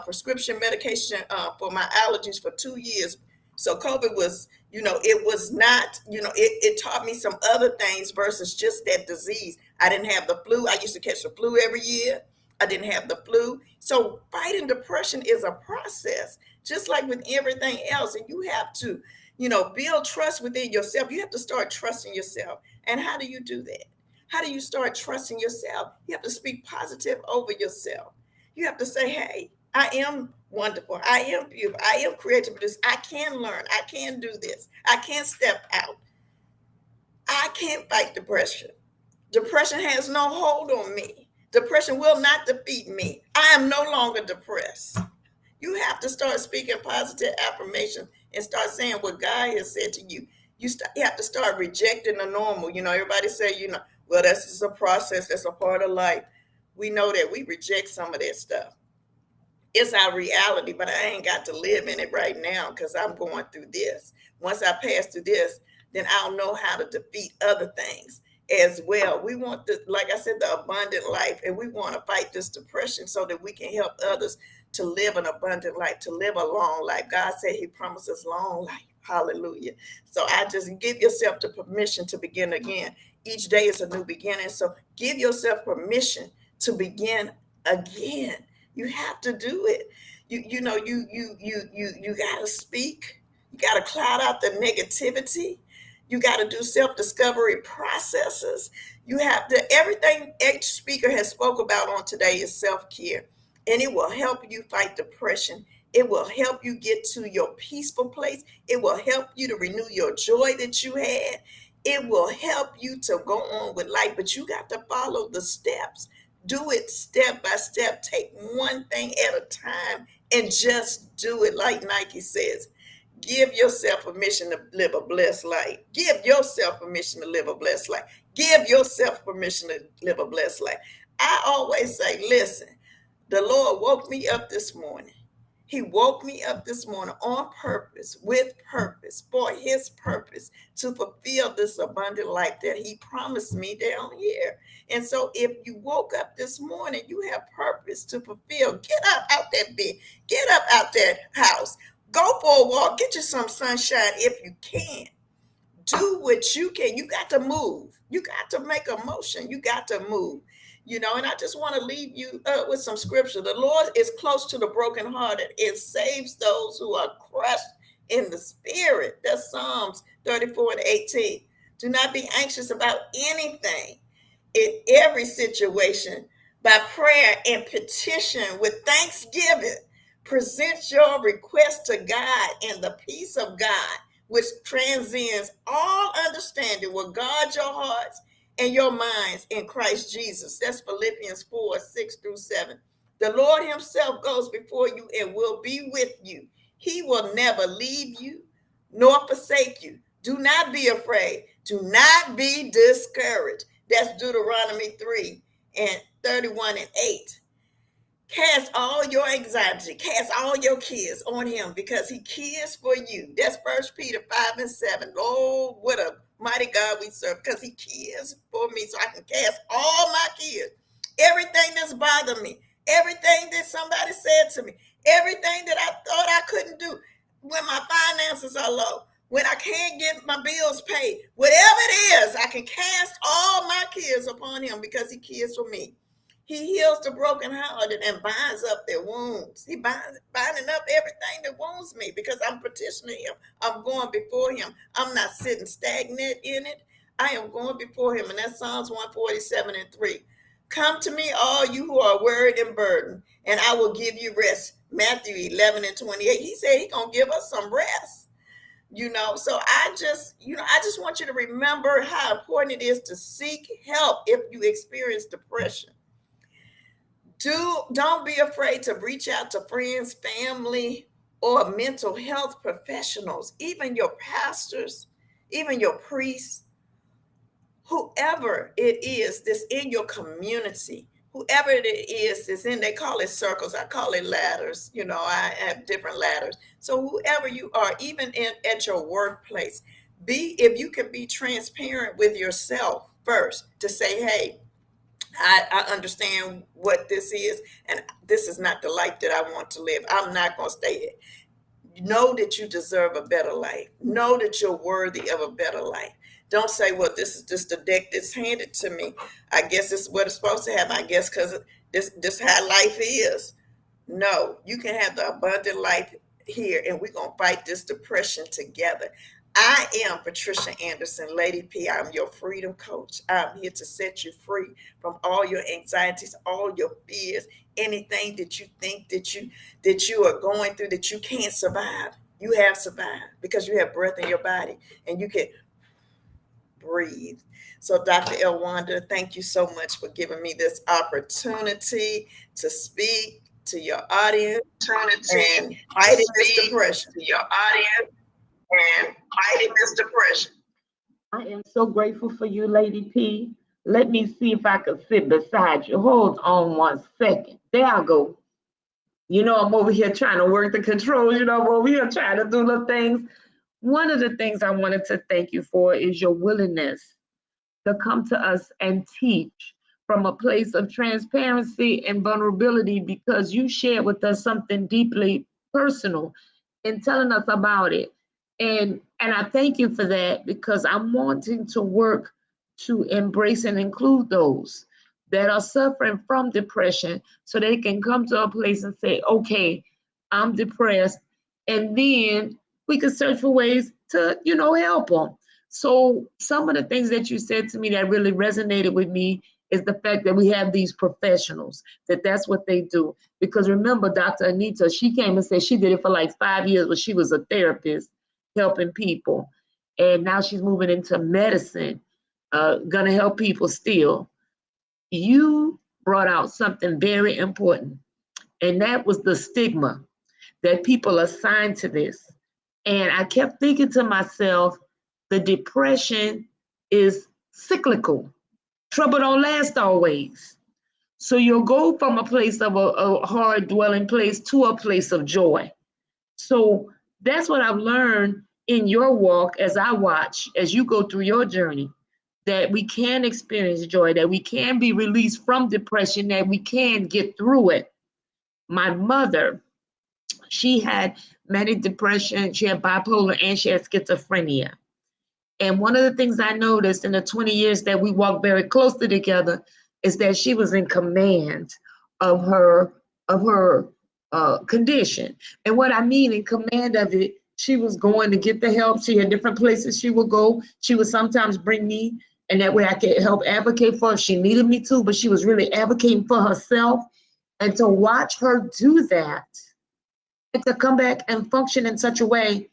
D: prescription medication for my allergies for 2 years So COVID was, it was not, it taught me some other things versus just that disease. I didn't have the flu. I used to catch the flu every year. I didn't have the flu. So fighting depression is a process, just like with everything else. And you have to, build trust within yourself. You have to start trusting yourself. And how do you do that? How do you start trusting yourself? You have to speak positive over yourself. You have to say, hey, I am wonderful. I am beautiful. I am creative. I can learn. I can do this. I can step out. I can't fight depression. Depression has no hold on me. Depression will not defeat me. I am no longer depressed. You have to start speaking positive affirmations and start saying what God has said to you. You have to start rejecting the normal. Everybody say, well, that's just a process. That's a part of life. We know that we reject some of that stuff. It's our reality, but I ain't got to live in it right now because I'm going through this. Once I pass through this, then I'll know how to defeat other things as well. We want like I said, the abundant life, and we want to fight this depression so that we can help others to live an abundant life, to live a long life. God said he promises long life. Hallelujah. So I just give yourself the permission to begin again. Each day is a new beginning. So give yourself permission to begin again. You have to do it. You got to speak. You got to cloud out the negativity. You got to do self-discovery processes. You have to, everything each speaker has spoke about on today is self-care, and it will help you fight depression. It will help you get to your peaceful place. It will help you to renew your joy that you had. It will help you to go on with life, but you got to follow the steps. Do it step by step. Take one thing at a time and just do it. Like Nike says, give yourself permission to live a blessed life. Give yourself permission to live a blessed life. Give yourself permission to live a blessed life. I always say, listen, the Lord woke me up this morning. He woke me up this morning on purpose, with purpose, for his purpose, to fulfill this abundant life that he promised me down here. And so if you woke up this morning, you have purpose to fulfill. Get up out that bed. Get up out that house. Go for a walk. Get you some sunshine if you can. Do what you can. You got to move. You got to make a motion. You got to move. And I just want to leave you with some scripture. The Lord is close to the brokenhearted. It saves those who are crushed in the spirit. That's Psalms 34:18. Do not be anxious about anything. In every situation, by prayer and petition with thanksgiving, present your request to God, and the peace of God, which transcends all understanding, will guard your hearts and your minds in Christ Jesus. That's Philippians 4:6-7. The Lord himself goes before you and will be with you. He will never leave you nor forsake you. Do not be afraid. Do not be discouraged. That's Deuteronomy 3:31-8. Cast all your anxiety, cast all your cares on him because he cares for you. That's 1 Peter 5:7. Oh, what a mighty God we serve, because he cares for me, so I can cast all my cares. Everything that's bothering me, everything that somebody said to me, everything that I thought I couldn't do, when my finances are low, when I can't get my bills paid, whatever it is, I can cast all my cares upon him because he cares for me. He heals the brokenhearted and binds up their wounds. He binding up everything that wounds me because I'm petitioning him. I'm going before him. I'm not sitting stagnant in it. I am going before him. And that's Psalms 147:3. Come to me, all you who are worried and burdened, and I will give you rest. Matthew 11:28. He said he's going to give us some rest. So I just want you to remember how important it is to seek help if you experience depression. Don't be afraid to reach out to friends, family, or mental health professionals, even your pastors, even your priests, whoever it is that's in your community, whoever it is that's in, they call it circles, I call it ladders. I have different ladders. So whoever you are, even at your workplace, if you can be transparent with yourself first to say, hey, I understand what this is, and this is not the life that I want to live. I'm not going to stay Know that you deserve a better life. Know that you're worthy of a better life. Don't say, well, this is just the deck that's handed to me. I guess this is what it's supposed to happen. I guess because this how life is. No, you can have the abundant life here, and we're going to fight this depression together. I am Patricia Anderson, Lady P. I'm your freedom coach. I'm here to set you free from all your anxieties, all your fears, anything that you think that you are going through that you can't survive. You have survived because you have breath in your body and you can breathe. So Dr. Elwanda, thank you so much for giving me this opportunity to speak to your audience and fighting this depression. To your audience and fighting this depression.
A: I am so grateful for you, Lady P. Let me see if I can sit beside you. Hold on 1 second. There I go. You know, I'm over here trying to work the controls. You know, I'm over here trying to do little things. One of the things I wanted to thank you for is your willingness to come to us and teach from a place of transparency and vulnerability, because you shared with us something deeply personal in telling us about it. And I thank you for that, because I'm wanting to work to embrace and include those that are suffering from depression so they can come to a place and say, okay, I'm depressed. And then we can search for ways to, help them. So some of the things that you said to me that really resonated with me is the fact that we have these professionals, that's what they do. Because remember, Dr. Anita, she came and said she did it for like 5 years, but she was a therapist helping people. And now she's moving into medicine, gonna help people still. You brought out something very important, and that was the stigma that people assign to this. And I kept thinking to myself, the depression is cyclical. Trouble don't last always. So you'll go from a place of a hard dwelling place to a place of joy. So that's what I've learned in your walk as I watch, as you go through your journey, that we can experience joy, that we can be released from depression, that we can get through it. My mother, she had manic depression, she had bipolar, and she had schizophrenia. And one of the things I noticed in the 20 years that we walked very closely together is that she was in command of her condition. And what I mean in command of it, she was going to get the help. She had different places she would go. She would sometimes bring me, and that way I could help advocate for her if she needed me to, but she was really advocating for herself. And to watch her do that and to come back and function in such a way,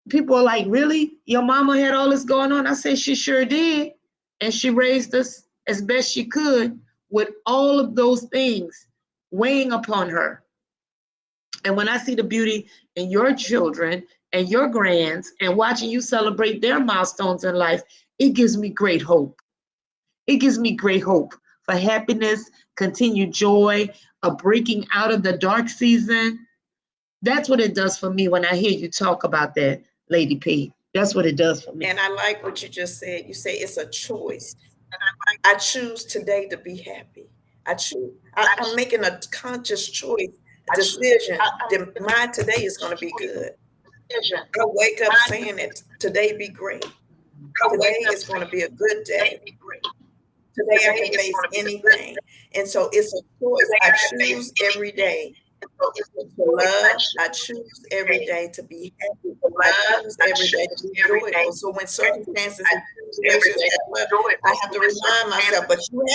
A: people are like, really? Your mama had all this going on? I said, she sure did. And she raised us as best she could with all of those things weighing upon her. And when I see the beauty in your children and your grands and watching you celebrate their milestones in life, it gives me great hope. It gives me great hope for happiness, continued joy, a breaking out of the dark season. That's what it does for me when I hear you talk about that, Lady P. That's what it does for me.
D: And I like what you just said. You say it's a choice. I choose today to be happy. I'm making a conscious choice, a decision that mine today is going to be good. I wake up saying that today be great. Today is going to be a good day. Today I can face anything. And so it's a choice. I choose every day to love. I choose every day to be happy. I choose every day to be joyful. So when circumstances and situations come up, I have to remind myself, but you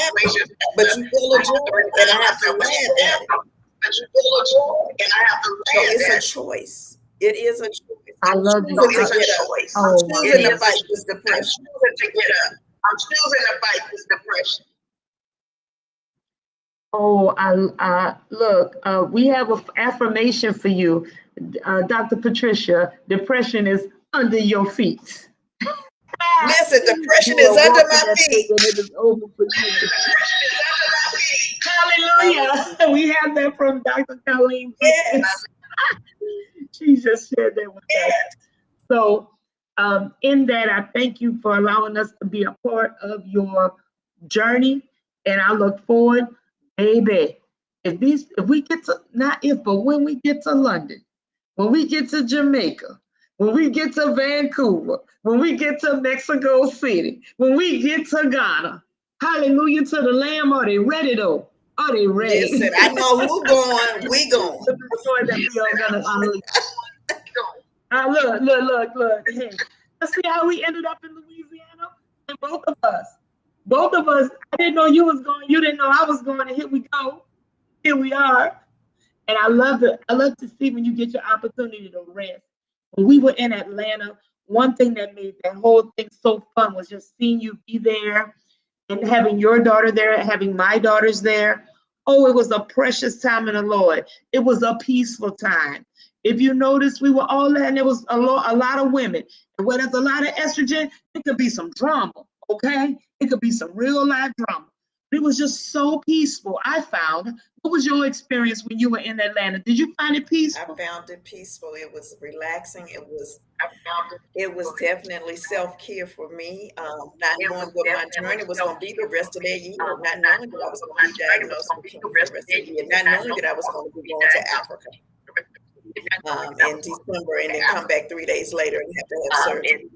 D: feel a joy, and I have to laugh at it. But you feel a joy, and I have to laugh at it. So it's a choice. It is a choice.
A: I love you.
D: I'm choosing to fight this depression. I'm choosing to get up. I'm choosing to fight this depression.
A: Oh, look, we have an affirmation for you, Dr. Patricia. Depression is under your feet.
D: Listen, depression is under my feet.
A: It is over for you. Hallelujah. We have that from Dr. Colleen.
D: Yes.
A: She just shared that with us. So in that, I thank you for allowing us to be a part of your journey. And I look forward, baby, if we get to, not if, but when we get to London, when we get to Jamaica, when we get to Vancouver, when we get to Mexico City, when we get to Ghana, hallelujah to the Lamb. Are they ready though? Are they ready?
D: Listen, I know who going, we going.
A: The joy that we are gonna unleash. Look. Hey, let's see how we ended up in Louisiana. And both of us, I didn't know you was going, you didn't know I was going, and here we go. Here we are. And I love to see when you get your opportunity to rest. When we were in Atlanta, one thing that made that whole thing so fun was just seeing you be there and having your daughter there, having my daughters there. Oh, it was a precious time in the Lord. It was a peaceful time. If you notice, we were all there, and there was a lot of women. And where there's a lot of estrogen, it could be some drama, okay? It could be some real life drama. It was just so peaceful, I found. What was your experience when you were in Atlanta? Did you find it peaceful?
D: I found it peaceful. It was relaxing. It was definitely self-care for me. Not knowing what my journey was going to be the rest of that year, not knowing that I was going to be diagnosed with cancer the rest of the year, not knowing that I was going to be going to Africa in December and then come back 3 days later and have to have surgery.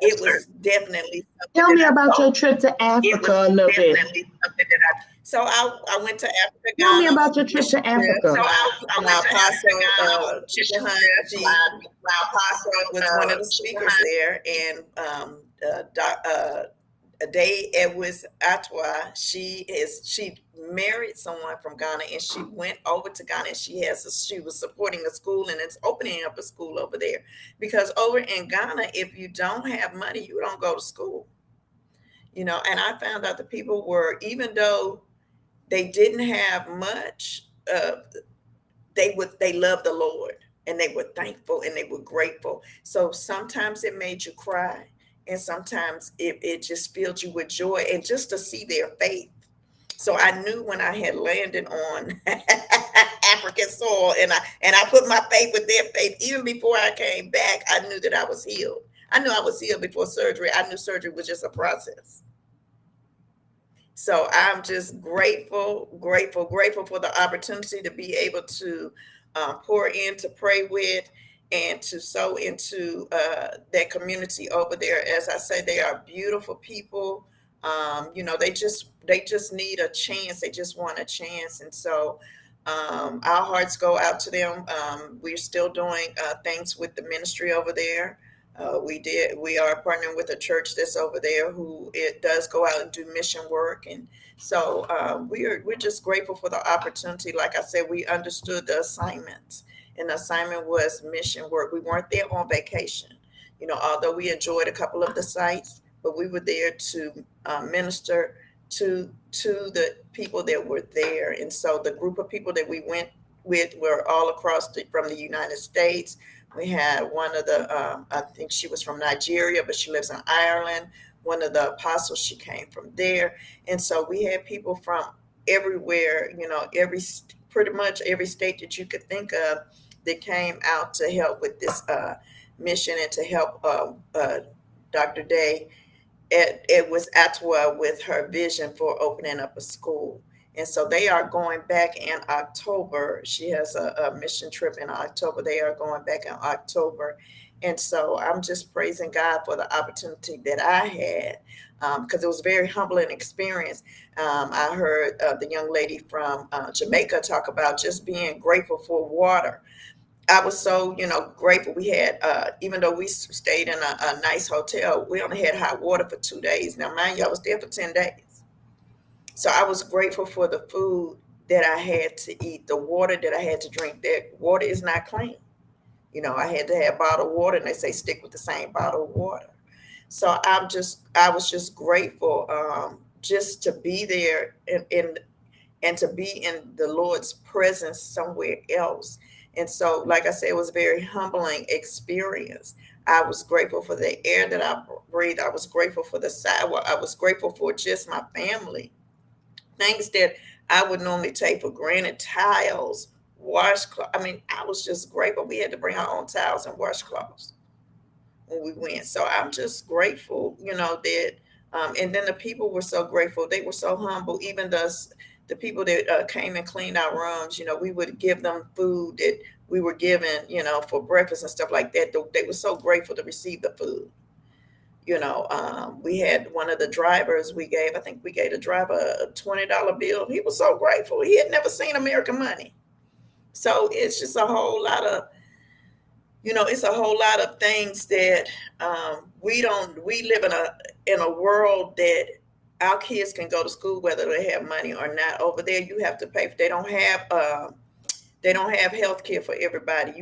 D: It was definitely.
A: Tell me about your trip to Africa a little bit.
D: So I went to Africa.
A: Tell me about your trip to Africa.
D: So my apostle, Chicahanji, was one of the speakers there, and Ade Edwards Atwa, she married someone from Ghana, and she went over to Ghana, and she was supporting a school, and it's opening up a school over there, because over in Ghana, if you don't have money, you don't go to school, and I found out the people were, even though they didn't have much, they loved the Lord, and they were thankful, and they were grateful. So sometimes it made you cry, and sometimes it just filled you with joy, and just to see their faith. So I knew when I had landed on African soil, and I put my faith with their faith, even before I came back, I knew that I was healed. I knew I was healed before surgery. I knew surgery was just a process. So I'm just grateful for the opportunity to be able to pour in, to pray with, and to sow into that community over there. As I say, they are beautiful people. They just need a chance. They just want a chance. And so our hearts go out to them. We're still doing things with the ministry over there. We are partnering with a church that's over there who it does go out and do mission work. And so we're just grateful for the opportunity. Like I said, we understood the assignment, and the assignment was mission work. We weren't there on vacation, although we enjoyed a couple of the sites, but we were there to minister to the people that were there. And so the group of people that we went with were all across from the United States. We had one of the, I think she was from Nigeria, but she lives in Ireland. One of the apostles, she came from there. And so we had people from everywhere, pretty much every state that you could think of that came out to help with this mission and to help Dr. Day. It was Atwa with her vision for opening up a school. And so they are going back in October. She has a mission trip in October. They are going back in October. And so I'm just praising God for the opportunity that I had, because it was a very humbling experience. I heard the young lady from Jamaica talk about just being grateful for water. I was so, grateful. We had, even though we stayed in a nice hotel, we only had hot water for 2 days. Now, mind you, I was there for 10 days. So I was grateful for the food that I had to eat, the water that I had to drink. That water is not clean. I had to have bottled water, and they say stick with the same bottled water. So I was just grateful just to be there and to be in the Lord's presence somewhere else. And so, like I said, it was a very humbling experience. I was grateful for the air that I breathed. I was grateful for the sidewalk. I was grateful for just my family. Things that I would normally take for granted, tiles, washcloth. I was just grateful. We had to bring our own towels and washcloths when we went. So I'm just grateful, that, and then the people were so grateful. They were so humble. Even the people that came and cleaned our rooms, we would give them food that we were given, for breakfast and stuff like that. They were so grateful to receive the food. We had one of the drivers I think we gave the driver a $20 bill. He was so grateful. He had never seen American money. So it's just a whole lot of, it's a whole lot of things that we live in a world that our kids can go to school whether they have money or not. Over there, you have to pay. They don't have health care for everybody.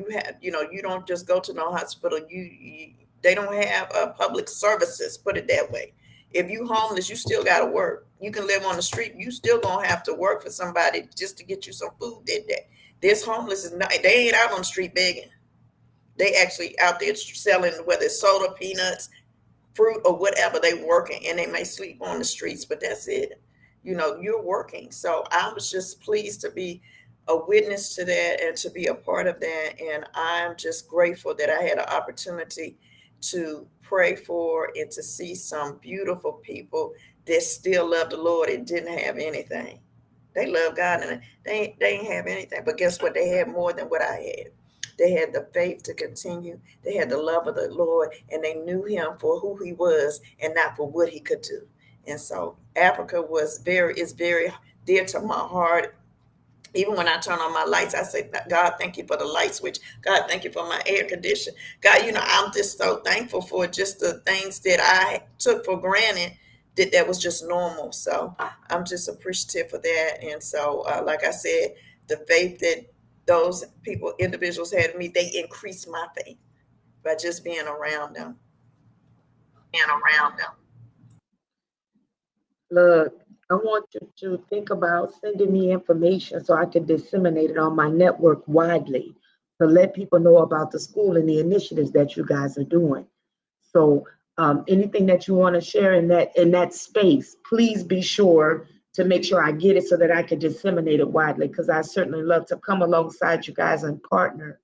D: You don't just go to no hospital. They don't have public services, put it that way. If you homeless, you still got to work. You can live on the street. You still going to have to work for somebody just to get you some food that day. This homeless is not, they ain't out on the street begging. They actually out there selling, whether it's soda, peanuts, fruit, or whatever. They working, and they may sleep on the streets, but that's it. You're working. So I was just pleased to be a witness to that and to be a part of that. And I'm just grateful that I had an opportunity to pray for and to see some beautiful people that still love the Lord and didn't have anything. They love God and they ain't have anything. But guess what? They had more than what I had. They had the faith to continue. They had the love of the Lord, and they knew him for who he was and not for what he could do. And so Africa is very dear to my heart. Even when I turn on my lights, I say, God, thank you for the light switch. God, thank you for my air conditioner. God, I'm just so thankful for just the things that I took for granted that was just normal. So I'm just appreciative for that. And so, like I said, the faith that those individuals had in me, they increased my faith by just being around them.
A: Look, I want you to think about sending me information so I can disseminate it on my network widely to let people know about the school and the initiatives that you guys are doing. So anything that you want to share in that space, please be sure to make sure I get it so that I can disseminate it widely, because I certainly love to come alongside you guys and partner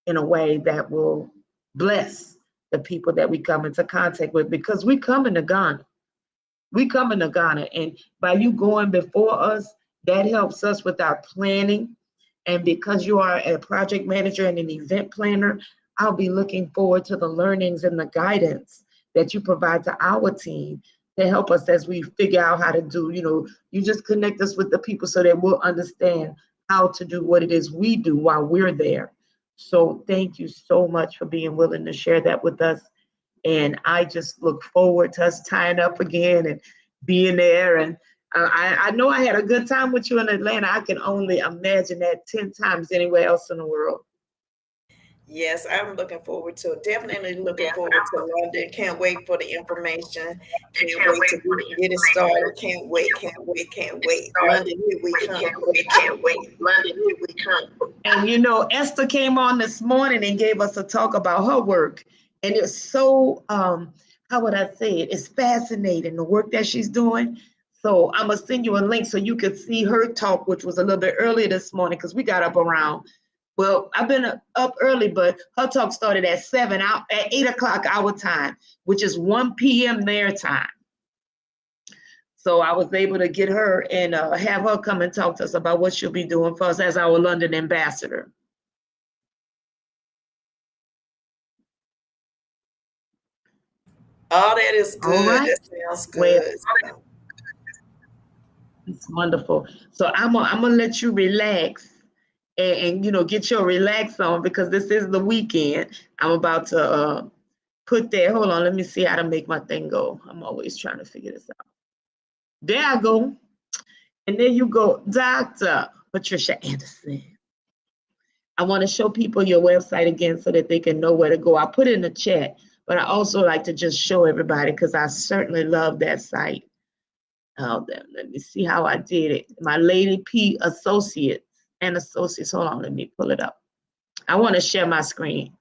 A: in a way that will bless the people that we come into contact with, because we come into Ghana. We come into Ghana, and by you going before us, that helps us with our planning. And because you are a project manager and an event planner, I'll be looking forward to the learnings and the guidance that you provide to our team to help us as we figure out how to do, you just connect us with the people so that we'll understand how to do what it is we do while we're there. So thank you so much for being willing to share that with us. And I just look forward to us tying up again and being there. And I know I had a good time with you in Atlanta. I can only imagine that 10 times anywhere else in the world.
D: Yes, I'm looking forward to it. Definitely looking forward to London. Can't wait for the information. Can't wait to get it started. Can't wait. London, here we come. London, here we come.
A: And Esther came on this morning and gave us a talk about her work. And it's so, how would I say it? It's fascinating, the work that she's doing. So I'm going to send you a link so you can see her talk, which was a little bit earlier this morning because we got up around, well, I've been up early, but her talk started at 8 o'clock our time, which is 1 p.m. their time. So I was able to get her and have her come and talk to us about what she'll be doing for us as our London ambassador.
D: All that is good.
A: All right.
D: That sounds good.
A: Well, it's wonderful. So I'm gonna let you relax and get your relax on, because this is the weekend. I'm about to put there. Hold on, let me see how to make my thing go. I'm always trying to figure this out. There I go. And there you go, Dr. Patricia Anderson. I want to show people your website again so that they can know where to go. I put it in the chat, but I also like to just show everybody because I certainly love that site. Let me see how I did it. My Lady P Associates. Hold on, let me pull it up. I want to share my screen.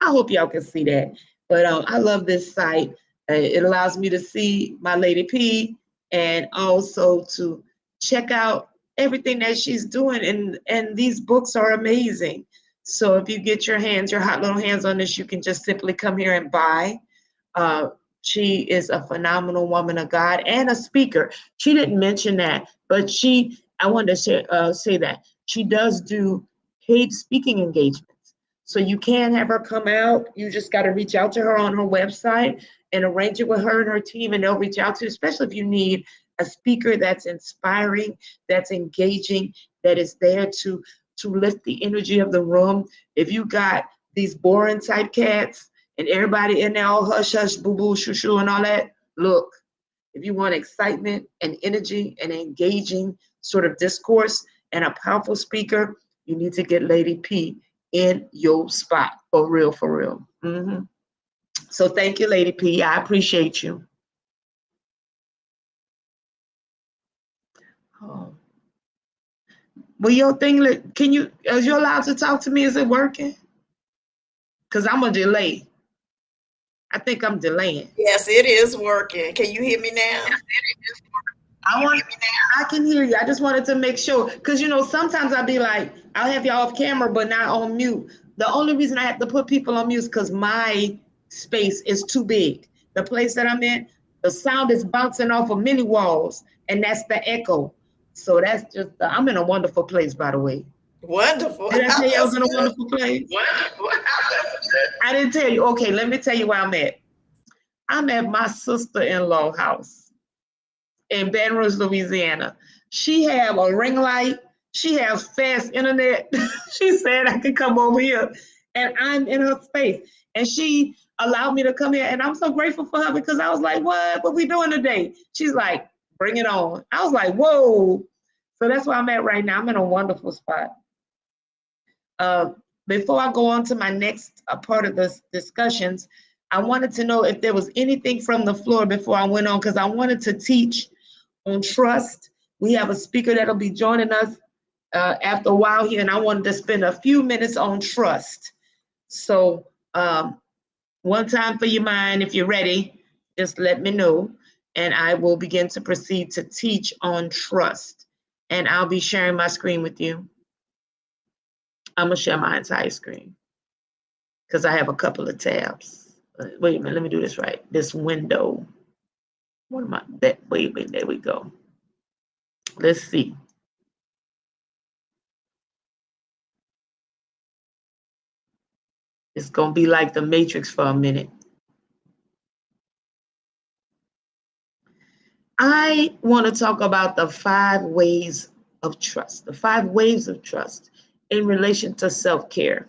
A: I hope y'all can see that. But I love this site. It allows me to see my Lady P and also to check out everything that she's doing. And these books are amazing. So if you get your hot little hands on this, you can just simply come here and buy. She is a phenomenal woman of God and a speaker. She didn't mention that, but she I wanted to say that she does do paid speaking engagements. So you can have her come out. You just got to reach out to her on her website and arrange it with her and her team, and they'll reach out to you, especially if you need a speaker that's inspiring, that's engaging, that is there to lift the energy of the room. If you got these boring type cats and everybody in there all hush, hush, boo, boo, shoo, shoo, and all that, look, if you want excitement and energy and engaging sort of discourse and a powerful speaker, you need to get Lady P in your spot, for real, for real. Mm-hmm. So thank you, Lady P. I appreciate you. Oh. Well, your thing, can you, are you allowed to talk to me? Is it working? Because I'm a delay. I think I'm delaying.
D: Yes, it is working. Can you hear me now?
A: I can hear you. I just wanted to make sure, because you know, sometimes I'll be like, I'll have y'all off camera, but not on mute. The only reason I have to put people on mute is because my space is too big. The place that I'm in, the sound is bouncing off of many walls, and that's the echo. So that's just, I'm in a wonderful place, by the way.
D: Wonderful.
A: Did I tell you I was in a wonderful place? I didn't tell you. Okay, let me tell you where I'm at. I'm at my sister-in-law house in Baton Rouge, Louisiana. She have a ring light. She has fast internet. She said I could come over here, and I'm in her space. And she allowed me to come here, and I'm so grateful for her, because I was like, what we doing today? She's like, bring it on. I was like, whoa. So that's where I'm at right now. I'm in a wonderful spot. Before I go on to my next part of the discussions, I wanted to know if there was anything from the floor before I went on, because I wanted to teach on trust. We have a speaker that'll be joining us after a while here, and I wanted to spend a few minutes on trust. So one time for your mind, if you're ready, just let me know, and I will begin to proceed to teach on trust. And I'll be sharing my screen with you. I'm gonna share my entire screen because I have a couple of tabs. Wait a minute, let me do this right. This window. What am I? Wait a minute, there we go. Let's see. It's gonna be like the Matrix for a minute. I want to talk about the 5 ways of trust, the 5 waves of trust in relation to self-care,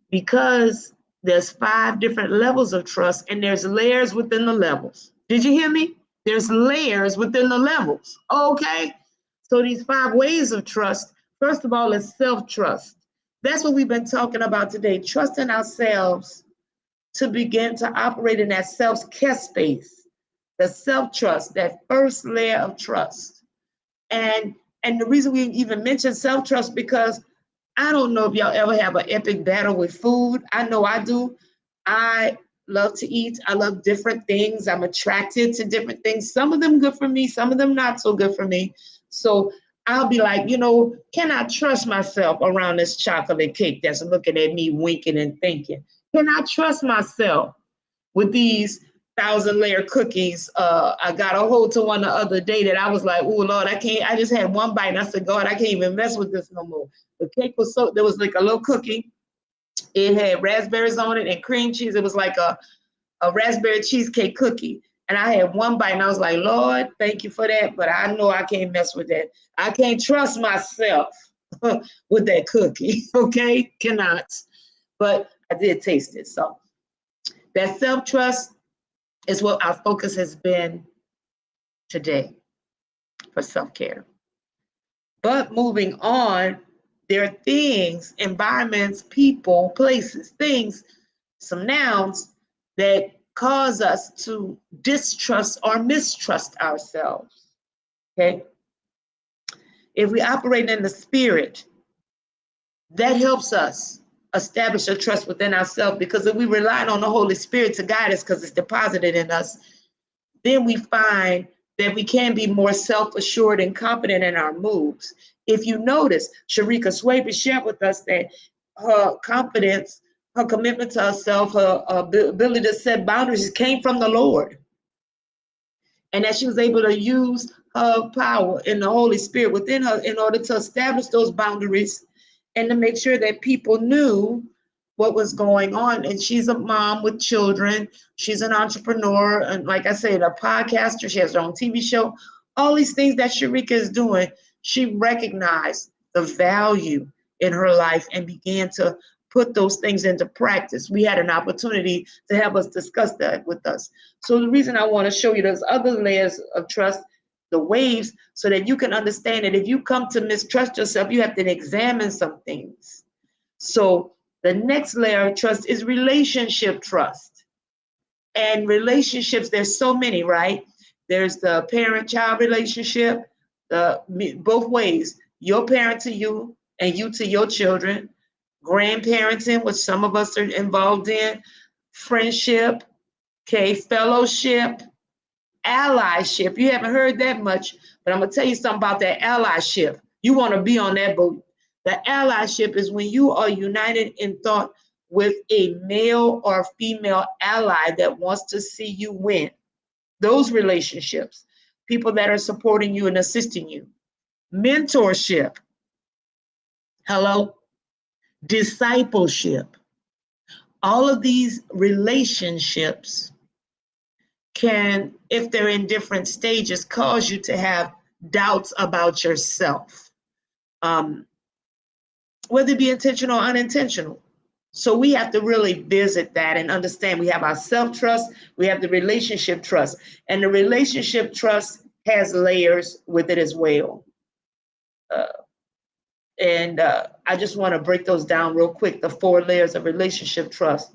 A: because there's 5 different levels of trust, and there's layers within the levels. Did you hear me? There's layers within the levels. Okay. So these 5 ways of trust, first of all, is self-trust. That's what we've been talking about today, trusting ourselves to begin to operate in that self-care space, the self-trust, that first layer of trust. And the reason we even mention self-trust, because I don't know if y'all ever have an epic battle with food. I know I do. I love to eat. I love different things. I'm attracted to different things. Some of them good for me, some of them not so good for me. So I'll be like, you know, can I trust myself around this chocolate cake that's looking at me, winking and thinking? Can I trust myself with these 1,000-layer cookies? I got a hold to one the other day that I was like, oh Lord, I just had one bite and I said, God, I can't even mess with this no more. The cake was there was like a little cookie. It had raspberries on it and cream cheese. It was like a raspberry cheesecake cookie. And I had one bite and I was like, Lord, thank you for that. But I know I can't mess with that. I can't trust myself with that cookie. Okay, cannot. But I did taste it. So that self-trust is what our focus has been today for self-care. But moving on, there are things, environments, people, places, things, some nouns that cause us to distrust or mistrust ourselves. Okay? If we operate in the spirit, that helps us establish a trust within ourselves, because if we rely on the Holy Spirit to guide us because it's deposited in us, then we find that we can be more self-assured and confident in our moves. If you notice, Sharika Swaby shared with us that her confidence, her commitment to herself, her ability to set boundaries came from the Lord. And that she was able to use her power in the Holy Spirit within her in order to establish those boundaries and to make sure that people knew what was going on. And she's a mom with children. She's an entrepreneur. And like I said, a podcaster. She has her own TV show. All these things that Sharika is doing, she recognized the value in her life and began to put those things into practice. We had an opportunity to have us discuss that with us. So the reason I want to show you those other layers of trust, the waves, so that you can understand that if you come to mistrust yourself, you have to examine some things. So the next layer of trust is relationship trust. And relationships, there's so many, right? There's the parent-child relationship, both ways, your parent to you and you to your children, grandparenting, which some of us are involved in, friendship, okay, fellowship, allyship. You haven't heard that much, but I'm gonna tell you something about that allyship. You want to be on that boat. The allyship is when you are united in thought with a male or female ally that wants to see you win. Those relationships, people that are supporting you and assisting you. Mentorship. Hello? Discipleship. All of these relationships can, if they're in different stages, cause you to have doubts about yourself, whether it be intentional or unintentional. So we have to really visit that and understand we have our self-trust, we have the relationship trust, and the relationship trust has layers with it as well. I just want to break those down real quick, the 4 layers of relationship trust.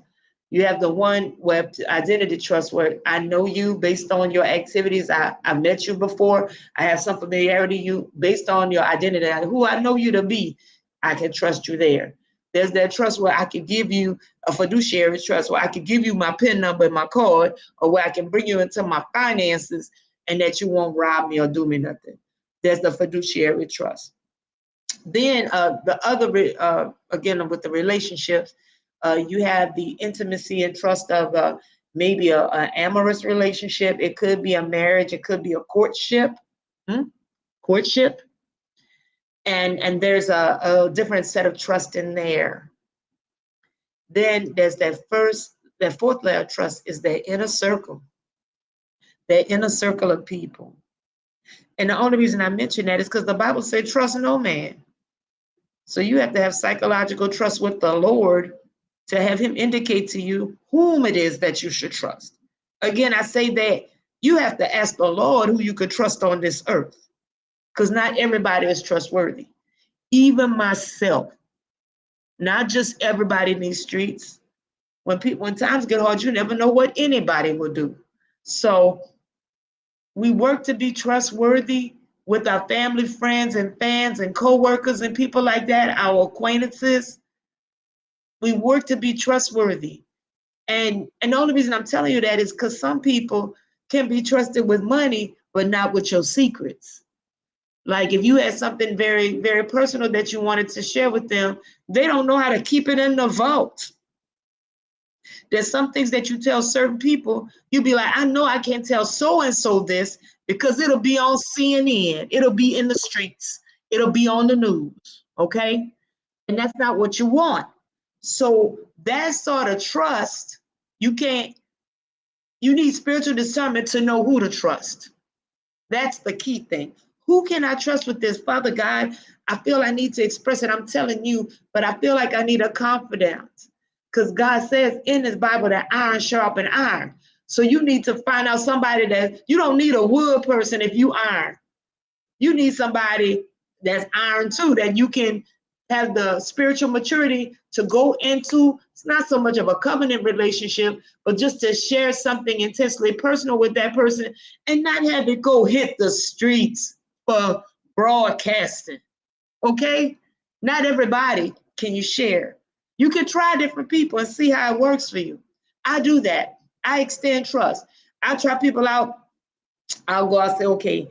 A: You have the one web identity trust where I know you based on your activities. I've met you before. I have some familiarity you based on your identity, who I know you to be. I can trust you there. There's that trust where I can give you a fiduciary trust, where I can give you my PIN number and my card, or where I can bring you into my finances and that you won't rob me or do me nothing. There's the fiduciary trust. Then the other, again, with the relationships, you have the intimacy and trust of maybe an amorous relationship. It could be a marriage. It could be a courtship. Courtship. And there's a different set of trust in there. Then there's that 4th layer of trust is the inner circle. The inner circle of people. And the only reason I mention that is because the Bible says trust no man. So you have to have psychological trust with the Lord to have him indicate to you whom it is that you should trust. Again, I say that you have to ask the Lord who you could trust on this earth, because not everybody is trustworthy. Even myself, not just everybody in these streets. When times get hard, you never know what anybody will do. So we work to be trustworthy with our family, friends, and fans, and co-workers, and people like that, our acquaintances. We work to be trustworthy. And the only reason I'm telling you that is because some people can be trusted with money, but not with your secrets. Like if you had something very, very personal that you wanted to share with them, they don't know how to keep it in the vault. There's some things that you tell certain people, you'll be like, I know I can't tell so-and-so this because it'll be on CNN. It'll be in the streets. It'll be on the news, okay? And that's not what you want. So that sort of trust, you need spiritual discernment to know who to trust. That's the key thing. Who can I trust with this? Father God, I feel I need to express it. I'm telling you, but I feel like I need a confidant. Because God says in his Bible that iron sharpens iron. So you need to find out somebody that, you don't need a wood person if you iron. You need somebody that's iron too, that you can have the spiritual maturity to go into. It's not so much of a covenant relationship, but just to share something intensely personal with that person and not have it go hit the streets for broadcasting, okay? Not everybody can you share. You can try different people and see how it works for you. I do that. I extend trust. I try people out. I'll go out and say, okay,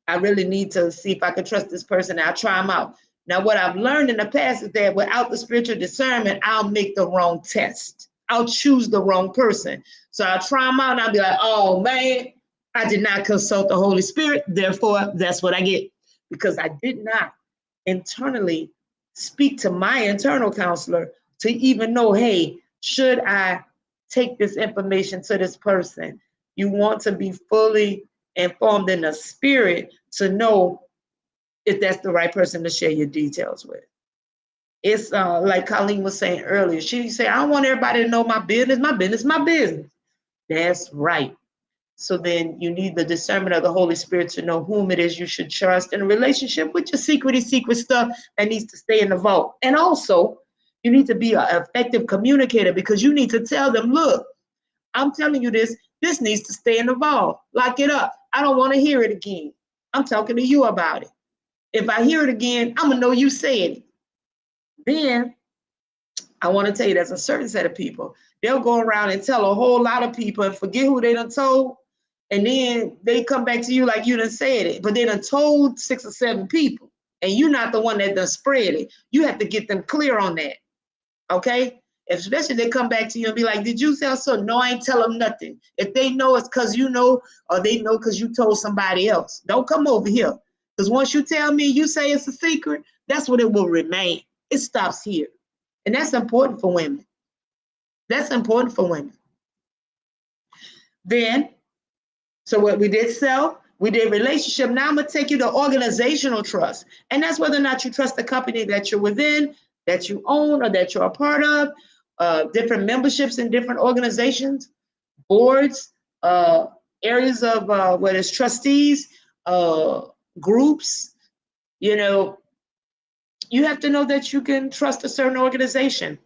A: I really need to see if I can trust this person. I'll try them out. Now, what I've learned in the past is that without the spiritual discernment, I'll make the wrong test. I'll choose the wrong person. So I'll try them out and I'll be like, oh man, I did not consult the Holy Spirit. Therefore, that's what I get, because I did not internally speak to my internal counselor to even know, hey, should I take this information to this person? You want to be fully informed in the spirit to know if that's the right person to share your details with. It's like Colleen was saying earlier. She said, I don't want everybody to know my business. My business, my business. That's right. So then you need the discernment of the Holy Spirit to know whom it is you should trust in a relationship with your secret stuff that needs to stay in the vault. And also, you need to be an effective communicator, because you need to tell them, look, I'm telling you this needs to stay in the vault. Lock it up. I don't want to hear it again. I'm talking to you about it. If I hear it again, I'm going to know you said it. Then I want to tell you, there's a certain set of people. They'll go around and tell a whole lot of people and forget who they done told. And then they come back to you like you done said it, but they done told 6 or 7 people, and you're not the one that done spread it. You have to get them clear on that, okay? Especially if they come back to you and be like, did you tell so? No, I ain't tell them nothing. If they know, it's because you know, or they know because you told somebody else. Don't come over here, because once you tell me, you say it's a secret, that's what it will remain. It stops here. And that's important for women. That's important for women. Then, so what we did self, we did relationship. Now I'm going to take you to organizational trust. And that's whether or not you trust the company that you're within, that you own, or that you're a part of, different memberships in different organizations, boards, areas of whether it's trustees, groups. You know, you have to know that you can trust a certain organization.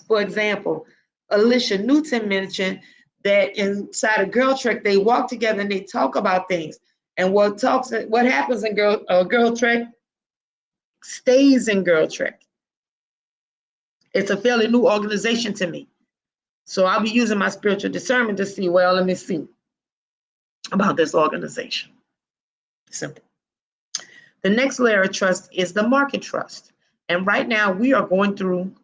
A: For example, Alicia Newton mentioned that inside a Girl Trek, they walk together and they talk about things. And what happens in Girl Trek stays in Girl Trek. It's a fairly new organization to me. So I'll be using my spiritual discernment to see, well, let me see about this organization. Simple. The next layer of trust is the market trust. And right now we are going through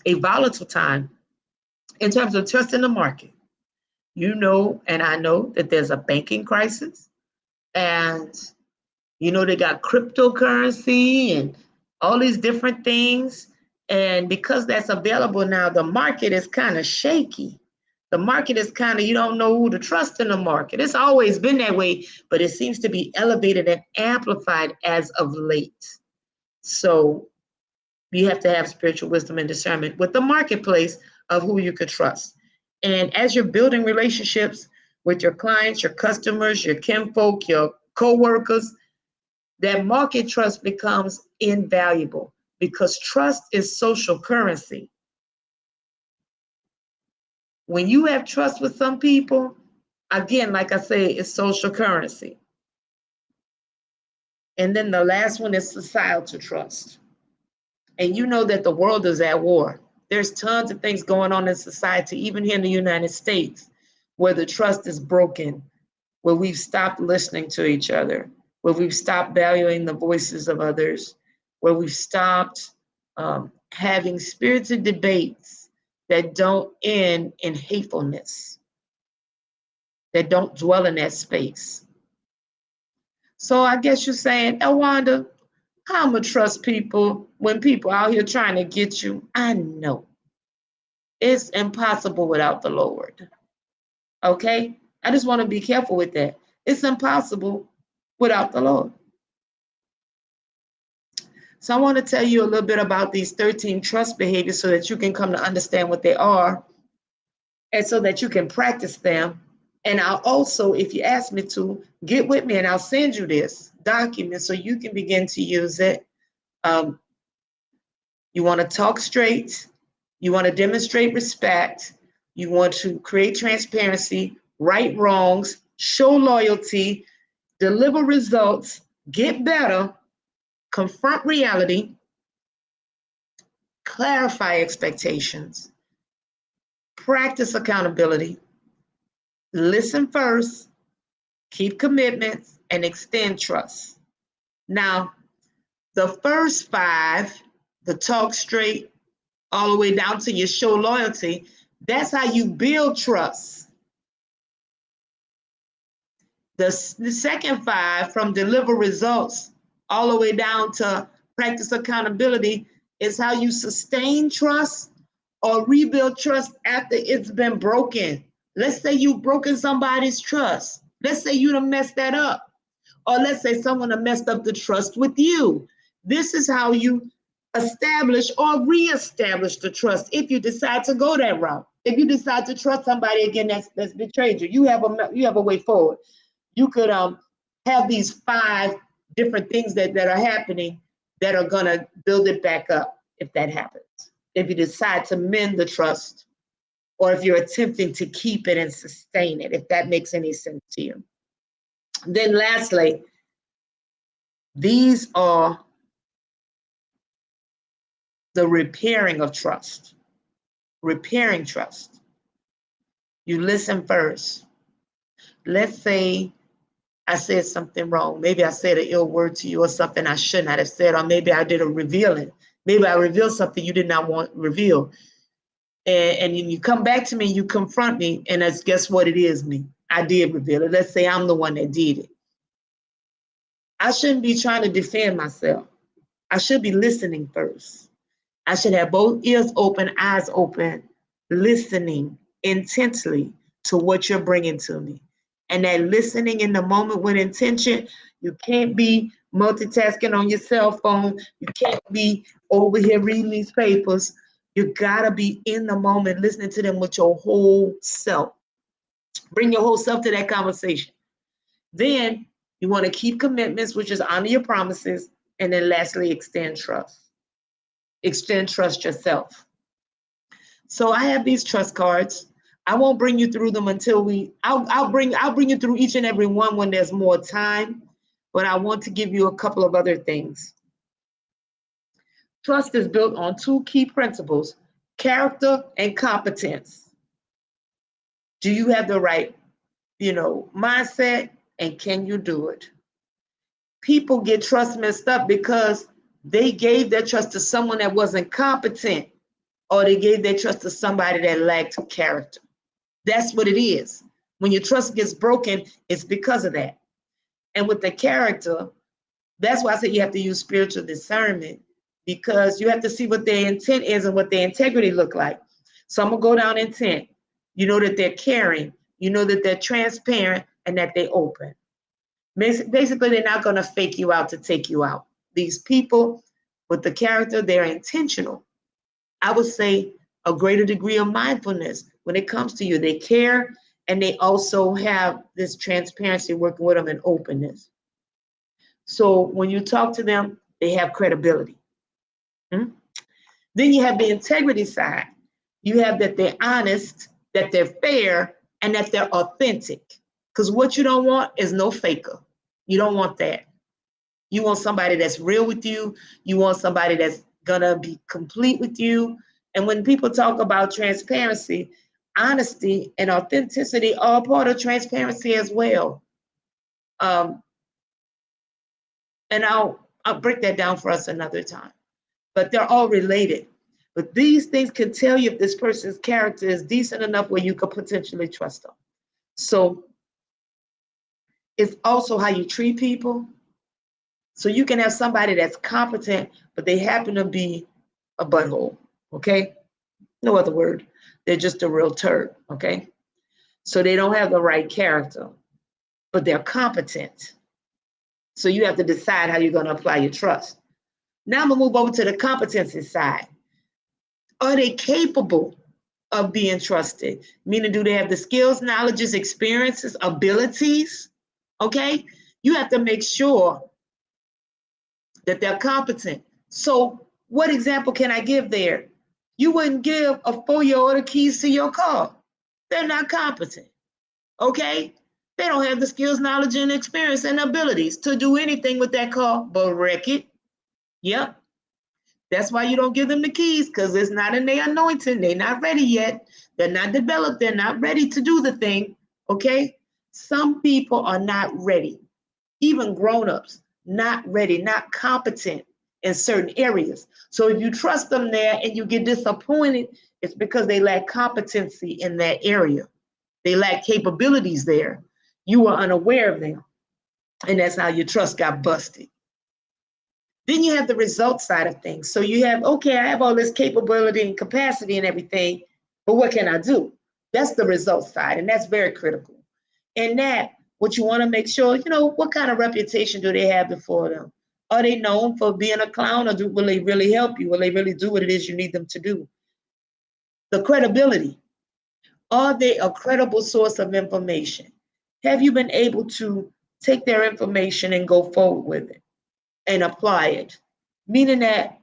A: a volatile time in terms of trust in the market. You know, and I know that there's a banking crisis, and you know, they got cryptocurrency and all these different things. And because that's available now, the market is kind of shaky. The market is kind of, you don't know who to trust in the market. It's always been that way, but it seems to be elevated and amplified as of late. So you have to have spiritual wisdom and discernment with the marketplace of who you could trust. And as you're building relationships with your clients, your customers, your kinfolk, your co-workers, that market trust becomes invaluable, because trust is social currency. When you have trust with some people, again, like I say, it's social currency. And then the last one is societal trust. And you know that the world is at war. There's tons of things going on in society, even here in the United States, where the trust is broken, where we've stopped listening to each other, where we've stopped valuing the voices of others, where we've stopped having spirited debates that don't end in hatefulness, that don't dwell in that space. So I guess you're saying, Elwanda, how am I trust people when people out here trying to get you? I know. It's impossible without the Lord. Okay? I just want to be careful with that. It's impossible without the Lord. So I want to tell you a little bit about these 13 trust behaviors so that you can come to understand what they are, and so that you can practice them. And I'll also, if you ask me to, get with me and I'll send you this document so you can begin to use it. You want to talk straight. You want to demonstrate respect. You want to create transparency, right wrongs, show loyalty, deliver results, get better, confront reality, clarify expectations, practice accountability, listen first, keep commitments, and extend trust. Now, the first 5, the talk straight, all the way down to your show loyalty, that's how you build trust. The second 5, from deliver results all the way down to practice accountability, is how you sustain trust or rebuild trust after it's been broken. Let's say you've broken somebody's trust. Let's say you done messed that up. Or let's say someone done messed up the trust with you. This is how you establish or reestablish the trust if you decide to go that route. If you decide to trust somebody again that's betrayed you, you have a way forward. You could have these 5 different things that are happening that are gonna build it back up if that happens. If you decide to mend the trust, or if you're attempting to keep it and sustain it, if that makes any sense to you. Then lastly, these are the repairing of trust. Repairing trust. You listen first. Let's say I said something wrong. Maybe I said an ill word to you or something I should not have said, or maybe I did a revealing. Maybe I revealed something you did not want revealed. And you come back to me, you confront me, and that's, guess what it is, me. I did reveal it. Let's say I'm the one that did it. I shouldn't be trying to defend myself. I should be listening first. I should have both ears open, eyes open, listening intensely to what you're bringing to me. And that listening in the moment with intention, you can't be multitasking on your cell phone. You can't be over here reading these papers. You gotta be in the moment, listening to them with your whole self. Bring your whole self to that conversation. Then you want to keep commitments, which is honor your promises. And then lastly, extend trust. Extend trust yourself. So I have these trust cards. I won't bring you through them until I'll bring you through each and every one when there's more time, but I want to give you a couple of other things. Trust is built on 2 key principles: character and competence. Do you have the right, mindset, and can you do it? People get trust messed up because they gave their trust to someone that wasn't competent, or they gave their trust to somebody that lacked character. That's what it is. When your trust gets broken, it's because of that. And with the character, that's why I say you have to use spiritual discernment, because you have to see what their intent is and what their integrity look like. Some will go down intent. You know that they're caring. You know that they're transparent and that they're open. Basically, they're not going to fake you out to take you out. These people with the character, they're intentional. I would say a greater degree of mindfulness when it comes to you. They care, and they also have this transparency working with them and openness. So when you talk to them, they have credibility. Then you have the integrity side. You have that they're honest, that they're fair, and that they're authentic. Because what you don't want is no faker. You don't want that. You want somebody that's real with you. You want somebody that's gonna be complete with you. And when people talk about transparency, honesty and authenticity are part of transparency as well. And I'll break that down for us another time. But they're all related. But these things can tell you if this person's character is decent enough where you could potentially trust them. So it's also how you treat people. So you can have somebody that's competent, but they happen to be a butthole, okay? No other word. They're just a real turd, okay? So they don't have the right character, but they're competent. So you have to decide how you're going to apply your trust. Now I'm going to move over to the competency side. Are they capable of being trusted? Meaning, do they have the skills, knowledges, experiences, abilities? Okay? You have to make sure that they're competent. So what example can I give there? You wouldn't give a 4-year-old the keys to your car. They're not competent, okay? They don't have the skills, knowledge, and experience and abilities to do anything with that car but wreck it. Yep. That's why you don't give them the keys, because it's not in their anointing. They're not ready yet. They're not developed. They're not ready to do the thing, okay? Some people are not ready. Even grown-ups, not ready, not competent in certain areas. So if you trust them there and you get disappointed, it's because they lack competency in that area. They lack capabilities there. You were unaware of them. And that's how your trust got busted. Then you have the result side of things. So you have, okay, I have all this capability and capacity and everything, but what can I do? That's the result side, and that's very critical. And that, what you want to make sure, what kind of reputation do they have before them? Are they known for being a clown, or will they really help you? Will they really do what it is you need them to do? The credibility. Are they a credible source of information? Have you been able to take their information and go forward with it and apply it? Meaning that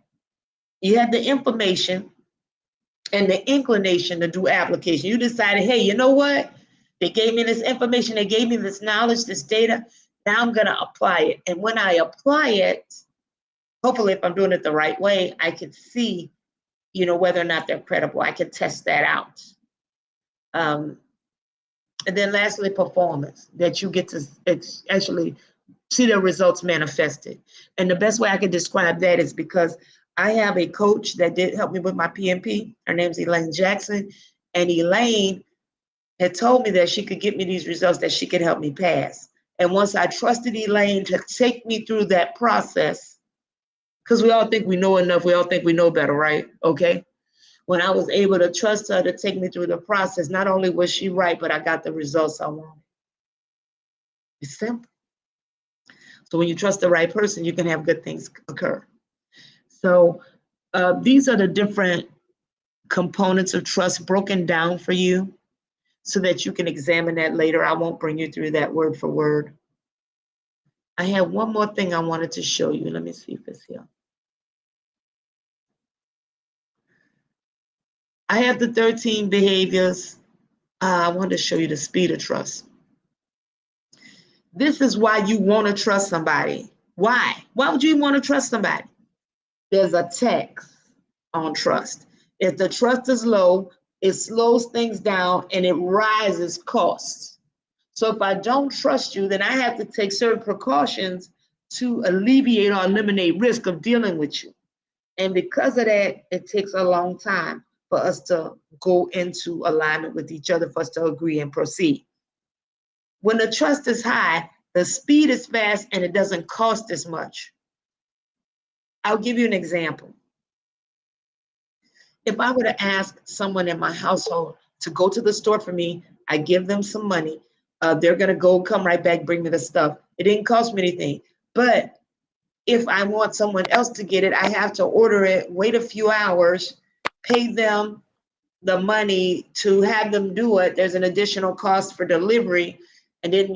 A: you have the information and the inclination to do application. You decided, hey, you know what? They gave me this information, they gave me this knowledge, this data. Now I'm going to apply it. And when I apply it, hopefully if I'm doing it the right way, I can see, whether or not they're credible. I can test that out. And then lastly, performance, that you get to actually see the results manifested. And the best way I can describe that is because I have a coach that did help me with my PMP. Her name's Elaine Jackson. And Elaine had told me that she could get me these results, that she could help me pass. And once I trusted Elaine to take me through that process, because we all think we know enough, we all think we know better, right? Okay. When I was able to trust her to take me through the process, not only was she right, but I got the results I wanted. It's simple. So when you trust the right person, you can have good things occur. So these are the different components of trust broken down for you so that you can examine that later. I won't bring you through that word for word. I have one more thing I wanted to show you. Let me see if it's here. I have the 13 behaviors. I wanted to show you the speed of trust. This is why you want to trust somebody. Why? Why would you want to trust somebody? There's a tax on trust. If the trust is low, it slows things down and it rises costs. So if I don't trust you, then I have to take certain precautions to alleviate or eliminate risk of dealing with you. And because of that, it takes a long time for us to go into alignment with each other, for us to agree and proceed. When the trust is high, the speed is fast and it doesn't cost as much. I'll give you an example. If I were to ask someone in my household to go to the store for me, I give them some money. They're going to come right back, bring me the stuff. It didn't cost me anything. But if I want someone else to get it, I have to order it, wait a few hours, pay them the money to have them do it. There's an additional cost for delivery. And then,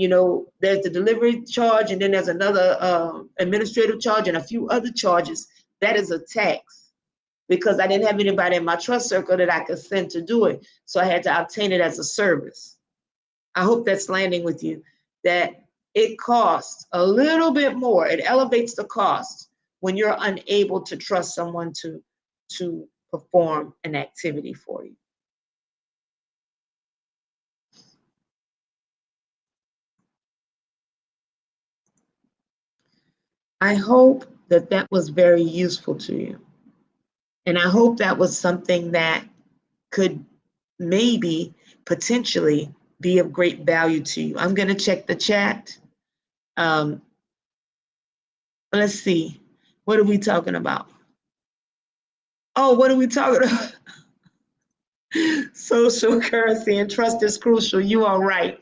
A: there's the delivery charge, and then there's another administrative charge and a few other charges. That is a tax because I didn't have anybody in my trust circle that I could send to do it. So I had to obtain it as a service. I hope that's landing with you, that it costs a little bit more. It elevates the cost when you're unable to trust someone to perform an activity for you. I hope that was very useful to you. And I hope that was something that could maybe potentially be of great value to you. I'm going to check the chat. Let's see. What are we talking about? Oh, what are we talking about? Social currency and trust is crucial. You are right.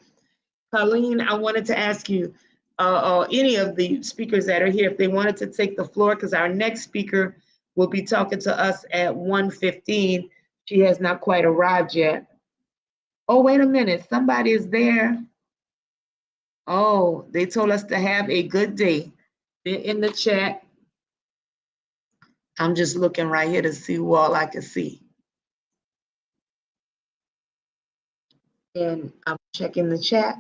A: Colleen, I wanted to ask you, any of the speakers that are here, if they wanted to take the floor, because our next speaker will be talking to us at 1:15. She has not quite arrived yet. Oh, wait a minute. Somebody is there. Oh, they told us to have a good day. They're in the chat. I'm just looking right here to see who all I can see. And I'm checking the chat.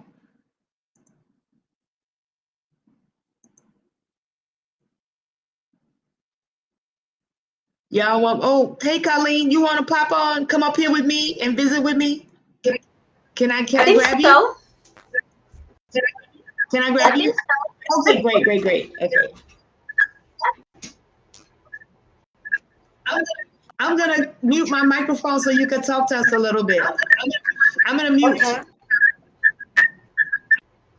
A: Y'all want, oh, hey, Colleen, you want to pop on, come up here with me and visit with me? Can I grab you?
C: So.
A: Can I grab you? Okay, great. Okay. I'm gonna mute my microphone so you can talk to us a little bit. I'm gonna mute.
C: Okay.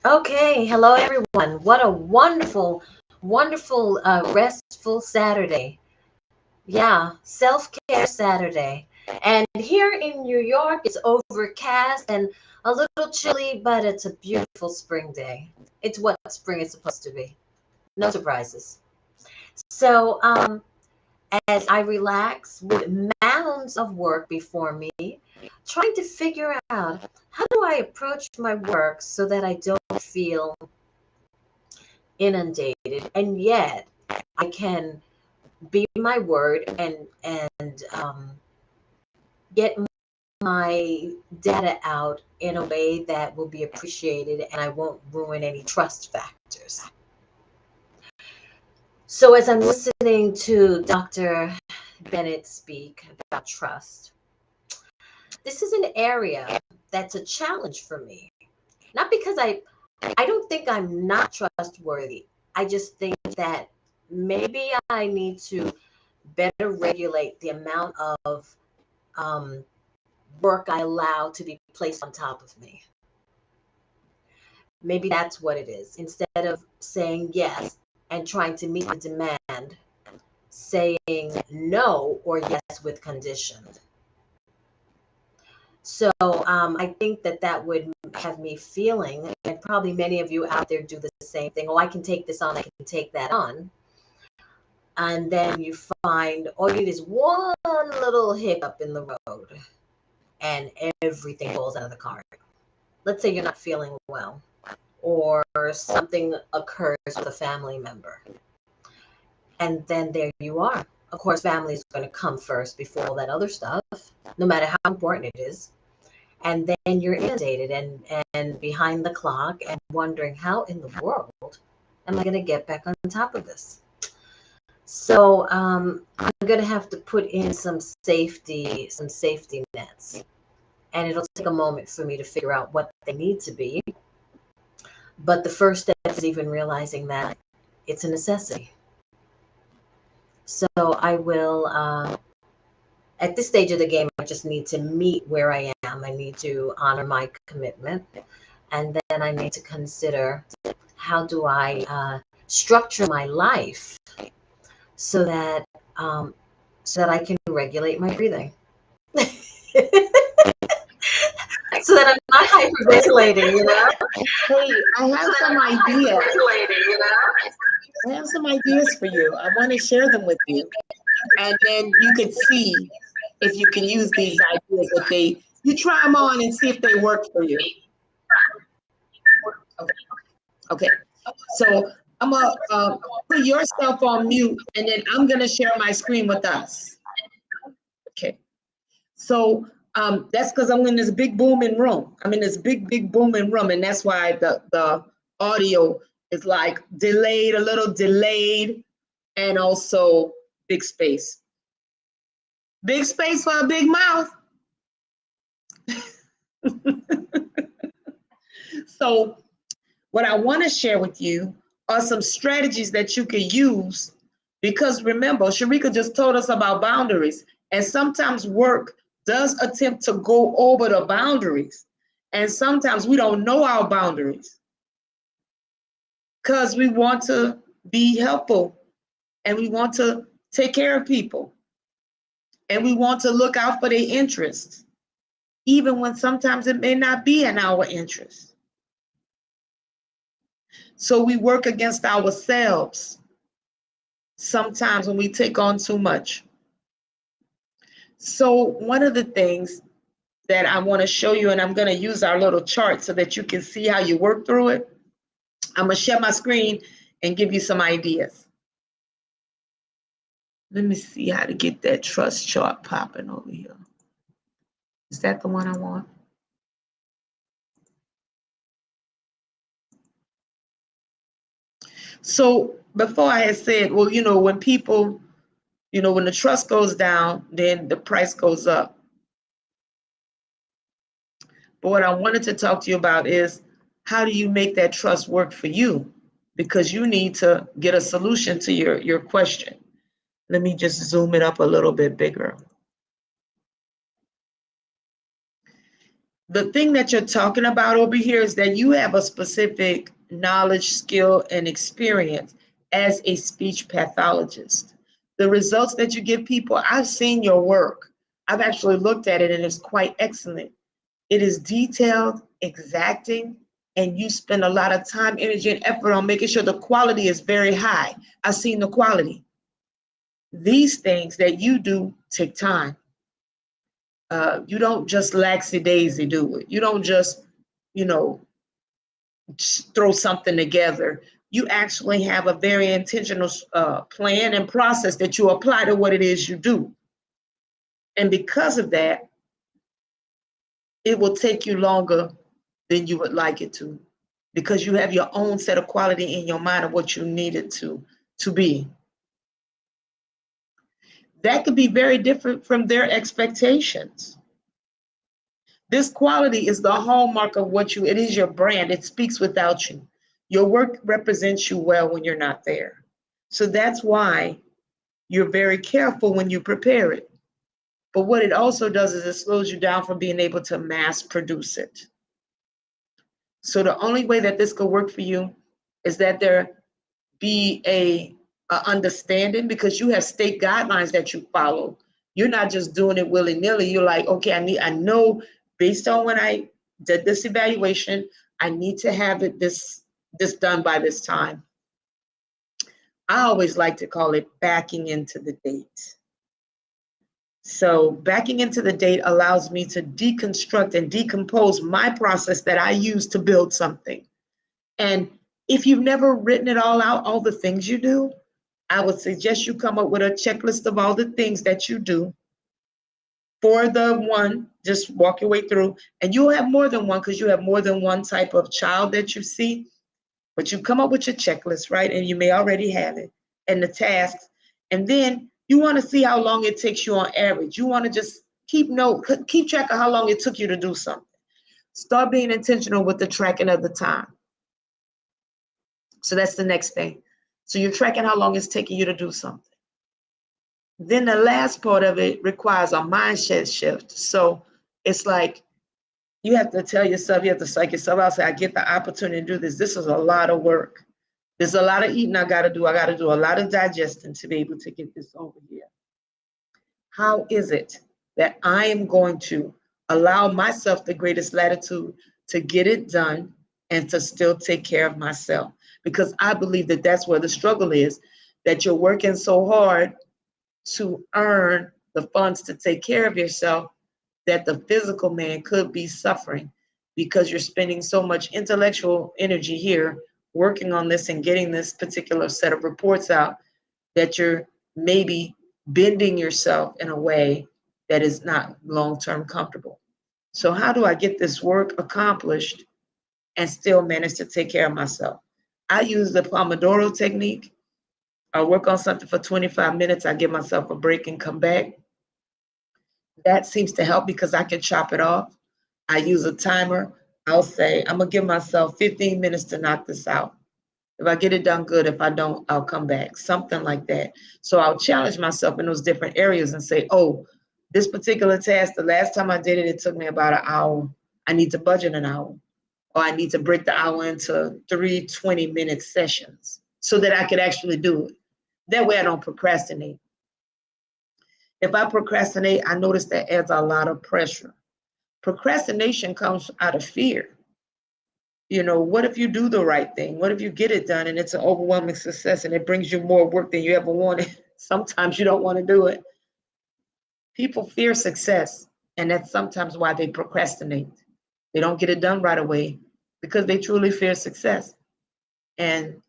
C: Okay, hello everyone. What a wonderful, wonderful, restful Saturday. Yeah, self-care Saturday. And here in New York, it's overcast and a little chilly, but it's a beautiful spring day. It's what spring is supposed to be. No surprises. So, as I relax with mounds of work before me, trying to figure out how do I approach my work so that I don't feel inundated, and yet I can be my word and get my data out in a way that will be appreciated and I won't ruin any trust factors. So as I'm listening to Dr. Bennett speak about trust, this is an area that's a challenge for me. Not because I don't think I'm not trustworthy. I just think that maybe I need to better regulate the amount of work I allow to be placed on top of me. Maybe that's what it is. Instead of saying yes and trying to meet the demand, saying no or yes with condition. So I think that would have me feeling, and probably many of you out there do the same thing. Oh, I can take this on, I can take that on. And then you find all you need is one little hiccup in the road and everything falls out of the cart. Let's say you're not feeling well or something occurs with a family member. And then there you are. Of course, family is going to come first before all that other stuff, no matter how important it is. And then you're inundated and behind the clock and wondering how in the world am I going to get back on top of this? So I'm going to have to put in some safety nets. And it'll take a moment for me to figure out what they need to be. But the first step is even realizing that it's a necessity. So I will, at this stage of the game, I just need to meet where I am. I need to honor my commitment. And then I need to consider how do I structure my life so that I can regulate my breathing. So that I'm not hyperventilating, you know?
A: Hey, I have some ideas. I have some ideas for you. I want to share them with you. And then you could see if you can use these ideas, you try them on and see if they work for you. Okay. So I'm going to put yourself on mute and then I'm going to share my screen with us. Okay. So that's because I'm in this big booming room. I'm in this big booming room, and that's why the audio is like a little delayed, and also big space. Big space for a big mouth. So what I want to share with you are some strategies that you can use, because remember, Sharika just told us about boundaries, and sometimes work does attempt to go over the boundaries. And sometimes we don't know our boundaries because we want to be helpful and we want to take care of people and we want to look out for their interests, even when sometimes it may not be in our interest. So we work against ourselves sometimes when we take on too much. So one of the things that I want to show you, and I'm going to use our little chart so that you can see how you work through it. I'm going to share my screen and give you some ideas. Let me see how to get that trust chart popping over here. Is that the one I want? So before I had said, well, when people, when the trust goes down, then the price goes up. But what I wanted to talk to you about is how do you make that trust work for you? Because you need to get a solution to your question. Let me just zoom it up a little bit bigger. The thing that you're talking about over here is that you have a specific knowledge, skill, and experience as a speech pathologist. The results that you give people, I've seen your work. I've actually looked at it and it's quite excellent. It is detailed, exacting, and you spend a lot of time, energy, and effort on making sure the quality is very high. I've seen the quality. These things that you do take time. You don't just laxy-daisy do it. You don't just, throw something together. You actually have a very intentional plan and process that you apply to what it is you do. And because of that, it will take you longer than you would like it to, because you have your own set of quality in your mind of what you need it to be. That could be very different from their expectations. This quality is the hallmark of it is your brand. It speaks without you. Your work represents you well when you're not there. So that's why you're very careful when you prepare it. But what it also does is it slows you down from being able to mass produce it. So the only way that this could work for you is that there be a understanding, because you have state guidelines that you follow. You're not just doing it willy-nilly. You're like, okay, I know based on when I did this evaluation, I need to have it this done by this time. I always like to call it backing into the date. So backing into the date allows me to deconstruct and decompose my process that I use to build something. And if you've never written it all out, all the things you do, I would suggest you come up with a checklist of all the things that you do. For the one, just walk your way through, and you'll have more than one because you have more than one type of child that you see. But you come up with your checklist, right? And you may already have it, and the tasks. And then you want to see how long it takes you on average. You want to just keep track of how long it took you to do something. Start being intentional with the tracking of the time. So that's the next thing. So you're tracking how long it's taking you to do something. Then the last part of it requires a mindset shift. So it's like you have to tell yourself, you have to psych yourself out, say, I get the opportunity to do this. This is a lot of work. There's a lot of eating I got to do. I got to do a lot of digesting to be able to get this over here. How is it that I am going to allow myself the greatest latitude to get it done and to still take care of myself? Because I believe that that's where the struggle is, that you're working so hard to earn the funds to take care of yourself that the physical man could be suffering because you're spending so much intellectual energy here working on this and getting this particular set of reports out that you're maybe bending yourself in a way that is not long-term comfortable. So how do I get this work accomplished and still manage to take care of myself? I use the Pomodoro technique. I work on something for 25 minutes. I give myself a break and come back. That seems to help because I can chop it off. I use a timer. I'll say, I'm going to give myself 15 minutes to knock this out. If I get it done, good. If I don't, I'll come back. Something like that. So I'll challenge myself in those different areas and say, oh, this particular task, the last time I did it, it took me about an hour. I need to budget an hour. Or I need to break the hour into 3 20-minute sessions so that I could actually do it. That way I don't procrastinate. If I procrastinate, I notice that adds a lot of pressure. Procrastination comes out of fear. What if you do the right thing? What if you get it done and it's an overwhelming success and it brings you more work than you ever wanted? Sometimes you don't want to do it. People fear success, and that's sometimes why they procrastinate. They don't get it done right away because they truly fear success. And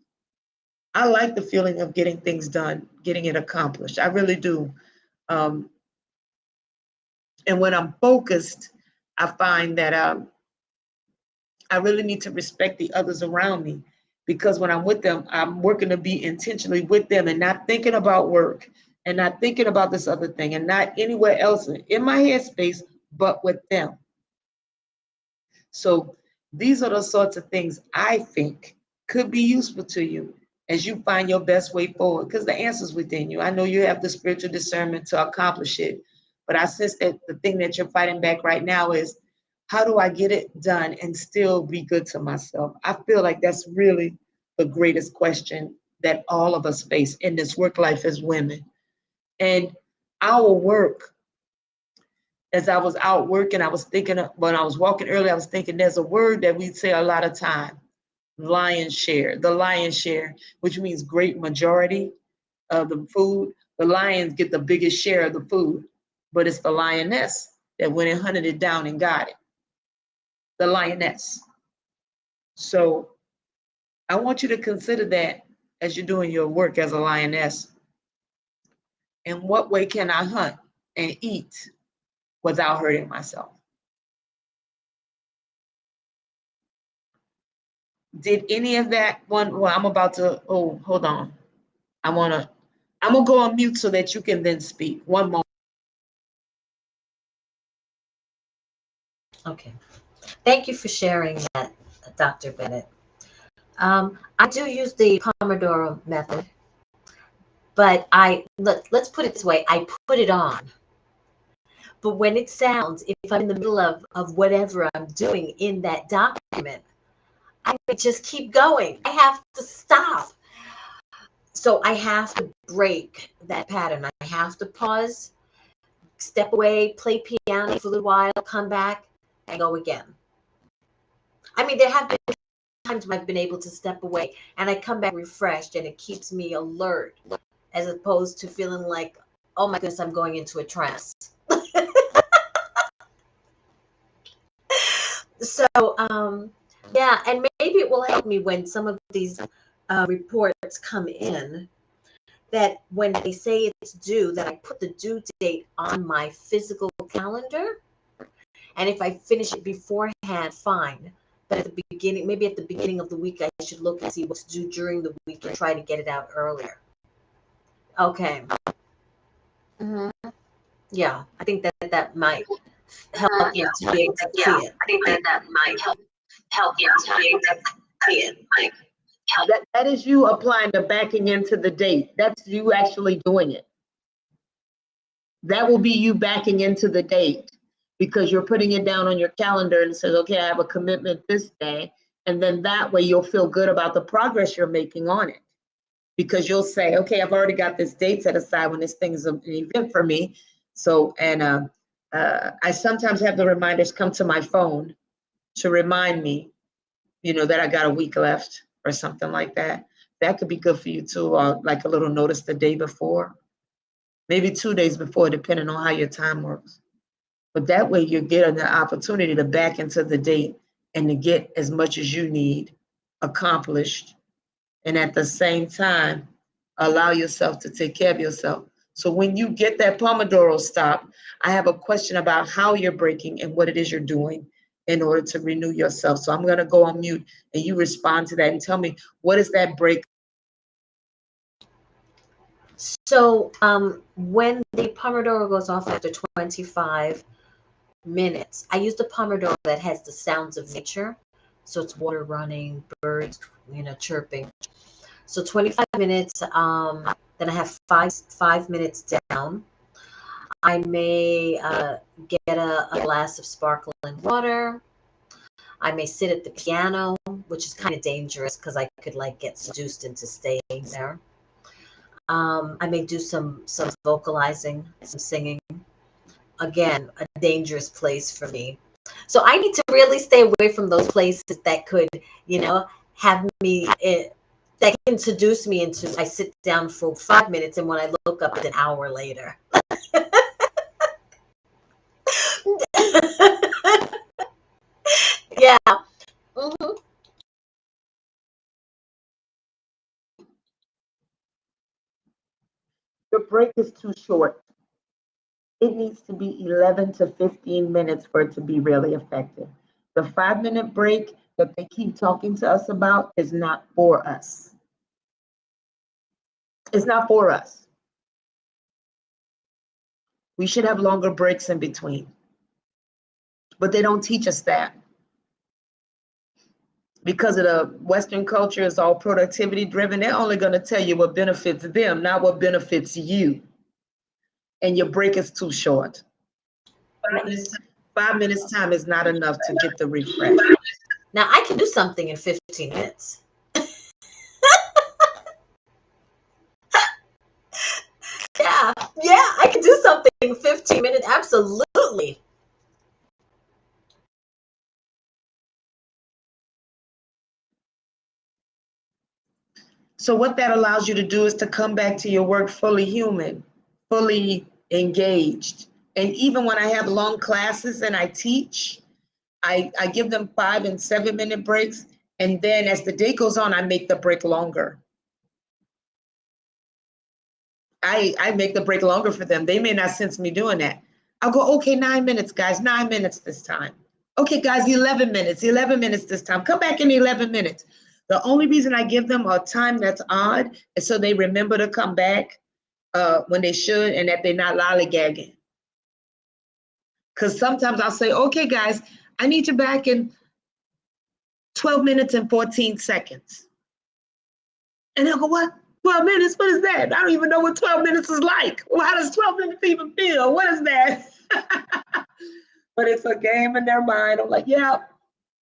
A: I like the feeling of getting things done, getting it accomplished. I really do. And when I'm focused, I find that I really need to respect the others around me, because when I'm with them, I'm working to be intentionally with them and not thinking about work and not thinking about this other thing and not anywhere else in my headspace, but with them. So these are the sorts of things I think could be useful to you as you find your best way forward, because the answer's within you. I know you have the spiritual discernment to accomplish it, but I sense that the thing that you're fighting back right now is how do I get it done and still be good to myself? I feel like that's really the greatest question that all of us face in this work life as women. And our work, as I was out working, I was thinking, when I was walking earlier, I was thinking there's a word that we say a lot of time, lion's share, the lion's share, which means great majority of the food. The lions get the biggest share of the food, but it's the lioness that went and hunted it down and got it. The lioness. So I want you to consider that as you're doing your work as a lioness. In what way can I hunt and eat without hurting myself? Did any of that one? Well, I'm about to, oh, hold on. I'm gonna go on mute so that you can then speak. One moment.
C: Okay. Thank you for sharing that, Dr. Bennett. I do use the Pomodoro method, but let's put it this way, I put it on. But when it sounds, if I'm in the middle of whatever I'm doing in that document, I just keep going. I have to stop. So I have to break that pattern. I have to pause, step away, play piano for a little while, come back, and go again. I mean, there have been times when I've been able to step away and I come back refreshed, and it keeps me alert as opposed to feeling like, oh my goodness, I'm going into a trance. So, yeah, and maybe it will help me when some of these reports come in, that when they say it's due, that I put the due date on my physical calendar. And if I finish it beforehand, fine. But at the beginning, maybe at the beginning of the week, I should look and see what's due during the week and try to get it out earlier. Okay. Yeah, I think that might help you to be able to see it.
I: I think that might help you to be able to see it.
A: That is you applying the backing into the date. That's you actually doing it. That will be you backing into the date, because you're putting it down on your calendar and it says, okay, I have a commitment this day. And then that way you'll feel good about the progress you're making on it, because you'll say, okay, I've already got this date set aside when this thing is an event for me. So, and I sometimes have the reminders come to my phone to remind me, that I got a week left or something like that. That could be good for you too, or like a little notice the day before, maybe 2 days before, depending on how your time works. But that way you're getting the opportunity to back into the date and to get as much as you need accomplished. And at the same time, allow yourself to take care of yourself. So when you get that Pomodoro stop, I have a question about how you're breaking and what it is you're doing in order to renew yourself. So I'm going to go on mute and you respond to that and tell me, what is that break?
C: So when the Pomodoro goes off after 25 minutes, I use the Pomodoro that has the sounds of nature. So it's water running, birds, chirping. So 25 minutes, then I have five minutes down. I may get a glass of sparkling water. I may sit at the piano, which is kind of dangerous because I could get seduced into staying there. I may do some vocalizing, some singing. Again, a dangerous place for me. So I need to really stay away from those places that could, have me, that can seduce me into, I sit down for 5 minutes and when I look up, it's an hour later. Yeah.
A: Your break is too short. It needs to be 11 to 15 minutes for it to be really effective. The 5-minute break that they keep talking to us about is not for us. It's not for us. We should have longer breaks in between. But they don't teach us that. Because of the Western culture is all productivity driven, they're only going to tell you what benefits them, not what benefits you. And your break is too short. 5 minutes time is not enough to get the refresh.
C: Now I can do something in 15 minutes. Yeah, I can do something in 15 minutes. Absolutely.
A: So what that allows you to do is to come back to your work fully human, fully engaged. And even when I have long classes and I teach, I give them 5 and 7 minute breaks. And then as the day goes on, I make the break longer. I make the break longer for them. They may not sense me doing that. I'll go, okay, 9 minutes, guys, 9 minutes this time. Okay, guys, 11 minutes this time. Come back in 11 minutes. The only reason I give them a time that's odd is so they remember to come back when they should and that they're not lollygagging. Because sometimes I'll say, okay, guys, I need you back in 12 minutes and 14 seconds. And they'll go, what? 12 minutes? What is that? I don't even know what 12 minutes is like. Well, how does 12 minutes even feel? What is that? But it's a game in their mind. I'm like, yeah,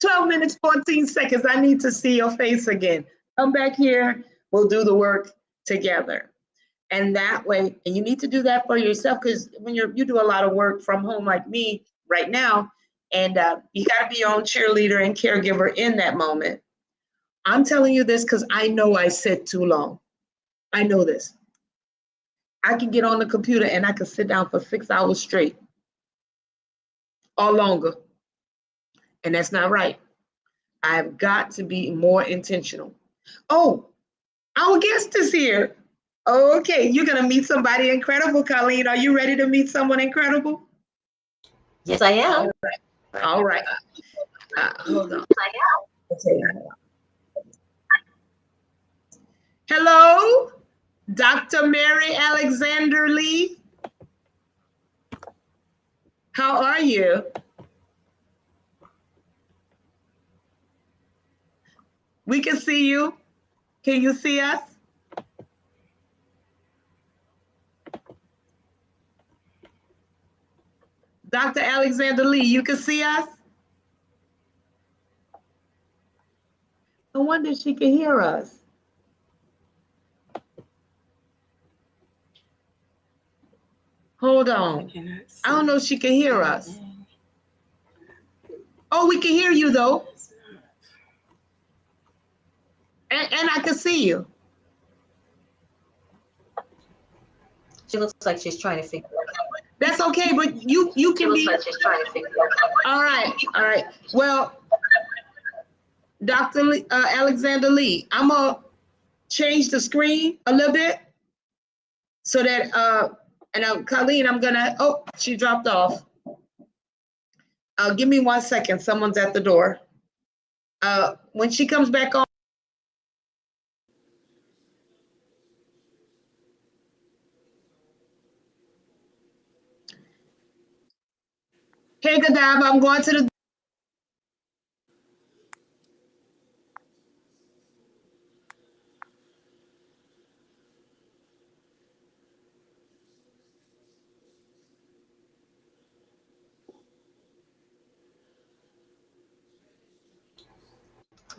A: 12 minutes, 14 seconds. I need to see your face again. Come back here. We'll do the work together. And that way, and you need to do that for yourself, because when you do a lot of work from home like me right now, and you got to be your own cheerleader and caregiver in that moment. I'm telling you this because I know I sit too long. I know this. I can get on the computer and I can sit down for 6 hours straight or longer. And that's not right. I've got to be more intentional. Oh, our guest is here. Okay, you're going to meet somebody incredible, Colleen. Are you ready to meet someone incredible?
C: Yes, I am.
A: All right. Hold on. Hello, Dr. Mary Alexander Lee. How are you? We can see you. Can you see us? Dr. Alexander Lee, you can see us? I wonder if she can hear us. Hold on. I don't know if she can hear us. Oh, we can hear you though. And I can see you.
C: She looks like she's trying to figure it out.
A: That's okay, but you can be. All right. Well, Dr. Lee, Alexander Lee, I'm gonna change the screen a little bit so that and Colleen, I'm gonna. Oh, she dropped off. Give me 1 second. Someone's at the door. When she comes back on. Hey, Godiva, I'm going to the.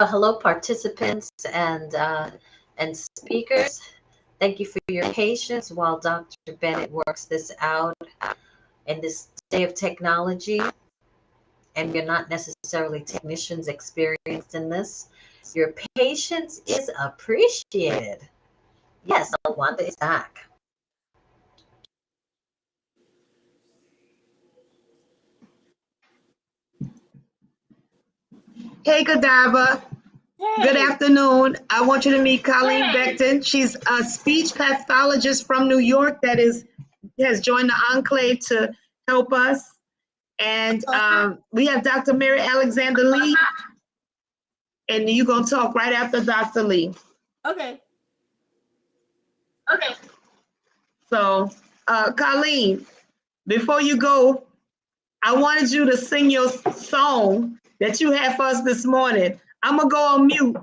C: Hello, participants and speakers. Thank you for your patience while Dr. Bennett works this out in this day of technology. And we're not necessarily technicians experienced in this. Your patience is appreciated. Yes, Wanda is back.
A: Hey, Godiva. Good afternoon. I want you to meet Colleen Becton. She's a speech pathologist from New York that has joined the Enclave to help us. And we have Dr. Mary Alexander Lee. And you're going to talk right after Dr. Lee.
J: Okay.
A: So, Colleen, before you go, I wanted you to sing your song that you had for us this morning. I'm going to go on mute.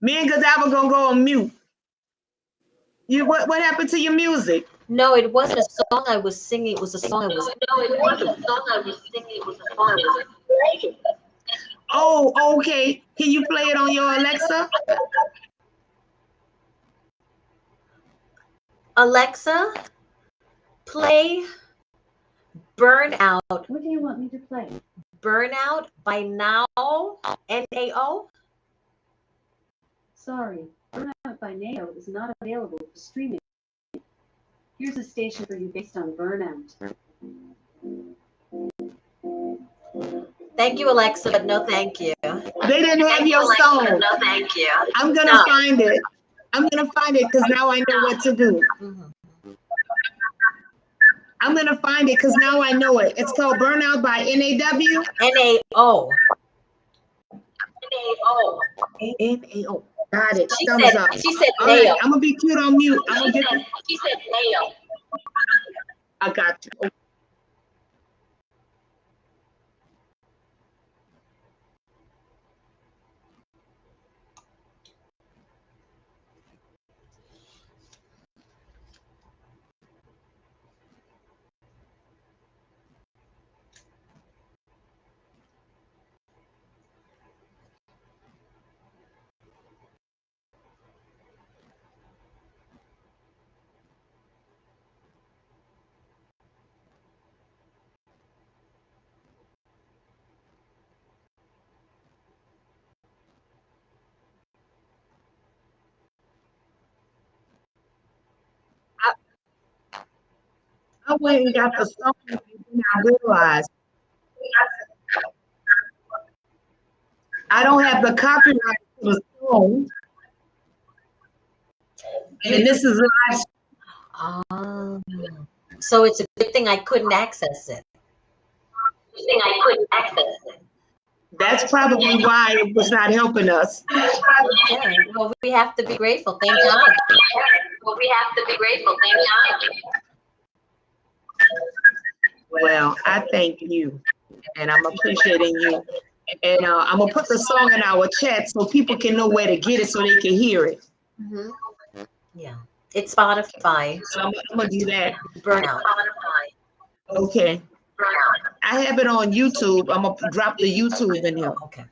A: Me and Godiva going to go on mute. What happened to your music?
C: No, it wasn't a song I was singing. It was a song I was.
I: No, it wasn't a song I was singing. It was a song I was playing.
A: Oh, okay. Can you play it on your Alexa?
C: Alexa, play Burnout.
J: What do you want me to play?
C: Burnout by Now, N-A-O.
J: Sorry, Burnout by Nao is not available for streaming. Here's a station for you based on Burnout.
C: Thank you, Alexa, but no thank you.
A: They didn't have your song.
I: No, thank you.
A: I'm gonna find it. I'm gonna find it because now I know what to do. I'm gonna find it because now I know it. It's called Burnout by N-A-W?
C: N-A-O.
I: N-A-O.
A: N-A-O. Got it.
C: She
A: Thumbs
C: said,
A: up.
C: she said
A: All right,
C: Nao.
A: I'm gonna be cute on mute. I'm gonna get.
I: She said Nao.
A: I got you. I went and got the song and I realized I don't have the copyright to the song. And this is live.
C: So it's a good thing I couldn't access it.
I: Good thing I couldn't access it.
A: That's probably why it was not helping us.
C: Yeah, well, we have to be grateful. Thank God.
I: Well, we have to be grateful. Thank God.
A: Well, I thank you, and I'm appreciating you. And I'm gonna put the song in our chat so people can know where to get it, so they can hear it.
C: Yeah, it's Spotify.
A: So I'm gonna do that.
C: Burnout.
A: Okay. I have it on YouTube. I'm gonna drop the YouTube in here.
C: Okay.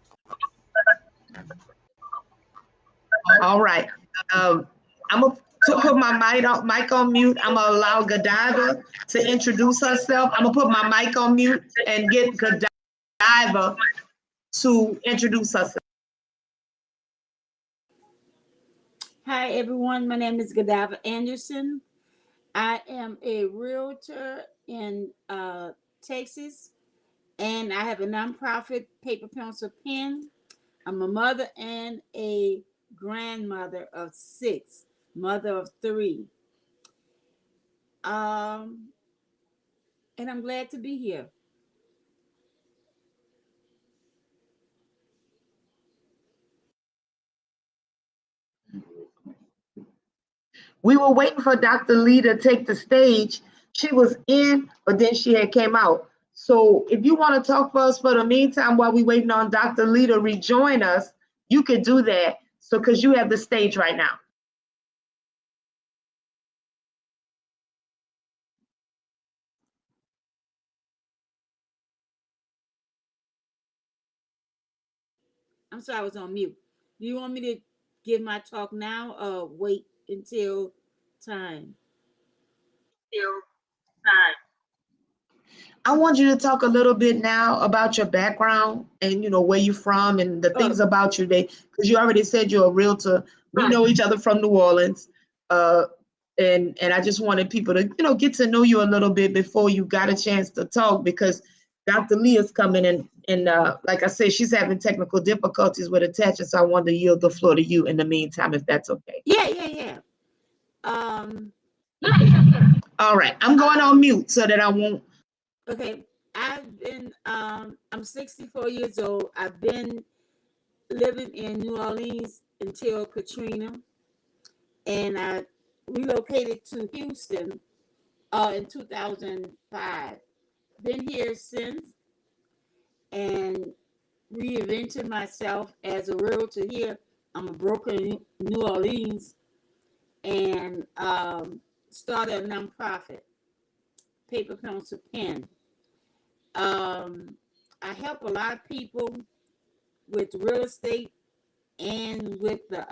A: All right. I'm gonna put my mic on mute. I'm gonna allow Godiva to introduce herself. I'm gonna put my mic on mute and get Godiva to introduce herself.
K: Hi, everyone. My name is Godiva Anderson. I am a realtor in Texas, and I have a nonprofit, Paper Pencil Pen. I'm a mother and a grandmother of 6, mother of 3. And I'm glad to be here.
A: We were waiting for Dr. Lee to take the stage. She was in, but then she had came out. So if you want to talk for us for the meantime while we waiting on Dr. Lee to rejoin us, you could do that. So because you have the stage right now.
K: I'm sorry, I was on mute. Do you want me to give my talk now or wait until time?
A: I want you to talk a little bit now about your background and where you're from and the things about you, because you already said you're a realtor. We know each other from New Orleans, and I just wanted people to get to know you a little bit before you got a chance to talk, because Dr. Lee is coming and like I said, she's having technical difficulties with attaching, so I wanted to yield the floor to you in the meantime, if that's okay.
K: Yeah.
A: All right, I'm going on mute so that I won't.
K: Okay, I've been, I'm 64 years old. I've been living in New Orleans until Katrina, and I relocated to Houston in 2005. Been here since and reinvented myself as a realtor here. I'm a broker in New Orleans, and started a nonprofit, Paper Pencil Pen. I help a lot of people with real estate and with the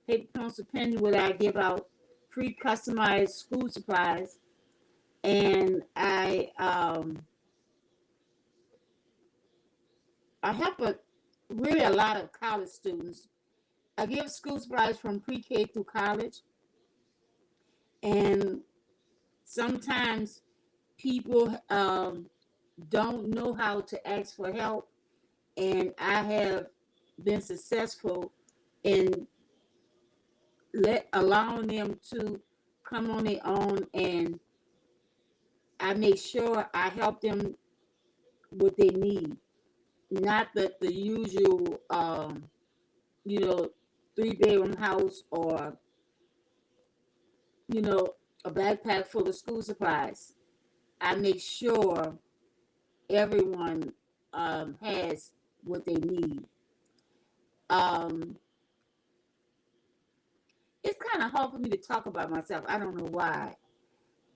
K: Paper Pencil Pen, where I give out free customized school supplies. And I help really a lot of college students. I give school supplies from pre-K through college, and sometimes people don't know how to ask for help, and I have been successful in allowing them to come on their own, and I make sure I help them what they need, not the usual, 3-bedroom house or a backpack full of school supplies. I make sure everyone has what they need. It's kind of hard for me to talk about myself. I don't know why,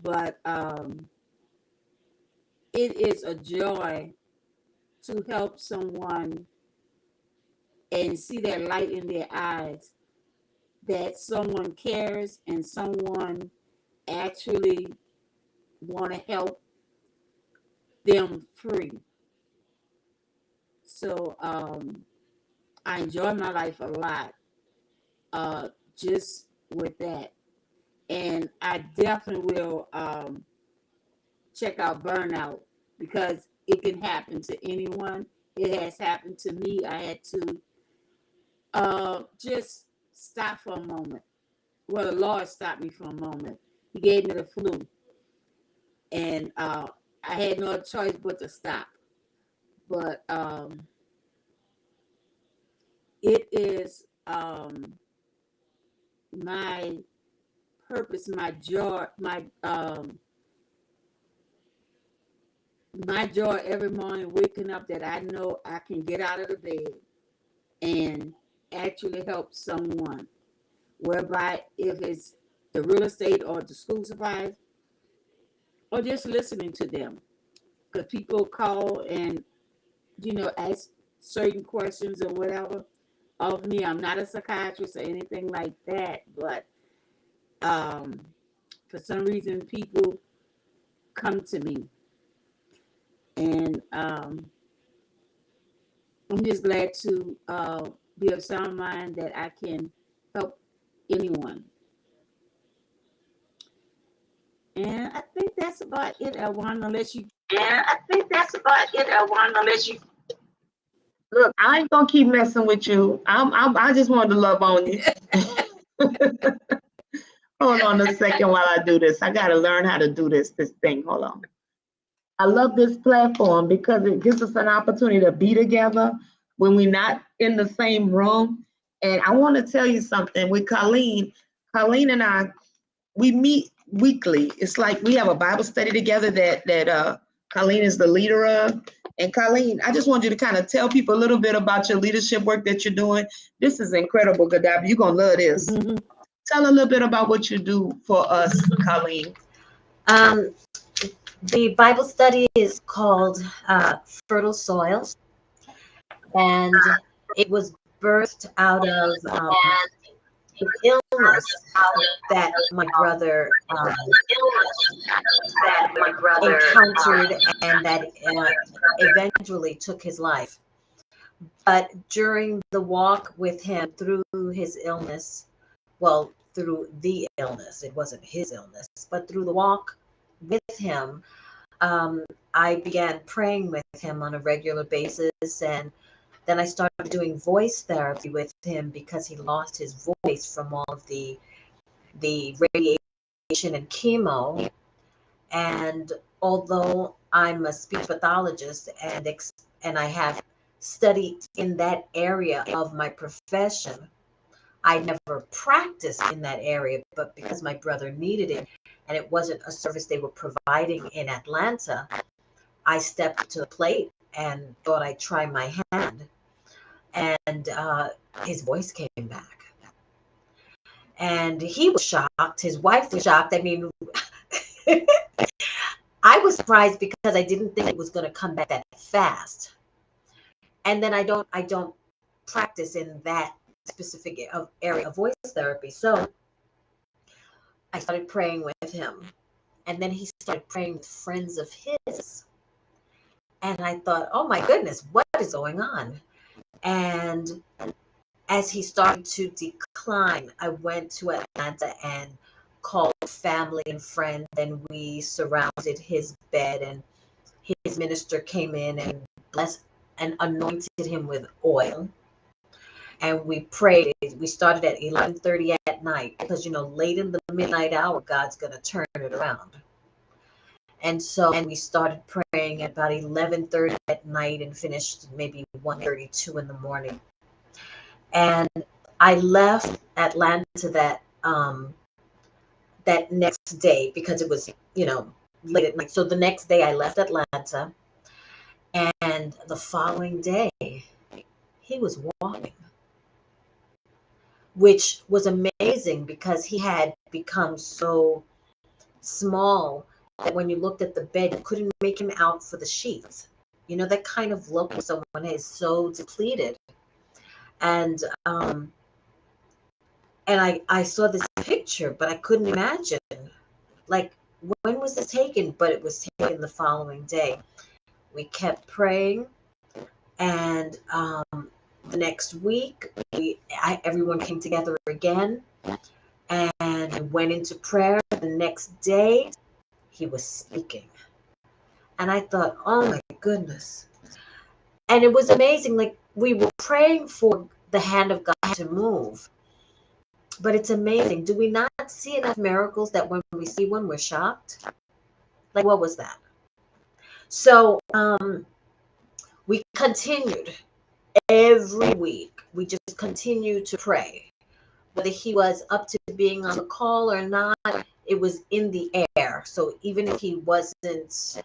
K: but it is a joy to help someone and see that light in their eyes, that someone cares and someone actually want to help them free. So I enjoy my life a lot, just with that. And I definitely will check out burnout, because it can happen to anyone. It has happened to me. I had to just stop for a moment. Well, the Lord stopped me for a moment. He gave me the flu, and I had no choice but to stop. But it is my purpose, my joy, my joy every morning waking up, that I know I can get out of the bed and actually help someone, whereby if it's the real estate or the school supplies, or just listening to them, because people call and ask certain questions or whatever of me. I'm not a psychiatrist or anything like that, but for some reason people come to me, and I'm just glad to be of sound mind that I can help anyone. And I think that's about it. I want to let you.
A: Look, I ain't gonna keep messing with you. I just wanted to love on you. Hold on a second while I do this. I gotta learn how to do this thing. Hold on. I love this platform because it gives us an opportunity to be together when we're not in the same room. And I want to tell you something with Colleen. Colleen and I, we meet weekly. It's like we have a Bible study together that Colleen is the leader of. And Colleen, I just want you to kind of tell people a little bit about your leadership work that you're doing. This is incredible, Gaddafi. You're gonna love this. Tell a little bit about what you do for us, Colleen.
C: The Bible study is called Fertile Soil, and it was birthed out of the illness that my brother encountered, and that eventually took his life. But during the walk with him through his illness, well, through the illness, it wasn't his illness, but through the walk with him, I began praying with him on a regular basis, and then I started doing voice therapy with him because he lost his voice from all of the radiation and chemo. And although I'm a speech pathologist and I have studied in that area of my profession, I never practiced in that area, but because my brother needed it and it wasn't a service they were providing in Atlanta, I stepped to the plate and thought I'd try my hand. And his voice came back. And he was shocked. His wife was shocked. I mean, I was surprised because I didn't think it was going to come back that fast. And then I don't practice in that specific area of voice therapy. So I started praying with him. And then he started praying with friends of his. And I thought, oh my goodness, what is going on? And as he started to decline, I went to Atlanta and called family and friends, and we surrounded his bed, and his minister came in and blessed and anointed him with oil. And we prayed. We started at 11:30 at night because, late in the midnight hour, God's going to turn it around. And so we started praying at about 11:30 at night and finished maybe 1:32 in the morning. And I left Atlanta that next day because it was, late at night. So the next day I left Atlanta, and the following day he was walking, which was amazing because he had become so small that when you looked at the bed, you couldn't make him out for the sheets. That kind of look when someone is so depleted. And I saw this picture, but I couldn't imagine, like, when was this taken? But it was taken the following day. We kept praying, and the next week, everyone came together again, and went into prayer. The next day, he was speaking. And I thought, oh my goodness. And it was amazing. Like, we were praying for the hand of God to move. But it's amazing. Do we not see enough miracles that when we see one, we're shocked? Like, what was that? So we continued every week. We just continued to pray. Whether he was up to being on the call or not, it was in the air. So even if he wasn't,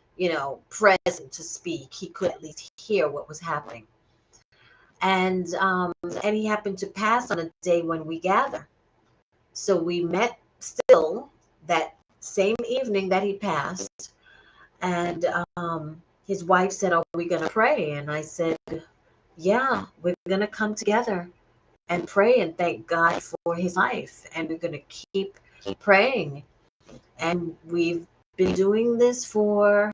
C: present to speak, he could at least hear what was happening. And he happened to pass on a day when we gather. So we met still that same evening that he passed. And his wife said, are we going to pray? And I said, yeah, we're going to come together and pray and thank God for his life. And we're going to keep praying. And we've been doing this for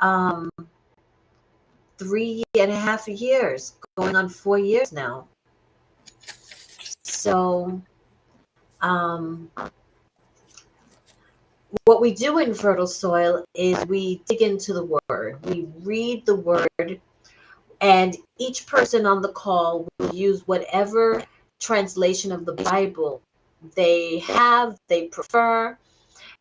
C: 3.5 years, going on 4 years now. So what we do in Fertile Soil is we dig into the word. We read the word, and each person on the call will use whatever translation of the Bible they prefer.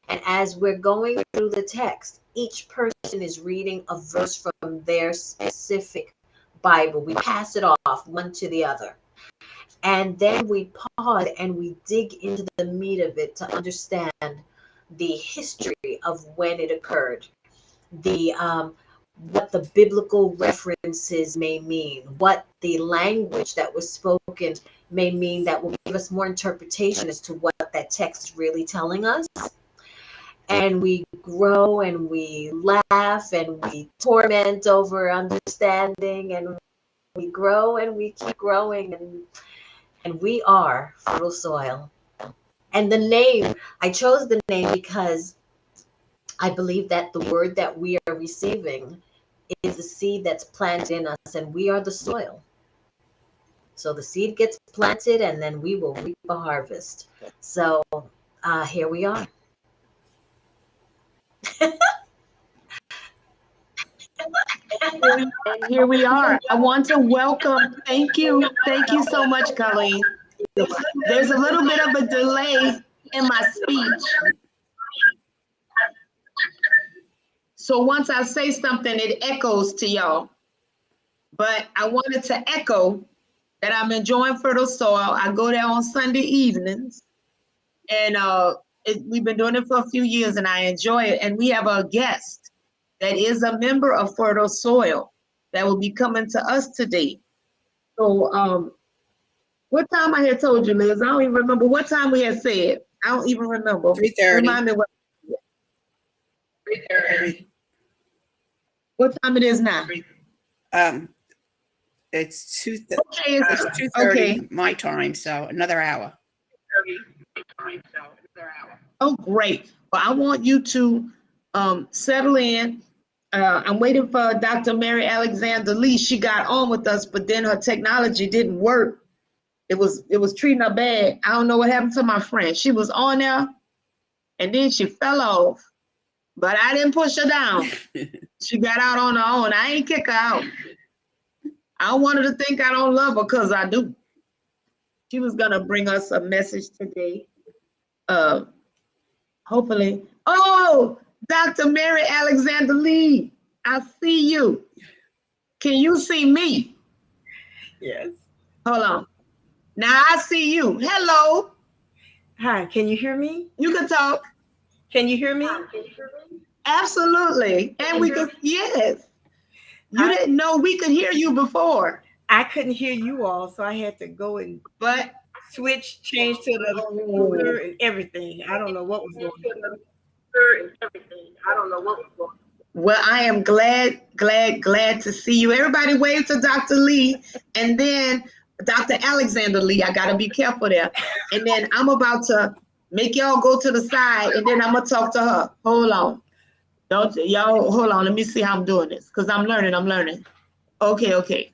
C: And as we're going through the text, each person is reading a verse from their specific Bible. We pass it off one to the other. And then we pause and we dig into the meat of it to understand the history of when it occurred, what the biblical references may mean, what the language that was spoken may mean, that will give us more interpretation as to what that text is really telling us. And we grow and we laugh and we torment over understanding, and we grow and we keep growing, and we are Fertile Soil. And the name, I chose the name because I believe that the word that we are receiving is the seed that's planted in us, and we are the soil. So the seed gets planted, and then we will reap a harvest. So here we are.
A: And here we are. I want to welcome, thank you so much, Colleen. There's a little bit of a delay in my speech. So once I say something, it echoes to y'all. But I wanted to echo that I'm enjoying Fertile Soil. I go there on Sunday evenings, and we've been doing it for a few years, and I enjoy it. And we have a guest that is a member of Fertile Soil that will be coming to us today. So What time I had told you, Liz? I don't even remember what time we had said. I don't even remember.
L: 3:30.
A: Remind me what.
L: 3:30.
A: What time it is now?
L: It's 2.
A: Okay,
L: It's 2:30
A: okay.
L: my time, so another hour.
A: Oh, great. Well, I want you to settle in. I'm waiting for Dr. Mary Alexander Lee. She got on with us, but then her technology didn't work. It was treating her bad. I don't know what happened to my friend. She was on there, and then she fell off. But I didn't push her down. She got out on her own. I ain't kick her out. I wanted to think I don't love her because I do. She was gonna bring us a message today. Hopefully. Oh, Dr. Mary Alexander Lee, I see you. Can you see me?
M: Yes.
A: Hold on. Now I see you. Hello.
M: Hi, can you hear me?
A: You can talk.
M: Can you hear me?
A: Absolutely. And we could, yes. You didn't know we could hear you before.
M: I couldn't hear you all, so I had to go and change to the computer and everything. I don't know what was going on.
A: Well, I am glad to see you. Everybody wave to Dr. Lee, and then Dr. Alexander Lee. I gotta be careful there. And then I'm about to make y'all go to the side, and then I'm gonna talk to her. Hold on. Don't y'all hold on. Let me see how I'm doing this, because I'm learning. Okay.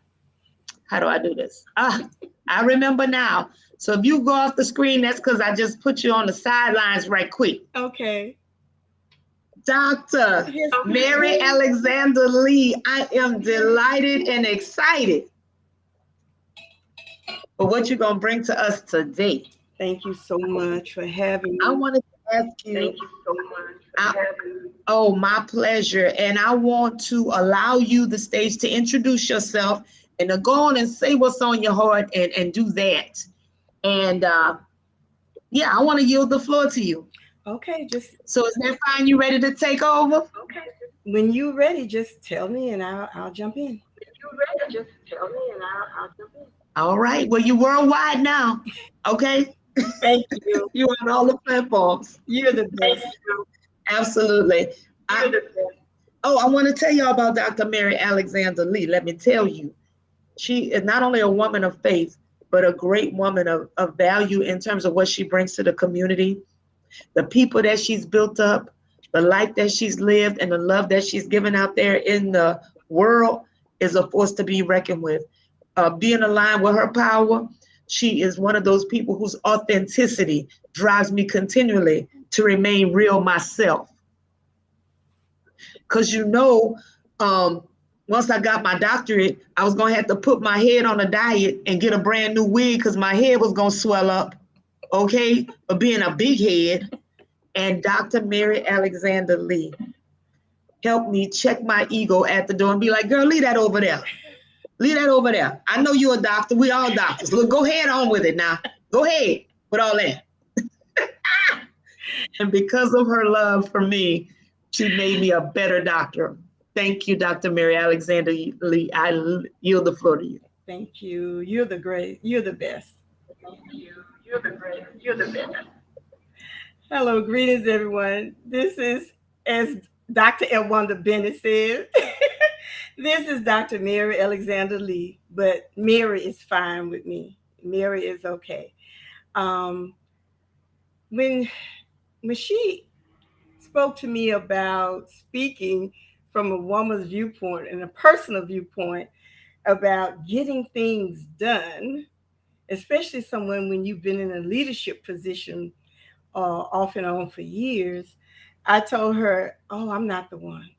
A: How do I do this? I remember now. So if you go off the screen, that's because I just put you on the sidelines right quick.
M: Okay.
A: Dr. Mary Alexander Lee, I am delighted and excited for what you're going to bring to us today.
M: Thank you so much for having me.
A: I wanted to ask you.
M: Thank you so much for having me.
A: Oh, my pleasure. And I want to allow you the stage to introduce yourself and to go on and say what's on your heart and do that. And yeah, I want to yield the floor to you.
M: Okay,
A: so is that fine? You ready to take over?
M: Okay. When you're ready, just tell me and I'll jump in. When you're ready, just tell me and I'll jump in.
A: All right. Well, you're worldwide now. Okay.
M: Thank you.
A: You're on all the platforms.
M: You're the best.
A: Absolutely.
M: You're the best.
A: Oh, I want to tell y'all about Dr. Mary Alexander Lee. Let me tell you, she is not only a woman of faith, but a great woman of value in terms of what she brings to the community, the people that she's built up, the life that she's lived, and the love that she's given out there in the world is a force to be reckoned with. Being aligned with her power, she is one of those people whose authenticity drives me continually to remain real myself. Because once I got my doctorate, I was going to have to put my head on a diet and get a brand new wig because my head was going to swell up, okay, for being a big head. And Dr. Mary Alexander Lee helped me check my ego at the door and be like, girl, leave that over there. Leave that over there. I know you're a doctor. We all doctors. Look, go ahead on with it now. Go ahead with all that. And because of her love for me, she made me a better doctor. Thank you, Dr. Mary Alexander Lee. I yield the floor to you.
M: Thank you. You're the great. You're the best. Thank you. You're the great. You're the best. Hello, greetings, everyone. This is, as Dr. Elwanda Bennett said, this is Dr. Mary Alexander Lee, but Mary is fine with me. Mary is okay. When she spoke to me about speaking from a woman's viewpoint and a personal viewpoint about getting things done, especially someone when you've been in a leadership position off and on for years, I told her, oh, I'm not the one.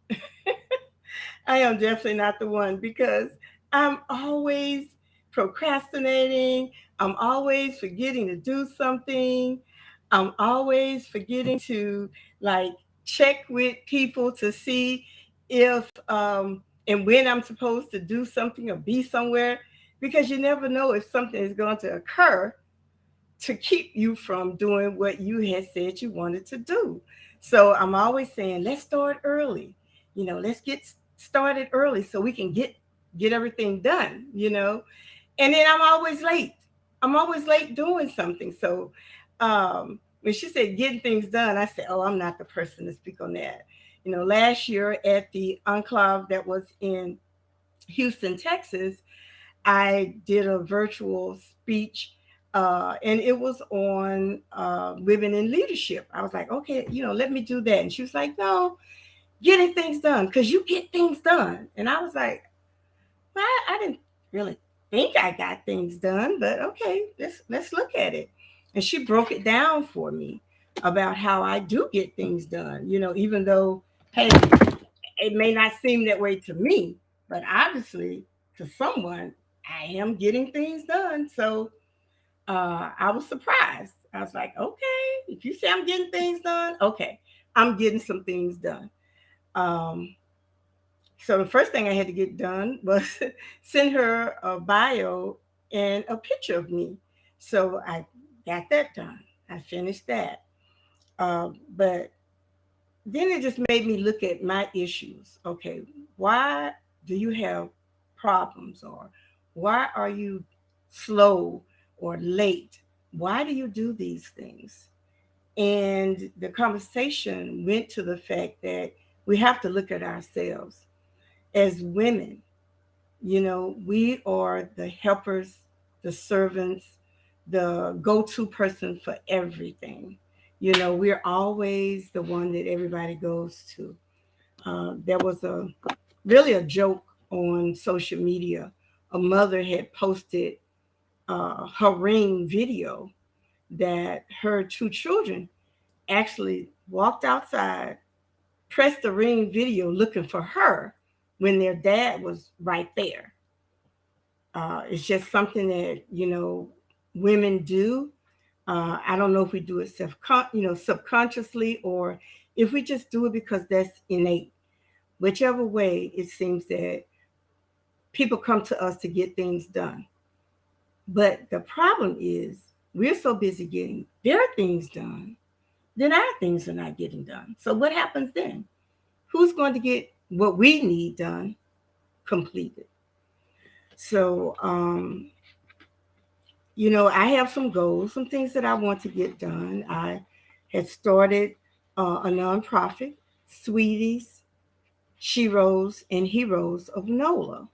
M: I am definitely not the one because I'm always procrastinating. I'm always forgetting to do something. I'm always forgetting to check with people to see if and when I'm supposed to do something or be somewhere, because you never know if something is going to occur to keep you from doing what you had said you wanted to do. So I'm always saying, let's start early. Let's get started early so we can get everything done, And then I'm always late. I'm always late doing something. So when she said getting things done, I said, oh, I'm not the person to speak on that. You know, last year at the Enclave that was in Houston, Texas, I did a virtual speech, and it was on women in leadership. I was like, okay, you know, let me do that. And she was like, no, getting things done, because you get things done. And I was like, well, I didn't really think I got things done, but okay, let's look at it. And she broke it down for me about how I do get things done. You know, even though, hey, it may not seem that way to me, but obviously to someone, I am getting things done. So I was surprised. I was like, okay, if you say I'm getting things done, okay, I'm getting some things done. Um, so the first thing I had to get done was send her a bio and a picture of me. So I got that done. I finished that. But then it just made me look at my issues. Okay, why do you have problems, or why are you slow or late? Why do you do these things? And the conversation went to the fact that we have to look at ourselves as women. You know, we are the helpers, the servants, the go-to person for everything. You know, we're always the one that everybody goes to. There was a joke on social media. A mother had posted her ring video that her two children actually walked outside, pressed the ring video looking for her when their dad was right there. It's just something that, you know, women do. I don't know if we do it subconsciously, or if we just do it because that's innate. Whichever way, it seems that people come to us to get things done. But the problem is we're so busy getting their things done, then our things are not getting done. So what happens then? Who's going to get what we need done completed? So, you know, I have some goals, some things that I want to get done. I had started a nonprofit, Sweeties, Sheroes, and Heroes of NOLA.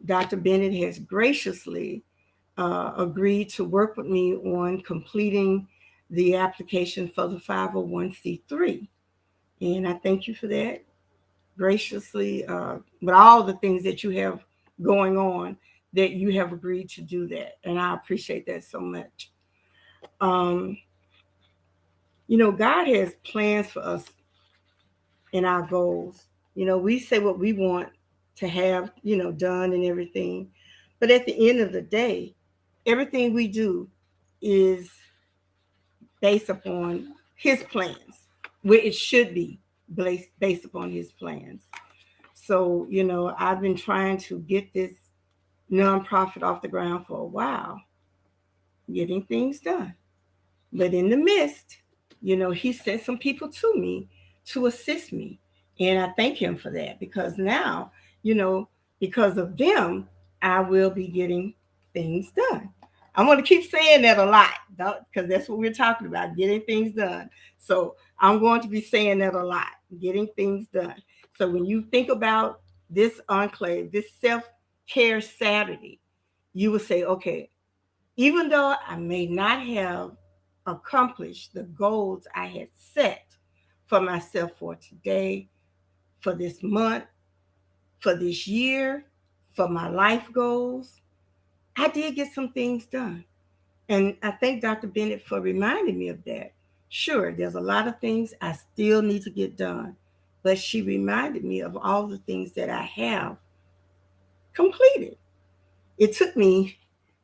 M: Dr. Bennett has graciously agreed to work with me on completing the application for the 501c3. And I thank you for that graciously, with all the things that you have going on, that you have agreed to do that. And I appreciate that so much. Um, you know, God has plans for us in our goals. You know, we say what we want to have, you know, done and everything. But at the end of the day, everything we do is based upon his plans, where it should be based upon his plans. So, you know, I've been trying to get this nonprofit off the ground for a while, getting things done. But in the midst, you know, he sent some people to me to assist me. And I thank him for that, because now, you know, because of them, I will be getting things done. I'm going to keep saying that a lot, because that's what we're talking about, getting things done. So I'm going to be saying that a lot, getting things done. So when you think about this enclave, this self-care Saturday, you will say, okay, even though I may not have accomplished the goals I had set for myself for today, for this month, for this year, for my life goals, I did get some things done. And I thank Dr. Bennett for reminding me of that. Sure, there's a lot of things I still need to get done, but she reminded me of all the things that I have completed. It took me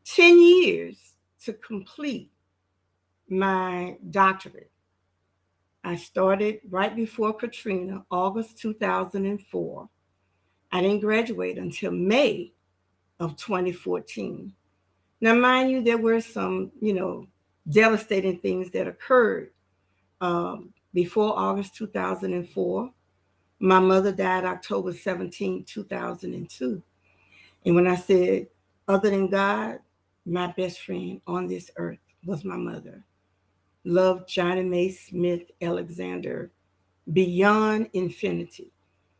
M: 10 years to complete my doctorate. I started right before Katrina, August 2004. I didn't graduate until May of 2014. Now, mind you, there were some, you know, devastating things that occurred before August 2004. My mother died October 17, 2002. And when I said, other than God, my best friend on this earth was my mother. Loved Johnny May Smith Alexander beyond infinity.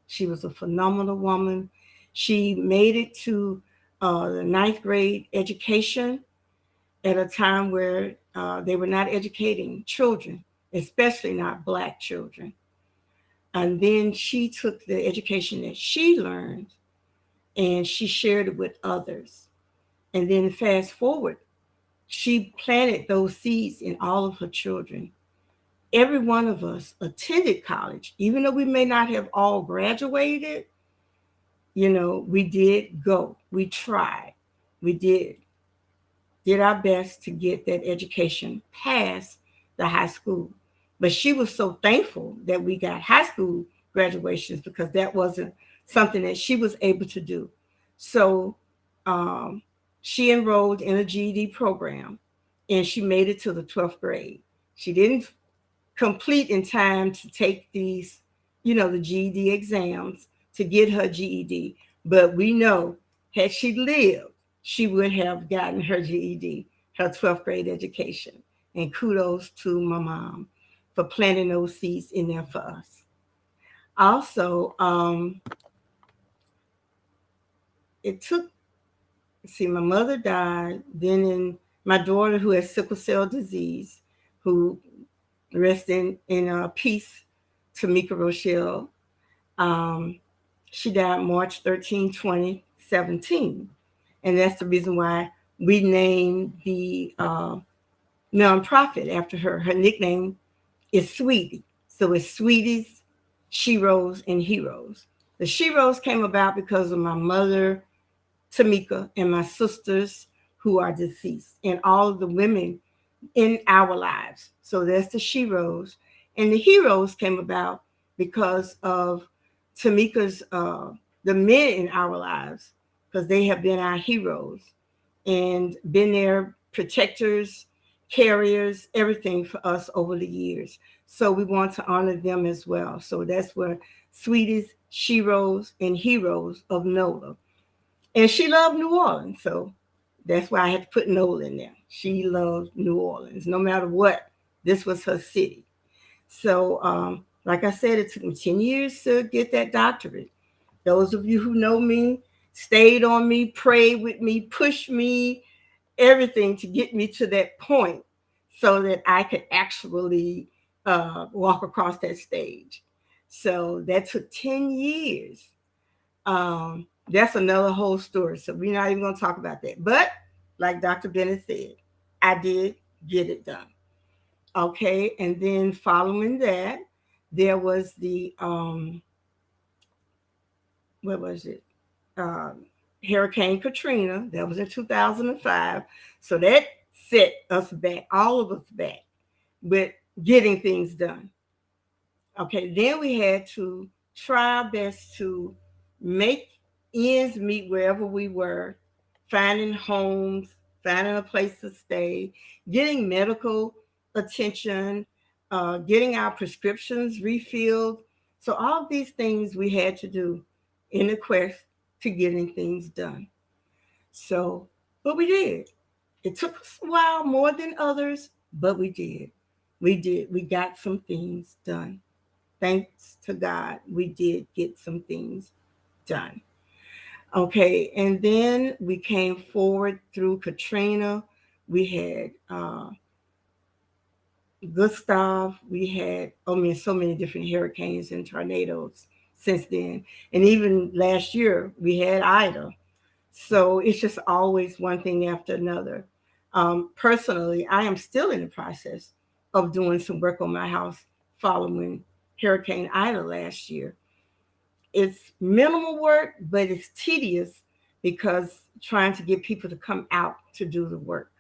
M: She was a phenomenal woman. She made it to the ninth grade education at a time where they were not educating children, especially not Black children. And then she took the education that she learned and she shared it with others. And then fast forward, she planted those seeds in all of her children. Every one of us attended college, even though we may not have all graduated. We did go. We tried. We did our best to get that education past the high school. But she was so thankful that we got high school graduations because that wasn't something that she was able to do. So she enrolled in a GED program and she made it to the 12th grade. She didn't complete in time to take these, the GED exams to get her GED. But we know had she lived, she would have gotten her GED, her 12th grade education. And kudos to my mom for planting those seeds in there for us. Also, my mother died, then my daughter who has sickle cell disease, who rest in peace, Tamika Rochelle. She died March 13, 2017. And that's the reason why we named the nonprofit after her. Her nickname is Sweetie. So it's Sweeties, Sheroes, and Heroes. The Sheroes came about because of my mother, Tamika, and my sisters who are deceased, and all of the women in our lives. So that's the Sheroes. And the Heroes came about because of Tamika's, the men in our lives, because they have been our heroes and been their protectors, carriers, everything for us over the years. So we want to honor them as well. So that's where Sweeties, Sheroes, and Heroes of NOLA. And she loved New Orleans. So that's why I had to put NOLA in there. She loved New Orleans. No matter what, this was her city. So like I said, it took me 10 years to get that doctorate. Those of you who know me stayed on me, prayed with me, pushed me, everything to get me to that point so that I could actually walk across that stage. So that took 10 years. That's another whole story. So we're not even going to talk about that. But like Dr. Bennett said, I did get it done. Okay. And then following that, there was the, what was it? Hurricane Katrina. That was in 2005. So that set us back, all of us back, with getting things done. Okay, then we had to try our best to make ends meet wherever we were, finding homes, finding a place to stay, getting medical attention, getting our prescriptions refilled. So all of these things we had to do in the quest to getting things done. So, but we did. It took us a while more than others, but we did. We did. We got some things done. Thanks to God, we did get some things done. Okay, and then we came forward through Katrina. We had Gustav. We had, so many different hurricanes and tornadoes since then. And even last year, we had Ida. So it's just always one thing after another. Personally, I am still in the process of doing some work on my house following Hurricane Ida last year. It's minimal work, but it's tedious because trying to get people to come out to do the work.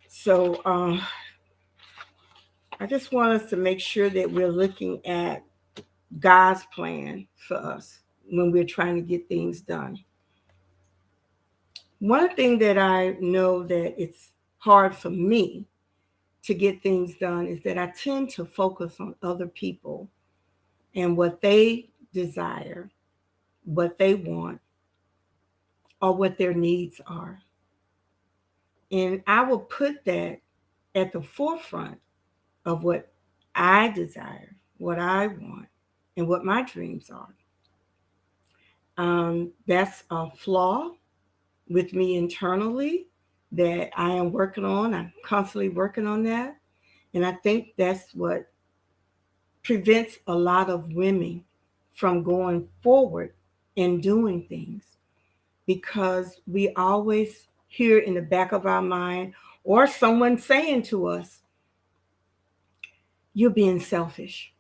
M: So I just want us to make sure that we're looking at God's plan for us when we're trying to get things done. One thing that I know that it's hard for me to get things done is that I tend to focus on other people and what they desire, what they want. or what their needs are. And I will put that at the forefront of what I desire, what I want, and what my dreams are. That's a flaw with me internally that I am working on. I'm constantly working on that. And I think that's what prevents a lot of women from going forward and doing things, because we always hear in the back of our mind or someone saying to us, you're being selfish.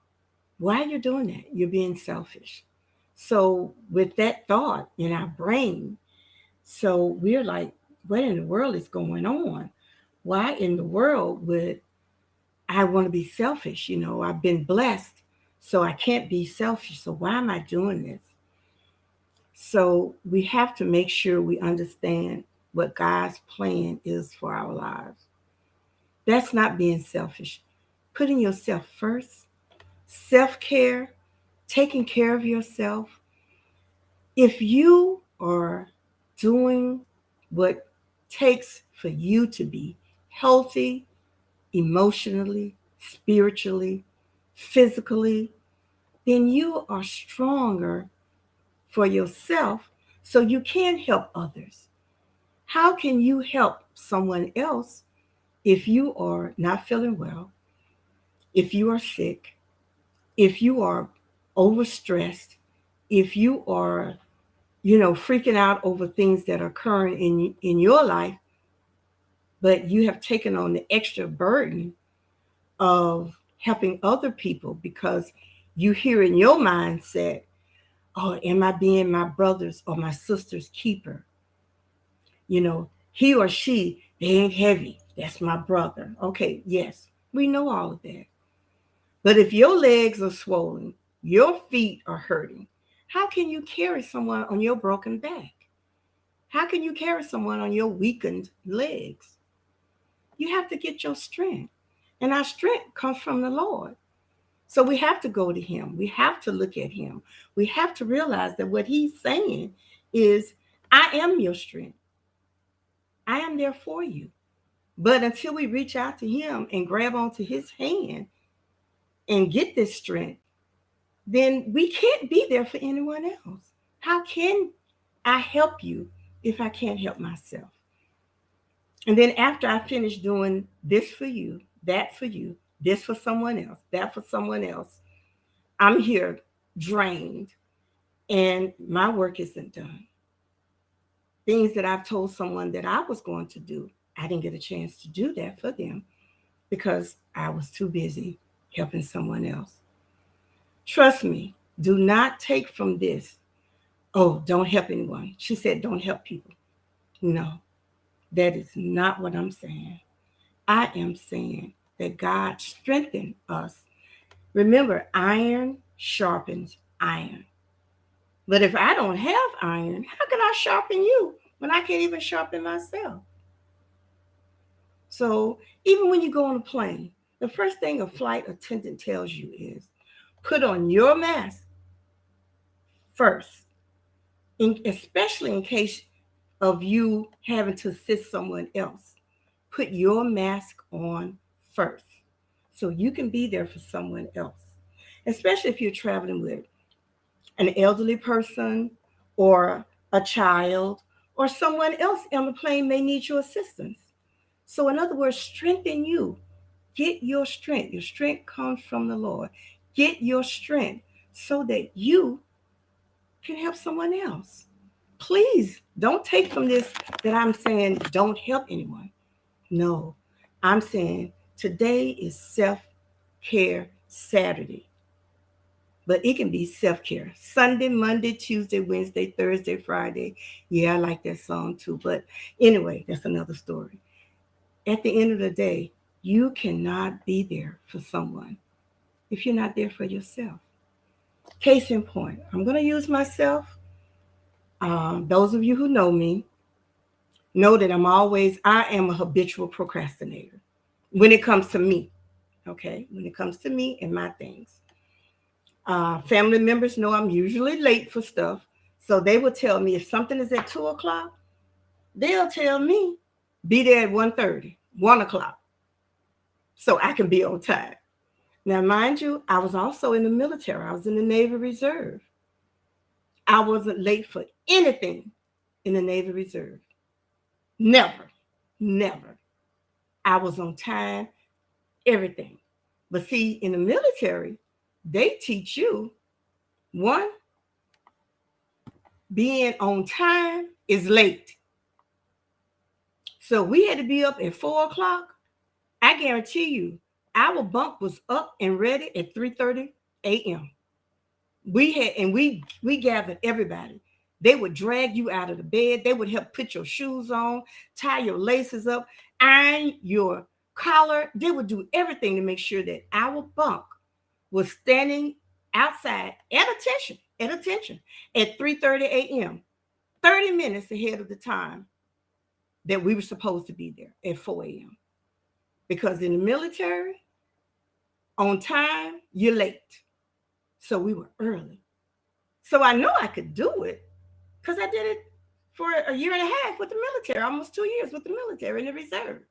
M: Why are you doing that? You're being selfish. So with that thought in our brain, so we're like, what in the world is going on? Why in the world would I want to be selfish? You know, I've been blessed, so I can't be selfish. So why am I doing this? So we have to make sure we understand what God's plan is for our lives. That's not being selfish. Putting yourself first, self-care, taking care of yourself. If you are doing what takes for you to be healthy, emotionally, spiritually, physically, then you are stronger for yourself so you can help others. How can you help someone else if you are not feeling well, if you are sick, if you are overstressed, if you are, freaking out over things that are occurring in your life, but you have taken on the extra burden of helping other people because you hear in your mindset, oh, am I being my brother's or my sister's keeper? He or she, they ain't heavy. That's my brother. Okay, yes, we know all of that. But if your legs are swollen, your feet are hurting, how can you carry someone on your broken back? How can you carry someone on your weakened legs? You have to get your strength. And our strength comes from the Lord. So we have to go to him. We have to look at him. We have to realize that what he's saying is, I am your strength. I am there for you. But until we reach out to him and grab onto his hand and get this strength, then we can't be there for anyone else. How can I help you if I can't help myself? And then after I finish doing this for you, that for you, this for someone else, that for someone else, I'm here drained and my work isn't done. Things that I've told someone that I was going to do, I didn't get a chance to do that for them because I was too busy helping someone else. Trust me, do not take from this, oh, don't help anyone. She said, don't help people. No, that is not what I'm saying. I am saying that God strengthened us. Remember, iron sharpens iron. But if I don't have iron, how can I sharpen you when I can't even sharpen myself? So even when you go on a plane, the first thing a flight attendant tells you is put on your mask first, especially in case of you having to assist someone else. Put your mask on first so you can be there for someone else, especially if you're traveling with an elderly person or a child or someone else on the plane may need your assistance. So in other words, strengthen you. Get your strength. Your strength comes from the Lord. Get your strength so that you can help someone else. Please don't take from this that I'm saying don't help anyone. No, I'm saying today is self-care Saturday. But it can be self-care Sunday, Monday, Tuesday, Wednesday, Thursday, Friday. Yeah, I like that song too. But anyway, that's another story. At the end of the day, you cannot be there for someone if you're not there for yourself. Case in point, I'm going to use myself. Those of you who know me know that I am a habitual procrastinator when it comes to me. Okay, when it comes to me and my things. Family members know I'm usually late for stuff. So they will tell me if something is at 2 o'clock, they'll tell me be there at 1:30, 1 o'clock, so I can be on time. Now, mind you, I was also in the military. I was in the Navy Reserve. I wasn't late for anything in the Navy Reserve. Never, never. I was on time, everything. But see, in the military, they teach you, one, being on time is late. So we had to be up at 4 o'clock. I guarantee you, our bunk was up and ready at 3:30 a.m. We gathered everybody. They would drag you out of the bed. They would help put your shoes on, tie your laces up, iron your collar. They would do everything to make sure that our bunk was standing outside at attention at 3:30 a.m., 30 minutes ahead of the time that we were supposed to be there at 4 a.m. Because in the military, on time, you're late. So we were early. So I know I could do it because I did it for a year and a half with the military, almost 2 years with the military in the reserve.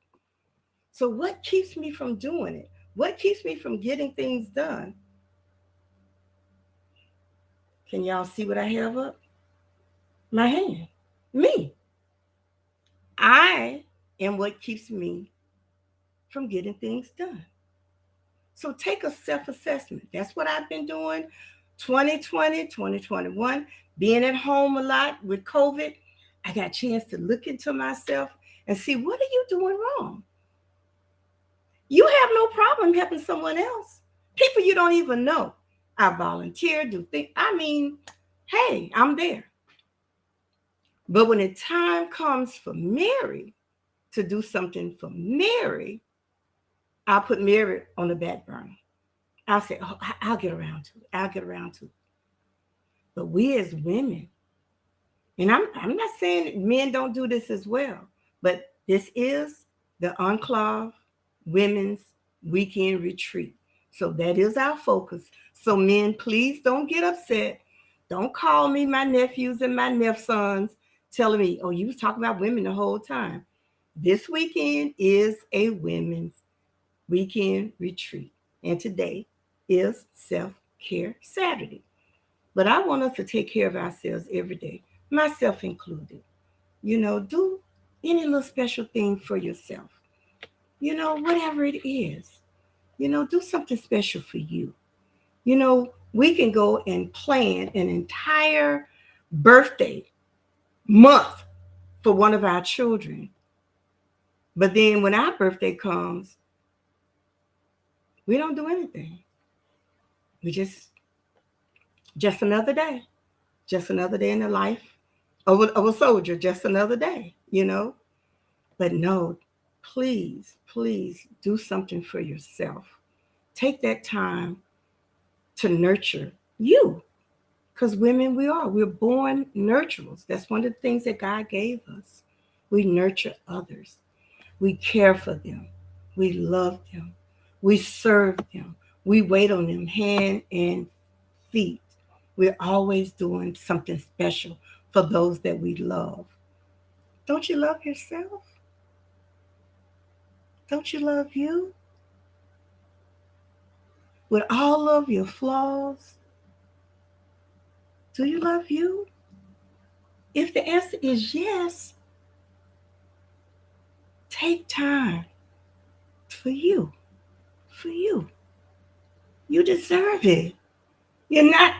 M: So what keeps me from doing it? What keeps me from getting things done? Can y'all see what I have up? My hand. Me. I am what keeps me from getting things done. So take a self-assessment. That's what I've been doing 2020, 2021, being at home a lot with COVID. I got a chance to look into myself and see, what are you doing wrong? You have no problem helping someone else. People you don't even know. I volunteer, do things. I mean, hey, I'm there. But when the time comes for Mary to do something for Mary, I'll put Mary on the back burner. I'll say, oh, I'll get around to it. I'll get around to it. But we as women, and I'm not saying men don't do this as well, but this is the Enclave Women's Weekend Retreat. So that is our focus. So men, please don't get upset. Don't call me my nephews and my nepsons telling me, oh, you was talking about women the whole time. This weekend is a women's weekend retreat. And today is Self-Care Saturday. But I want us to take care of ourselves every day, myself included. You know, do any little special thing for yourself. You know, whatever it is. You know, do something special for you. You know, we can go and plan an entire birthday month for one of our children. But then when our birthday comes, we don't do anything. We just another day. Just another day in the life of a soldier. Just another day, you know. But no, please, please do something for yourself. Take that time to nurture you. Because women, we're born nurturers. That's one of the things that God gave us. We nurture others. We care for them. We love them. We serve them. We wait on them hand and feet. We're always doing something special for those that we love. Don't you love yourself? Don't you love you? With all of your flaws, do you love you? If the answer is yes, take time for you. For you. You deserve it. You're not,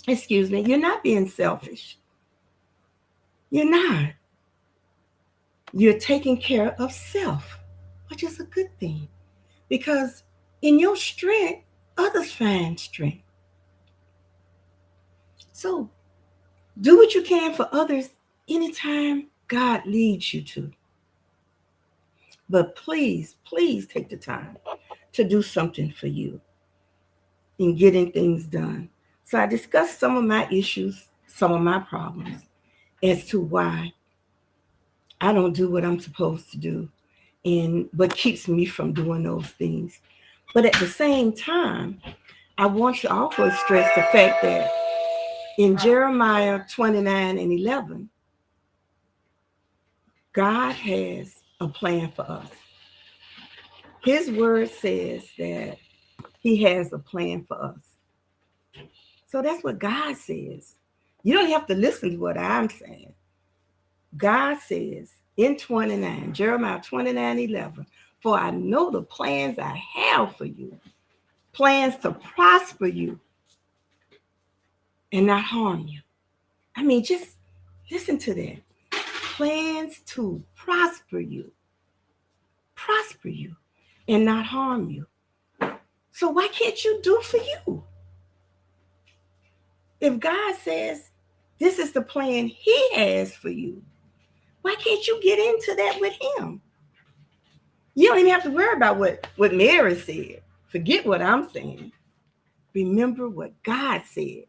M: excuse me, you're not being selfish. You're not. You're taking care of self, which is a good thing. Because in your strength, others find strength. So do what you can for others anytime God leads you to. But please, please take the time to do something for you in getting things done. So I discussed some of my issues, some of my problems as to why I don't do what I'm supposed to do and what keeps me from doing those things. But at the same time, I want to also stress the fact that In Jeremiah 29:11, God has a plan for us. His word says that he has a plan for us. So that's what God says. You don't have to listen to what I'm saying. God says in Jeremiah 29:11, for I know the plans I have for you, plans to prosper you and not harm you. I mean, just listen to that. Plans to prosper you, and not harm you. So why can't you do for you? If God says this is the plan he has for you, why can't you get into that with him? You don't even have to worry about what Mary said. Forget what I'm saying. Remember what God said.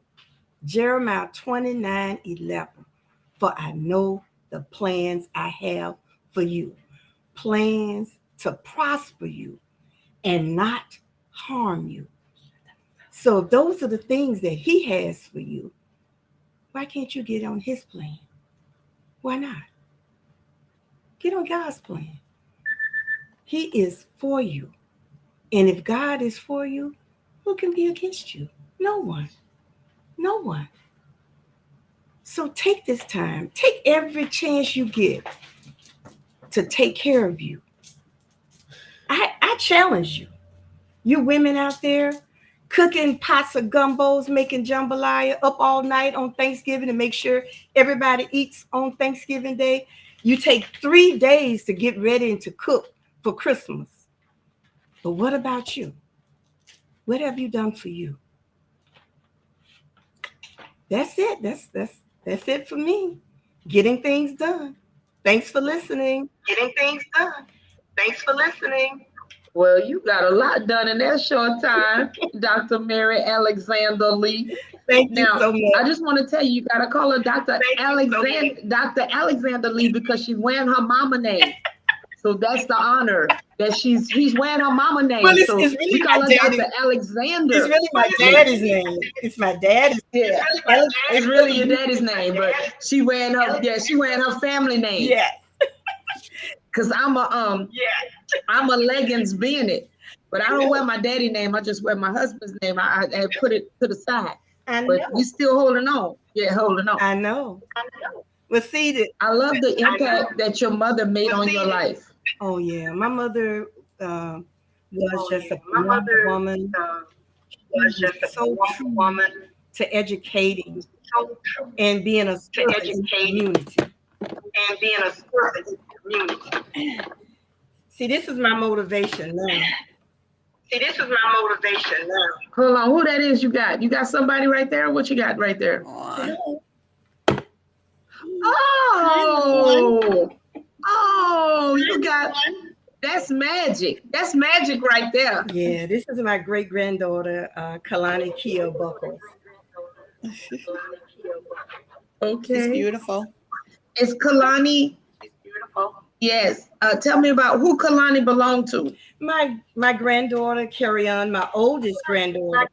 M: Jeremiah 29:11. For I know the plans I have for you. Plans to prosper you and not harm you. So if those are the things that he has for you, why can't you get on his plan? Why not? Get on God's plan. He is for you. And if God is for you, who can be against you? No one. No one. So take this time. Take every chance you get to take care of you. I challenge you. You women out there cooking pots of gumbos, making jambalaya, up all night on Thanksgiving to make sure everybody eats on Thanksgiving Day. You take 3 days to get ready and to cook for Christmas. But what about you? What have you done for you? That's it. That's it for me. Getting things done. Thanks for listening.
A: Getting things done. Thanks for listening. Well, you got a lot done in that short time, Dr. Mary Alexander Lee.
M: Thank you so much.
A: I just want to tell you, you got to call her Dr. Alexander Lee because she's wearing her mama name. So that's the honor that he's wearing her mama name.
M: Well,
A: so
M: it's really
A: we call her
M: Dr.
A: Alexander.
M: It's really my daddy's name. It's my daddy's.
A: Yeah, it's really your daddy's name, but she wearing her family name.
M: Yes.
A: Cause I'm a Leggins Bennett, but I don't wear my daddy name. I just wear my husband's name. I put it to the side. But we still holding on. Yeah, holding on.
M: I know. Well, see,
A: I love the impact that your mother made on your life.
M: Oh yeah, my mother was just a phenomenal woman. So true to educating and being a servant in the community. See, this is my motivation now.
A: Hold on, who that is you got? You got somebody right there? What you got right there? Oh, you got, that's magic. That's magic right there.
M: Yeah, this is my great-granddaughter, Kalani Kia Buckles.
A: Okay.
L: It's beautiful.
A: It's Kalani. Yes. Tell me about who Kalani belonged to.
M: My granddaughter, Carrie On, my oldest granddaughter.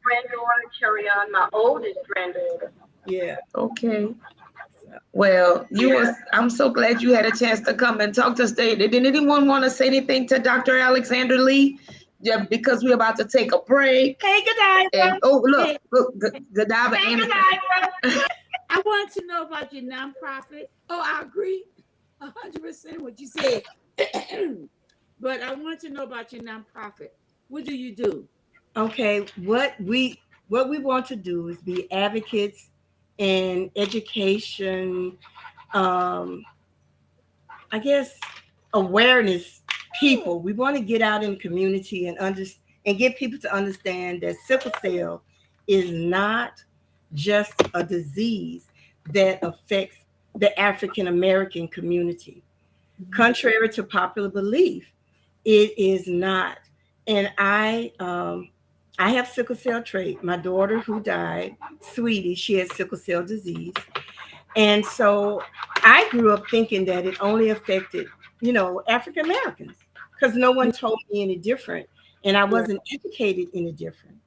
M: Yeah.
A: Okay. Well, I'm so glad you had a chance to come and talk to us today. Did anyone want to say anything to Dr. Alexander Lee? Yeah, because we're about to take a break.
K: Hey, Godiva.
A: And look, Godiva Anderson.
K: I want to know about your nonprofit. Oh, I agree 100% what you said. But I want to know about your nonprofit. What do you do?
M: Okay, what we want to do is be advocates in education, I guess awareness people. We want to get out in the community and get people to understand that sickle cell is not just a disease that affects the African American community. Contrary to popular belief, it is not. And I have sickle cell trait. My daughter who died, Sweetie, she has sickle cell disease. And so I grew up thinking that it only affected, African Americans because no one told me any different. And I wasn't educated any different.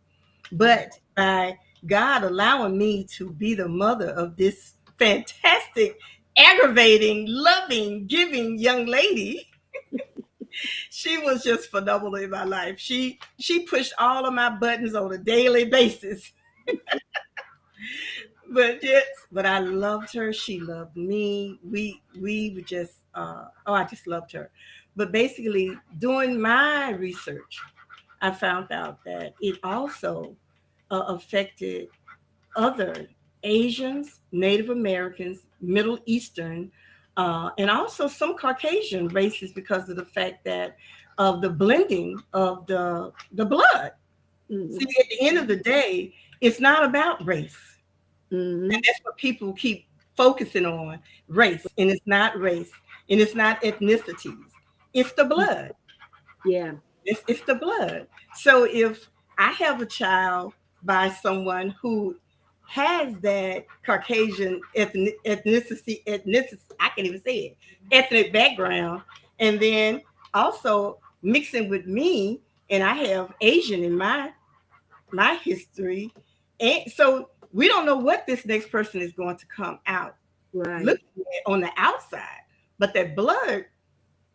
M: But by God allowing me to be the mother of this fantastic, aggravating, loving, giving young lady. She was just phenomenal in my life. She pushed all of my buttons on a daily basis. But yes, but I loved her. She loved me. We were just I just loved her. But basically, doing my research, I found out that it also affected other Asians, Native Americans, Middle Eastern, and also some Caucasian races because of the fact that of the blending of the blood. Mm-hmm. See, at the end of the day, it's not about race. Mm-hmm. And that's what people keep focusing on, race. And it's not race. And it's not ethnicities. It's the blood. Yeah. It's the blood. So if I have a child by someone who has that Caucasian ethnicity, I can't even say it, ethnic background, and then also mixing with me, and I have Asian in my history, and so we don't know what this next person is going to come out looking at on the outside, but that blood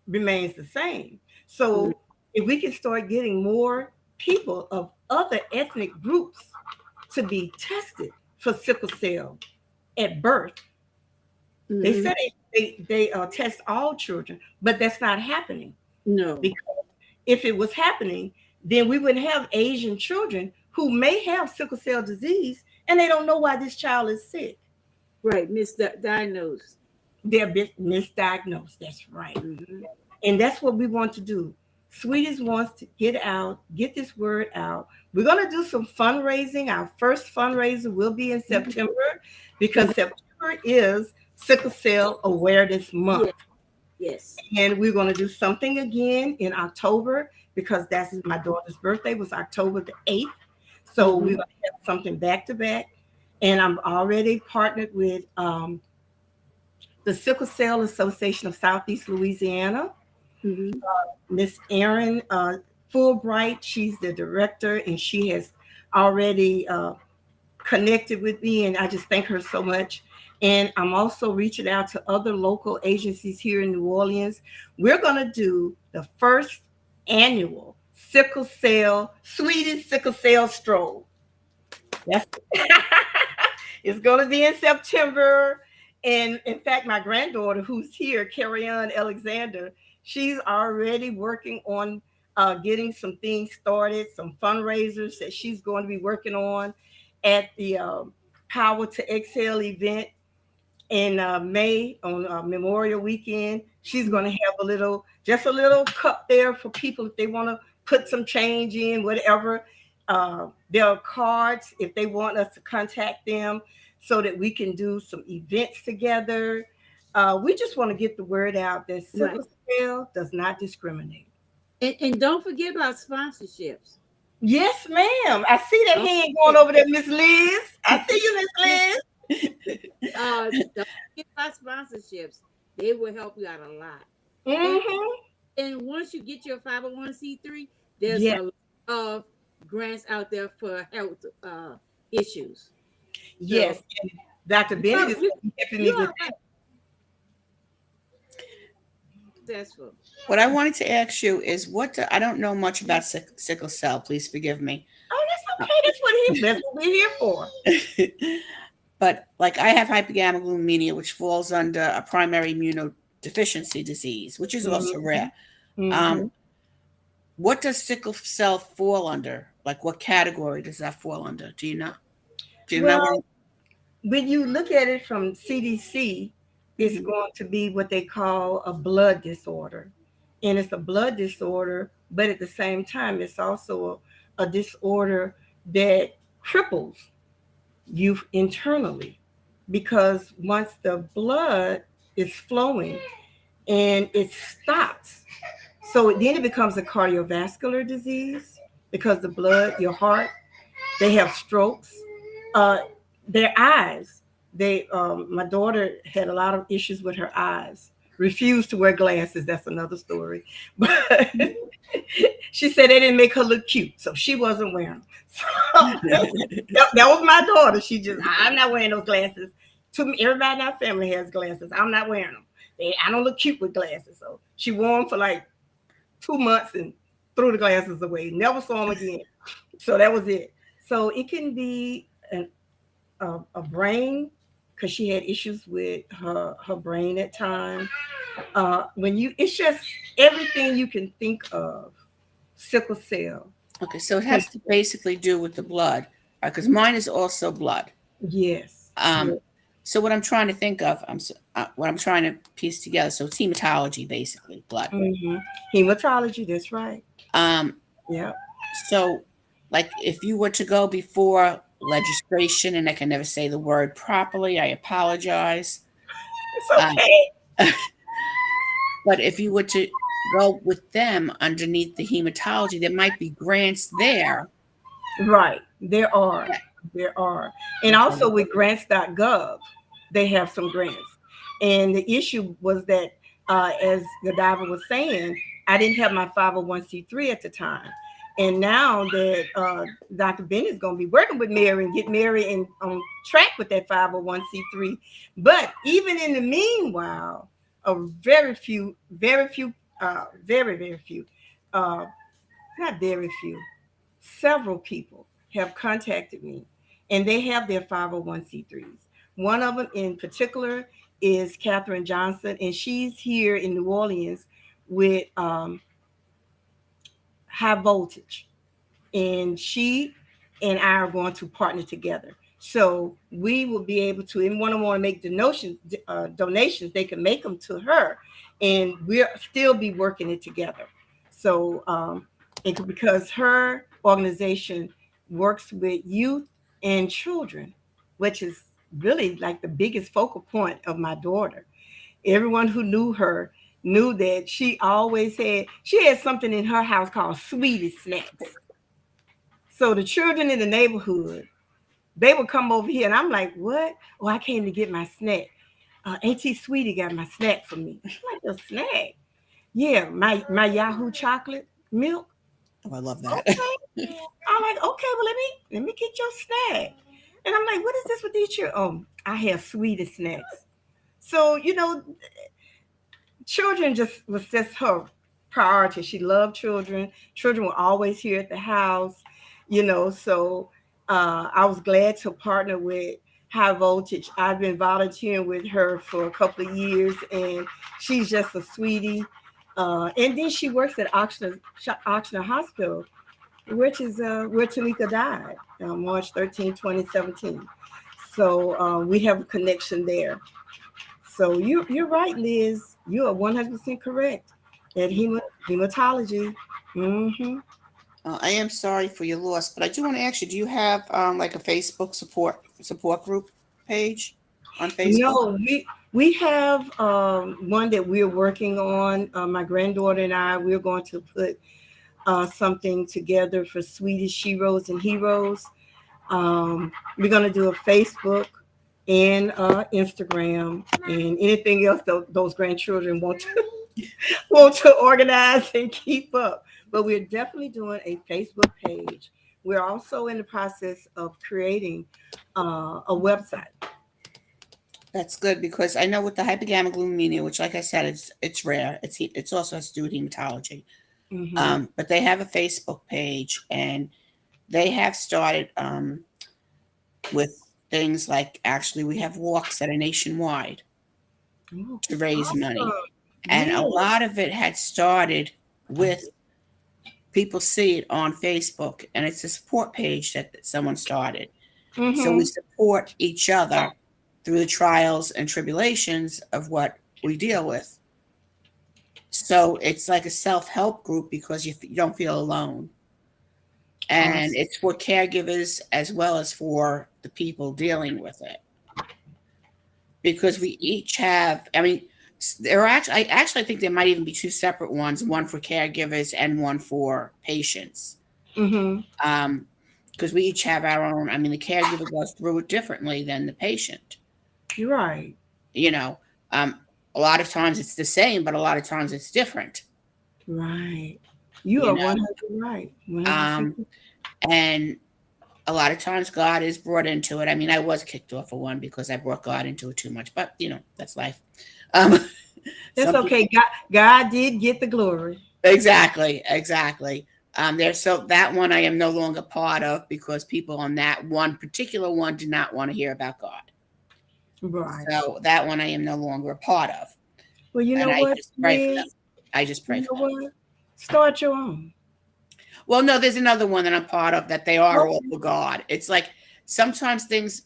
M: remains the same. So if we can start getting more people of other ethnic groups to be tested for sickle cell at birth. Mm-hmm. They said they test all children, but that's not happening. No. Because if it was happening, then we wouldn't have Asian children who may have sickle cell disease and they don't know why this child is sick. Right, misdiagnosed. They're misdiagnosed, that's right. Mm-hmm. And that's what we want to do. Sweeties wants to get this word out. We're going to do some fundraising. Our first fundraiser will be in September because September is Sickle Cell Awareness Month. Yes. And we're going to do something again in October because that's my daughter's birthday was October the 8th. So we're going to have something back to back. And I'm already partnered with the Sickle Cell Association of Southeast Louisiana. Miss Erin Fulbright, she's the director, and she has already connected with me, and I just thank her so much. And I'm also reaching out to other local agencies here in New Orleans. We're going to do the first annual Swedish Sickle Cell Stroll. That's it's going to be in September. And in fact, my granddaughter who's here, Carrie-Ann Alexander, she's already working on getting some things started, some fundraisers that she's going to be working on at the Power to Exhale event in May on Memorial Weekend. She's going to have a little cup there for people if they want to put some change in, whatever. There are cards if they want us to contact them so that we can do some events together. We just want to get the word out that sickle cell does not discriminate. And don't forget about sponsorships. Yes, ma'am. I see that hand going over there, Miss Liz. I see you, Miss Liz. Don't forget about sponsorships. They will help you out a lot. Mm-hmm. And once you get your 501c3, there's a lot of grants out there for health issues. Yes, and Dr. Bennett is helping me with that. Successful.
L: What I wanted to ask you is I don't know much about sickle cell. Please forgive me.
M: Oh, that's okay. That's what we're here for.
L: But like I have hypogammaglobulinemia, which falls under a primary immunodeficiency disease, which is also rare. Mm-hmm. What does sickle cell fall under? Like what category does that fall under? Do you know?
M: When you look at it from CDC, it's going to be what they call a blood disorder. And it's a blood disorder, but at the same time, it's also a disorder that cripples you internally. Because once the blood is flowing and it stops, so then it becomes a cardiovascular disease because the blood, your heart, they have strokes. Their eyes, my daughter had a lot of issues with her eyes refused to wear glasses. That's another story. But she said they didn't make her look cute, so she wasn't wearing them. So that was my daughter. I'm not wearing those glasses. To me, everybody in our family has glasses. I'm not wearing them. I don't look cute with glasses. So she wore them for like 2 months and threw the glasses away. Never saw them again. So that was it. So it can be a brain, because she had issues with her brain at times. It's just everything you can think of. Sickle cell.
L: Okay, so it has to basically do with the blood, because mine is also blood.
M: Yes.
L: So what I'm trying to think of, what I'm trying to piece together. So it's hematology, basically, blood.
M: Mm-hmm. Hematology. That's right. Yeah.
L: So, like, if you were to go before legislation, and I can never say the word properly, I apologize.
M: It's okay.
L: But if you were to go with them underneath the hematology, there might be grants there.
M: Right. There are. And also with grants.gov, they have some grants. And the issue was that, as Godiva was saying, I didn't have my 501c3 at the time. And now that Dr. Ben is going to be working with Mary and get Mary on track with that 501c3. But even in the meanwhile, very few, not very few, several people have contacted me, and they have their 501c3s. One of them in particular is Katherine Johnson, and she's here in New Orleans with high voltage. And she and I are going to partner together. So we will be able to, anyone who want to make donations, they can make them to her, and we'll still be working it together. So because her organization works with youth and children, which is really like the biggest focal point of my daughter. Everyone who knew her knew that she had something in her house called Sweetie Snacks. So the children in the neighborhood, they would come over here, and I'm like, what? Oh, I came to get my snack. Auntie Sweetie got my snack for me. I'm like, a snack? Yeah, my Yahoo chocolate milk.
L: Oh, I love that.
M: Okay. I'm like, okay, well, let me get your snack. And I'm like, what is this with these children? Oh, I have Sweetie Snacks. So, children was just her priority. She loved children. Children were always here at the house, so I was glad to partner with High Voltage. I've been volunteering with her for a couple of years, and she's just a sweetie. And then she works at Oxnard Hospital, which is where Tamika died on March 13, 2017. So we have a connection there. So you're right, Liz. You are 100% correct. At hematology. Mm-hmm.
L: I am sorry for your loss, but I do want to ask you: do you have like a Facebook support group page on Facebook?
M: No, we have one that we're working on. My granddaughter and we're going to put something together for Swedish Sheroes and Heroes. We're going to do a Facebook and Instagram and anything else those grandchildren want to organize and keep up. But we're definitely doing a Facebook page. We're also in the process of creating a website.
L: That's good, because I know with the hypergammaglobulinemia, which, like I said, it's rare. It's also has to do with hematology.
M: Mm-hmm.
L: But they have a Facebook page, and they have started with things like, actually, we have walks that are nationwide to raise money. And a lot of it had started with people see it on Facebook, and it's a support page that someone started.
M: Mm-hmm.
L: So we support each other through the trials and tribulations of what we deal with. So it's like a self-help group, because you don't feel alone. And it's for caregivers as well as for the people dealing with it. Because we each have, there are I think there might even be two separate ones, one for caregivers and one for patients.
M: Mm-hmm.
L: Because we each have our own, the caregiver goes through it differently than the patient.
M: You're right.
L: A lot of times it's the same, but a lot of times it's different.
M: Right. You
L: You
M: are
L: know?
M: 100 right. 100%.
L: And a lot of times God is brought into it. I mean, I was kicked off of one because I brought God into it too much, but that's life.
M: That's okay. God did get the glory.
L: Exactly. So that one I am no longer part of because people on that one particular one did not want to hear about God.
M: Right.
L: So that one I am no longer a part of.
M: Well, you know
L: and
M: what?
L: I just pray for them. I just pray for them.
M: What? Start your own.
L: Well, no, there's another one that I'm part of that they are all for God. It's like sometimes things,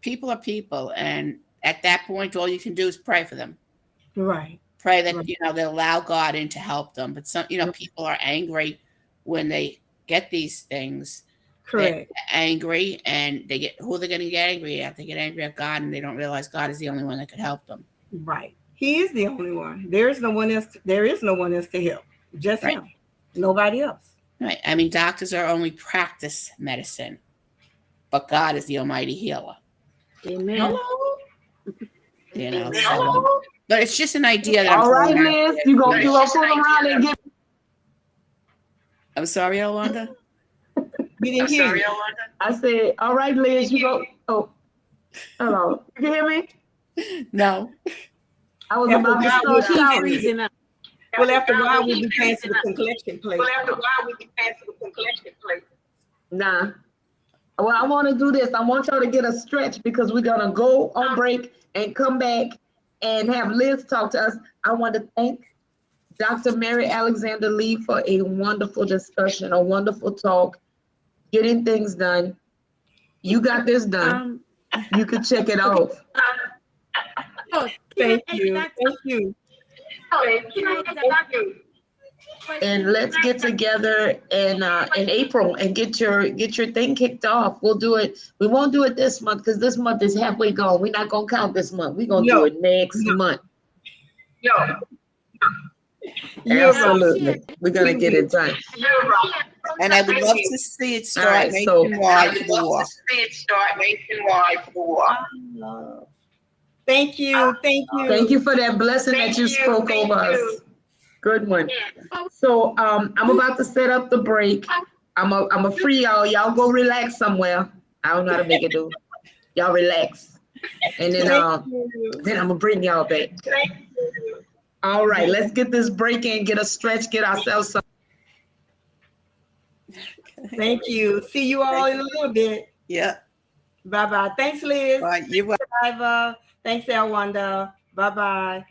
L: people are people, and at that point, all you can do is pray for them.
M: Right.
L: Pray that they allow God in to help them. But some, people are angry when they get these things.
M: Correct.
L: They're angry, and who they're going to get angry at. They get angry at God, and they don't realize God is the only one that could help them.
M: Right. He is the only one. There is no one else to help. Just him. Nobody else.
L: Right. I mean, doctors are only practice medicine, but God is the almighty healer.
G: Amen.
M: Hello.
L: So, but it's just an idea that
A: all right, Liz, you gonna fool around and get.
L: I'm sorry, Yolanda.
M: We didn't hear you.
A: I said, all right, Liz, you go. Oh, hello. You can hear me?
L: No.
A: I was about to start shouting.
M: Well, after a while, we'll be passing the collection plate.
A: Nah. Well, I want to do this. I want y'all to get a stretch because we're going to go on break and come back and have Liz talk to us. I want to thank Dr. Mary Alexander Lee for a wonderful discussion, a wonderful talk, getting things done. You got this done. You could check it off.
M: Thank you. Thank you.
A: And let's get together in April and get your thing kicked off. We'll do it. We won't do it this month because this month is halfway gone. We're not gonna count this month. We're gonna do it next month. Absolutely. We're gonna get it done.
L: And I would love to see it start nationwide for the war.
M: Thank you. Thank you.
A: Thank you for that blessing that you spoke over us. Good one. So I'm about to set up the break. I'm a free y'all. Y'all go relax somewhere. I don't know how to make it do. Y'all relax. And then I'm gonna bring y'all back. All right, let's get this break in, get a stretch, get ourselves some.
M: Thank you. See you all in a little bit.
L: Yeah.
M: Bye-bye. Thanks, Liz.
L: Bye. You're welcome.
M: Thanks, Elwanda. Bye-bye.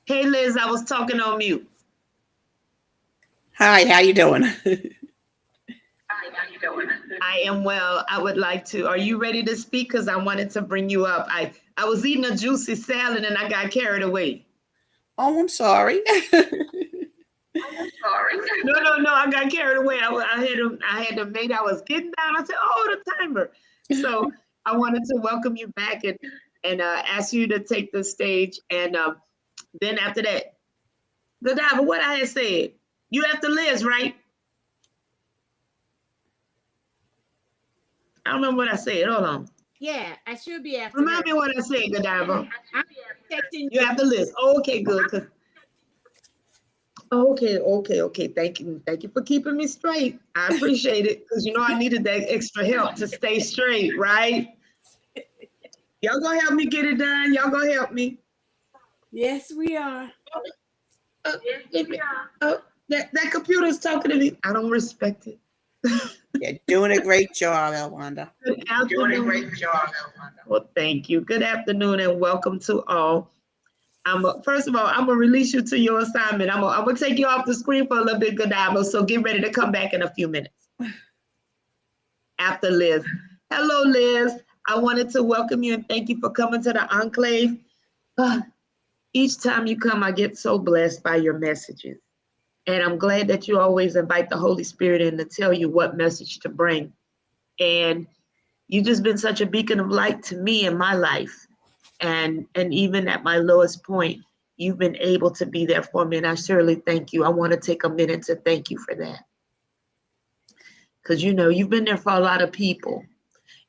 A: Hey, Liz, I was talking on mute.
L: Hi, how you doing?
A: I am well. I would like to. Are you ready to speak? Because I wanted to bring you up. I was eating a juicy salad and I got carried away.
L: Oh, I'm sorry.
A: No. I got carried away. I had to make. I was getting down. I said, "Oh, the timer." So I wanted to welcome you back and ask you to take the stage. And then after that, Godiva, what I had said. You after Liz, right? I don't remember what I said. Hold on.
K: Yeah, I should be after
A: Remind
K: her.
A: me what I said, Godiva.
K: I'm texting
A: You have the list. Okay, good. Okay. Thank you for keeping me straight. I appreciate it because I needed that extra help to stay straight, right? Y'all gonna help me get it done. Y'all gonna help me.
K: Yes, we are.
A: That computer's talking to me. I don't respect it.
L: You're doing a great job, Elwanda.
A: Good afternoon. Well, thank you. Good afternoon and welcome to all. First of all, I'm gonna release you to your assignment. I'm gonna take you off the screen for a little bit, Godiva. So get ready to come back in a few minutes. After Liz. Hello, Liz. I wanted to welcome you and thank you for coming to the Enclave. Each time you come, I get so blessed by your messages. And I'm glad that you always invite the Holy Spirit in to tell you what message to bring. And you've just been such a beacon of light to me in my life. And even at my lowest point, you've been able to be there for me. And I surely thank you. I want to take a minute to thank you for that. Because you've been there for a lot of people.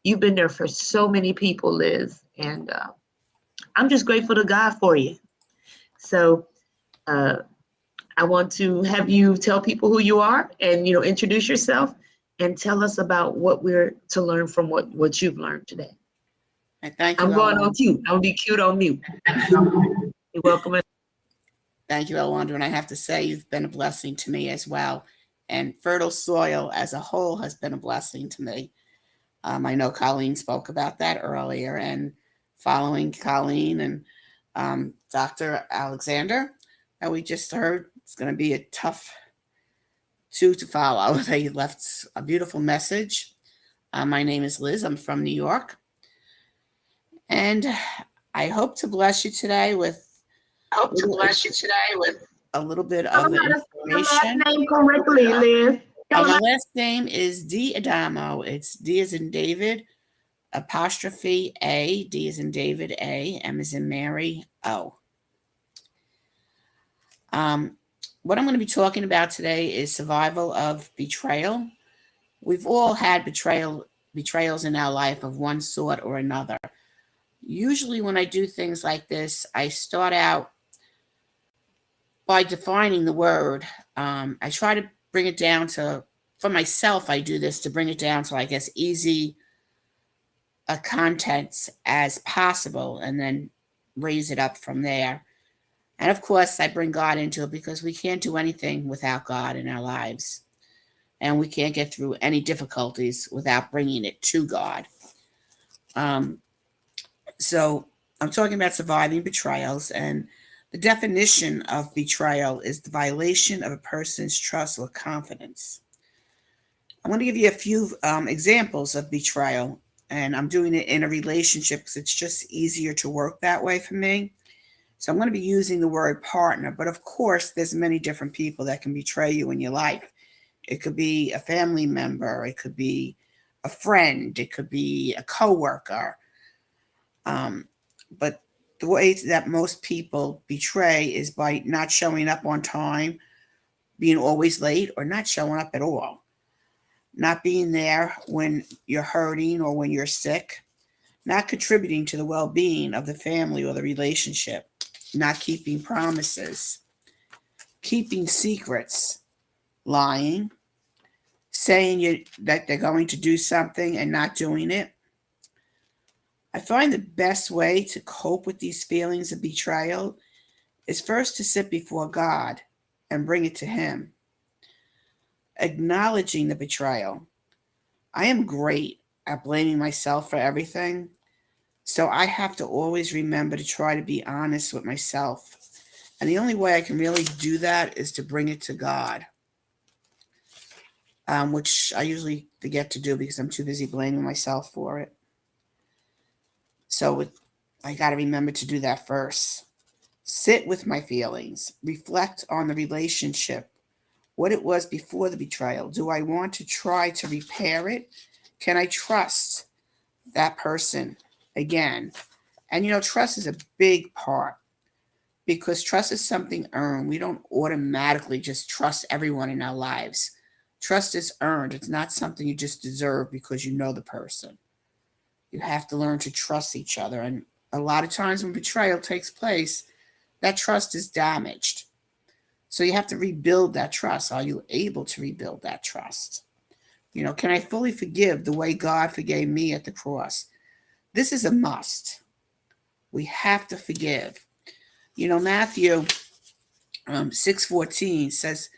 A: You've been there for so many people, Liz. And I'm just grateful to God for you. So I want to have you tell people who you are and, introduce yourself and tell us about what we're to learn from what you've learned today.
L: And thank you.
A: I'm going on cute. I'll be cute on mute. You're welcome.
L: Thank you, Elwanda. And I have to say, you've been a blessing to me as well. And Fertile Soil as a whole has been a blessing to me. I know Colleen spoke about that earlier, and following Colleen and Dr. Alexander, and we just heard it's going to be a tough two to follow. They left a beautiful message. My name is Liz. I'm from New York. And I hope to bless you today with a little bit of information.
A: Name correctly, Liz.
L: My last name is D'Adamo. It's D as in David, apostrophe A, D as in David, A, M as in Mary, O. What I'm going to be talking about today is survival of betrayal. We've all had betrayals in our life of one sort or another. Usually when I do things like this, I start out by defining the word. I try to bring it down to, for myself, I do this to bring it down to, I guess, easy contents as possible, and then raise it up from there. And of course, I bring God into it because we can't do anything without God in our lives. And we can't get through any difficulties without bringing it to God. So I'm talking about surviving betrayals, and the definition of betrayal is the violation of a person's trust or confidence. I'm going to give you a few examples of betrayal, and I'm doing it in a relationship because it's just easier to work that way for me. So I'm going to be using the word partner, but of course, there's many different people that can betray you in your life. It could be a family member, it could be a friend, it could be a coworker. But the way that most people betray is by not showing up on time, being always late, or not showing up at all. Not being there when you're hurting or when you're sick. Not contributing to the well-being of the family or the relationship. Not keeping promises. Keeping secrets. Lying. Saying that they're going to do something and not doing it. I find the best way to cope with these feelings of betrayal is first to sit before God and bring it to Him. Acknowledging the betrayal. I am great at blaming myself for everything, so I have to always remember to try to be honest with myself And the only way I can really do that is to bring it to God, which I usually forget to do because I'm too busy blaming myself for it. So I got to remember to do that first. Sit with my feelings, reflect on the relationship, what it was before the betrayal. Do I want to try to repair it? Can I trust that person again? And trust is a big part, because trust is something earned. We don't automatically just trust everyone in our lives. Trust is earned. It's not something you just deserve because you know the person. You have to learn to trust each other. And a lot of times when betrayal takes place, that trust is damaged. So you have to rebuild that trust. Are you able to rebuild that trust? Can I fully forgive the way God forgave me at the cross? This is a must. We have to forgive. Matthew 6:14 says,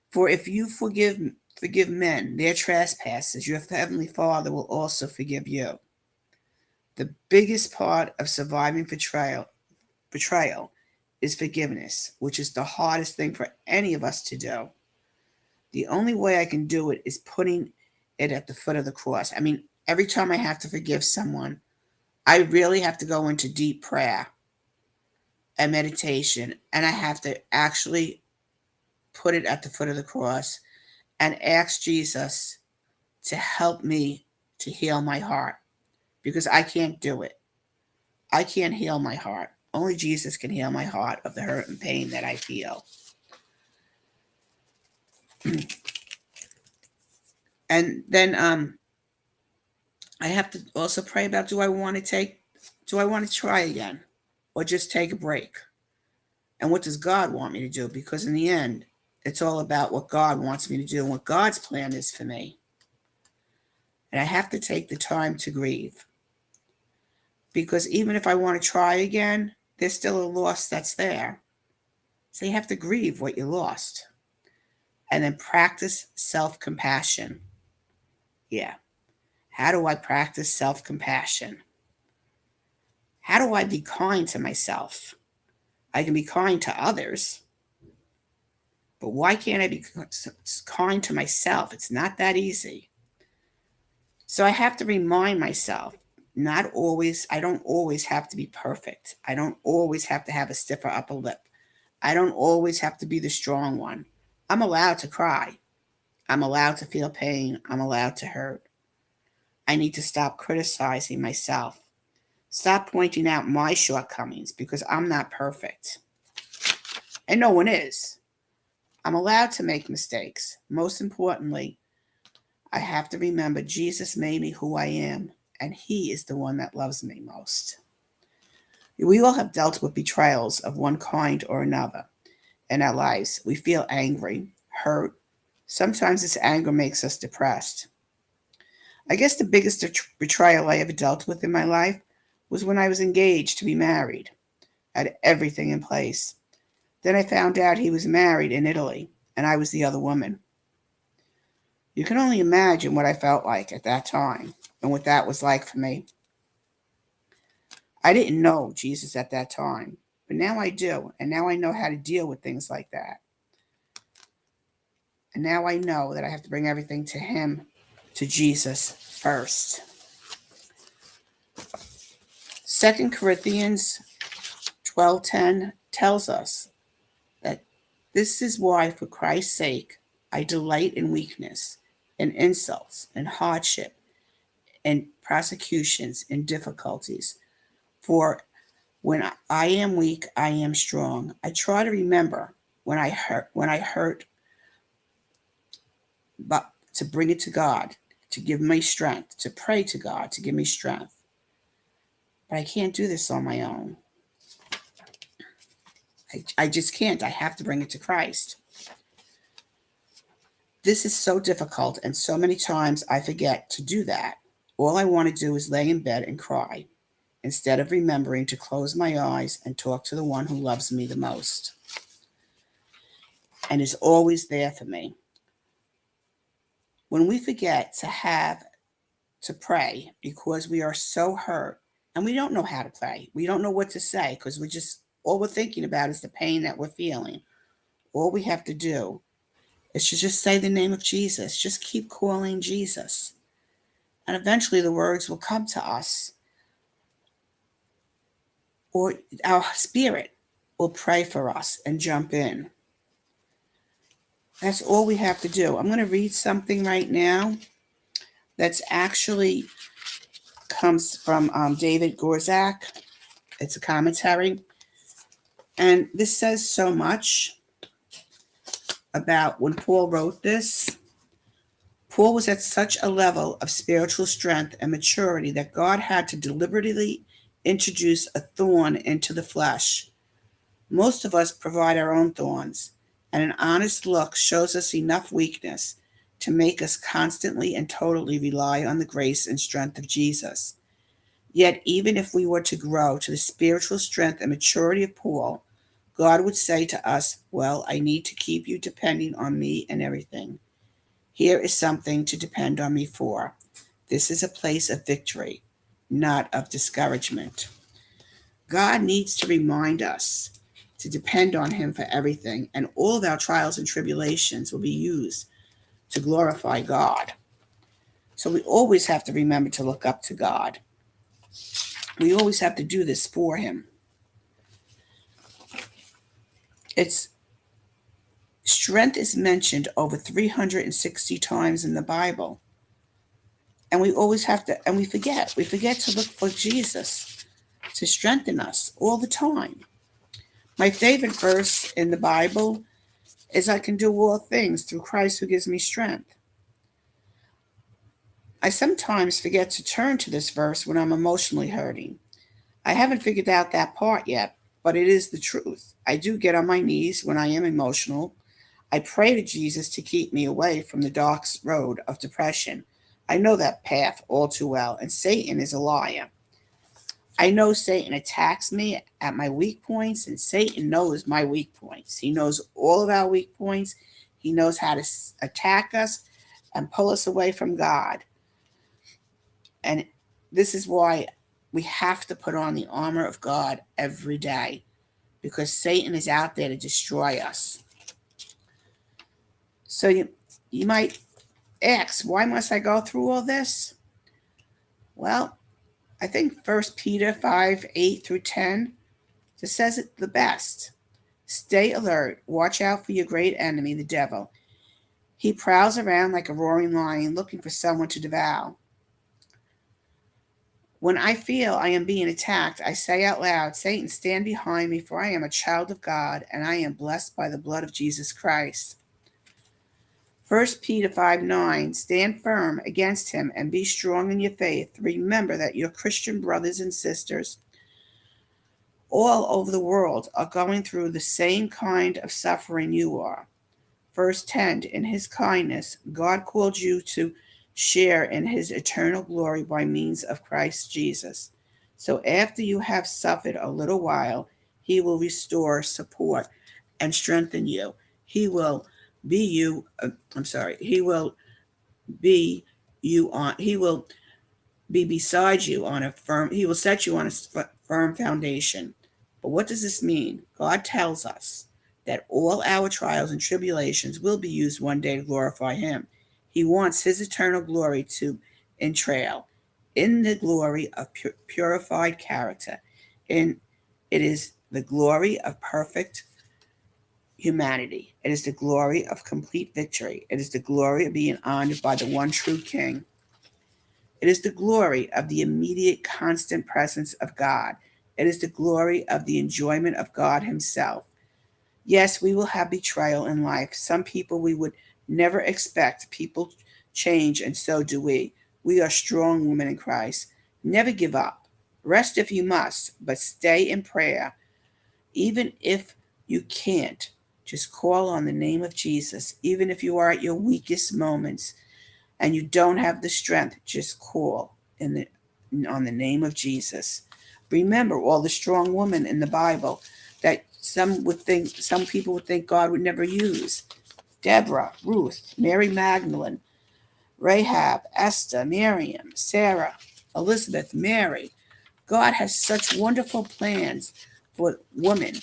L: "For if you forgive men their trespasses, your heavenly Father will also forgive you." The biggest part of surviving betrayal is forgiveness, which is the hardest thing for any of us to do. The only way I can do it is putting it at the foot of the cross. I mean, every time I have to forgive someone, I really have to go into deep prayer and meditation, and I have to actually put it at the foot of the cross and ask Jesus to help me to heal my heart, because I can't do it. I can't heal my heart. Only Jesus can heal my heart of the hurt and pain that I feel. And then I have to also pray about, do I want to try again, or just take a break? And what does God want me to do? Because in the end, it's all about what God wants me to do and what God's plan is for me. And I have to take the time to grieve. Because even if I want to try again, there's still a loss that's there. So you have to grieve what you lost. And then practice self-compassion. Yeah. How do I practice self-compassion? How do I be kind to myself? I can be kind to others, but why can't I be kind to myself? It's not that easy. So I have to remind myself, I don't always have to be perfect. I don't always have to have a stiffer upper lip. I don't always have to be the strong one. I'm allowed to cry. I'm allowed to feel pain. I'm allowed to hurt. I need to stop criticizing myself. Stop pointing out my shortcomings, because I'm not perfect. And no one is. I'm allowed to make mistakes. Most importantly, I have to remember Jesus made me who I am, and He is the one that loves me most. We all have dealt with betrayals of one kind or another in our lives. We feel angry, hurt. Sometimes this anger makes us depressed. I guess the biggest betrayal I ever dealt with in my life was when I was engaged to be married. I had everything in place. Then I found out he was married in Italy, and I was the other woman. You can only imagine what I felt like at that time and what that was like for me. I didn't know Jesus at that time, but now I do, and now I know how to deal with things like that. And now I know that I have to bring everything to Him, to Jesus first. 2 Corinthians 12:10 tells us that this is why, for Christ's sake, I delight in weakness, in insults, in hardship, in persecutions, in difficulties. For when I am weak, I am strong. I try to remember when I hurt, but to bring it to God, to give me strength, to pray to God, to give me strength. But I can't do this on my own. I just can't. I have to bring it to Christ. This is so difficult, and so many times I forget to do that. All I want to do is lay in bed and cry, instead of remembering to close my eyes and talk to the one who loves me the most and is always there for me. When we forget to pray because we are so hurt and we don't know how to pray, we don't know what to say because All we're thinking about is the pain that we're feeling. All we have to do is to just say the name of Jesus. Just keep calling Jesus. And eventually the words will come to us, or our spirit will pray for us and jump in. That's all we have to do. I'm going to read something right now that's actually comes from David Gorzak. It's a commentary. And this says so much about when Paul wrote this. Paul was at such a level of spiritual strength and maturity that God had to deliberately introduce a thorn into the flesh. Most of us provide our own thorns, and an honest look shows us enough weakness to make us constantly and totally rely on the grace and strength of Jesus. Yet, even if we were to grow to the spiritual strength and maturity of Paul, God would say to us, well, I need to keep you depending on me and everything. Here is something to depend on me for. This is a place of victory, not of discouragement. God needs to remind us to depend on him for everything, and all of our trials and tribulations will be used to glorify God. So we always have to remember to look up to God. We always have to do this for him. Strength is mentioned over 360 times in the Bible. And we always have to, and we forget to look for Jesus to strengthen us all the time. My favorite verse in the Bible is I can do all things through Christ who gives me strength. I sometimes forget to turn to this verse when I'm emotionally hurting. I haven't figured out that part yet, but it is the truth. I do get on my knees when I am emotional. I pray to Jesus to keep me away from the dark road of depression. I know that path all too well, and Satan is a liar. I know Satan attacks me at my weak points, and Satan knows my weak points. He knows all of our weak points. He knows how to attack us and pull us away from God. And this is why we have to put on the armor of God every day, because Satan is out there to destroy us. So you might ask, why must I go through all this? Well, I think 1 Peter 5:8-10 just says it the best. Stay alert. Watch out for your great enemy, the devil. He prowls around like a roaring lion looking for someone to devour. When I feel I am being attacked, I say out loud, Satan, stand behind me, for I am a child of God, and I am blessed by the blood of Jesus Christ. 1 Peter 5:9, stand firm against him and be strong in your faith. Remember that your Christian brothers and sisters all over the world are going through the same kind of suffering you are. Verse 10, in his kindness, God called you to share in his eternal glory by means of Christ Jesus. So after you have suffered a little while, he will restore, support, and strengthen you. He will be you. He will be you on. He will be beside you on a firm. He will set you on a firm foundation. But what does this mean? God tells us that all our trials and tribulations will be used one day to glorify him. He wants his eternal glory to entrail in the glory of purified character. And it is the glory of perfect humanity. It is the glory of complete victory. It is the glory of being honored by the one true King. It is the glory of the immediate, constant presence of God. It is the glory of the enjoyment of God himself. Yes, we will have betrayal in life. Some people we would never expect. People change, and so do we. We are strong women in Christ. Never give up. Rest if you must, but stay in prayer. Even if you can't, just call on the name of Jesus. Even if you are at your weakest moments and you don't have the strength, just call on the name of Jesus. Remember all the strong women in the Bible that some people would think God would never use. Deborah, Ruth, Mary Magdalene, Rahab, Esther, Miriam, Sarah, Elizabeth, Mary. God has such wonderful plans for women.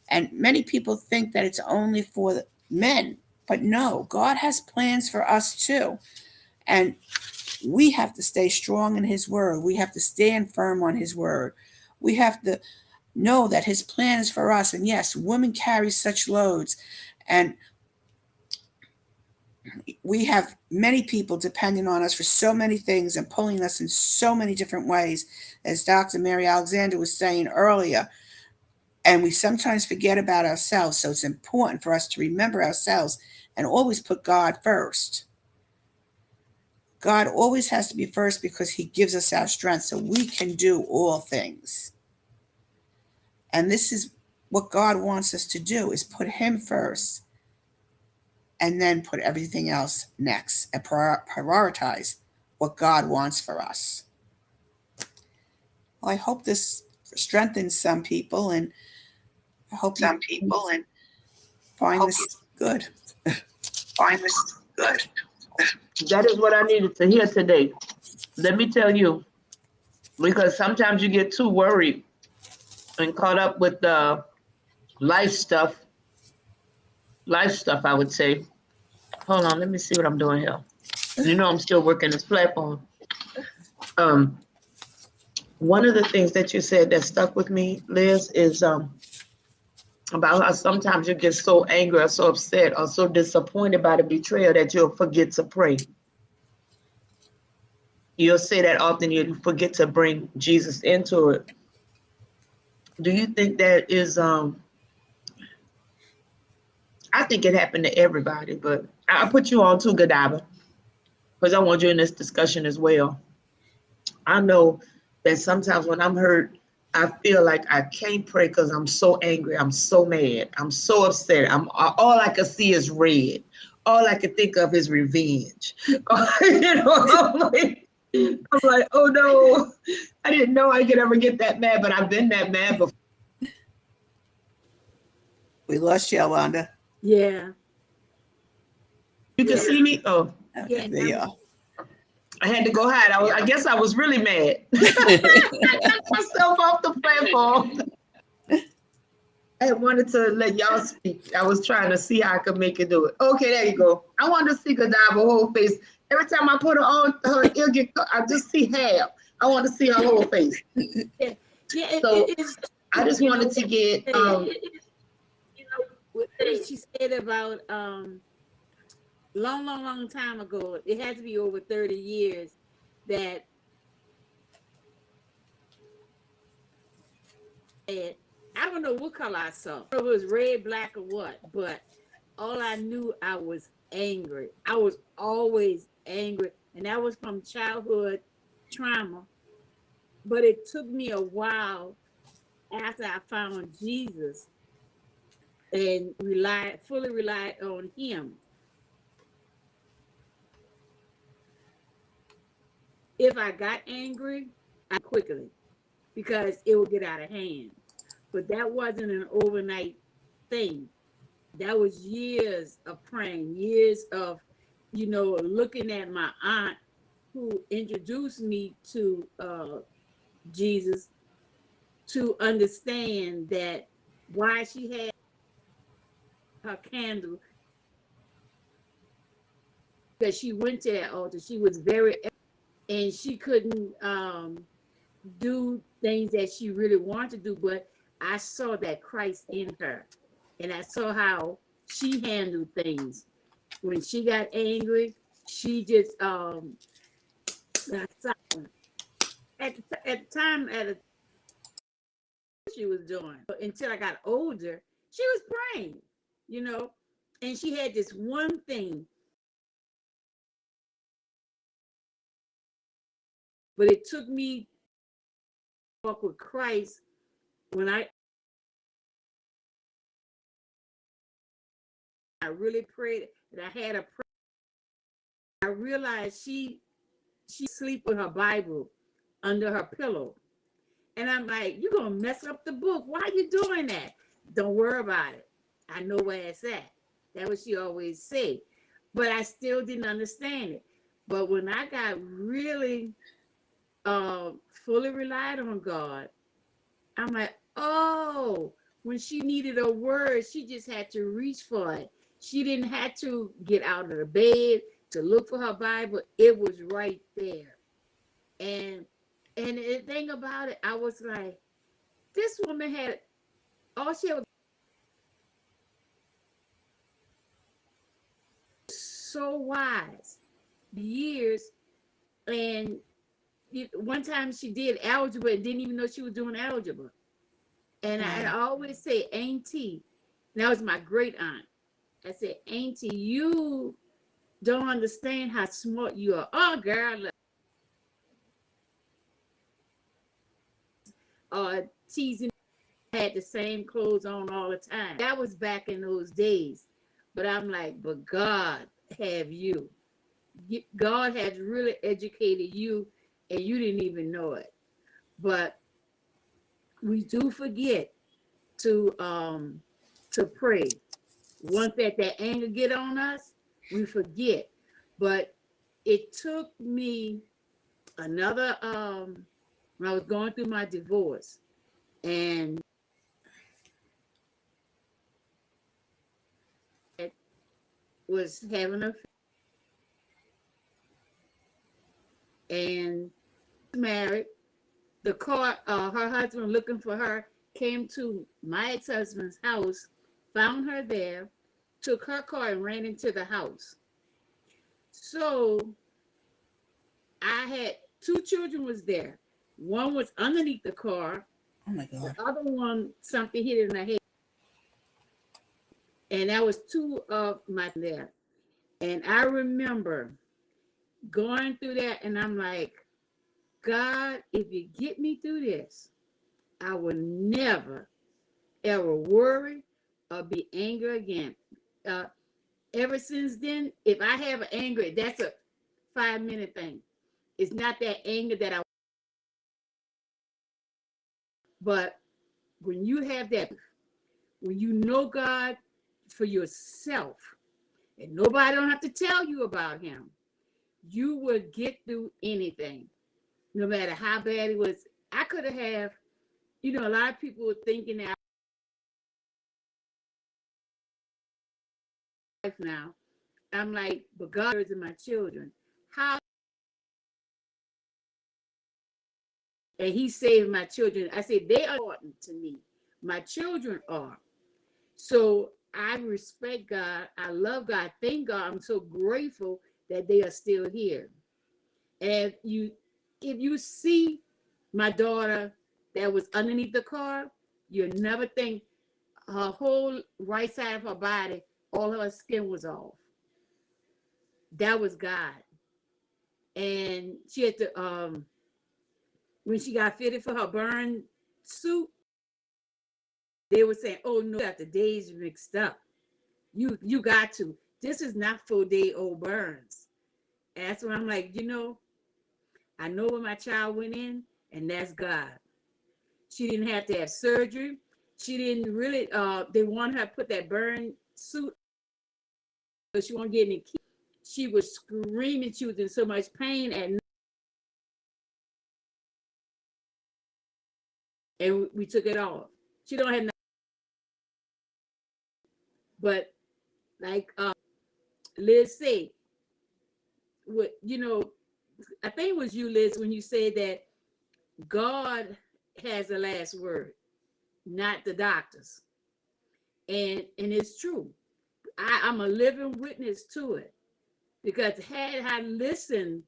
L: And many people think that it's only for men, but no, God has plans for us too. And we have to stay strong in his word. We have to stand firm on his word. We have to know that his plan is for us. And yes, women carry such loads. And we have many people depending on us for so many things and pulling us in so many different ways, as Dr. Mary Alexander was saying earlier. And we sometimes forget about ourselves. So it's important for us to remember ourselves and always put God first. God always has to be first because he gives us our strength so we can do all things. And this is what God wants us to do, is put him first and then put everything else next and prioritize what God wants for us. Well, I hope this strengthens some people, and I hope some people and find this good.
A: Find this good. That is what I needed to hear today. Let me tell you, because sometimes you get too worried and caught up with the life stuff. Life stuff, I would say. Hold on, let me see what I'm doing here. You know, I'm still working this platform. One of the things that you said that stuck with me, Liz, is about how sometimes you get so angry or so upset or so disappointed by the betrayal that you'll forget to pray. You'll say that often, you forget to bring Jesus into it. Do you think that is, I think it happened to everybody, but I put you on too, Godiva, because I want you in this discussion as well. I know that sometimes when I'm hurt, I feel like I can't pray because I'm so angry. I'm so mad. I'm so upset. All I can see is red. All I can think of is revenge. You know, I'm like, oh no, I didn't know I could ever get that mad, but I've been that mad before.
L: We lost you, Yolanda.
K: Yeah.
A: You can see me? Oh.
L: Okay, there you are.
A: I had to go hide. I guess I was really mad. I took myself off the platform. I wanted to let y'all speak. I was trying to see how I could make it do it. Okay, there you go. I wanted to see Godiva whole face. Every time I put her on, I just see half. I want to see her whole face.
K: Yeah,
A: so I just wanted to get,
K: you know, what she said about long time ago, it has to be over 30 years, that I don't know what color I saw. I don't know if it was red, black, or what, but all I knew, I was angry. I was always angry, and that was from childhood trauma. But it took me a while after I found Jesus and fully relied on him. If I got angry, I quickly, because it would get out of hand. But that wasn't an overnight thing. That was years of praying, years of, looking at my aunt who introduced me to Jesus, to understand that why she had her candle, because she went to that altar. She was very, and she couldn't do things that she really wanted to do, but I saw that Christ in her, and I saw how she handled things. When she got angry, she just got silent. At the time, she was doing, but until I got older, she was praying, and she had this one thing. But it took me to walk with Christ when I really prayed, and I had a prayer. I realized she sleep with her Bible under her pillow. And I'm like, you're going to mess up the book. Why are you doing that? Don't worry about it. I know where it's at. That's what she always say. But I still didn't understand it. But when I got really fully relied on God, I'm like, Oh, when she needed a word, she just had to reach for it. She didn't have to get out of the bed to look for her Bible. It was right there. And the thing about it, I was like, this woman had all she had was so wise, years. And one time she did algebra and didn't even know she was doing algebra. And I always say, Auntie, that was my great aunt. I said, Auntie, you don't understand how smart you are. Oh, girl. Teasing, had the same clothes on all the time. That was back in those days. But I'm like, but God have you. God has really educated you and you didn't even know it. But we do forget to pray. Once that anger get on us, we forget. But it took me another when I was going through my divorce and was having a and married. The car, her husband looking for her, came to my ex-husband's house, found her there, took her car and ran into the house. So I had 2 children was there. One was underneath the car.
L: Oh my God.
K: The other one, something hit in her head. And that was 2 of my there. And I remember going through that and I'm like, God, if you get me through this, I will never, ever worry or be angry again. Ever since then, if I have an anger, that's a 5-minute thing. It's not that anger that I, but when you have that, when you know God for yourself, and nobody don't have to tell you about him, you will get through anything, no matter how bad it was. I could have, a lot of people were thinking that now. I'm like, but God is in my children. How? And he saved my children. I said, they are important to me. My children are. So I respect God. I love God. Thank God. I'm so grateful that they are still here. And if you see my daughter that was underneath the car, you'll never think her whole right side of her body, all her skin was off. That was God. And she had to, when she got fitted for her burn suit, they were saying, oh no, got the days mixed up. You got to. This is not 4-day-old burns. And that's when I'm like, I know where my child went in, and that's God. She didn't have to have surgery. She didn't really, they wanted her to put that burn suit, but she won't get any. She was screaming. She was in so much pain, and we took it off. She don't have nothing. But like Liz said, I think it was you, Liz, when you said that God has the last word, not the doctors. And it's true. I'm a living witness to it. Because had I listened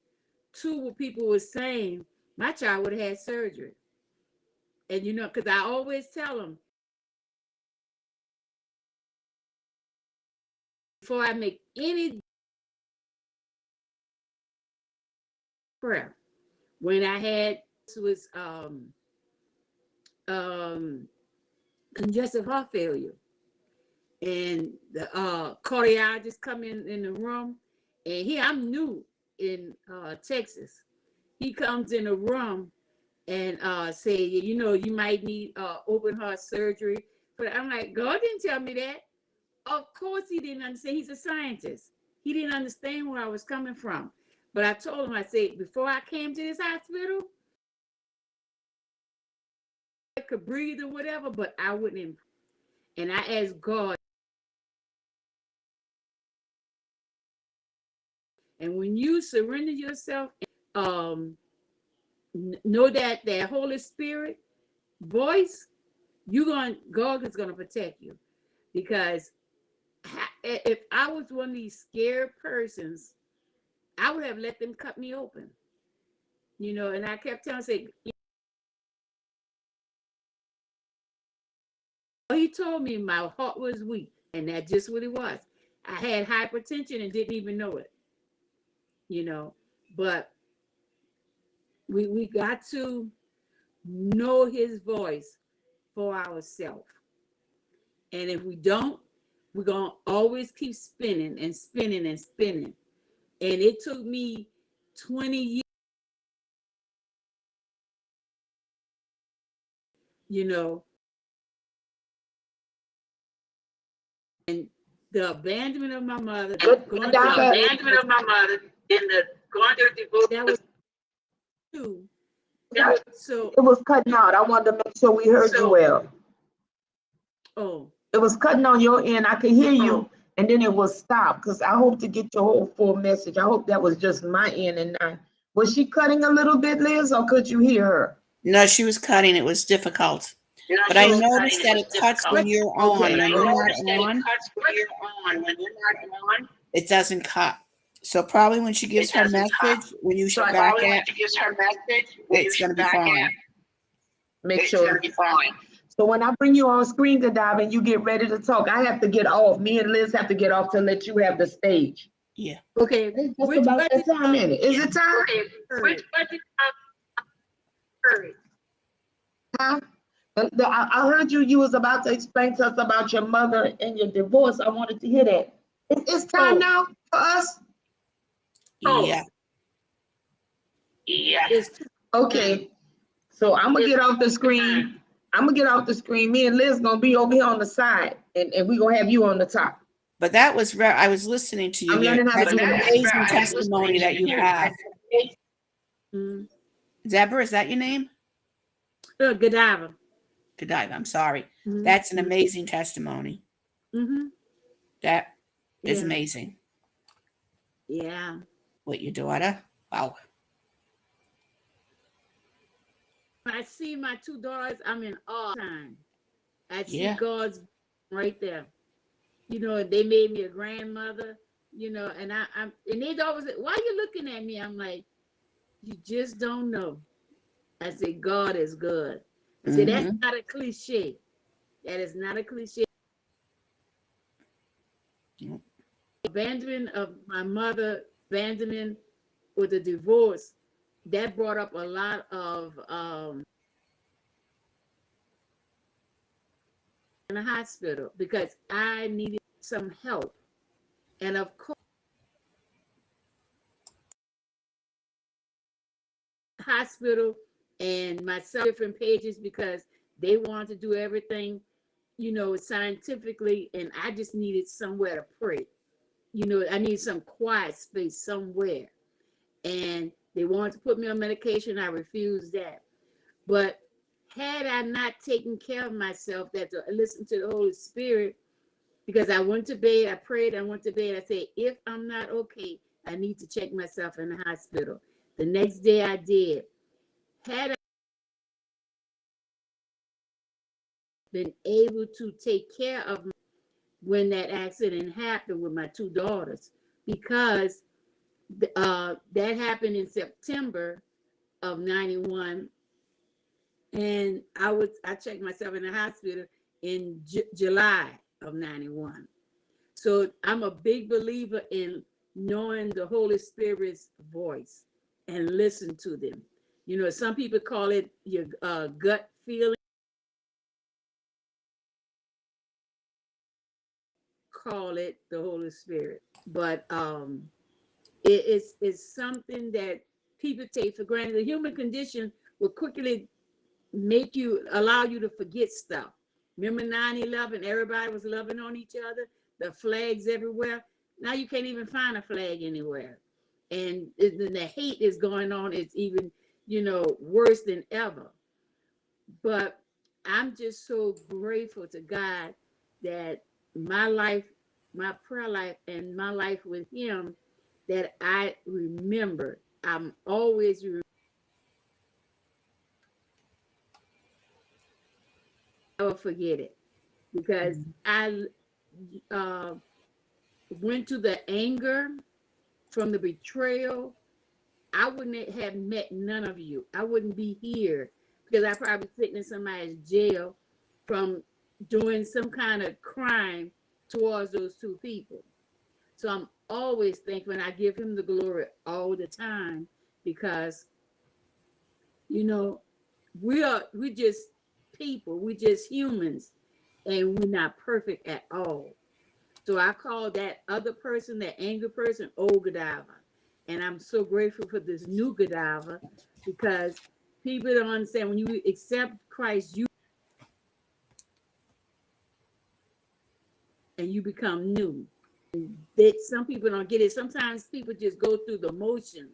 K: to what people were saying, my child would have had surgery. And because I always tell them, before I make any prayer, when I had was congestive heart failure, and the cardiologist come in the room, and I'm new in Texas. He comes in the room and say, you might need open heart surgery. But I'm like, God didn't tell me that. Of course he didn't understand. He's a scientist. He didn't understand where I was coming from. But I told him, I said, before I came to this hospital, could breathe or whatever, but I wouldn't. And I asked God. And when you surrender yourself, know that that Holy Spirit voice, God is gonna protect you. Because if I was one of these scared persons, I would have let them cut me open. And I kept telling, say, he told me my heart was weak, and that's just what it was. I had hypertension and didn't even know it. But we got to know his voice for ourselves. And if we don't, we're going to always keep spinning and spinning and spinning. And it took me 20 years, and the abandonment of my mother, going through divorce, that was too. So
A: it was cutting out. I wanted to make sure we heard you well.
K: Oh.
A: It was cutting on your end. I could hear you, and then it was stopped, because I hope to get your whole full message. I hope that was just my end and not. Was she cutting a little bit, Liz, or could you hear her?
L: No, she was cutting. It was difficult. But I noticed that it cuts when you're on. When you're on, it doesn't cut. So probably when she gives her message, when you should back at, it's going to be fine.
A: Make sure. So when I bring you on screen, Godiva, and you get ready to talk, I have to get off. Me and Liz have to get off to let you have the stage.
L: Yeah.
K: Okay.
A: It's about that time, ain't it? Is it time?
K: Which budget?
A: Huh? I heard you was about to explain to us about your mother and your divorce. I wanted to hear that. It's time now for us?
L: Yeah.
A: Okay. So I'm going to get off the screen. Me and Liz going to be over here on the side, and we're going to have you on the top.
L: But that was I was listening to you. That's an amazing testimony that you have. Deborah, is that your name?
K: Godiva.
L: Godiva, I'm sorry. That's an amazing testimony. That is amazing.
K: Yeah.
L: With your daughter? Wow.
K: When I see my two daughters, I'm in awe time. I see God's right there. They made me a grandmother, and and they always say, "Why are you looking at me?" I'm like, "You just don't know." I say, God is good. I say, that's not a cliche. That is not a cliche. Abandonment of my mother, abandonment with the divorce, that brought up a lot of in the hospital, because I needed some help. And of course, hospital and myself, different pages, because they wanted to do everything, scientifically, and I just needed somewhere to pray. I need some quiet space somewhere. And they wanted to put me on medication. I refused that. But had I not taken care of myself, that to listen to the Holy Spirit, because I went to bed, I prayed, I went to bed, I said, if I'm not okay, I need to check myself in the hospital. The next day I did. Had I been able to take care of me when that accident happened with my two daughters, because that happened in September of 91, and I checked myself in the hospital in July of 91. So I'm a big believer in knowing the Holy Spirit's voice and listen to them. Some people call it your gut feeling. Call it the Holy Spirit. But it's something that people take for granted. The human condition will quickly allow you to forget stuff. Remember 9/11, everybody was loving on each other, the flags everywhere. Now you can't even find a flag anywhere. And the hate is going on. It's even, worse than ever. But I'm just so grateful to God that my life, my prayer life, and my life with Him, that I remember. I'm always never forget it, because I went to the anger from the betrayal. I wouldn't have met none of you. I wouldn't be here, because I probably sitting in somebody's jail from doing some kind of crime towards those two people. So I'm always thankful, and I give Him the glory all the time, because you know we just people, we just humans, and we're not perfect at all. So I call that other person, that angry person, old Godiva. And I'm so grateful for this new Godiva, because people don't understand, when you accept Christ, you become new. That some people don't get it. Sometimes people just go through the motion.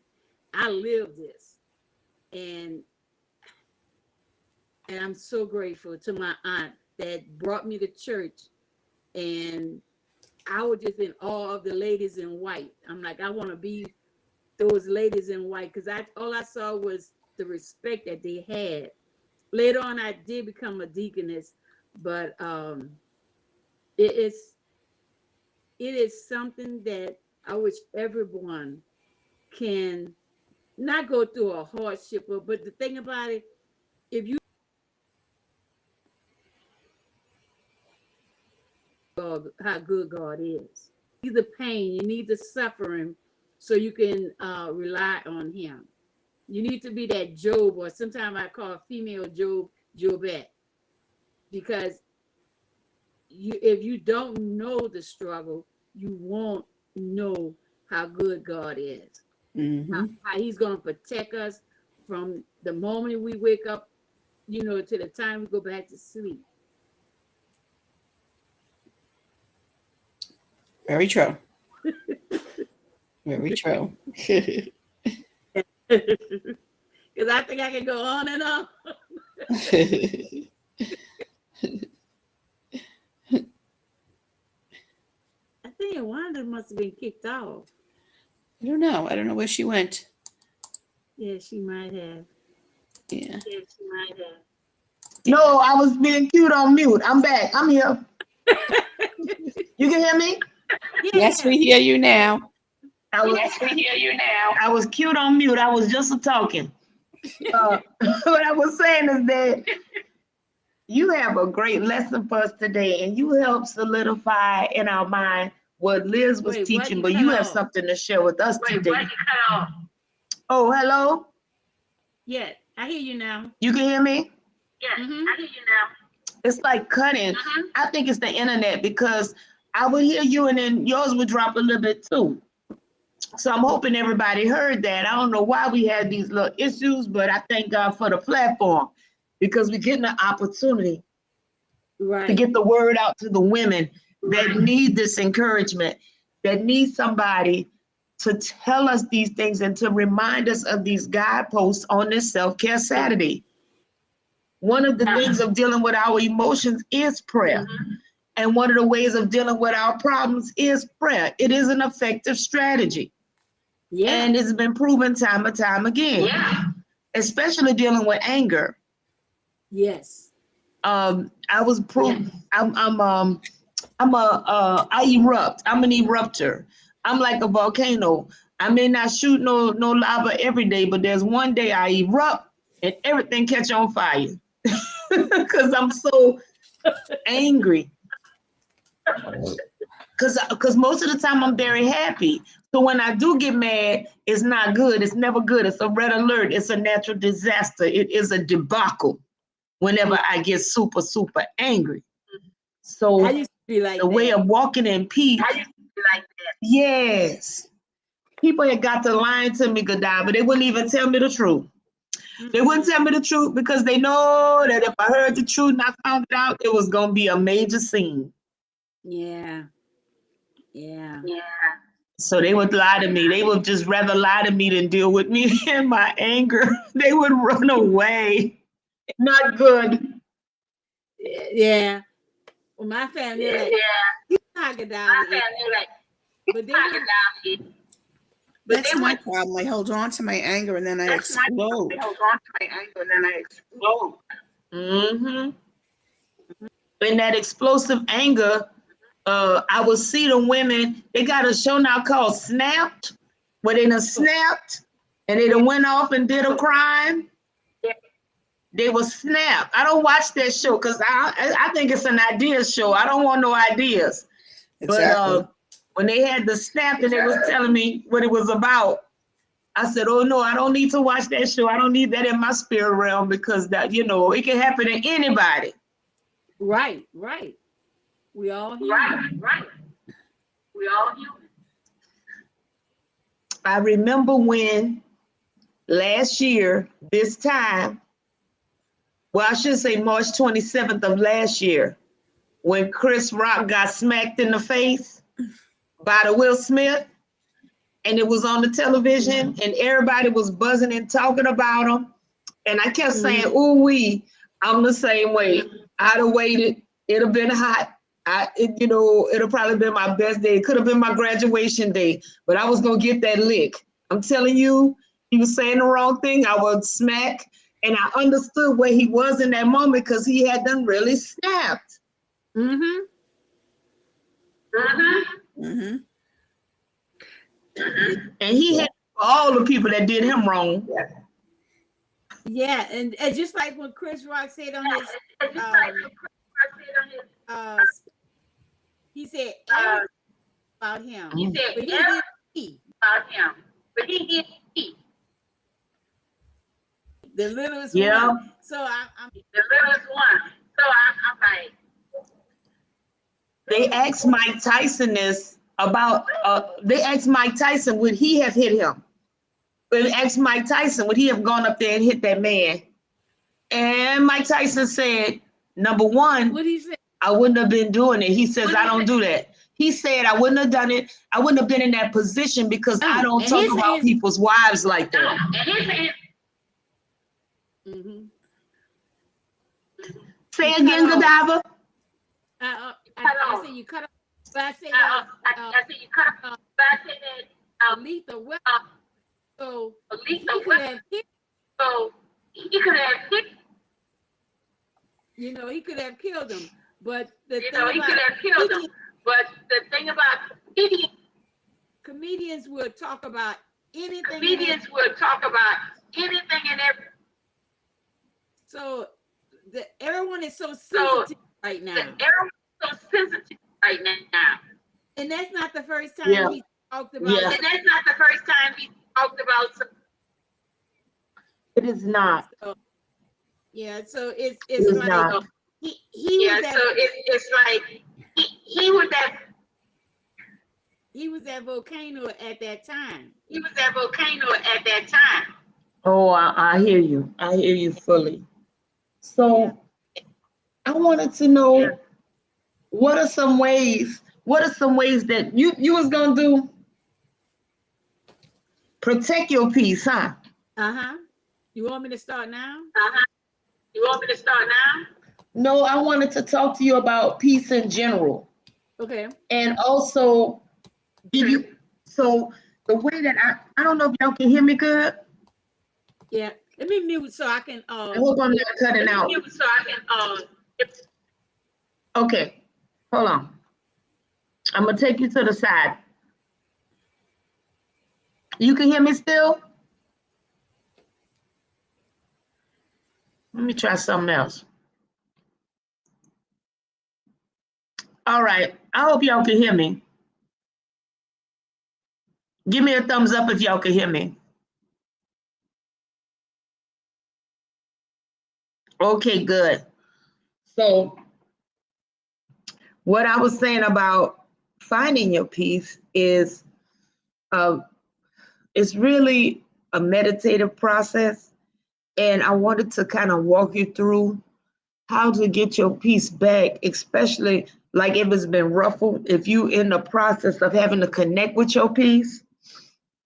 K: I live this. And I'm so grateful to my aunt that brought me to church, and I was just in awe of the ladies in white. I'm like, I want to be those ladies in white, because all I saw was the respect that they had. Later on, I did become a deaconess, but it is something that I wish everyone can not go through a hardship, but the thing about it, if you how good God is, you need the pain, you need the suffering, so you can rely on Him. You need to be that Job, or sometimes I call female Job, Jobette, because if you don't know the struggle, you won't know how good God is. How He's going to protect us from the moment we wake up, to the time we go back to sleep.
L: Very true. Very true.
K: Because I think I can go on and on. I think Wanda must have been kicked off.
L: I don't know. I don't know where she went.
K: Yeah, she might have.
L: Yeah.
K: She might have.
A: No, I was being cute on mute. I'm back. I'm here. You can hear me?
L: Yes, we hear you now.
A: Yes, we hear you now. I was cute on mute. I was just talking. What I was saying is that you have a great lesson for us today, and you help solidify in our mind what Liz was teaching, but you have something to share with us today. Oh, hello?
K: Yeah, I hear you now.
A: You can hear me?
K: Yeah, I hear you now.
A: It's like cutting. I think it's the internet, because I would hear you and then yours would drop a little bit too. So I'm hoping everybody heard that. I don't know why we had these little issues, but I thank God for the platform, because we're getting an opportunity to get the word out to the women that need this encouragement, that need somebody to tell us these things and to remind us of these guideposts on this Self-Care Saturday. One of the things of dealing with our emotions is prayer. And one of the ways of dealing with our problems is prayer. It is an effective strategy. Yeah. And it's been proven time and time again. Yeah. Especially dealing with anger.
K: Yes.
A: I was proven. I erupt. I'm an erupter. I'm like a volcano. I may not shoot no lava every day, but there's one day I erupt and everything catch on fire. Because I'm so angry. Because most of the time I'm very happy. So when I do get mad, it's not good. It's never good. It's a red alert. It's a natural disaster. It is a debacle whenever I get super, super angry. So
K: I used to be like
A: the way of walking in peace.
K: I used to be like that.
A: Yes. People had got to lying to me, Godiva. They wouldn't even tell me the truth. They wouldn't tell me the truth because they know that if I heard the truth and I found it out, it was going to be a major scene.
K: Yeah. Yeah.
A: So they would lie to me. They would just rather lie to me than deal with me in my anger. They would run away. Not good.
K: Yeah. Well, my family like, you knock it down. But they would,
L: That's my problem. I hold on to my anger and then I explode.
A: Mm-hmm. In that explosive anger, I would see the women, they got a show now called Snapped, where they done snapped and they done went off and did a crime. They were snapped. I don't watch that show because I think it's an idea show. I don't want no ideas.
L: Exactly.
A: But when they had the snap and they was telling me what it was about, I said, oh no, I don't need to watch that show. I don't need that in my spirit realm because that, you know, it can happen to anybody.
K: right. We all human.
I: Right. We all human.
A: I remember when last year, this time, well, I should say March 27th of last year, when Chris Rock got smacked in the face by the Will Smith, and it was on the television, and everybody was buzzing and talking about him. And I kept saying, ooh wee, I'm the same way. I'd have waited. It'd have been hot. It'll probably been my best day. It could have been my graduation day, but I was gonna get that lick. I'm telling you, he was saying the wrong thing. I would smack, and I understood where he was in that moment because he had done really snapped.
K: Mm-hmm.
A: And he had all the people that did him wrong.
K: Yeah, and just like when Chris Rock said on his, he said everything about him.
I: He said
K: but he
I: everything
K: did
I: about him, but he did eat.
K: The littlest
A: Yeah.
K: one. So I'm
I: The littlest one. So I'm like,
A: They asked Mike Tyson this about, they asked Mike Tyson, would he have hit him? They asked Mike Tyson, would he have gone up there and hit that man? And Mike Tyson said, number one,
K: what he said.
A: I wouldn't have been doing it. He says, I don't do that. He said, I wouldn't have done it. I wouldn't have been in that position because I don't talk about people's wives like that.
K: Mm-hmm.
A: Say again, Godiva.
K: I said you cut off. But I said
I: you cut off. But I said that
K: lethal weapon. So
I: lethal
K: he could
I: weapon.
K: have hit.
I: So he could have hit.
K: You know, he could have killed him. But the
I: He could have killed him. But the thing about
K: comedians would talk about anything.
I: Comedians would talk about anything and everything.
K: So everyone is so sensitive right now.
I: Everyone's so sensitive right now.
K: And that's not the first time he talked about.
A: Yeah.
I: And that's not the first time he talked about some.
A: It is not.
K: So, yeah, so it's
A: It's
K: like
A: not.
K: he
I: Yeah,
K: was that,
I: so it's like he was that.
K: He was that volcano at that time.
I: He was that volcano at that time.
A: Oh, I hear you. I hear you fully. So I wanted to know what are some ways that you was gonna do protect your peace, huh?
K: Uh-huh. You want me to start now?
I: Uh-huh. You want me to start now?
A: No, I wanted to talk to you about peace in general.
K: Okay.
A: And also give you so the way that I don't know if y'all can hear me good.
K: Yeah. Let me mute so I can
A: I hope I'm not cutting out.
I: So I can
A: Okay, hold on. I'm gonna take you to the side. You can hear me still? Let me try something else. All right, I hope y'all can hear me. Give me a thumbs up if y'all can hear me. Okay, good. So what I was saying about finding your peace is it's really a meditative process. And I wanted to kind of walk you through how to get your peace back, especially like if it's been ruffled, if you in the process of having to connect with your peace.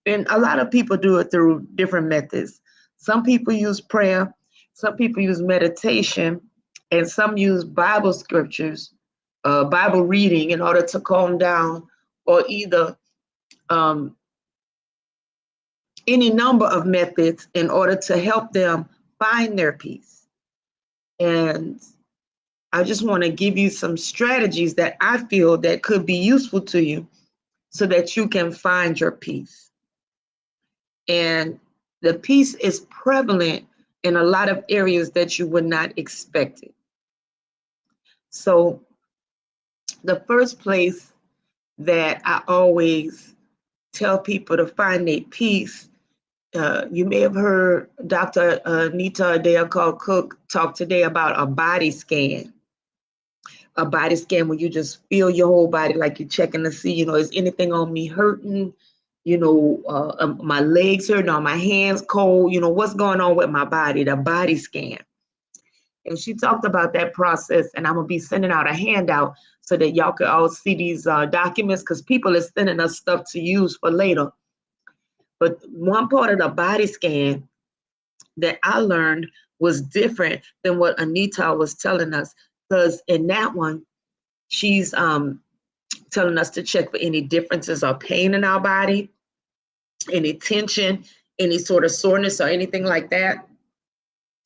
A: And a lot of people do it through different methods. Some people use prayer, some people use meditation, And some use Bible scriptures, Bible reading in order to calm down, or either any number of methods in order to help them find their peace. And I just want to give you some strategies that I feel that could be useful to you so that you can find your peace. And the peace is prevalent in a lot of areas that you would not expect it. So the first place that I always tell people to find their peace, you may have heard Dr. Nita Adair Cook talk today about a body scan. A body scan where you just feel your whole body, like you're checking to see, is anything on me hurting? My legs hurting, or my hands cold? What's going on with my body? The body scan. And she talked about that process, and I'm gonna be sending out a handout so that y'all can all see these documents, because people are sending us stuff to use for later. But one part of the body scan that I learned was different than what Anita was telling us, because in that one, she's telling us to check for any differences or pain in our body, any tension, any sort of soreness or anything like that,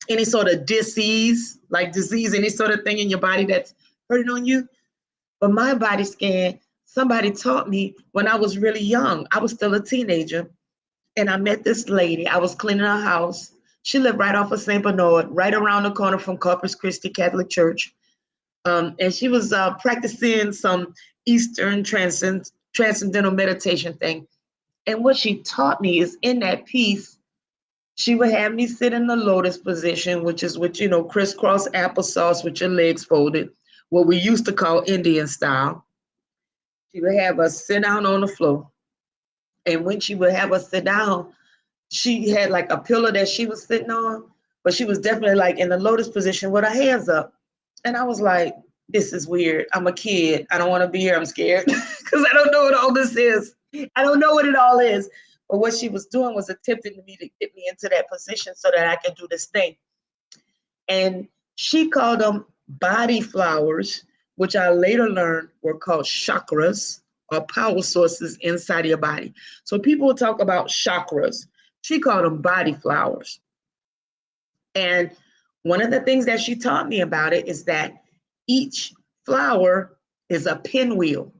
A: any sort of disease, any sort of thing in your body that's hurting on you. But my body scan, somebody taught me when I was really young. I was still a teenager, and I met this lady. I was cleaning her house. She lived right off of St. Bernard, right around the corner from Corpus Christi Catholic Church. And she was practicing some Eastern transcendental meditation thing. And what she taught me is, in that piece, she would have me sit in the lotus position, which is with, crisscross applesauce with your legs folded, what we used to call Indian style. She would have us sit down on the floor. And when she would have us sit down, she had like a pillow that she was sitting on, but she was definitely like in the lotus position with her hands up. And I was like, this is weird. I'm a kid. I don't want to be here. I'm scared because I don't know what all this is. I don't know what it all is. But what she was doing was attempting me to get me into that position so that I could do this thing. And she called them body flowers, which I later learned were called chakras, or power sources inside of your body. So people will talk about chakras. She called them body flowers. And one of the things that she taught me about it is that each flower is a pinwheel.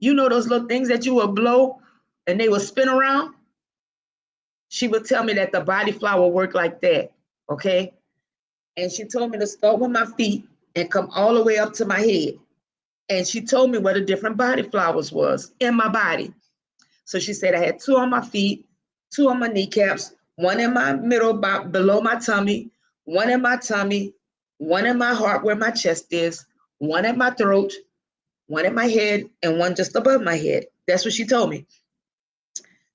A: You know those little things that you would blow and they would spin around? She would tell me that the body flower worked like that, okay? And she told me to start with my feet and come all the way up to my head. And she told me where the different body flowers was in my body. So she said I had 2 on my feet, 2 on my kneecaps, 1 in my middle, below my tummy, 1 in my tummy, 1 in my heart where my chest is, 1 at my throat, 1 in my head, and 1 just above my head. That's what she told me.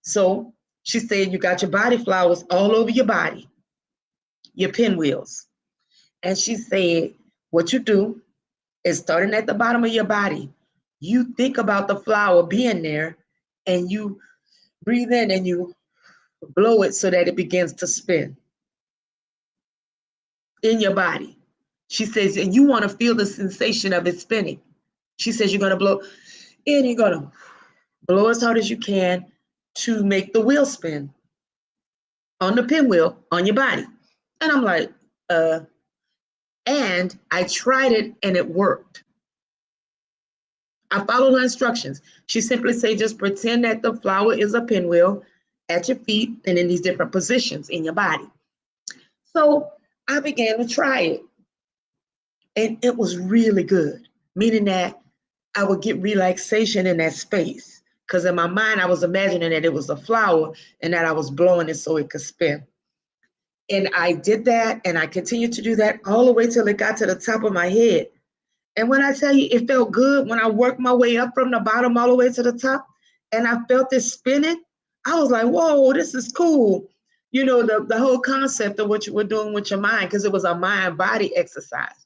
A: So she said, you got your body flowers all over your body, your pinwheels. And she said, what you do is, starting at the bottom of your body, you think about the flower being there, and you breathe in and you blow it so that it begins to spin in your body. She says, and you want to feel the sensation of it spinning. She says, you're going to blow in, you're going to blow as hard as you can to make the wheel spin on the pinwheel on your body. And I'm like, and I tried it and it worked. I followed her instructions. She simply said, just pretend that the flower is a pinwheel at your feet and in these different positions in your body. So I began to try it. And it was really good, meaning that I would get relaxation in that space. Because in my mind, I was imagining that it was a flower and that I was blowing it so it could spin. And I did that, and I continued to do that all the way till it got to the top of my head. And when I tell you, it felt good when I worked my way up from the bottom all the way to the top, and I felt it spinning, I was like, whoa, this is cool. You know, the whole concept of what you were doing with your mind, because it was a mind-body exercise.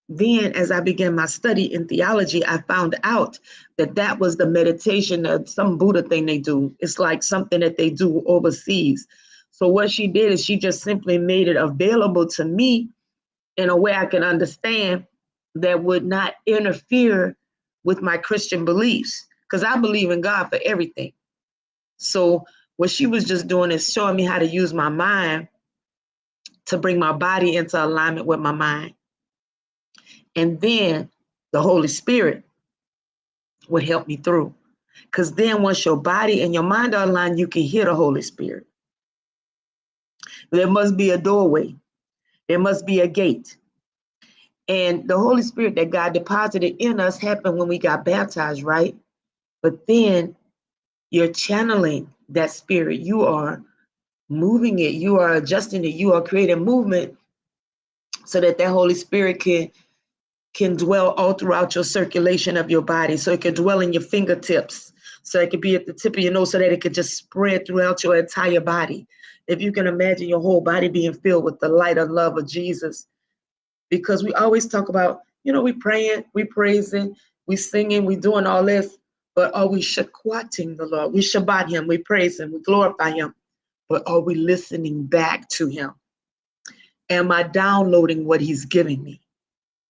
A: Then, as I began my study in theology, I found out that that was the meditation of some Buddha thing they do. It's like something that they do overseas. So what she did is she just simply made it available to me in a way I can understand that would not interfere with my Christian beliefs, because I believe in God for everything. So what she was just doing is showing me how to use my mind to bring my body into alignment with my mind. And then the Holy Spirit would help me through. Because then once your body and your mind are aligned, you can hear the Holy Spirit. There must be a doorway. There must be a gate. And the Holy Spirit that God deposited in us happened when we got baptized, right? But then you're channeling that spirit. You are moving it. You are adjusting it. You are creating movement so that Holy Spirit can dwell all throughout your circulation of your body. So it can dwell in your fingertips. So it could be at the tip of your nose so that it could just spread throughout your entire body. If you can imagine your whole body being filled with the light and love of Jesus. Because we always talk about, we praying, we praising, we singing, we doing all this, but are we shaquating the Lord? We Shabbat him, we praise him, we glorify him, but are we listening back to him? Am I downloading what he's giving me?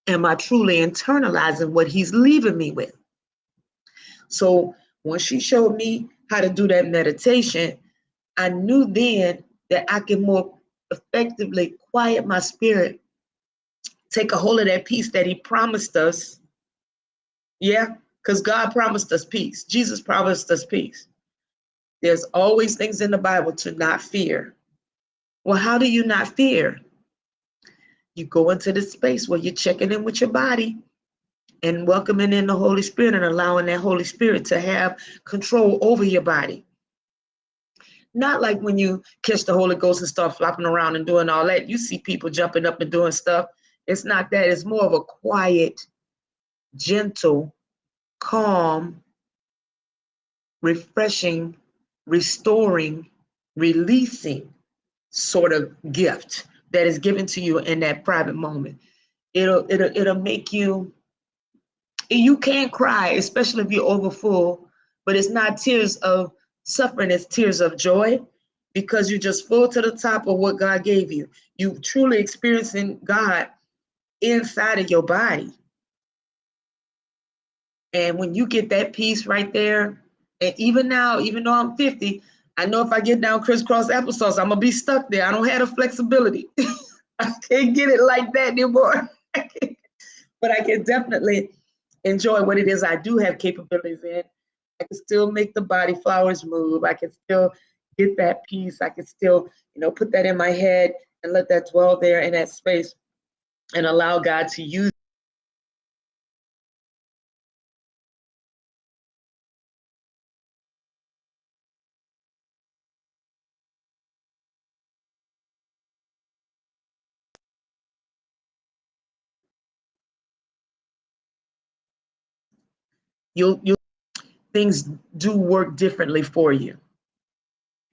A: Am I truly internalizing what he's leaving me with? So when she showed me how to do that meditation, I knew then that I could more effectively quiet my spirit, take a hold of that peace that he promised us. Yeah, because God promised us peace. Jesus promised us peace. There's always things in the Bible to not fear. Well, how do you not fear? You go into this space where you're checking in with your body and welcoming in the Holy Spirit and allowing that Holy Spirit to have control over your body. Not like when you catch the Holy Ghost and start flopping around and doing all that. You see people jumping up and doing stuff. It's not that. It's more of a quiet, gentle, calm, refreshing, restoring, releasing sort of gift that is given to you in that private moment. It'll make you can't cry, especially if you're overfull, but it's not tears of suffering, it's tears of joy, because you're just full to the top of what God gave you. You truly experiencing God inside of your body. And when you get that peace right there, and even now, even though I'm 50, I know if I get down crisscross applesauce, I'm gonna be stuck there. I don't have the flexibility. I can't get it like that anymore. But I can definitely enjoy what it is I do have capabilities in. I can still make the body flowers move. I can still get that peace. I can still, put that in my head and let that dwell there in that space and allow God to use. You'll things do work differently for you.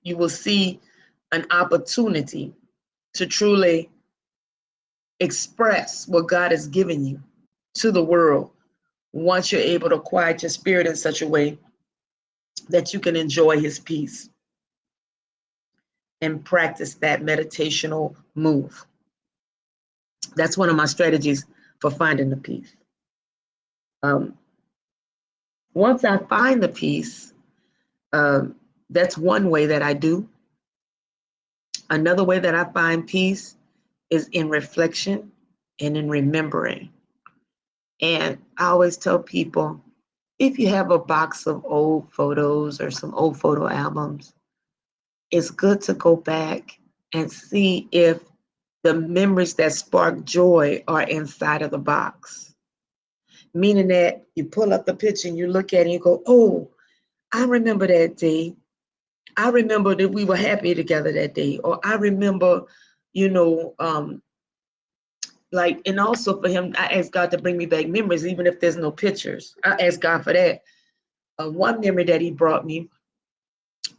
A: You will see an opportunity to truly express what God has given you to the world once you're able to quiet your spirit in such a way that you can enjoy his peace and practice that meditational move. That's one of my strategies for finding the peace. Once I find the peace, that's one way that I do. Another way that I find peace is in reflection and in remembering. And I always tell people, if you have a box of old photos or some old photo albums, it's good to go back and see if the memories that spark joy are inside of the box. Meaning that you pull up the picture and you look at it and you go, oh, I remember that day. I remember that we were happy together that day. Or I remember, and also for him, I ask God to bring me back memories, even if there's no pictures. I ask God for that. One memory that he brought me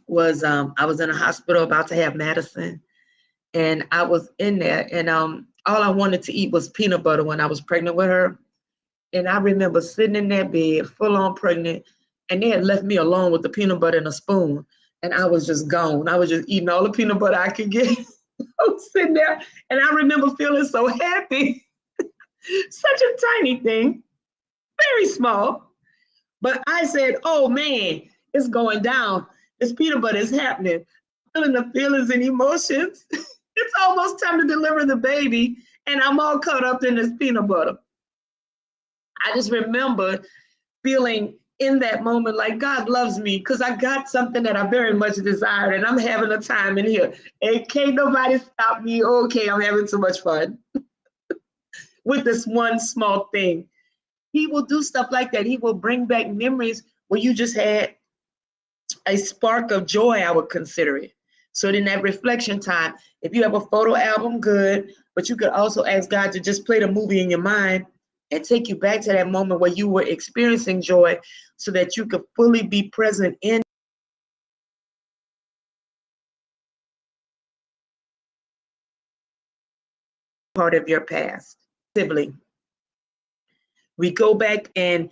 A: was I was in a hospital about to have Madison, and I was in there, and all I wanted to eat was peanut butter when I was pregnant with her. And I remember sitting in that bed, full on pregnant, and they had left me alone with the peanut butter and a spoon, and I was just gone. I was just eating all the peanut butter I could get. I was sitting there, and I remember feeling so happy. Such a tiny thing, very small. But I said, oh man, it's going down. This peanut butter is happening. Feeling the feelings and emotions. It's almost time to deliver the baby, and I'm all caught up in this peanut butter. I just remember feeling in that moment like God loves me because I got something that I very much desired, and I'm having a time in here. And can't nobody stop me. Okay, I'm having so much fun with this one small thing. He will do stuff like that. He will bring back memories where you just had a spark of joy, I would consider it. So in that reflection time, if you have a photo album, good, but you could also ask God to just play the movie in your mind and take you back to that moment where you were experiencing joy so that you could fully be present in part of your past. Sibling. We go back and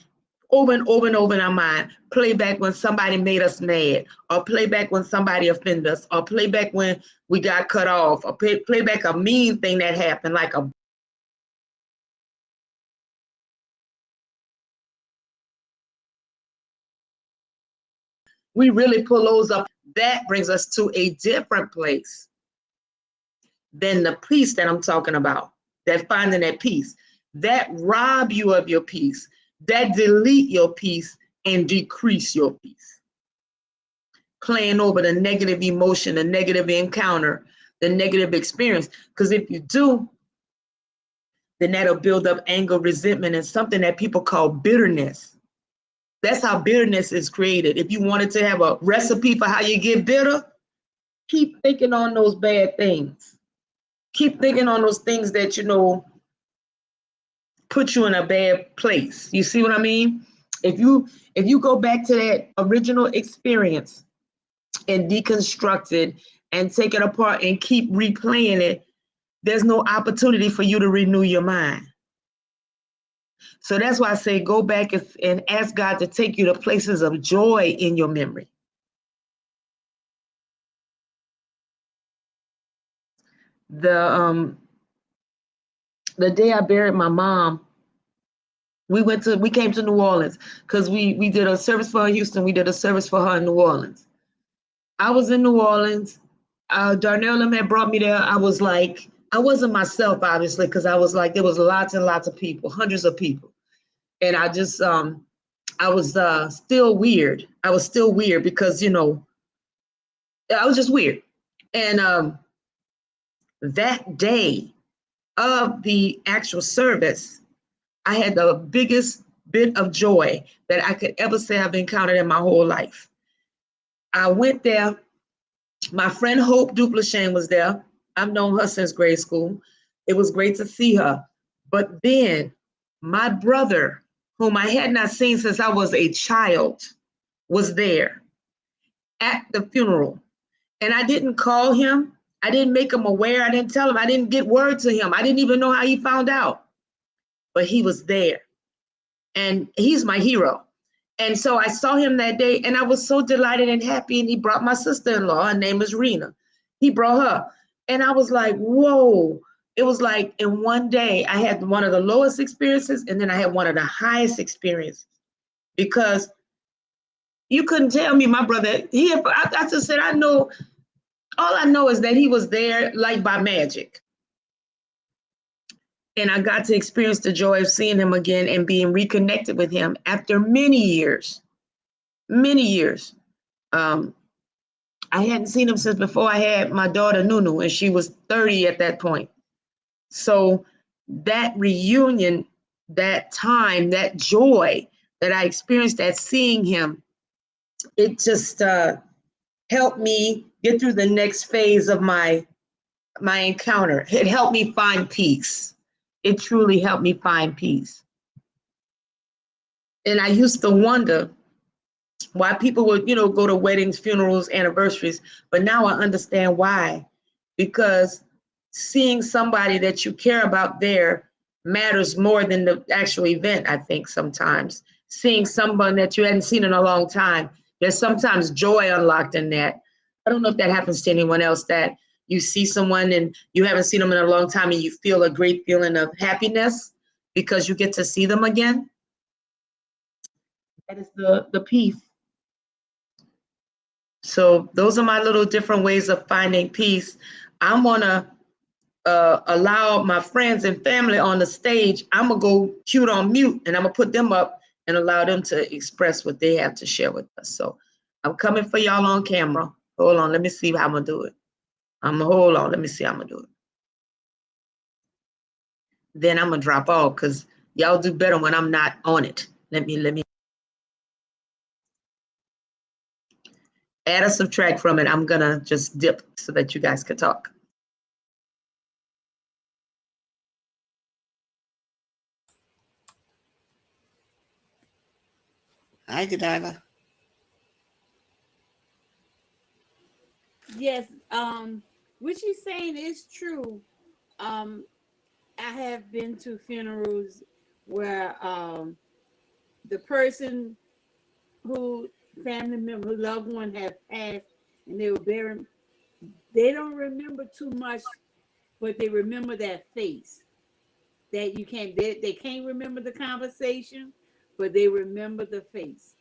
A: over and over and over in our mind, play back when somebody made us mad, or play back when somebody offended us, or play back when we got cut off, or play back a mean thing that happened, like a we really pull those up. That brings us to a different place than the peace that I'm talking about, that finding that peace. That rob you of your peace, that delete your peace and decrease your peace. Playing over the negative emotion, the negative encounter, the negative experience. Because if you do, then that'll build up anger, resentment, and something that people call bitterness. That's how bitterness is created. If you wanted to have a recipe for how you get bitter, keep thinking on those bad things. Keep thinking on those things that, put you in a bad place. You see what I mean? If you go back to that original experience and deconstruct it and take it apart and keep replaying it, there's no opportunity for you to renew your mind. So that's why I say go back and ask God to take you to places of joy in your memory. The day I buried my mom, we came to New Orleans because we did a service for her in Houston. We did a service for her in New Orleans. I was in New Orleans. Darnell had brought me there. I wasn't myself, obviously, because I was like, there was lots and lots of people, hundreds of people. And I just, I was still weird. I was still weird because, I was just weird. And that day of the actual service, I had the biggest bit of joy that I could ever say I've encountered in my whole life. I went there. My friend Hope Duplashane was there. I've known her since grade school. It was great to see her. But then my brother, whom I had not seen since I was a child, was there at the funeral. And I didn't call him. I didn't make him aware. I didn't tell him. I didn't get word to him. I didn't even know how he found out. But he was there. And he's my hero. And so I saw him that day, and I was so delighted and happy. And he brought my sister-in-law. Her name is Rena. He brought her. And I was like, whoa. It was like in one day, I had one of the lowest experiences, and then I had one of the highest experiences. Because you couldn't tell me, my brother, I just said, all I know is that he was there like by magic. And I got to experience the joy of seeing him again and being reconnected with him after many years. Many years. I hadn't seen him since before I had my daughter Nunu, and she was 30 at that point. So that reunion, that time, that joy that I experienced at seeing him, it just helped me get through the next phase of my encounter. It helped me find peace. It truly helped me find peace. And I used to wonder why people would, go to weddings, funerals, anniversaries, but now I understand why. Because seeing somebody that you care about there matters more than the actual event, I think sometimes. Seeing someone that you hadn't seen in a long time, there's sometimes joy unlocked in that. I don't know if that happens to anyone else, that you see someone and you haven't seen them in a long time and you feel a great feeling of happiness because you get to see them again. That is the peace. So those are my little different ways of finding peace. I'm gonna allow my friends and family on the stage. I'm gonna go cute on mute, and I'm gonna put them up and allow them to express what they have to share with us. So I'm coming for y'all on camera. Hold on, let me see how I'm gonna do it. Hold on, let me see how I'm gonna do it. Then I'm gonna drop off because y'all do better when I'm not on it. Let me add or subtract from it. I'm gonna just dip so that you guys can talk.
L: Hi, Godiva.
K: Yes, what you're saying is true. I have been to funerals where the person who family member, loved one have passed, and they were buried. They don't remember too much, but they remember that face. That you can't. They can't remember the conversation, but they remember the face.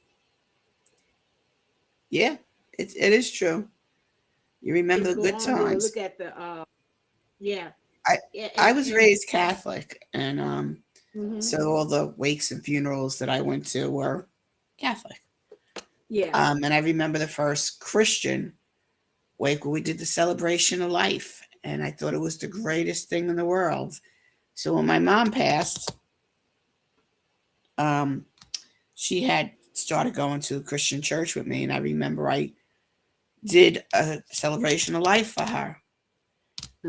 L: Yeah, it is true. You remember the good times.
K: Look at the yeah.
L: I was raised Catholic, and
K: Mhm.
L: so all the wakes and funerals that I went to were Catholic.
K: Yeah.
L: And I remember the first Christian wake where we did the celebration of life, and I thought it was the greatest thing in the world. So when my mom passed, she had started going to a Christian church with me, and I remember I did a celebration of life for her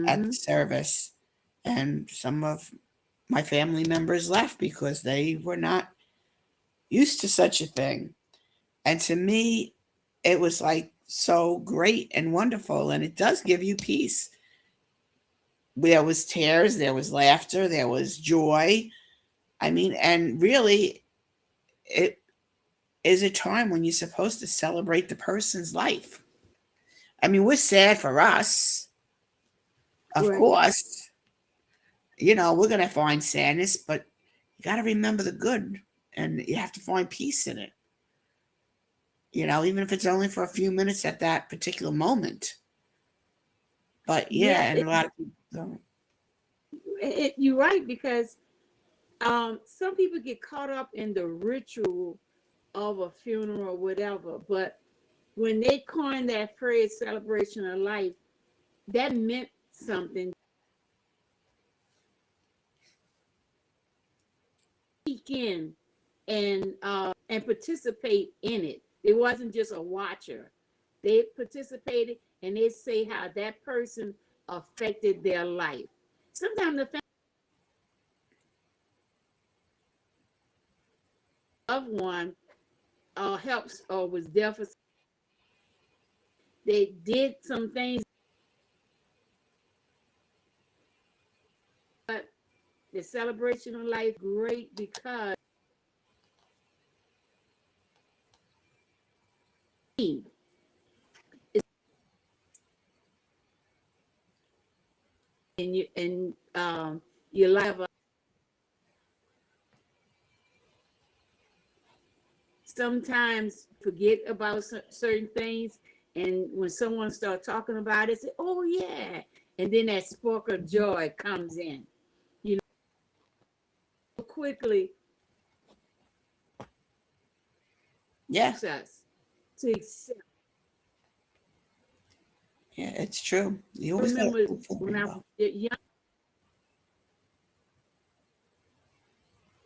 L: at the service, and some of my family members left because they were not used to such a thing. And to me, it was like so great and wonderful, and it does give you peace. There was tears, there was laughter, there was joy. I mean, and really, it is a time when you're supposed to celebrate the person's life. I mean, we're sad for us, of course. You know, we're going to find sadness, but you got to remember the good, and you have to find peace in it. You know, even if it's only for a few minutes at that particular moment. But yeah, and a lot of people don't.
K: You're right, because some people get caught up in the ritual of a funeral or whatever, but when they coined that phrase celebration of life, that meant something. Speak in and participate in it. It wasn't just a watcher. They participated, and they say how that person affected their life. Sometimes the loved one helps or was there for. They did some things, but the celebration of life great because and your life. Sometimes forget about certain things, and when someone starts talking about it, say, "Oh yeah," and then that spark of joy comes in. You know, quickly.
L: Yeah.
K: Us to accept.
L: Yeah, it's true. You always
K: remember
L: when I
K: was young.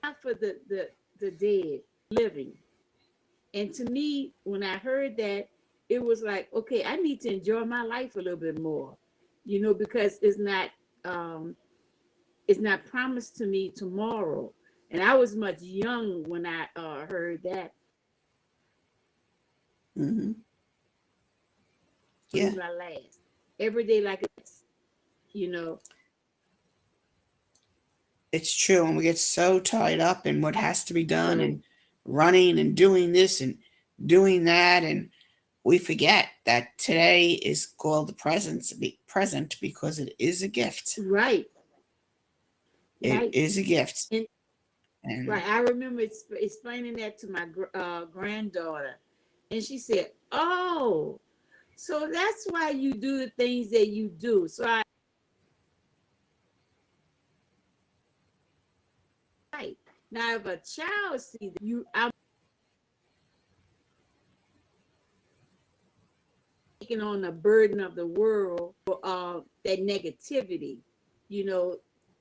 K: Not for the dead, living. And to me, when I heard that, it was like, okay, I need to enjoy my life a little bit more, you know, because it's not promised to me tomorrow. And I was much young when I heard that.
L: Mm-hmm. Yeah.
K: My last every day like this, you know.
L: It's true, and we get so tied up in what has to be done and running and doing this and doing that, and we forget that today is called the present because it is a gift.
K: Right.
L: It is a gift.
K: Right. I remember explaining that to my granddaughter, and she said, "Oh, so that's why you do the things that you do." So right now, if a child sees that I'm taking on the burden of the world for that negativity, you know,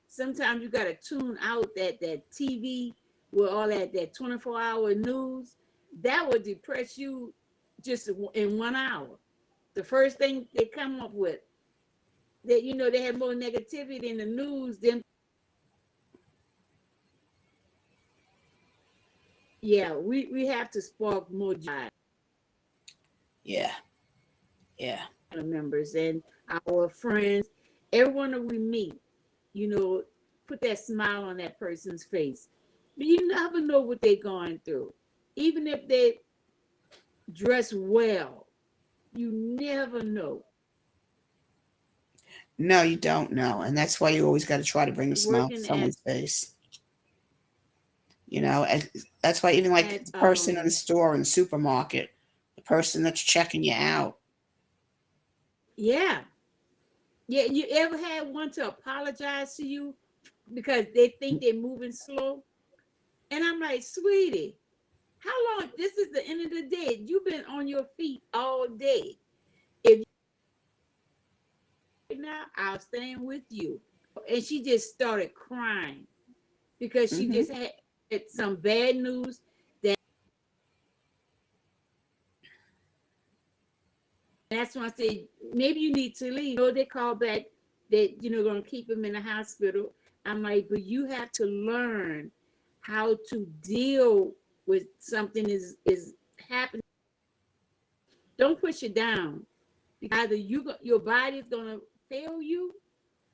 K: sometimes you got to tune out that TV with all that 24-hour news. That would depress you just in 1 hour. The first thing they come up with, that they have more negativity in the news than. Yeah, we have to spark more joy.
L: Yeah.
K: Members and our friends, everyone that we meet, put that smile on that person's face. But you never know what they're going through. Even if they dress well, you never know.
L: No, you don't know. And that's why you always got to try to bring a smile to someone's face. And that's why even like the person in the store, in the supermarket, the person that's checking you out.
K: Yeah. You ever had one to apologize to you because they think they're moving slow? And I'm like, sweetie, how long? This is the end of the day. You've been on your feet all day. If now, I'll stand with you. And she just started crying because she just had some bad news. That's why I said, maybe you need to leave. They call back that, going to keep him in the hospital. I'm like, but you have to learn how to deal with something is happening. Don't push it down. Either your body is going to fail you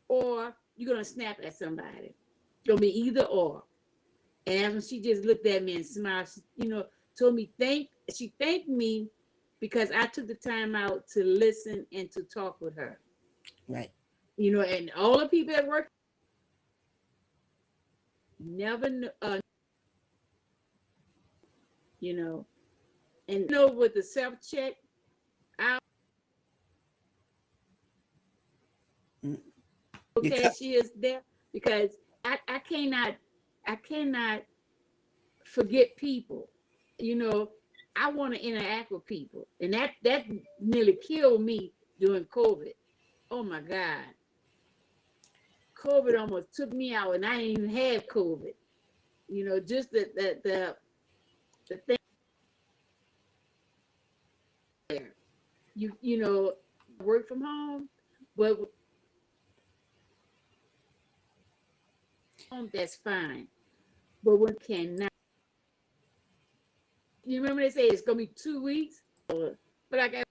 K: or you're going to snap at somebody. It's going to be either or. And when she just looked at me and smiled, she, told me she thanked me because I took the time out to listen and to talk with her.
L: Right.
K: And all the people that work never and with the self-check out. Cashiers there because I cannot forget people. I want to interact with people, and that nearly killed me during COVID. Oh my God, COVID almost took me out, and I didn't even have COVID. Just the thing there. Work from home, but that's fine. But one cannot. You remember they say it's gonna be 2 weeks, but I got.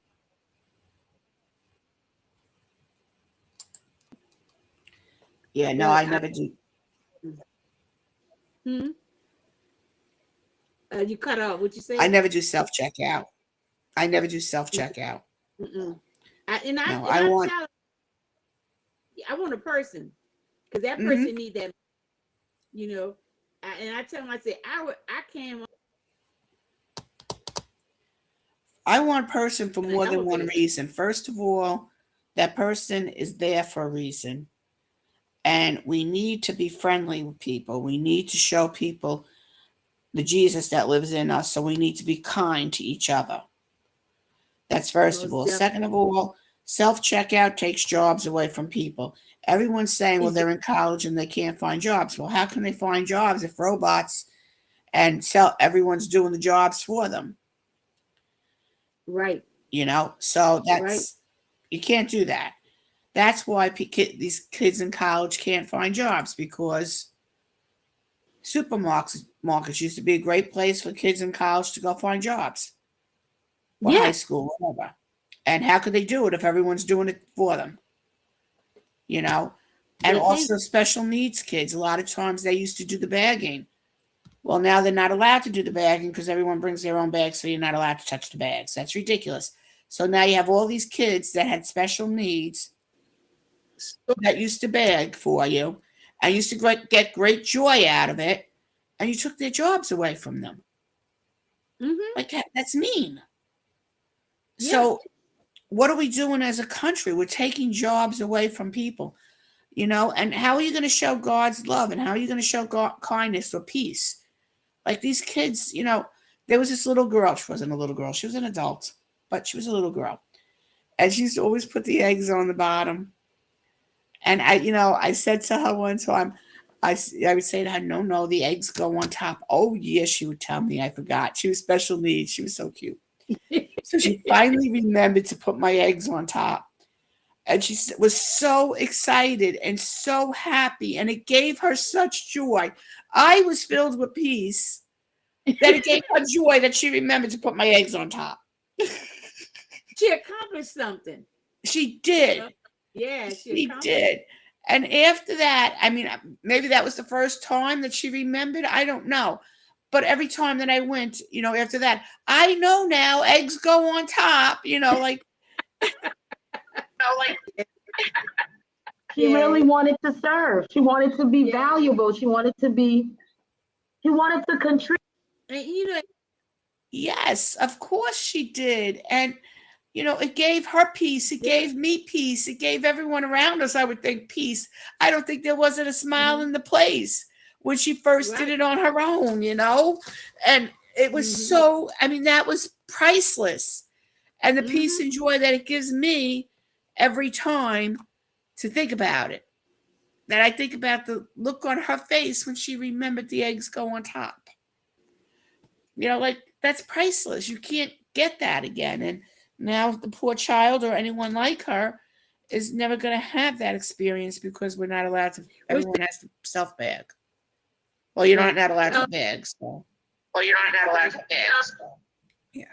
L: Yeah, no, I never do.
K: You cut off. What you say?
L: I never do self checkout. I never do self checkout.
K: I want a person because that person need that. And I tell them, I say, I can't.
L: I want a person for more than one reason. First of all, that person is there for a reason. And we need to be friendly with people. We need to show people the Jesus that lives in us. So we need to be kind to each other. That's first of all. Second of all, self-checkout takes jobs away from people. Everyone's saying, well, they're in college and they can't find jobs. Well, how can they find jobs if robots and everyone's doing the jobs for them?
K: Right.
L: So that's, you can't do that. That's why these kids in college can't find jobs, because supermarkets used to be a great place for kids in college to go find jobs. Or high school, whatever. And how could they do it if everyone's doing it for them? And also special needs kids. A lot of times they used to do the bagging. Well, now they're not allowed to do the bagging because everyone brings their own bags, so you're not allowed to touch the bags. That's ridiculous. So now you have all these kids that had special needs that used to bag for you. I used to get great joy out of it. and you took their jobs away from them. Like that's mean.
K: Yeah.
L: So what are we doing as a country? We're taking jobs away from people, and how are you going to show God's love, and how are you going to show kindness or peace? Like these kids, there was this little girl. She wasn't a little girl. She was an adult, but she was a little girl. And she used to always put the eggs on the bottom. And I said to her one time, I would say to her, no, the eggs go on top. Oh, yes, she would tell me. I forgot. She was special needs. She was so cute. So she finally remembered to put my eggs on top. And she was so excited and so happy. And it gave her such joy. I was filled with peace that it gave her joy that she remembered to put my eggs on top.
K: She accomplished something.
L: She did.
K: Yeah,
L: she did. And after that, I mean, maybe that was the first time that she remembered. I don't know. But every time that I went, after that, I know now eggs go on top, like.
A: She really wanted to serve. She wanted to be valuable. She wanted to contribute.
K: And
L: yes, of course she did. And it gave her peace. It gave me peace. It gave everyone around us, I would think, peace. I don't think there wasn't a smile in the place when she first did it on her own, and it was so, that was priceless. And the peace and joy that it gives me every time to think about it, that I think about the look on her face when she remembered the eggs go on top. Like that's priceless. You can't get that again. And now the poor child or anyone like her is never going to have that experience because we're not allowed to. Everyone has to self-bag. Well, you're not allowed to bag. So. Yeah.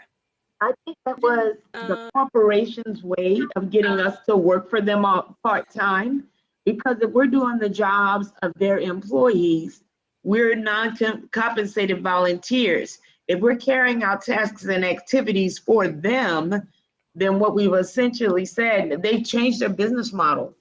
A: I think that was the corporation's way of getting us to work for them part-time, because if we're doing the jobs of their employees, we're non-compensated volunteers. If we're carrying out tasks and activities for them, then what we've essentially said, they've changed their business model.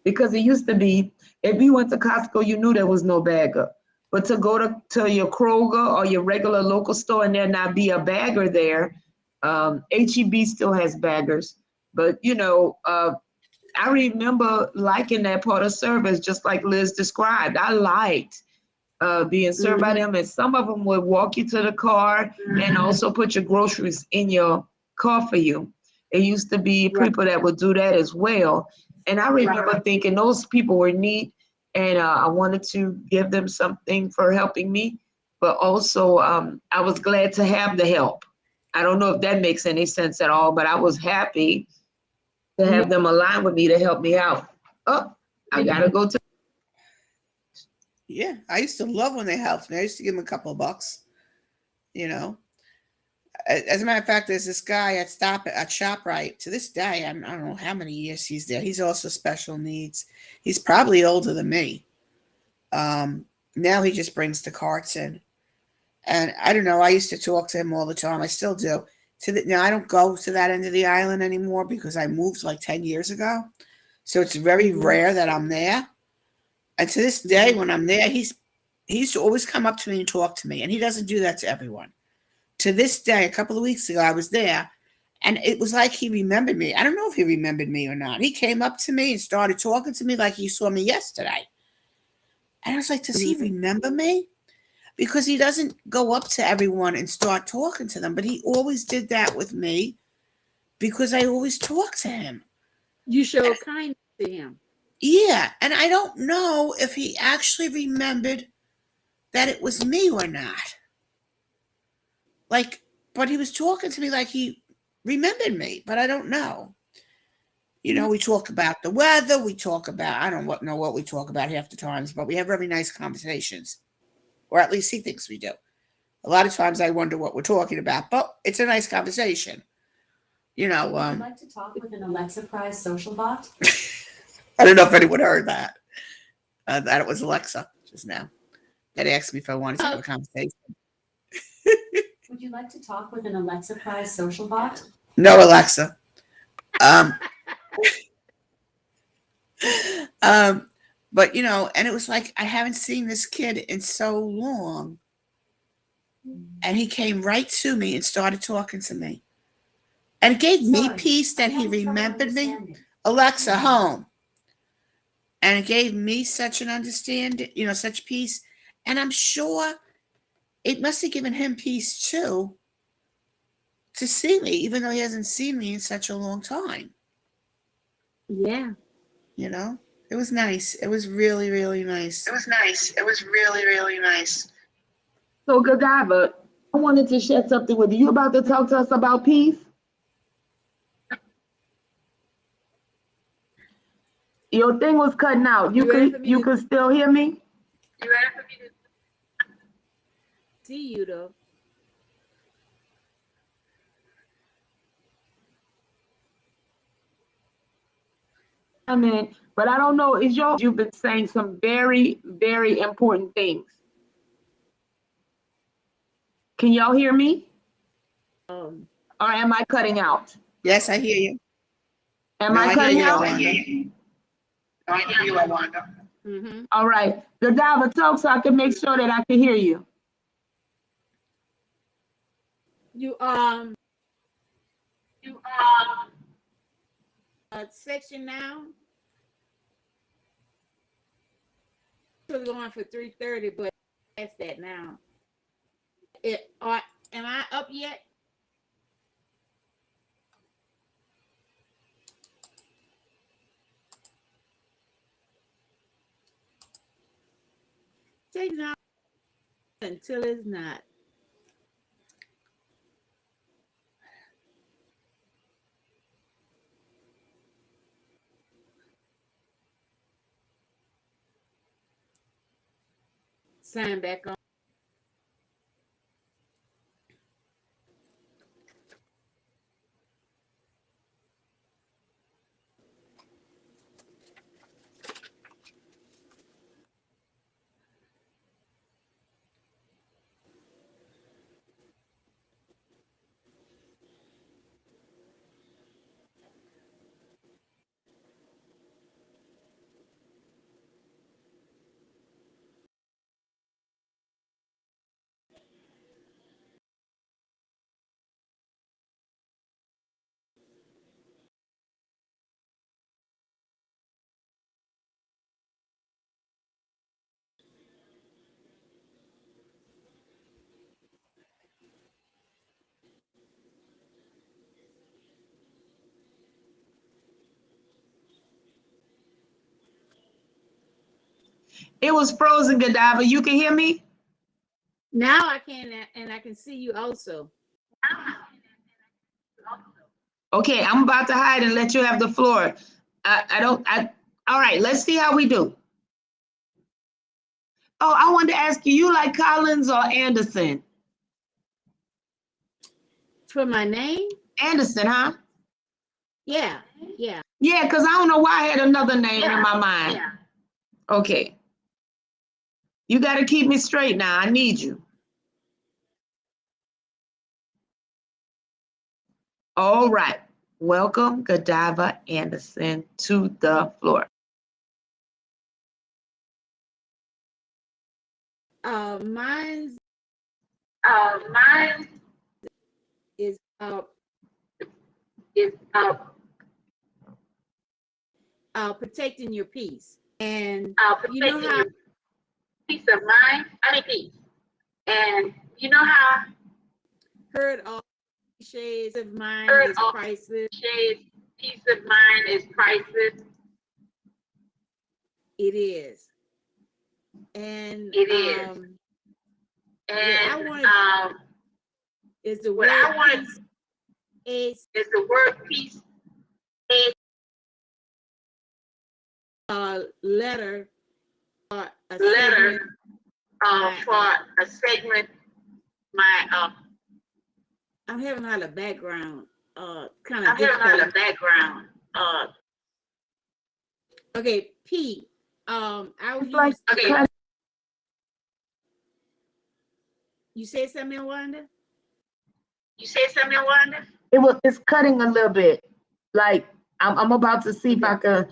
A: Because it used to be, if you went to Costco, you knew there was no bagger. But to go to your Kroger or your regular local store and there not be a bagger there, HEB still has baggers. But, I remember liking that part of service, just like Liz described. I liked being served by them, and some of them would walk you to the car and also put your groceries in your car for you. It used to be people that would do that as well. And I remember thinking those people were neat, and I wanted to give them something for helping me, but also I was glad to have the help. I don't know if that makes any sense at all, but I was happy to have them align with me to help me out. Oh, I gotta go to.
L: Yeah, I used to love when they helped me. I used to give them a couple of bucks, As a matter of fact, there's this guy at ShopRite. To this day, I don't know how many years he's there. He's also special needs. He's probably older than me. Now he just brings the carts in. And I don't know, I used to talk to him all the time. I still do. Now, I don't go to that end of the island anymore because I moved like 10 years ago. So it's very rare that I'm there. And to this day, when I'm there, he used to always come up to me and talk to me. And he doesn't do that to everyone. To this day, a couple of weeks ago, I was there. And it was like he remembered me. I don't know if he remembered me or not. He came up to me and started talking to me like he saw me yesterday. And I was like, does he remember me? Because he doesn't go up to everyone and start talking to them. But he always did that with me because I always talked to him.
K: You show kindness to him.
L: Yeah. And I don't know if he actually remembered that it was me or not. But he was talking to me like he remembered me, but I don't know. We talk about the weather. We talk about, I don't know what we talk about half the times, but we have very nice conversations. Or at least he thinks we do. A lot of times I wonder what we're talking about, but it's a nice conversation.
J: Would you like to talk with an Alexa Prize social bot?
L: I don't know if anyone heard that. That it was Alexa just now that asked me if I wanted to have a conversation.
J: Would you like to talk with an Alexa Prize social bot?
L: No, Alexa. But, and it was like, I haven't seen this kid in so long. And he came right to me and started talking to me. And it gave me peace that he remembered me. Alexa, home. And it gave me such an understanding, such peace. And I'm sure it must have given him peace too to see me, even though he hasn't seen me in such a long time.
K: Yeah.
L: It was nice. It was really, really nice.
A: It was nice. It was really, really nice. So, Godiva, I wanted to share something with you. You about to talk to us about peace? Your thing was cutting out. You could still hear me?
K: You ready for me to see you though?
A: I mean, but I don't know. You've been saying some very, very important things. Can y'all hear me? Or am I cutting out?
L: Yes, I hear you.
A: Am I cutting out?
L: I hear you.
A: I hear you, Wanda. Mm-hmm. All right. Godiva, talk so I can make sure that I can hear you.
K: Section now. We're going for 3:30, but that's that now. Am I up yet? Take now until it's not. Sign back on.
A: It was frozen, Godiva. You can hear me?
K: Now I can, and I can see you also.
A: Okay, I'm about to hide and let you have the floor. All right, let's see how we do. Oh, I wanted to ask you, you like Collins or Anderson?
K: For my name?
A: Anderson, huh?
K: Yeah.
A: Yeah, because I don't know why I had another name in my mind. Yeah. Okay. You got to keep me straight now. I need you. All right. Welcome, Godiva Anderson, to the floor.
K: Mine is protecting your peace, and you know how
I: Peace of mind. Peace. And you know how
K: heard all shades of mind is priceless.
I: Peace of mind is priceless.
K: It is. And
I: it is.
K: And what I want is the word peace.
I: Is the word peace.
K: Letter for a
I: segment.
K: I'm having a lot of background. Okay, P. I will use. You said something, Wanda?
A: It's cutting a little bit. Like I'm about to see if I could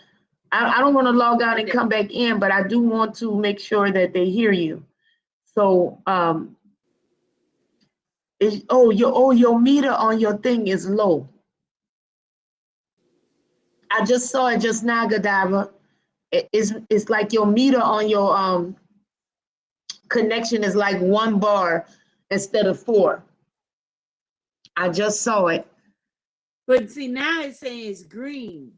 A: I don't want to log out and come back in, but I do want to make sure that they hear you. So, your meter on your thing is low. I just saw it just now, Godiva. It's like your meter on your connection is like 1 bar instead of 4. I just saw it.
K: But see, now it's saying it's green.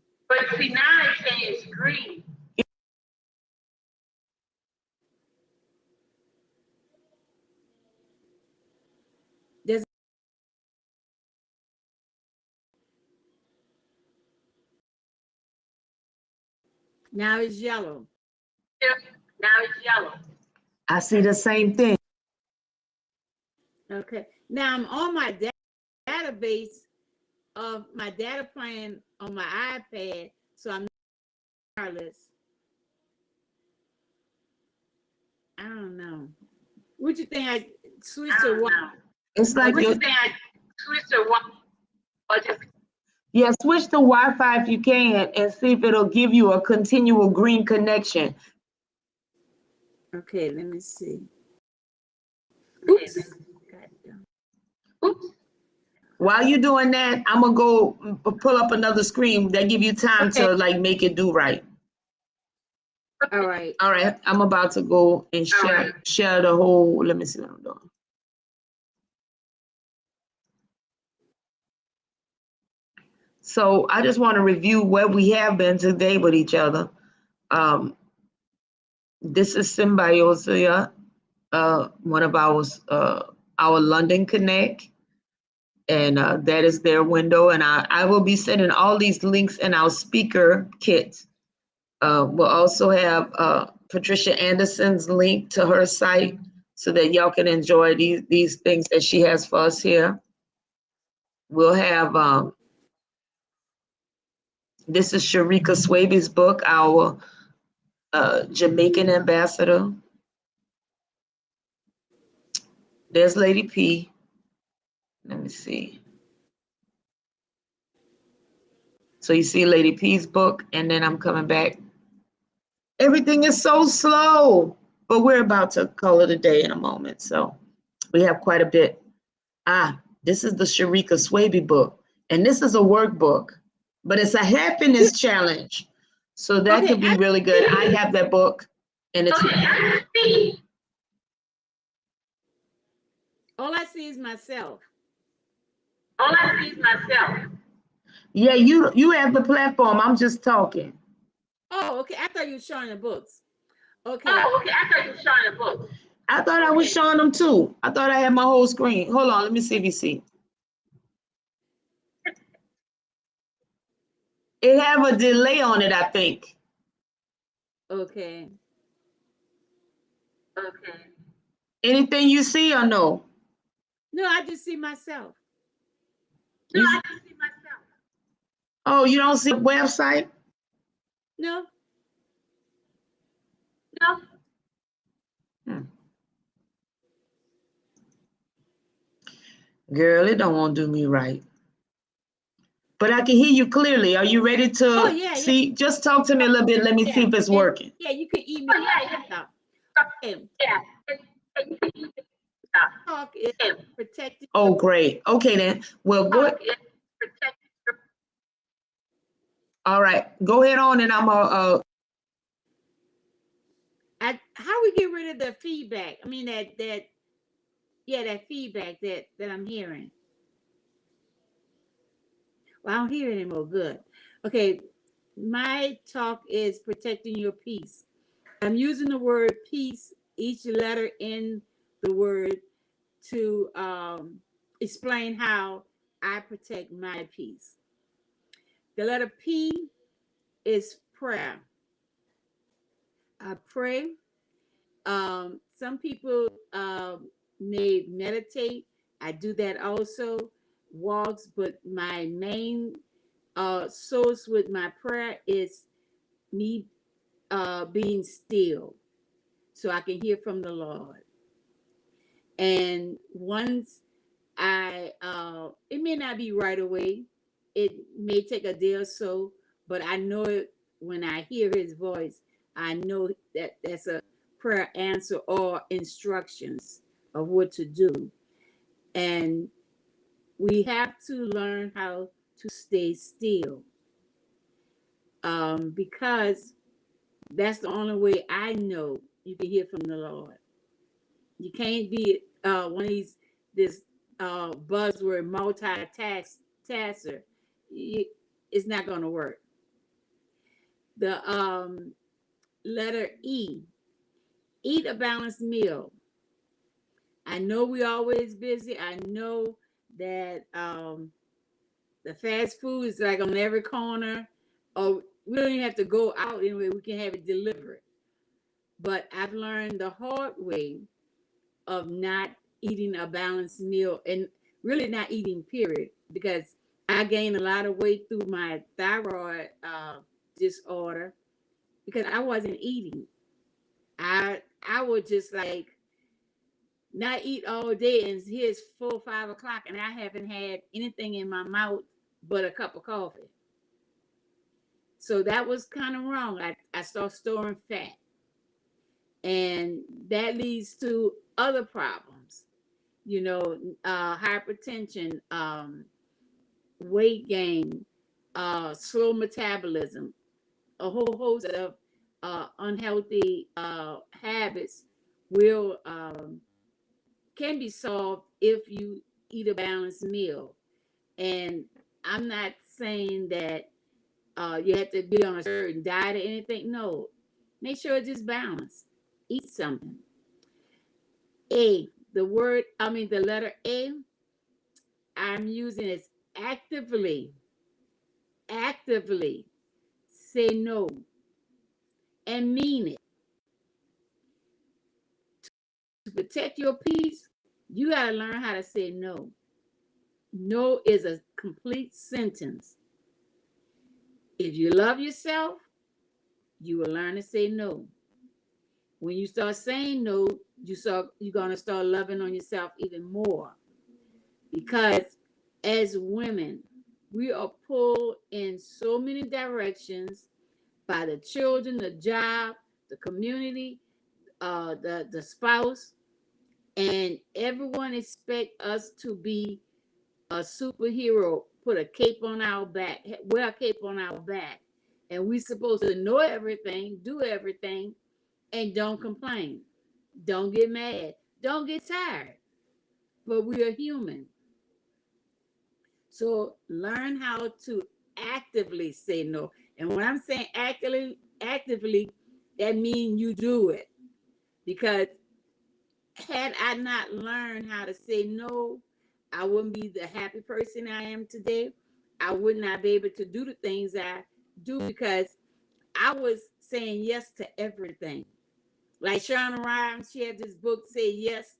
K: There's now it's yellow.
A: I see the same thing.
K: Okay. Now I'm on my database of my data plan on my iPad, so I'm wireless. I don't know. What you think? I switch to what?
A: It's like yeah, switch to Wi-Fi if you can and see if it'll give you a continual green connection.
K: Okay, let me see. Oops.
A: While you're doing that, I'm gonna go pull up another screen that give you time to like make it do right.
K: All right.
A: All right, I'm about to go and share the whole. Let me see what I'm doing. So I just want to review where we have been today with each other. This is Symbiosia, one of our London Connect, and that is their window. And I will be sending all these links in our speaker kit. We'll also have Patricia Anderson's link to her site so that y'all can enjoy these things that she has for us here. We'll have, this is Sharika Swaby's book, our Jamaican ambassador. There's Lady P. Let me see. So you see Lady P's book, and then I'm coming back. Everything is so slow, but we're about to call it a day in a moment. So we have quite a bit. This is the Sharika Swaby book, and this is a workbook, but it's a happiness challenge. So that could be really good. I have that book, and it's.
K: All I see is myself.
A: Yeah, you have the platform. I'm just talking.
K: Oh, okay. I thought you were showing the books. Okay.
A: I thought I was showing them too. I thought I had my whole screen. Hold on, let me see if you see. It have a delay on it, I think.
K: Okay.
A: Anything you see or no?
K: No, I just see myself.
A: Oh, you don't see a website?
K: No.
A: Girl, it don't want to do me right. But I can hear you clearly. Are you ready to see? Yeah. Just talk to me a little bit. Let me see if it's working.
K: Yeah, you can email. Talk is protected.
A: Oh, great. Okay, then. Well, good. All right. Go ahead on, and I'm
K: how we get rid of the feedback? I mean that feedback that I'm hearing. Well, I don't hear it anymore. Good. Okay. My talk is protecting your peace. I'm using the word peace, each letter in the word, to explain how I protect my peace. The letter P is prayer. I pray. Some people may meditate. I do that also. Walks, but my main source with my prayer is me being still so I can hear from the Lord. And once it may not be right away, it may take a day or so, but I know it when I hear his voice, I know that that's a prayer answer or instructions of what to do. And we have to learn how to stay still, because that's the only way I know you can hear from the Lord. You can't be one of these this buzzword multi-tasker. It's not going to work. The letter E, eat a balanced meal. I know we're always busy. I know that the fast food is like on every corner. Or we don't even have to go out anyway. We can have it delivered. But I've learned the hard way of not eating a balanced meal and really not eating, period, because I gained a lot of weight through my thyroid disorder because I wasn't eating. I would just like not eat all day, and here's 4 or 5 o'clock, and I haven't had anything in my mouth but a cup of coffee. So that was kind of wrong. I started storing fat, and that leads to other problems, hypertension, weight gain, slow metabolism, a whole host of unhealthy habits will can be solved if you eat a balanced meal. And I'm not saying that you have to be on a certain diet or anything. No, make sure it's just balanced. Eat something. The letter A, I'm using is actively say no and mean it. To protect your peace, you got to learn how to say no. No is a complete sentence. If you love yourself, you will learn to say no. When you start saying no, you're going to start loving on yourself even more. Because as women, we are pulled in so many directions by the children, the job, the community, the spouse, and everyone expects us to be a superhero, put a cape on our back, wear a cape on our back, and we're supposed to know everything, do everything, and don't complain, don't get mad, don't get tired. But we are human. So learn how to actively say no. And when I'm saying actively, that means you do it. Because had I not learned how to say no, I wouldn't be the happy person I am today. I would not be able to do the things I do because I was saying yes to everything. Like Shauna Rhimes, she had this book, Say Yes.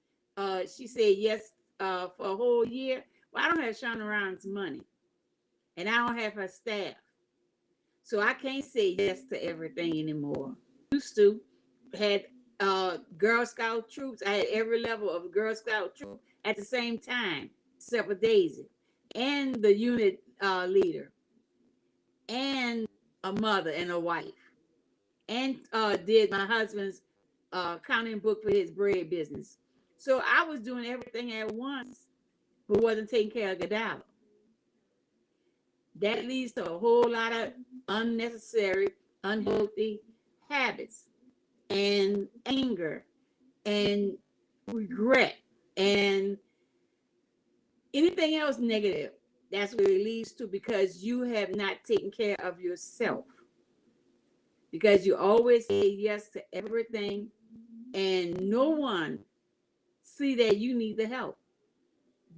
K: She said yes for a whole year. Well, I don't have Shauna Rhimes' money, and I don't have her staff. So I can't say yes to everything anymore. Used to had Girl Scout troops. I had every level of Girl Scout troop at the same time, except for Daisy, and the unit leader, and a mother and a wife, and did my husband's accounting book for his bread business. So I was doing everything at once, but wasn't taking care of Gadala. That leads to a whole lot of unnecessary, unhealthy habits and anger and regret and anything else negative. That's what it leads to because you have not taken care of yourself. Because you always say yes to everything and no one see that you need the help.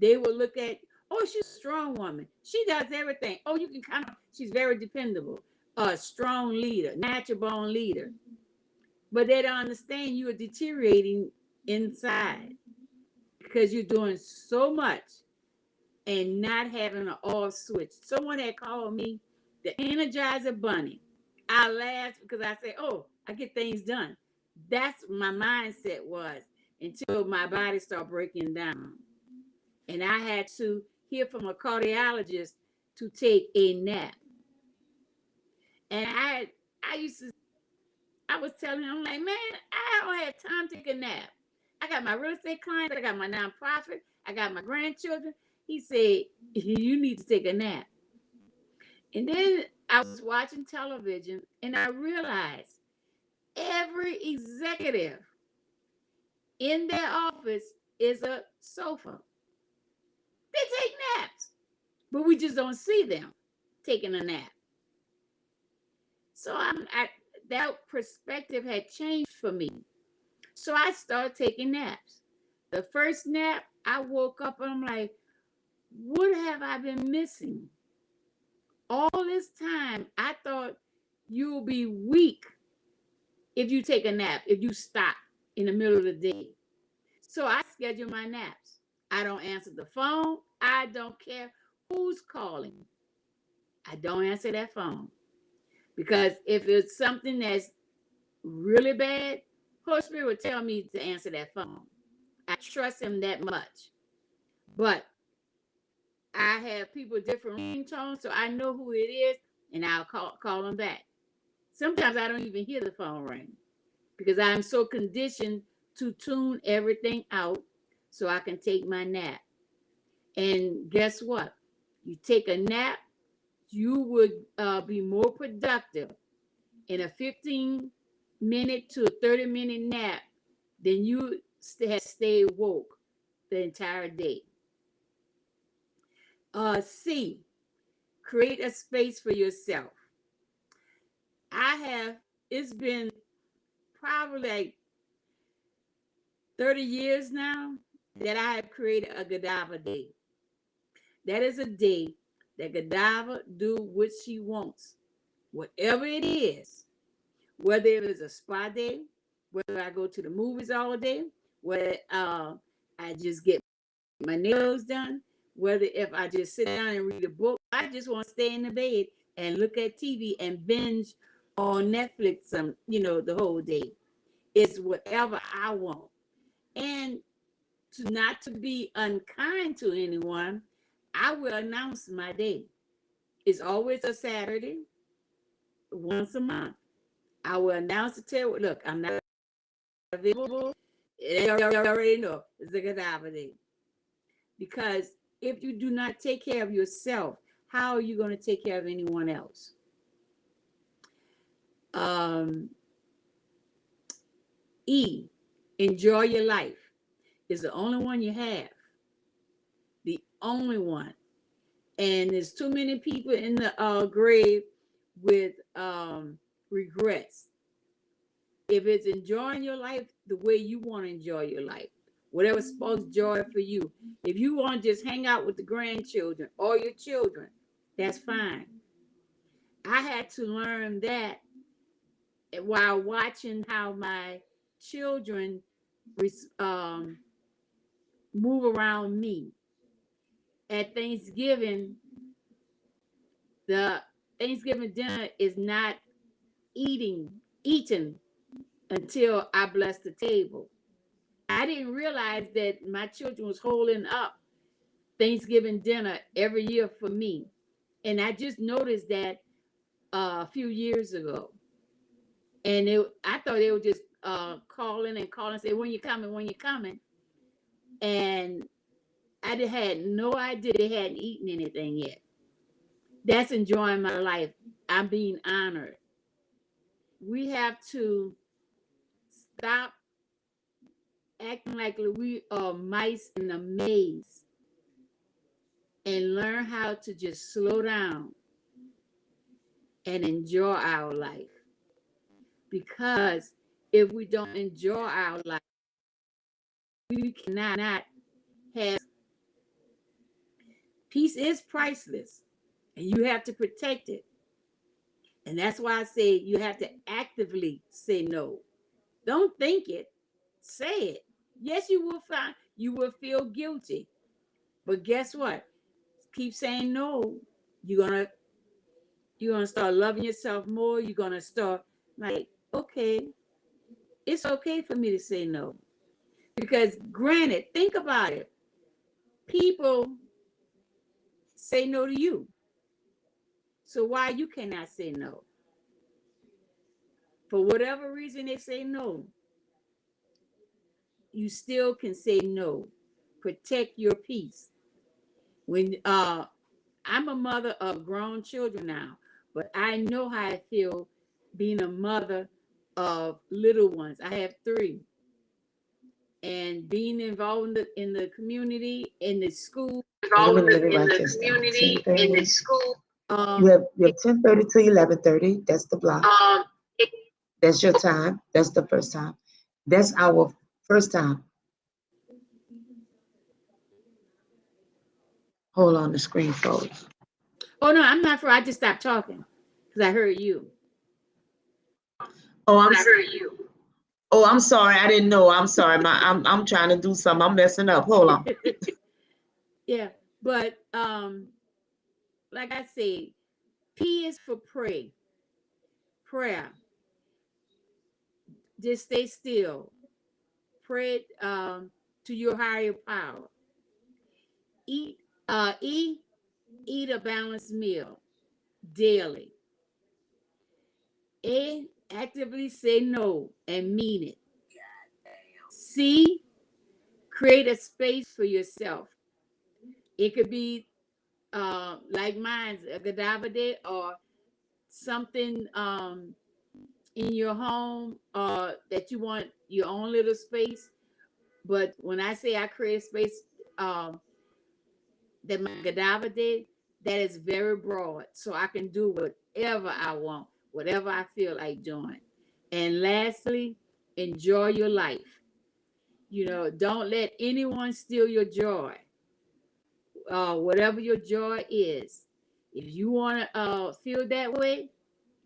K: They will look at, oh, she's a strong woman. She does everything. Oh, you can count. She's very dependable. A strong leader, natural born leader. But they don't understand you are deteriorating inside because you're doing so much and not having an off switch. Someone had called me the Energizer Bunny. I laughed because I said, oh, I get things done. That's what my mindset was until my body started breaking down. And I had to hear from a cardiologist to take a nap. And I was telling him, I'm like, man, I don't have time to take a nap. I got my real estate clients, I got my nonprofit, I got my grandchildren. He said, you need to take a nap. And then I was watching television and I realized every executive in their office is a sofa. They take naps, but we just don't see them taking a nap. So that perspective had changed for me. So I started taking naps. The first nap, I woke up and I'm like, what have I been missing? All this time, I thought you'll be weak if you take a nap, if you stop in the middle of the day. So I schedule my naps. I don't answer the phone. I don't care who's calling. I don't answer that phone. Because if it's something that's really bad, Holy Spirit will tell me to answer that phone. I trust him that much. But I have people with different ringtones, so I know who it is, and I'll call them back. Sometimes I don't even hear the phone ring because I'm so conditioned to tune everything out so I can take my nap. And guess what? You take a nap, you would be more productive in a 15-minute to a 30-minute nap than you have stayed woke the entire day. C, create a space for yourself. It's been probably like 30 years now that I have created a Godiva day. That is a day that Godiva do what she wants, whatever it is, whether it is a spa day, whether I go to the movies all day, whether I just get my nails done, whether if I just sit down and read a book, I just want to stay in the bed and look at TV and binge on Netflix, the whole day. It's whatever I want. And not to be unkind to anyone, I will announce my day. It's always a Saturday, once a month. I will announce it, tell, look, I'm not available. You already know it's a Godiva day. Because if you do not take care of yourself, how are you going to take care of anyone else? E, enjoy your life. It's the only one you have. The only one. And there's too many people in the grave with regrets. If it's enjoying your life the way you want to enjoy your life, whatever sparks joy for you. If you want to just hang out with the grandchildren or your children, that's fine. I had to learn that while watching how my children move around me. At Thanksgiving, the Thanksgiving dinner is not eaten until I bless the table. I didn't realize that my children was holding up Thanksgiving dinner every year for me. And I just noticed that a few years ago. And I thought they were just calling and say, when you coming? And I had no idea they hadn't eaten anything yet. That's enjoying my life. I'm being honored. We have to stop acting like we are mice in a maze and learn how to just slow down and enjoy our life. Because if we don't enjoy our life, we cannot have peace. Is priceless, and you have to protect it. And that's why I say you have to actively say no. Don't think it, say it. Yes, you will feel guilty. But guess what? Keep saying no. You're gonna start loving yourself more. You're gonna start like, okay, it's okay for me to say no. Because granted, think about it. People say no to you. So why you cannot say no? for whatever reason they say no, you still can say no. Protect your peace. When I'm a mother of grown children now, but I know how I feel being a mother of little ones. I have 3. And being involved in the community, in the school.
A: Involved in the community, in the school. You have 10:30 to 11:30. That's the block. That's your time. That's the first time. That's our first time. Hold on, the screen froze.
K: Oh no, I'm not for. I just stopped talking because I heard you.
A: Oh, I heard you. Oh, I'm sorry. I didn't know. I'm sorry. I'm trying to do something. I'm messing up. Hold on.
K: Yeah, but like I said, P is for pray. Prayer. Just stay still. Pray to your higher power. Eat a balanced meal daily. A, actively say no and mean it. C, create a space for yourself. It could be like mine's a Godiva day, or something in your home that you want your own little space. But when I say I create a space that my Godiva did, that is very broad. So I can do whatever I want, whatever I feel like doing. And lastly, enjoy your life. You know, don't let anyone steal your joy. Whatever your joy is, if you want to feel that way,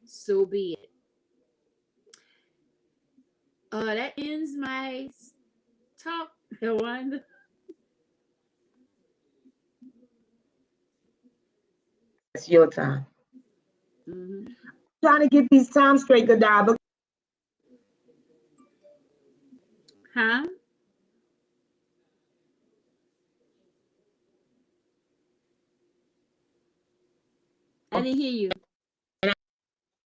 K: so be it. That ends my talk, Wanda.
A: It's your time. Trying to get these times straight, Godiva.
K: Huh? I didn't hear you.
A: I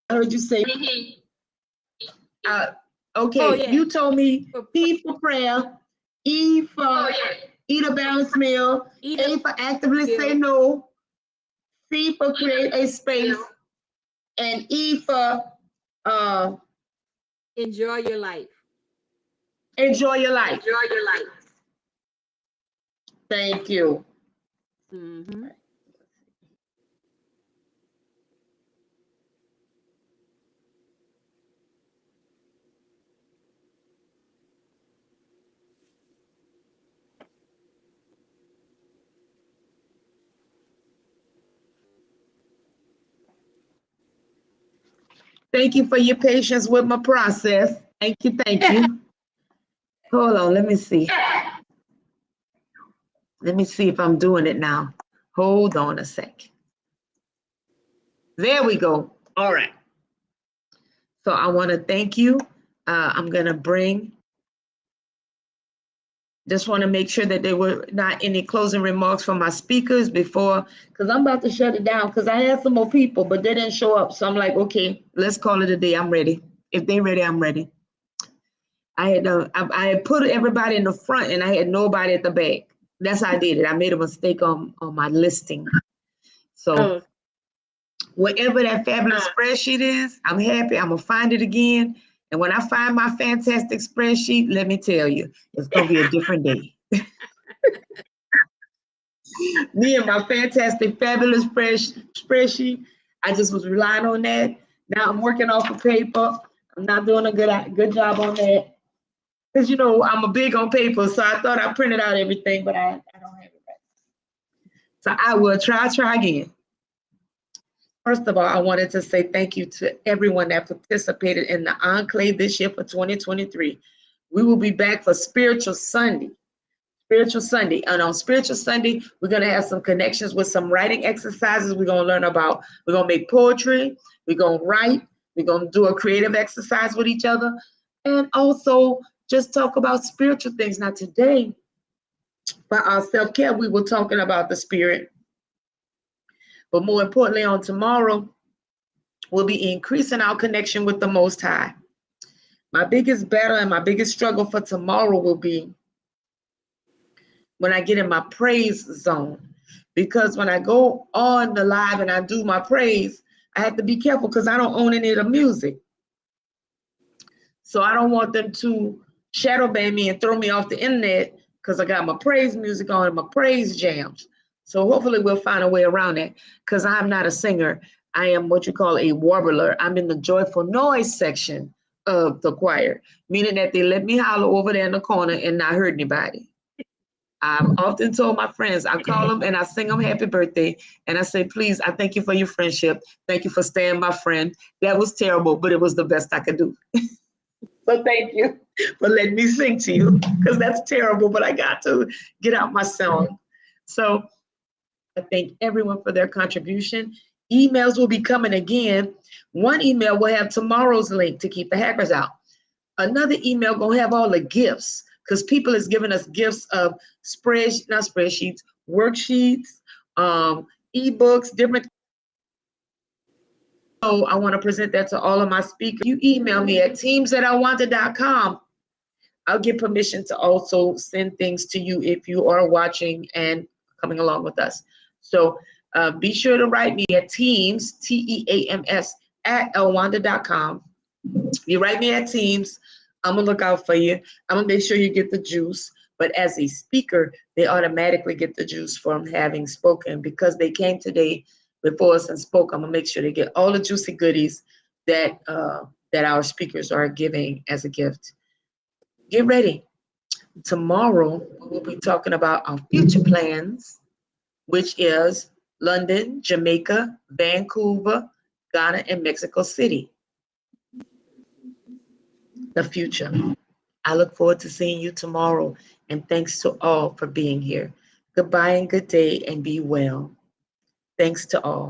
A: heard you say, okay,
K: Oh, yeah.
A: you told me P for prayer, E for eat a balanced meal, A for actively say no, C for create a space, and E for
K: enjoy your life.
A: Enjoy your life.
I: Enjoy your life.
A: Thank you.
K: Mm-hmm.
A: Thank you for your patience with my process. Thank you, thank you. Hold on, let me see. Let me see if I'm doing it now. Hold on a sec. There we go. All right. So I want to thank you. I'm going to just want to make sure that there were not any closing remarks from my speakers before, because I'm about to shut it down because I had some more people, but they didn't show up. So I'm like, okay, let's call it a day. I'm ready. If they're ready, I'm ready. I had put everybody in the front and I had nobody at the back. That's how I did it. I made a mistake on my listing. So whatever that fabulous spreadsheet is, I'm happy. I'm going to find it again. And when I find my fantastic spreadsheet, let me tell you, it's going to be a different day. Me and my fantastic, fabulous spreadsheet, I just was relying on that. Now I'm working off of paper. I'm not doing a good job on that. Because, you know, I'm a big on paper, so I thought I printed out everything, but I don't have it right. So I will try again. First of all, I wanted to say thank you to everyone that participated in the Enclave this year for 2023. We will be back for Spiritual Sunday. And on Spiritual Sunday, we're going to have some connections with some writing exercises. We're going to make poetry. We're going to write. We're going to do a creative exercise with each other. And also just talk about spiritual things. Now today, by our self-care, we were talking about the spirit. But more importantly, on tomorrow, we'll be increasing our connection with the Most High. My biggest battle and my biggest struggle for tomorrow will be when I get in my praise zone. Because when I go on the live and I do my praise, I have to be careful because I don't own any of the music. So I don't want them to shadow ban me and throw me off the internet because I got my praise music on and my praise jams. So hopefully we'll find a way around that because I'm not a singer. I am what you call a warbler. I'm in the joyful noise section of the choir, meaning that they let me holler over there in the corner and not hurt anybody. I've often told my friends, I call them and I sing them happy birthday. And I say, please, I thank you for your friendship. Thank you for staying my friend. That was terrible, but it was the best I could do. So thank you for letting me sing to you because that's terrible, but I got to get out my song. So I thank everyone for their contribution. Emails will be coming again. One email will have tomorrow's link to keep the hackers out. Another email gonna have all the gifts because people is giving us gifts of worksheets, ebooks, different. So I want to present that to all of my speakers. You email me at teams@iwanted.com. I'll get permission to also send things to you if you are watching and coming along with us. So be sure to write me at teams, TEAMS, @elwanda.com. You write me at Teams, I'm gonna look out for you. I'm gonna make sure you get the juice. But as a speaker, they automatically get the juice from having spoken because they came today before us and spoke. I'm gonna make sure they get all the juicy goodies that that our speakers are giving as a gift. Get ready. Tomorrow we'll be talking about our future plans, which is London, Jamaica, Vancouver, Ghana, and Mexico City. The future. I look forward to seeing you tomorrow, and thanks to all for being here. Goodbye and good day, and be well. Thanks to all.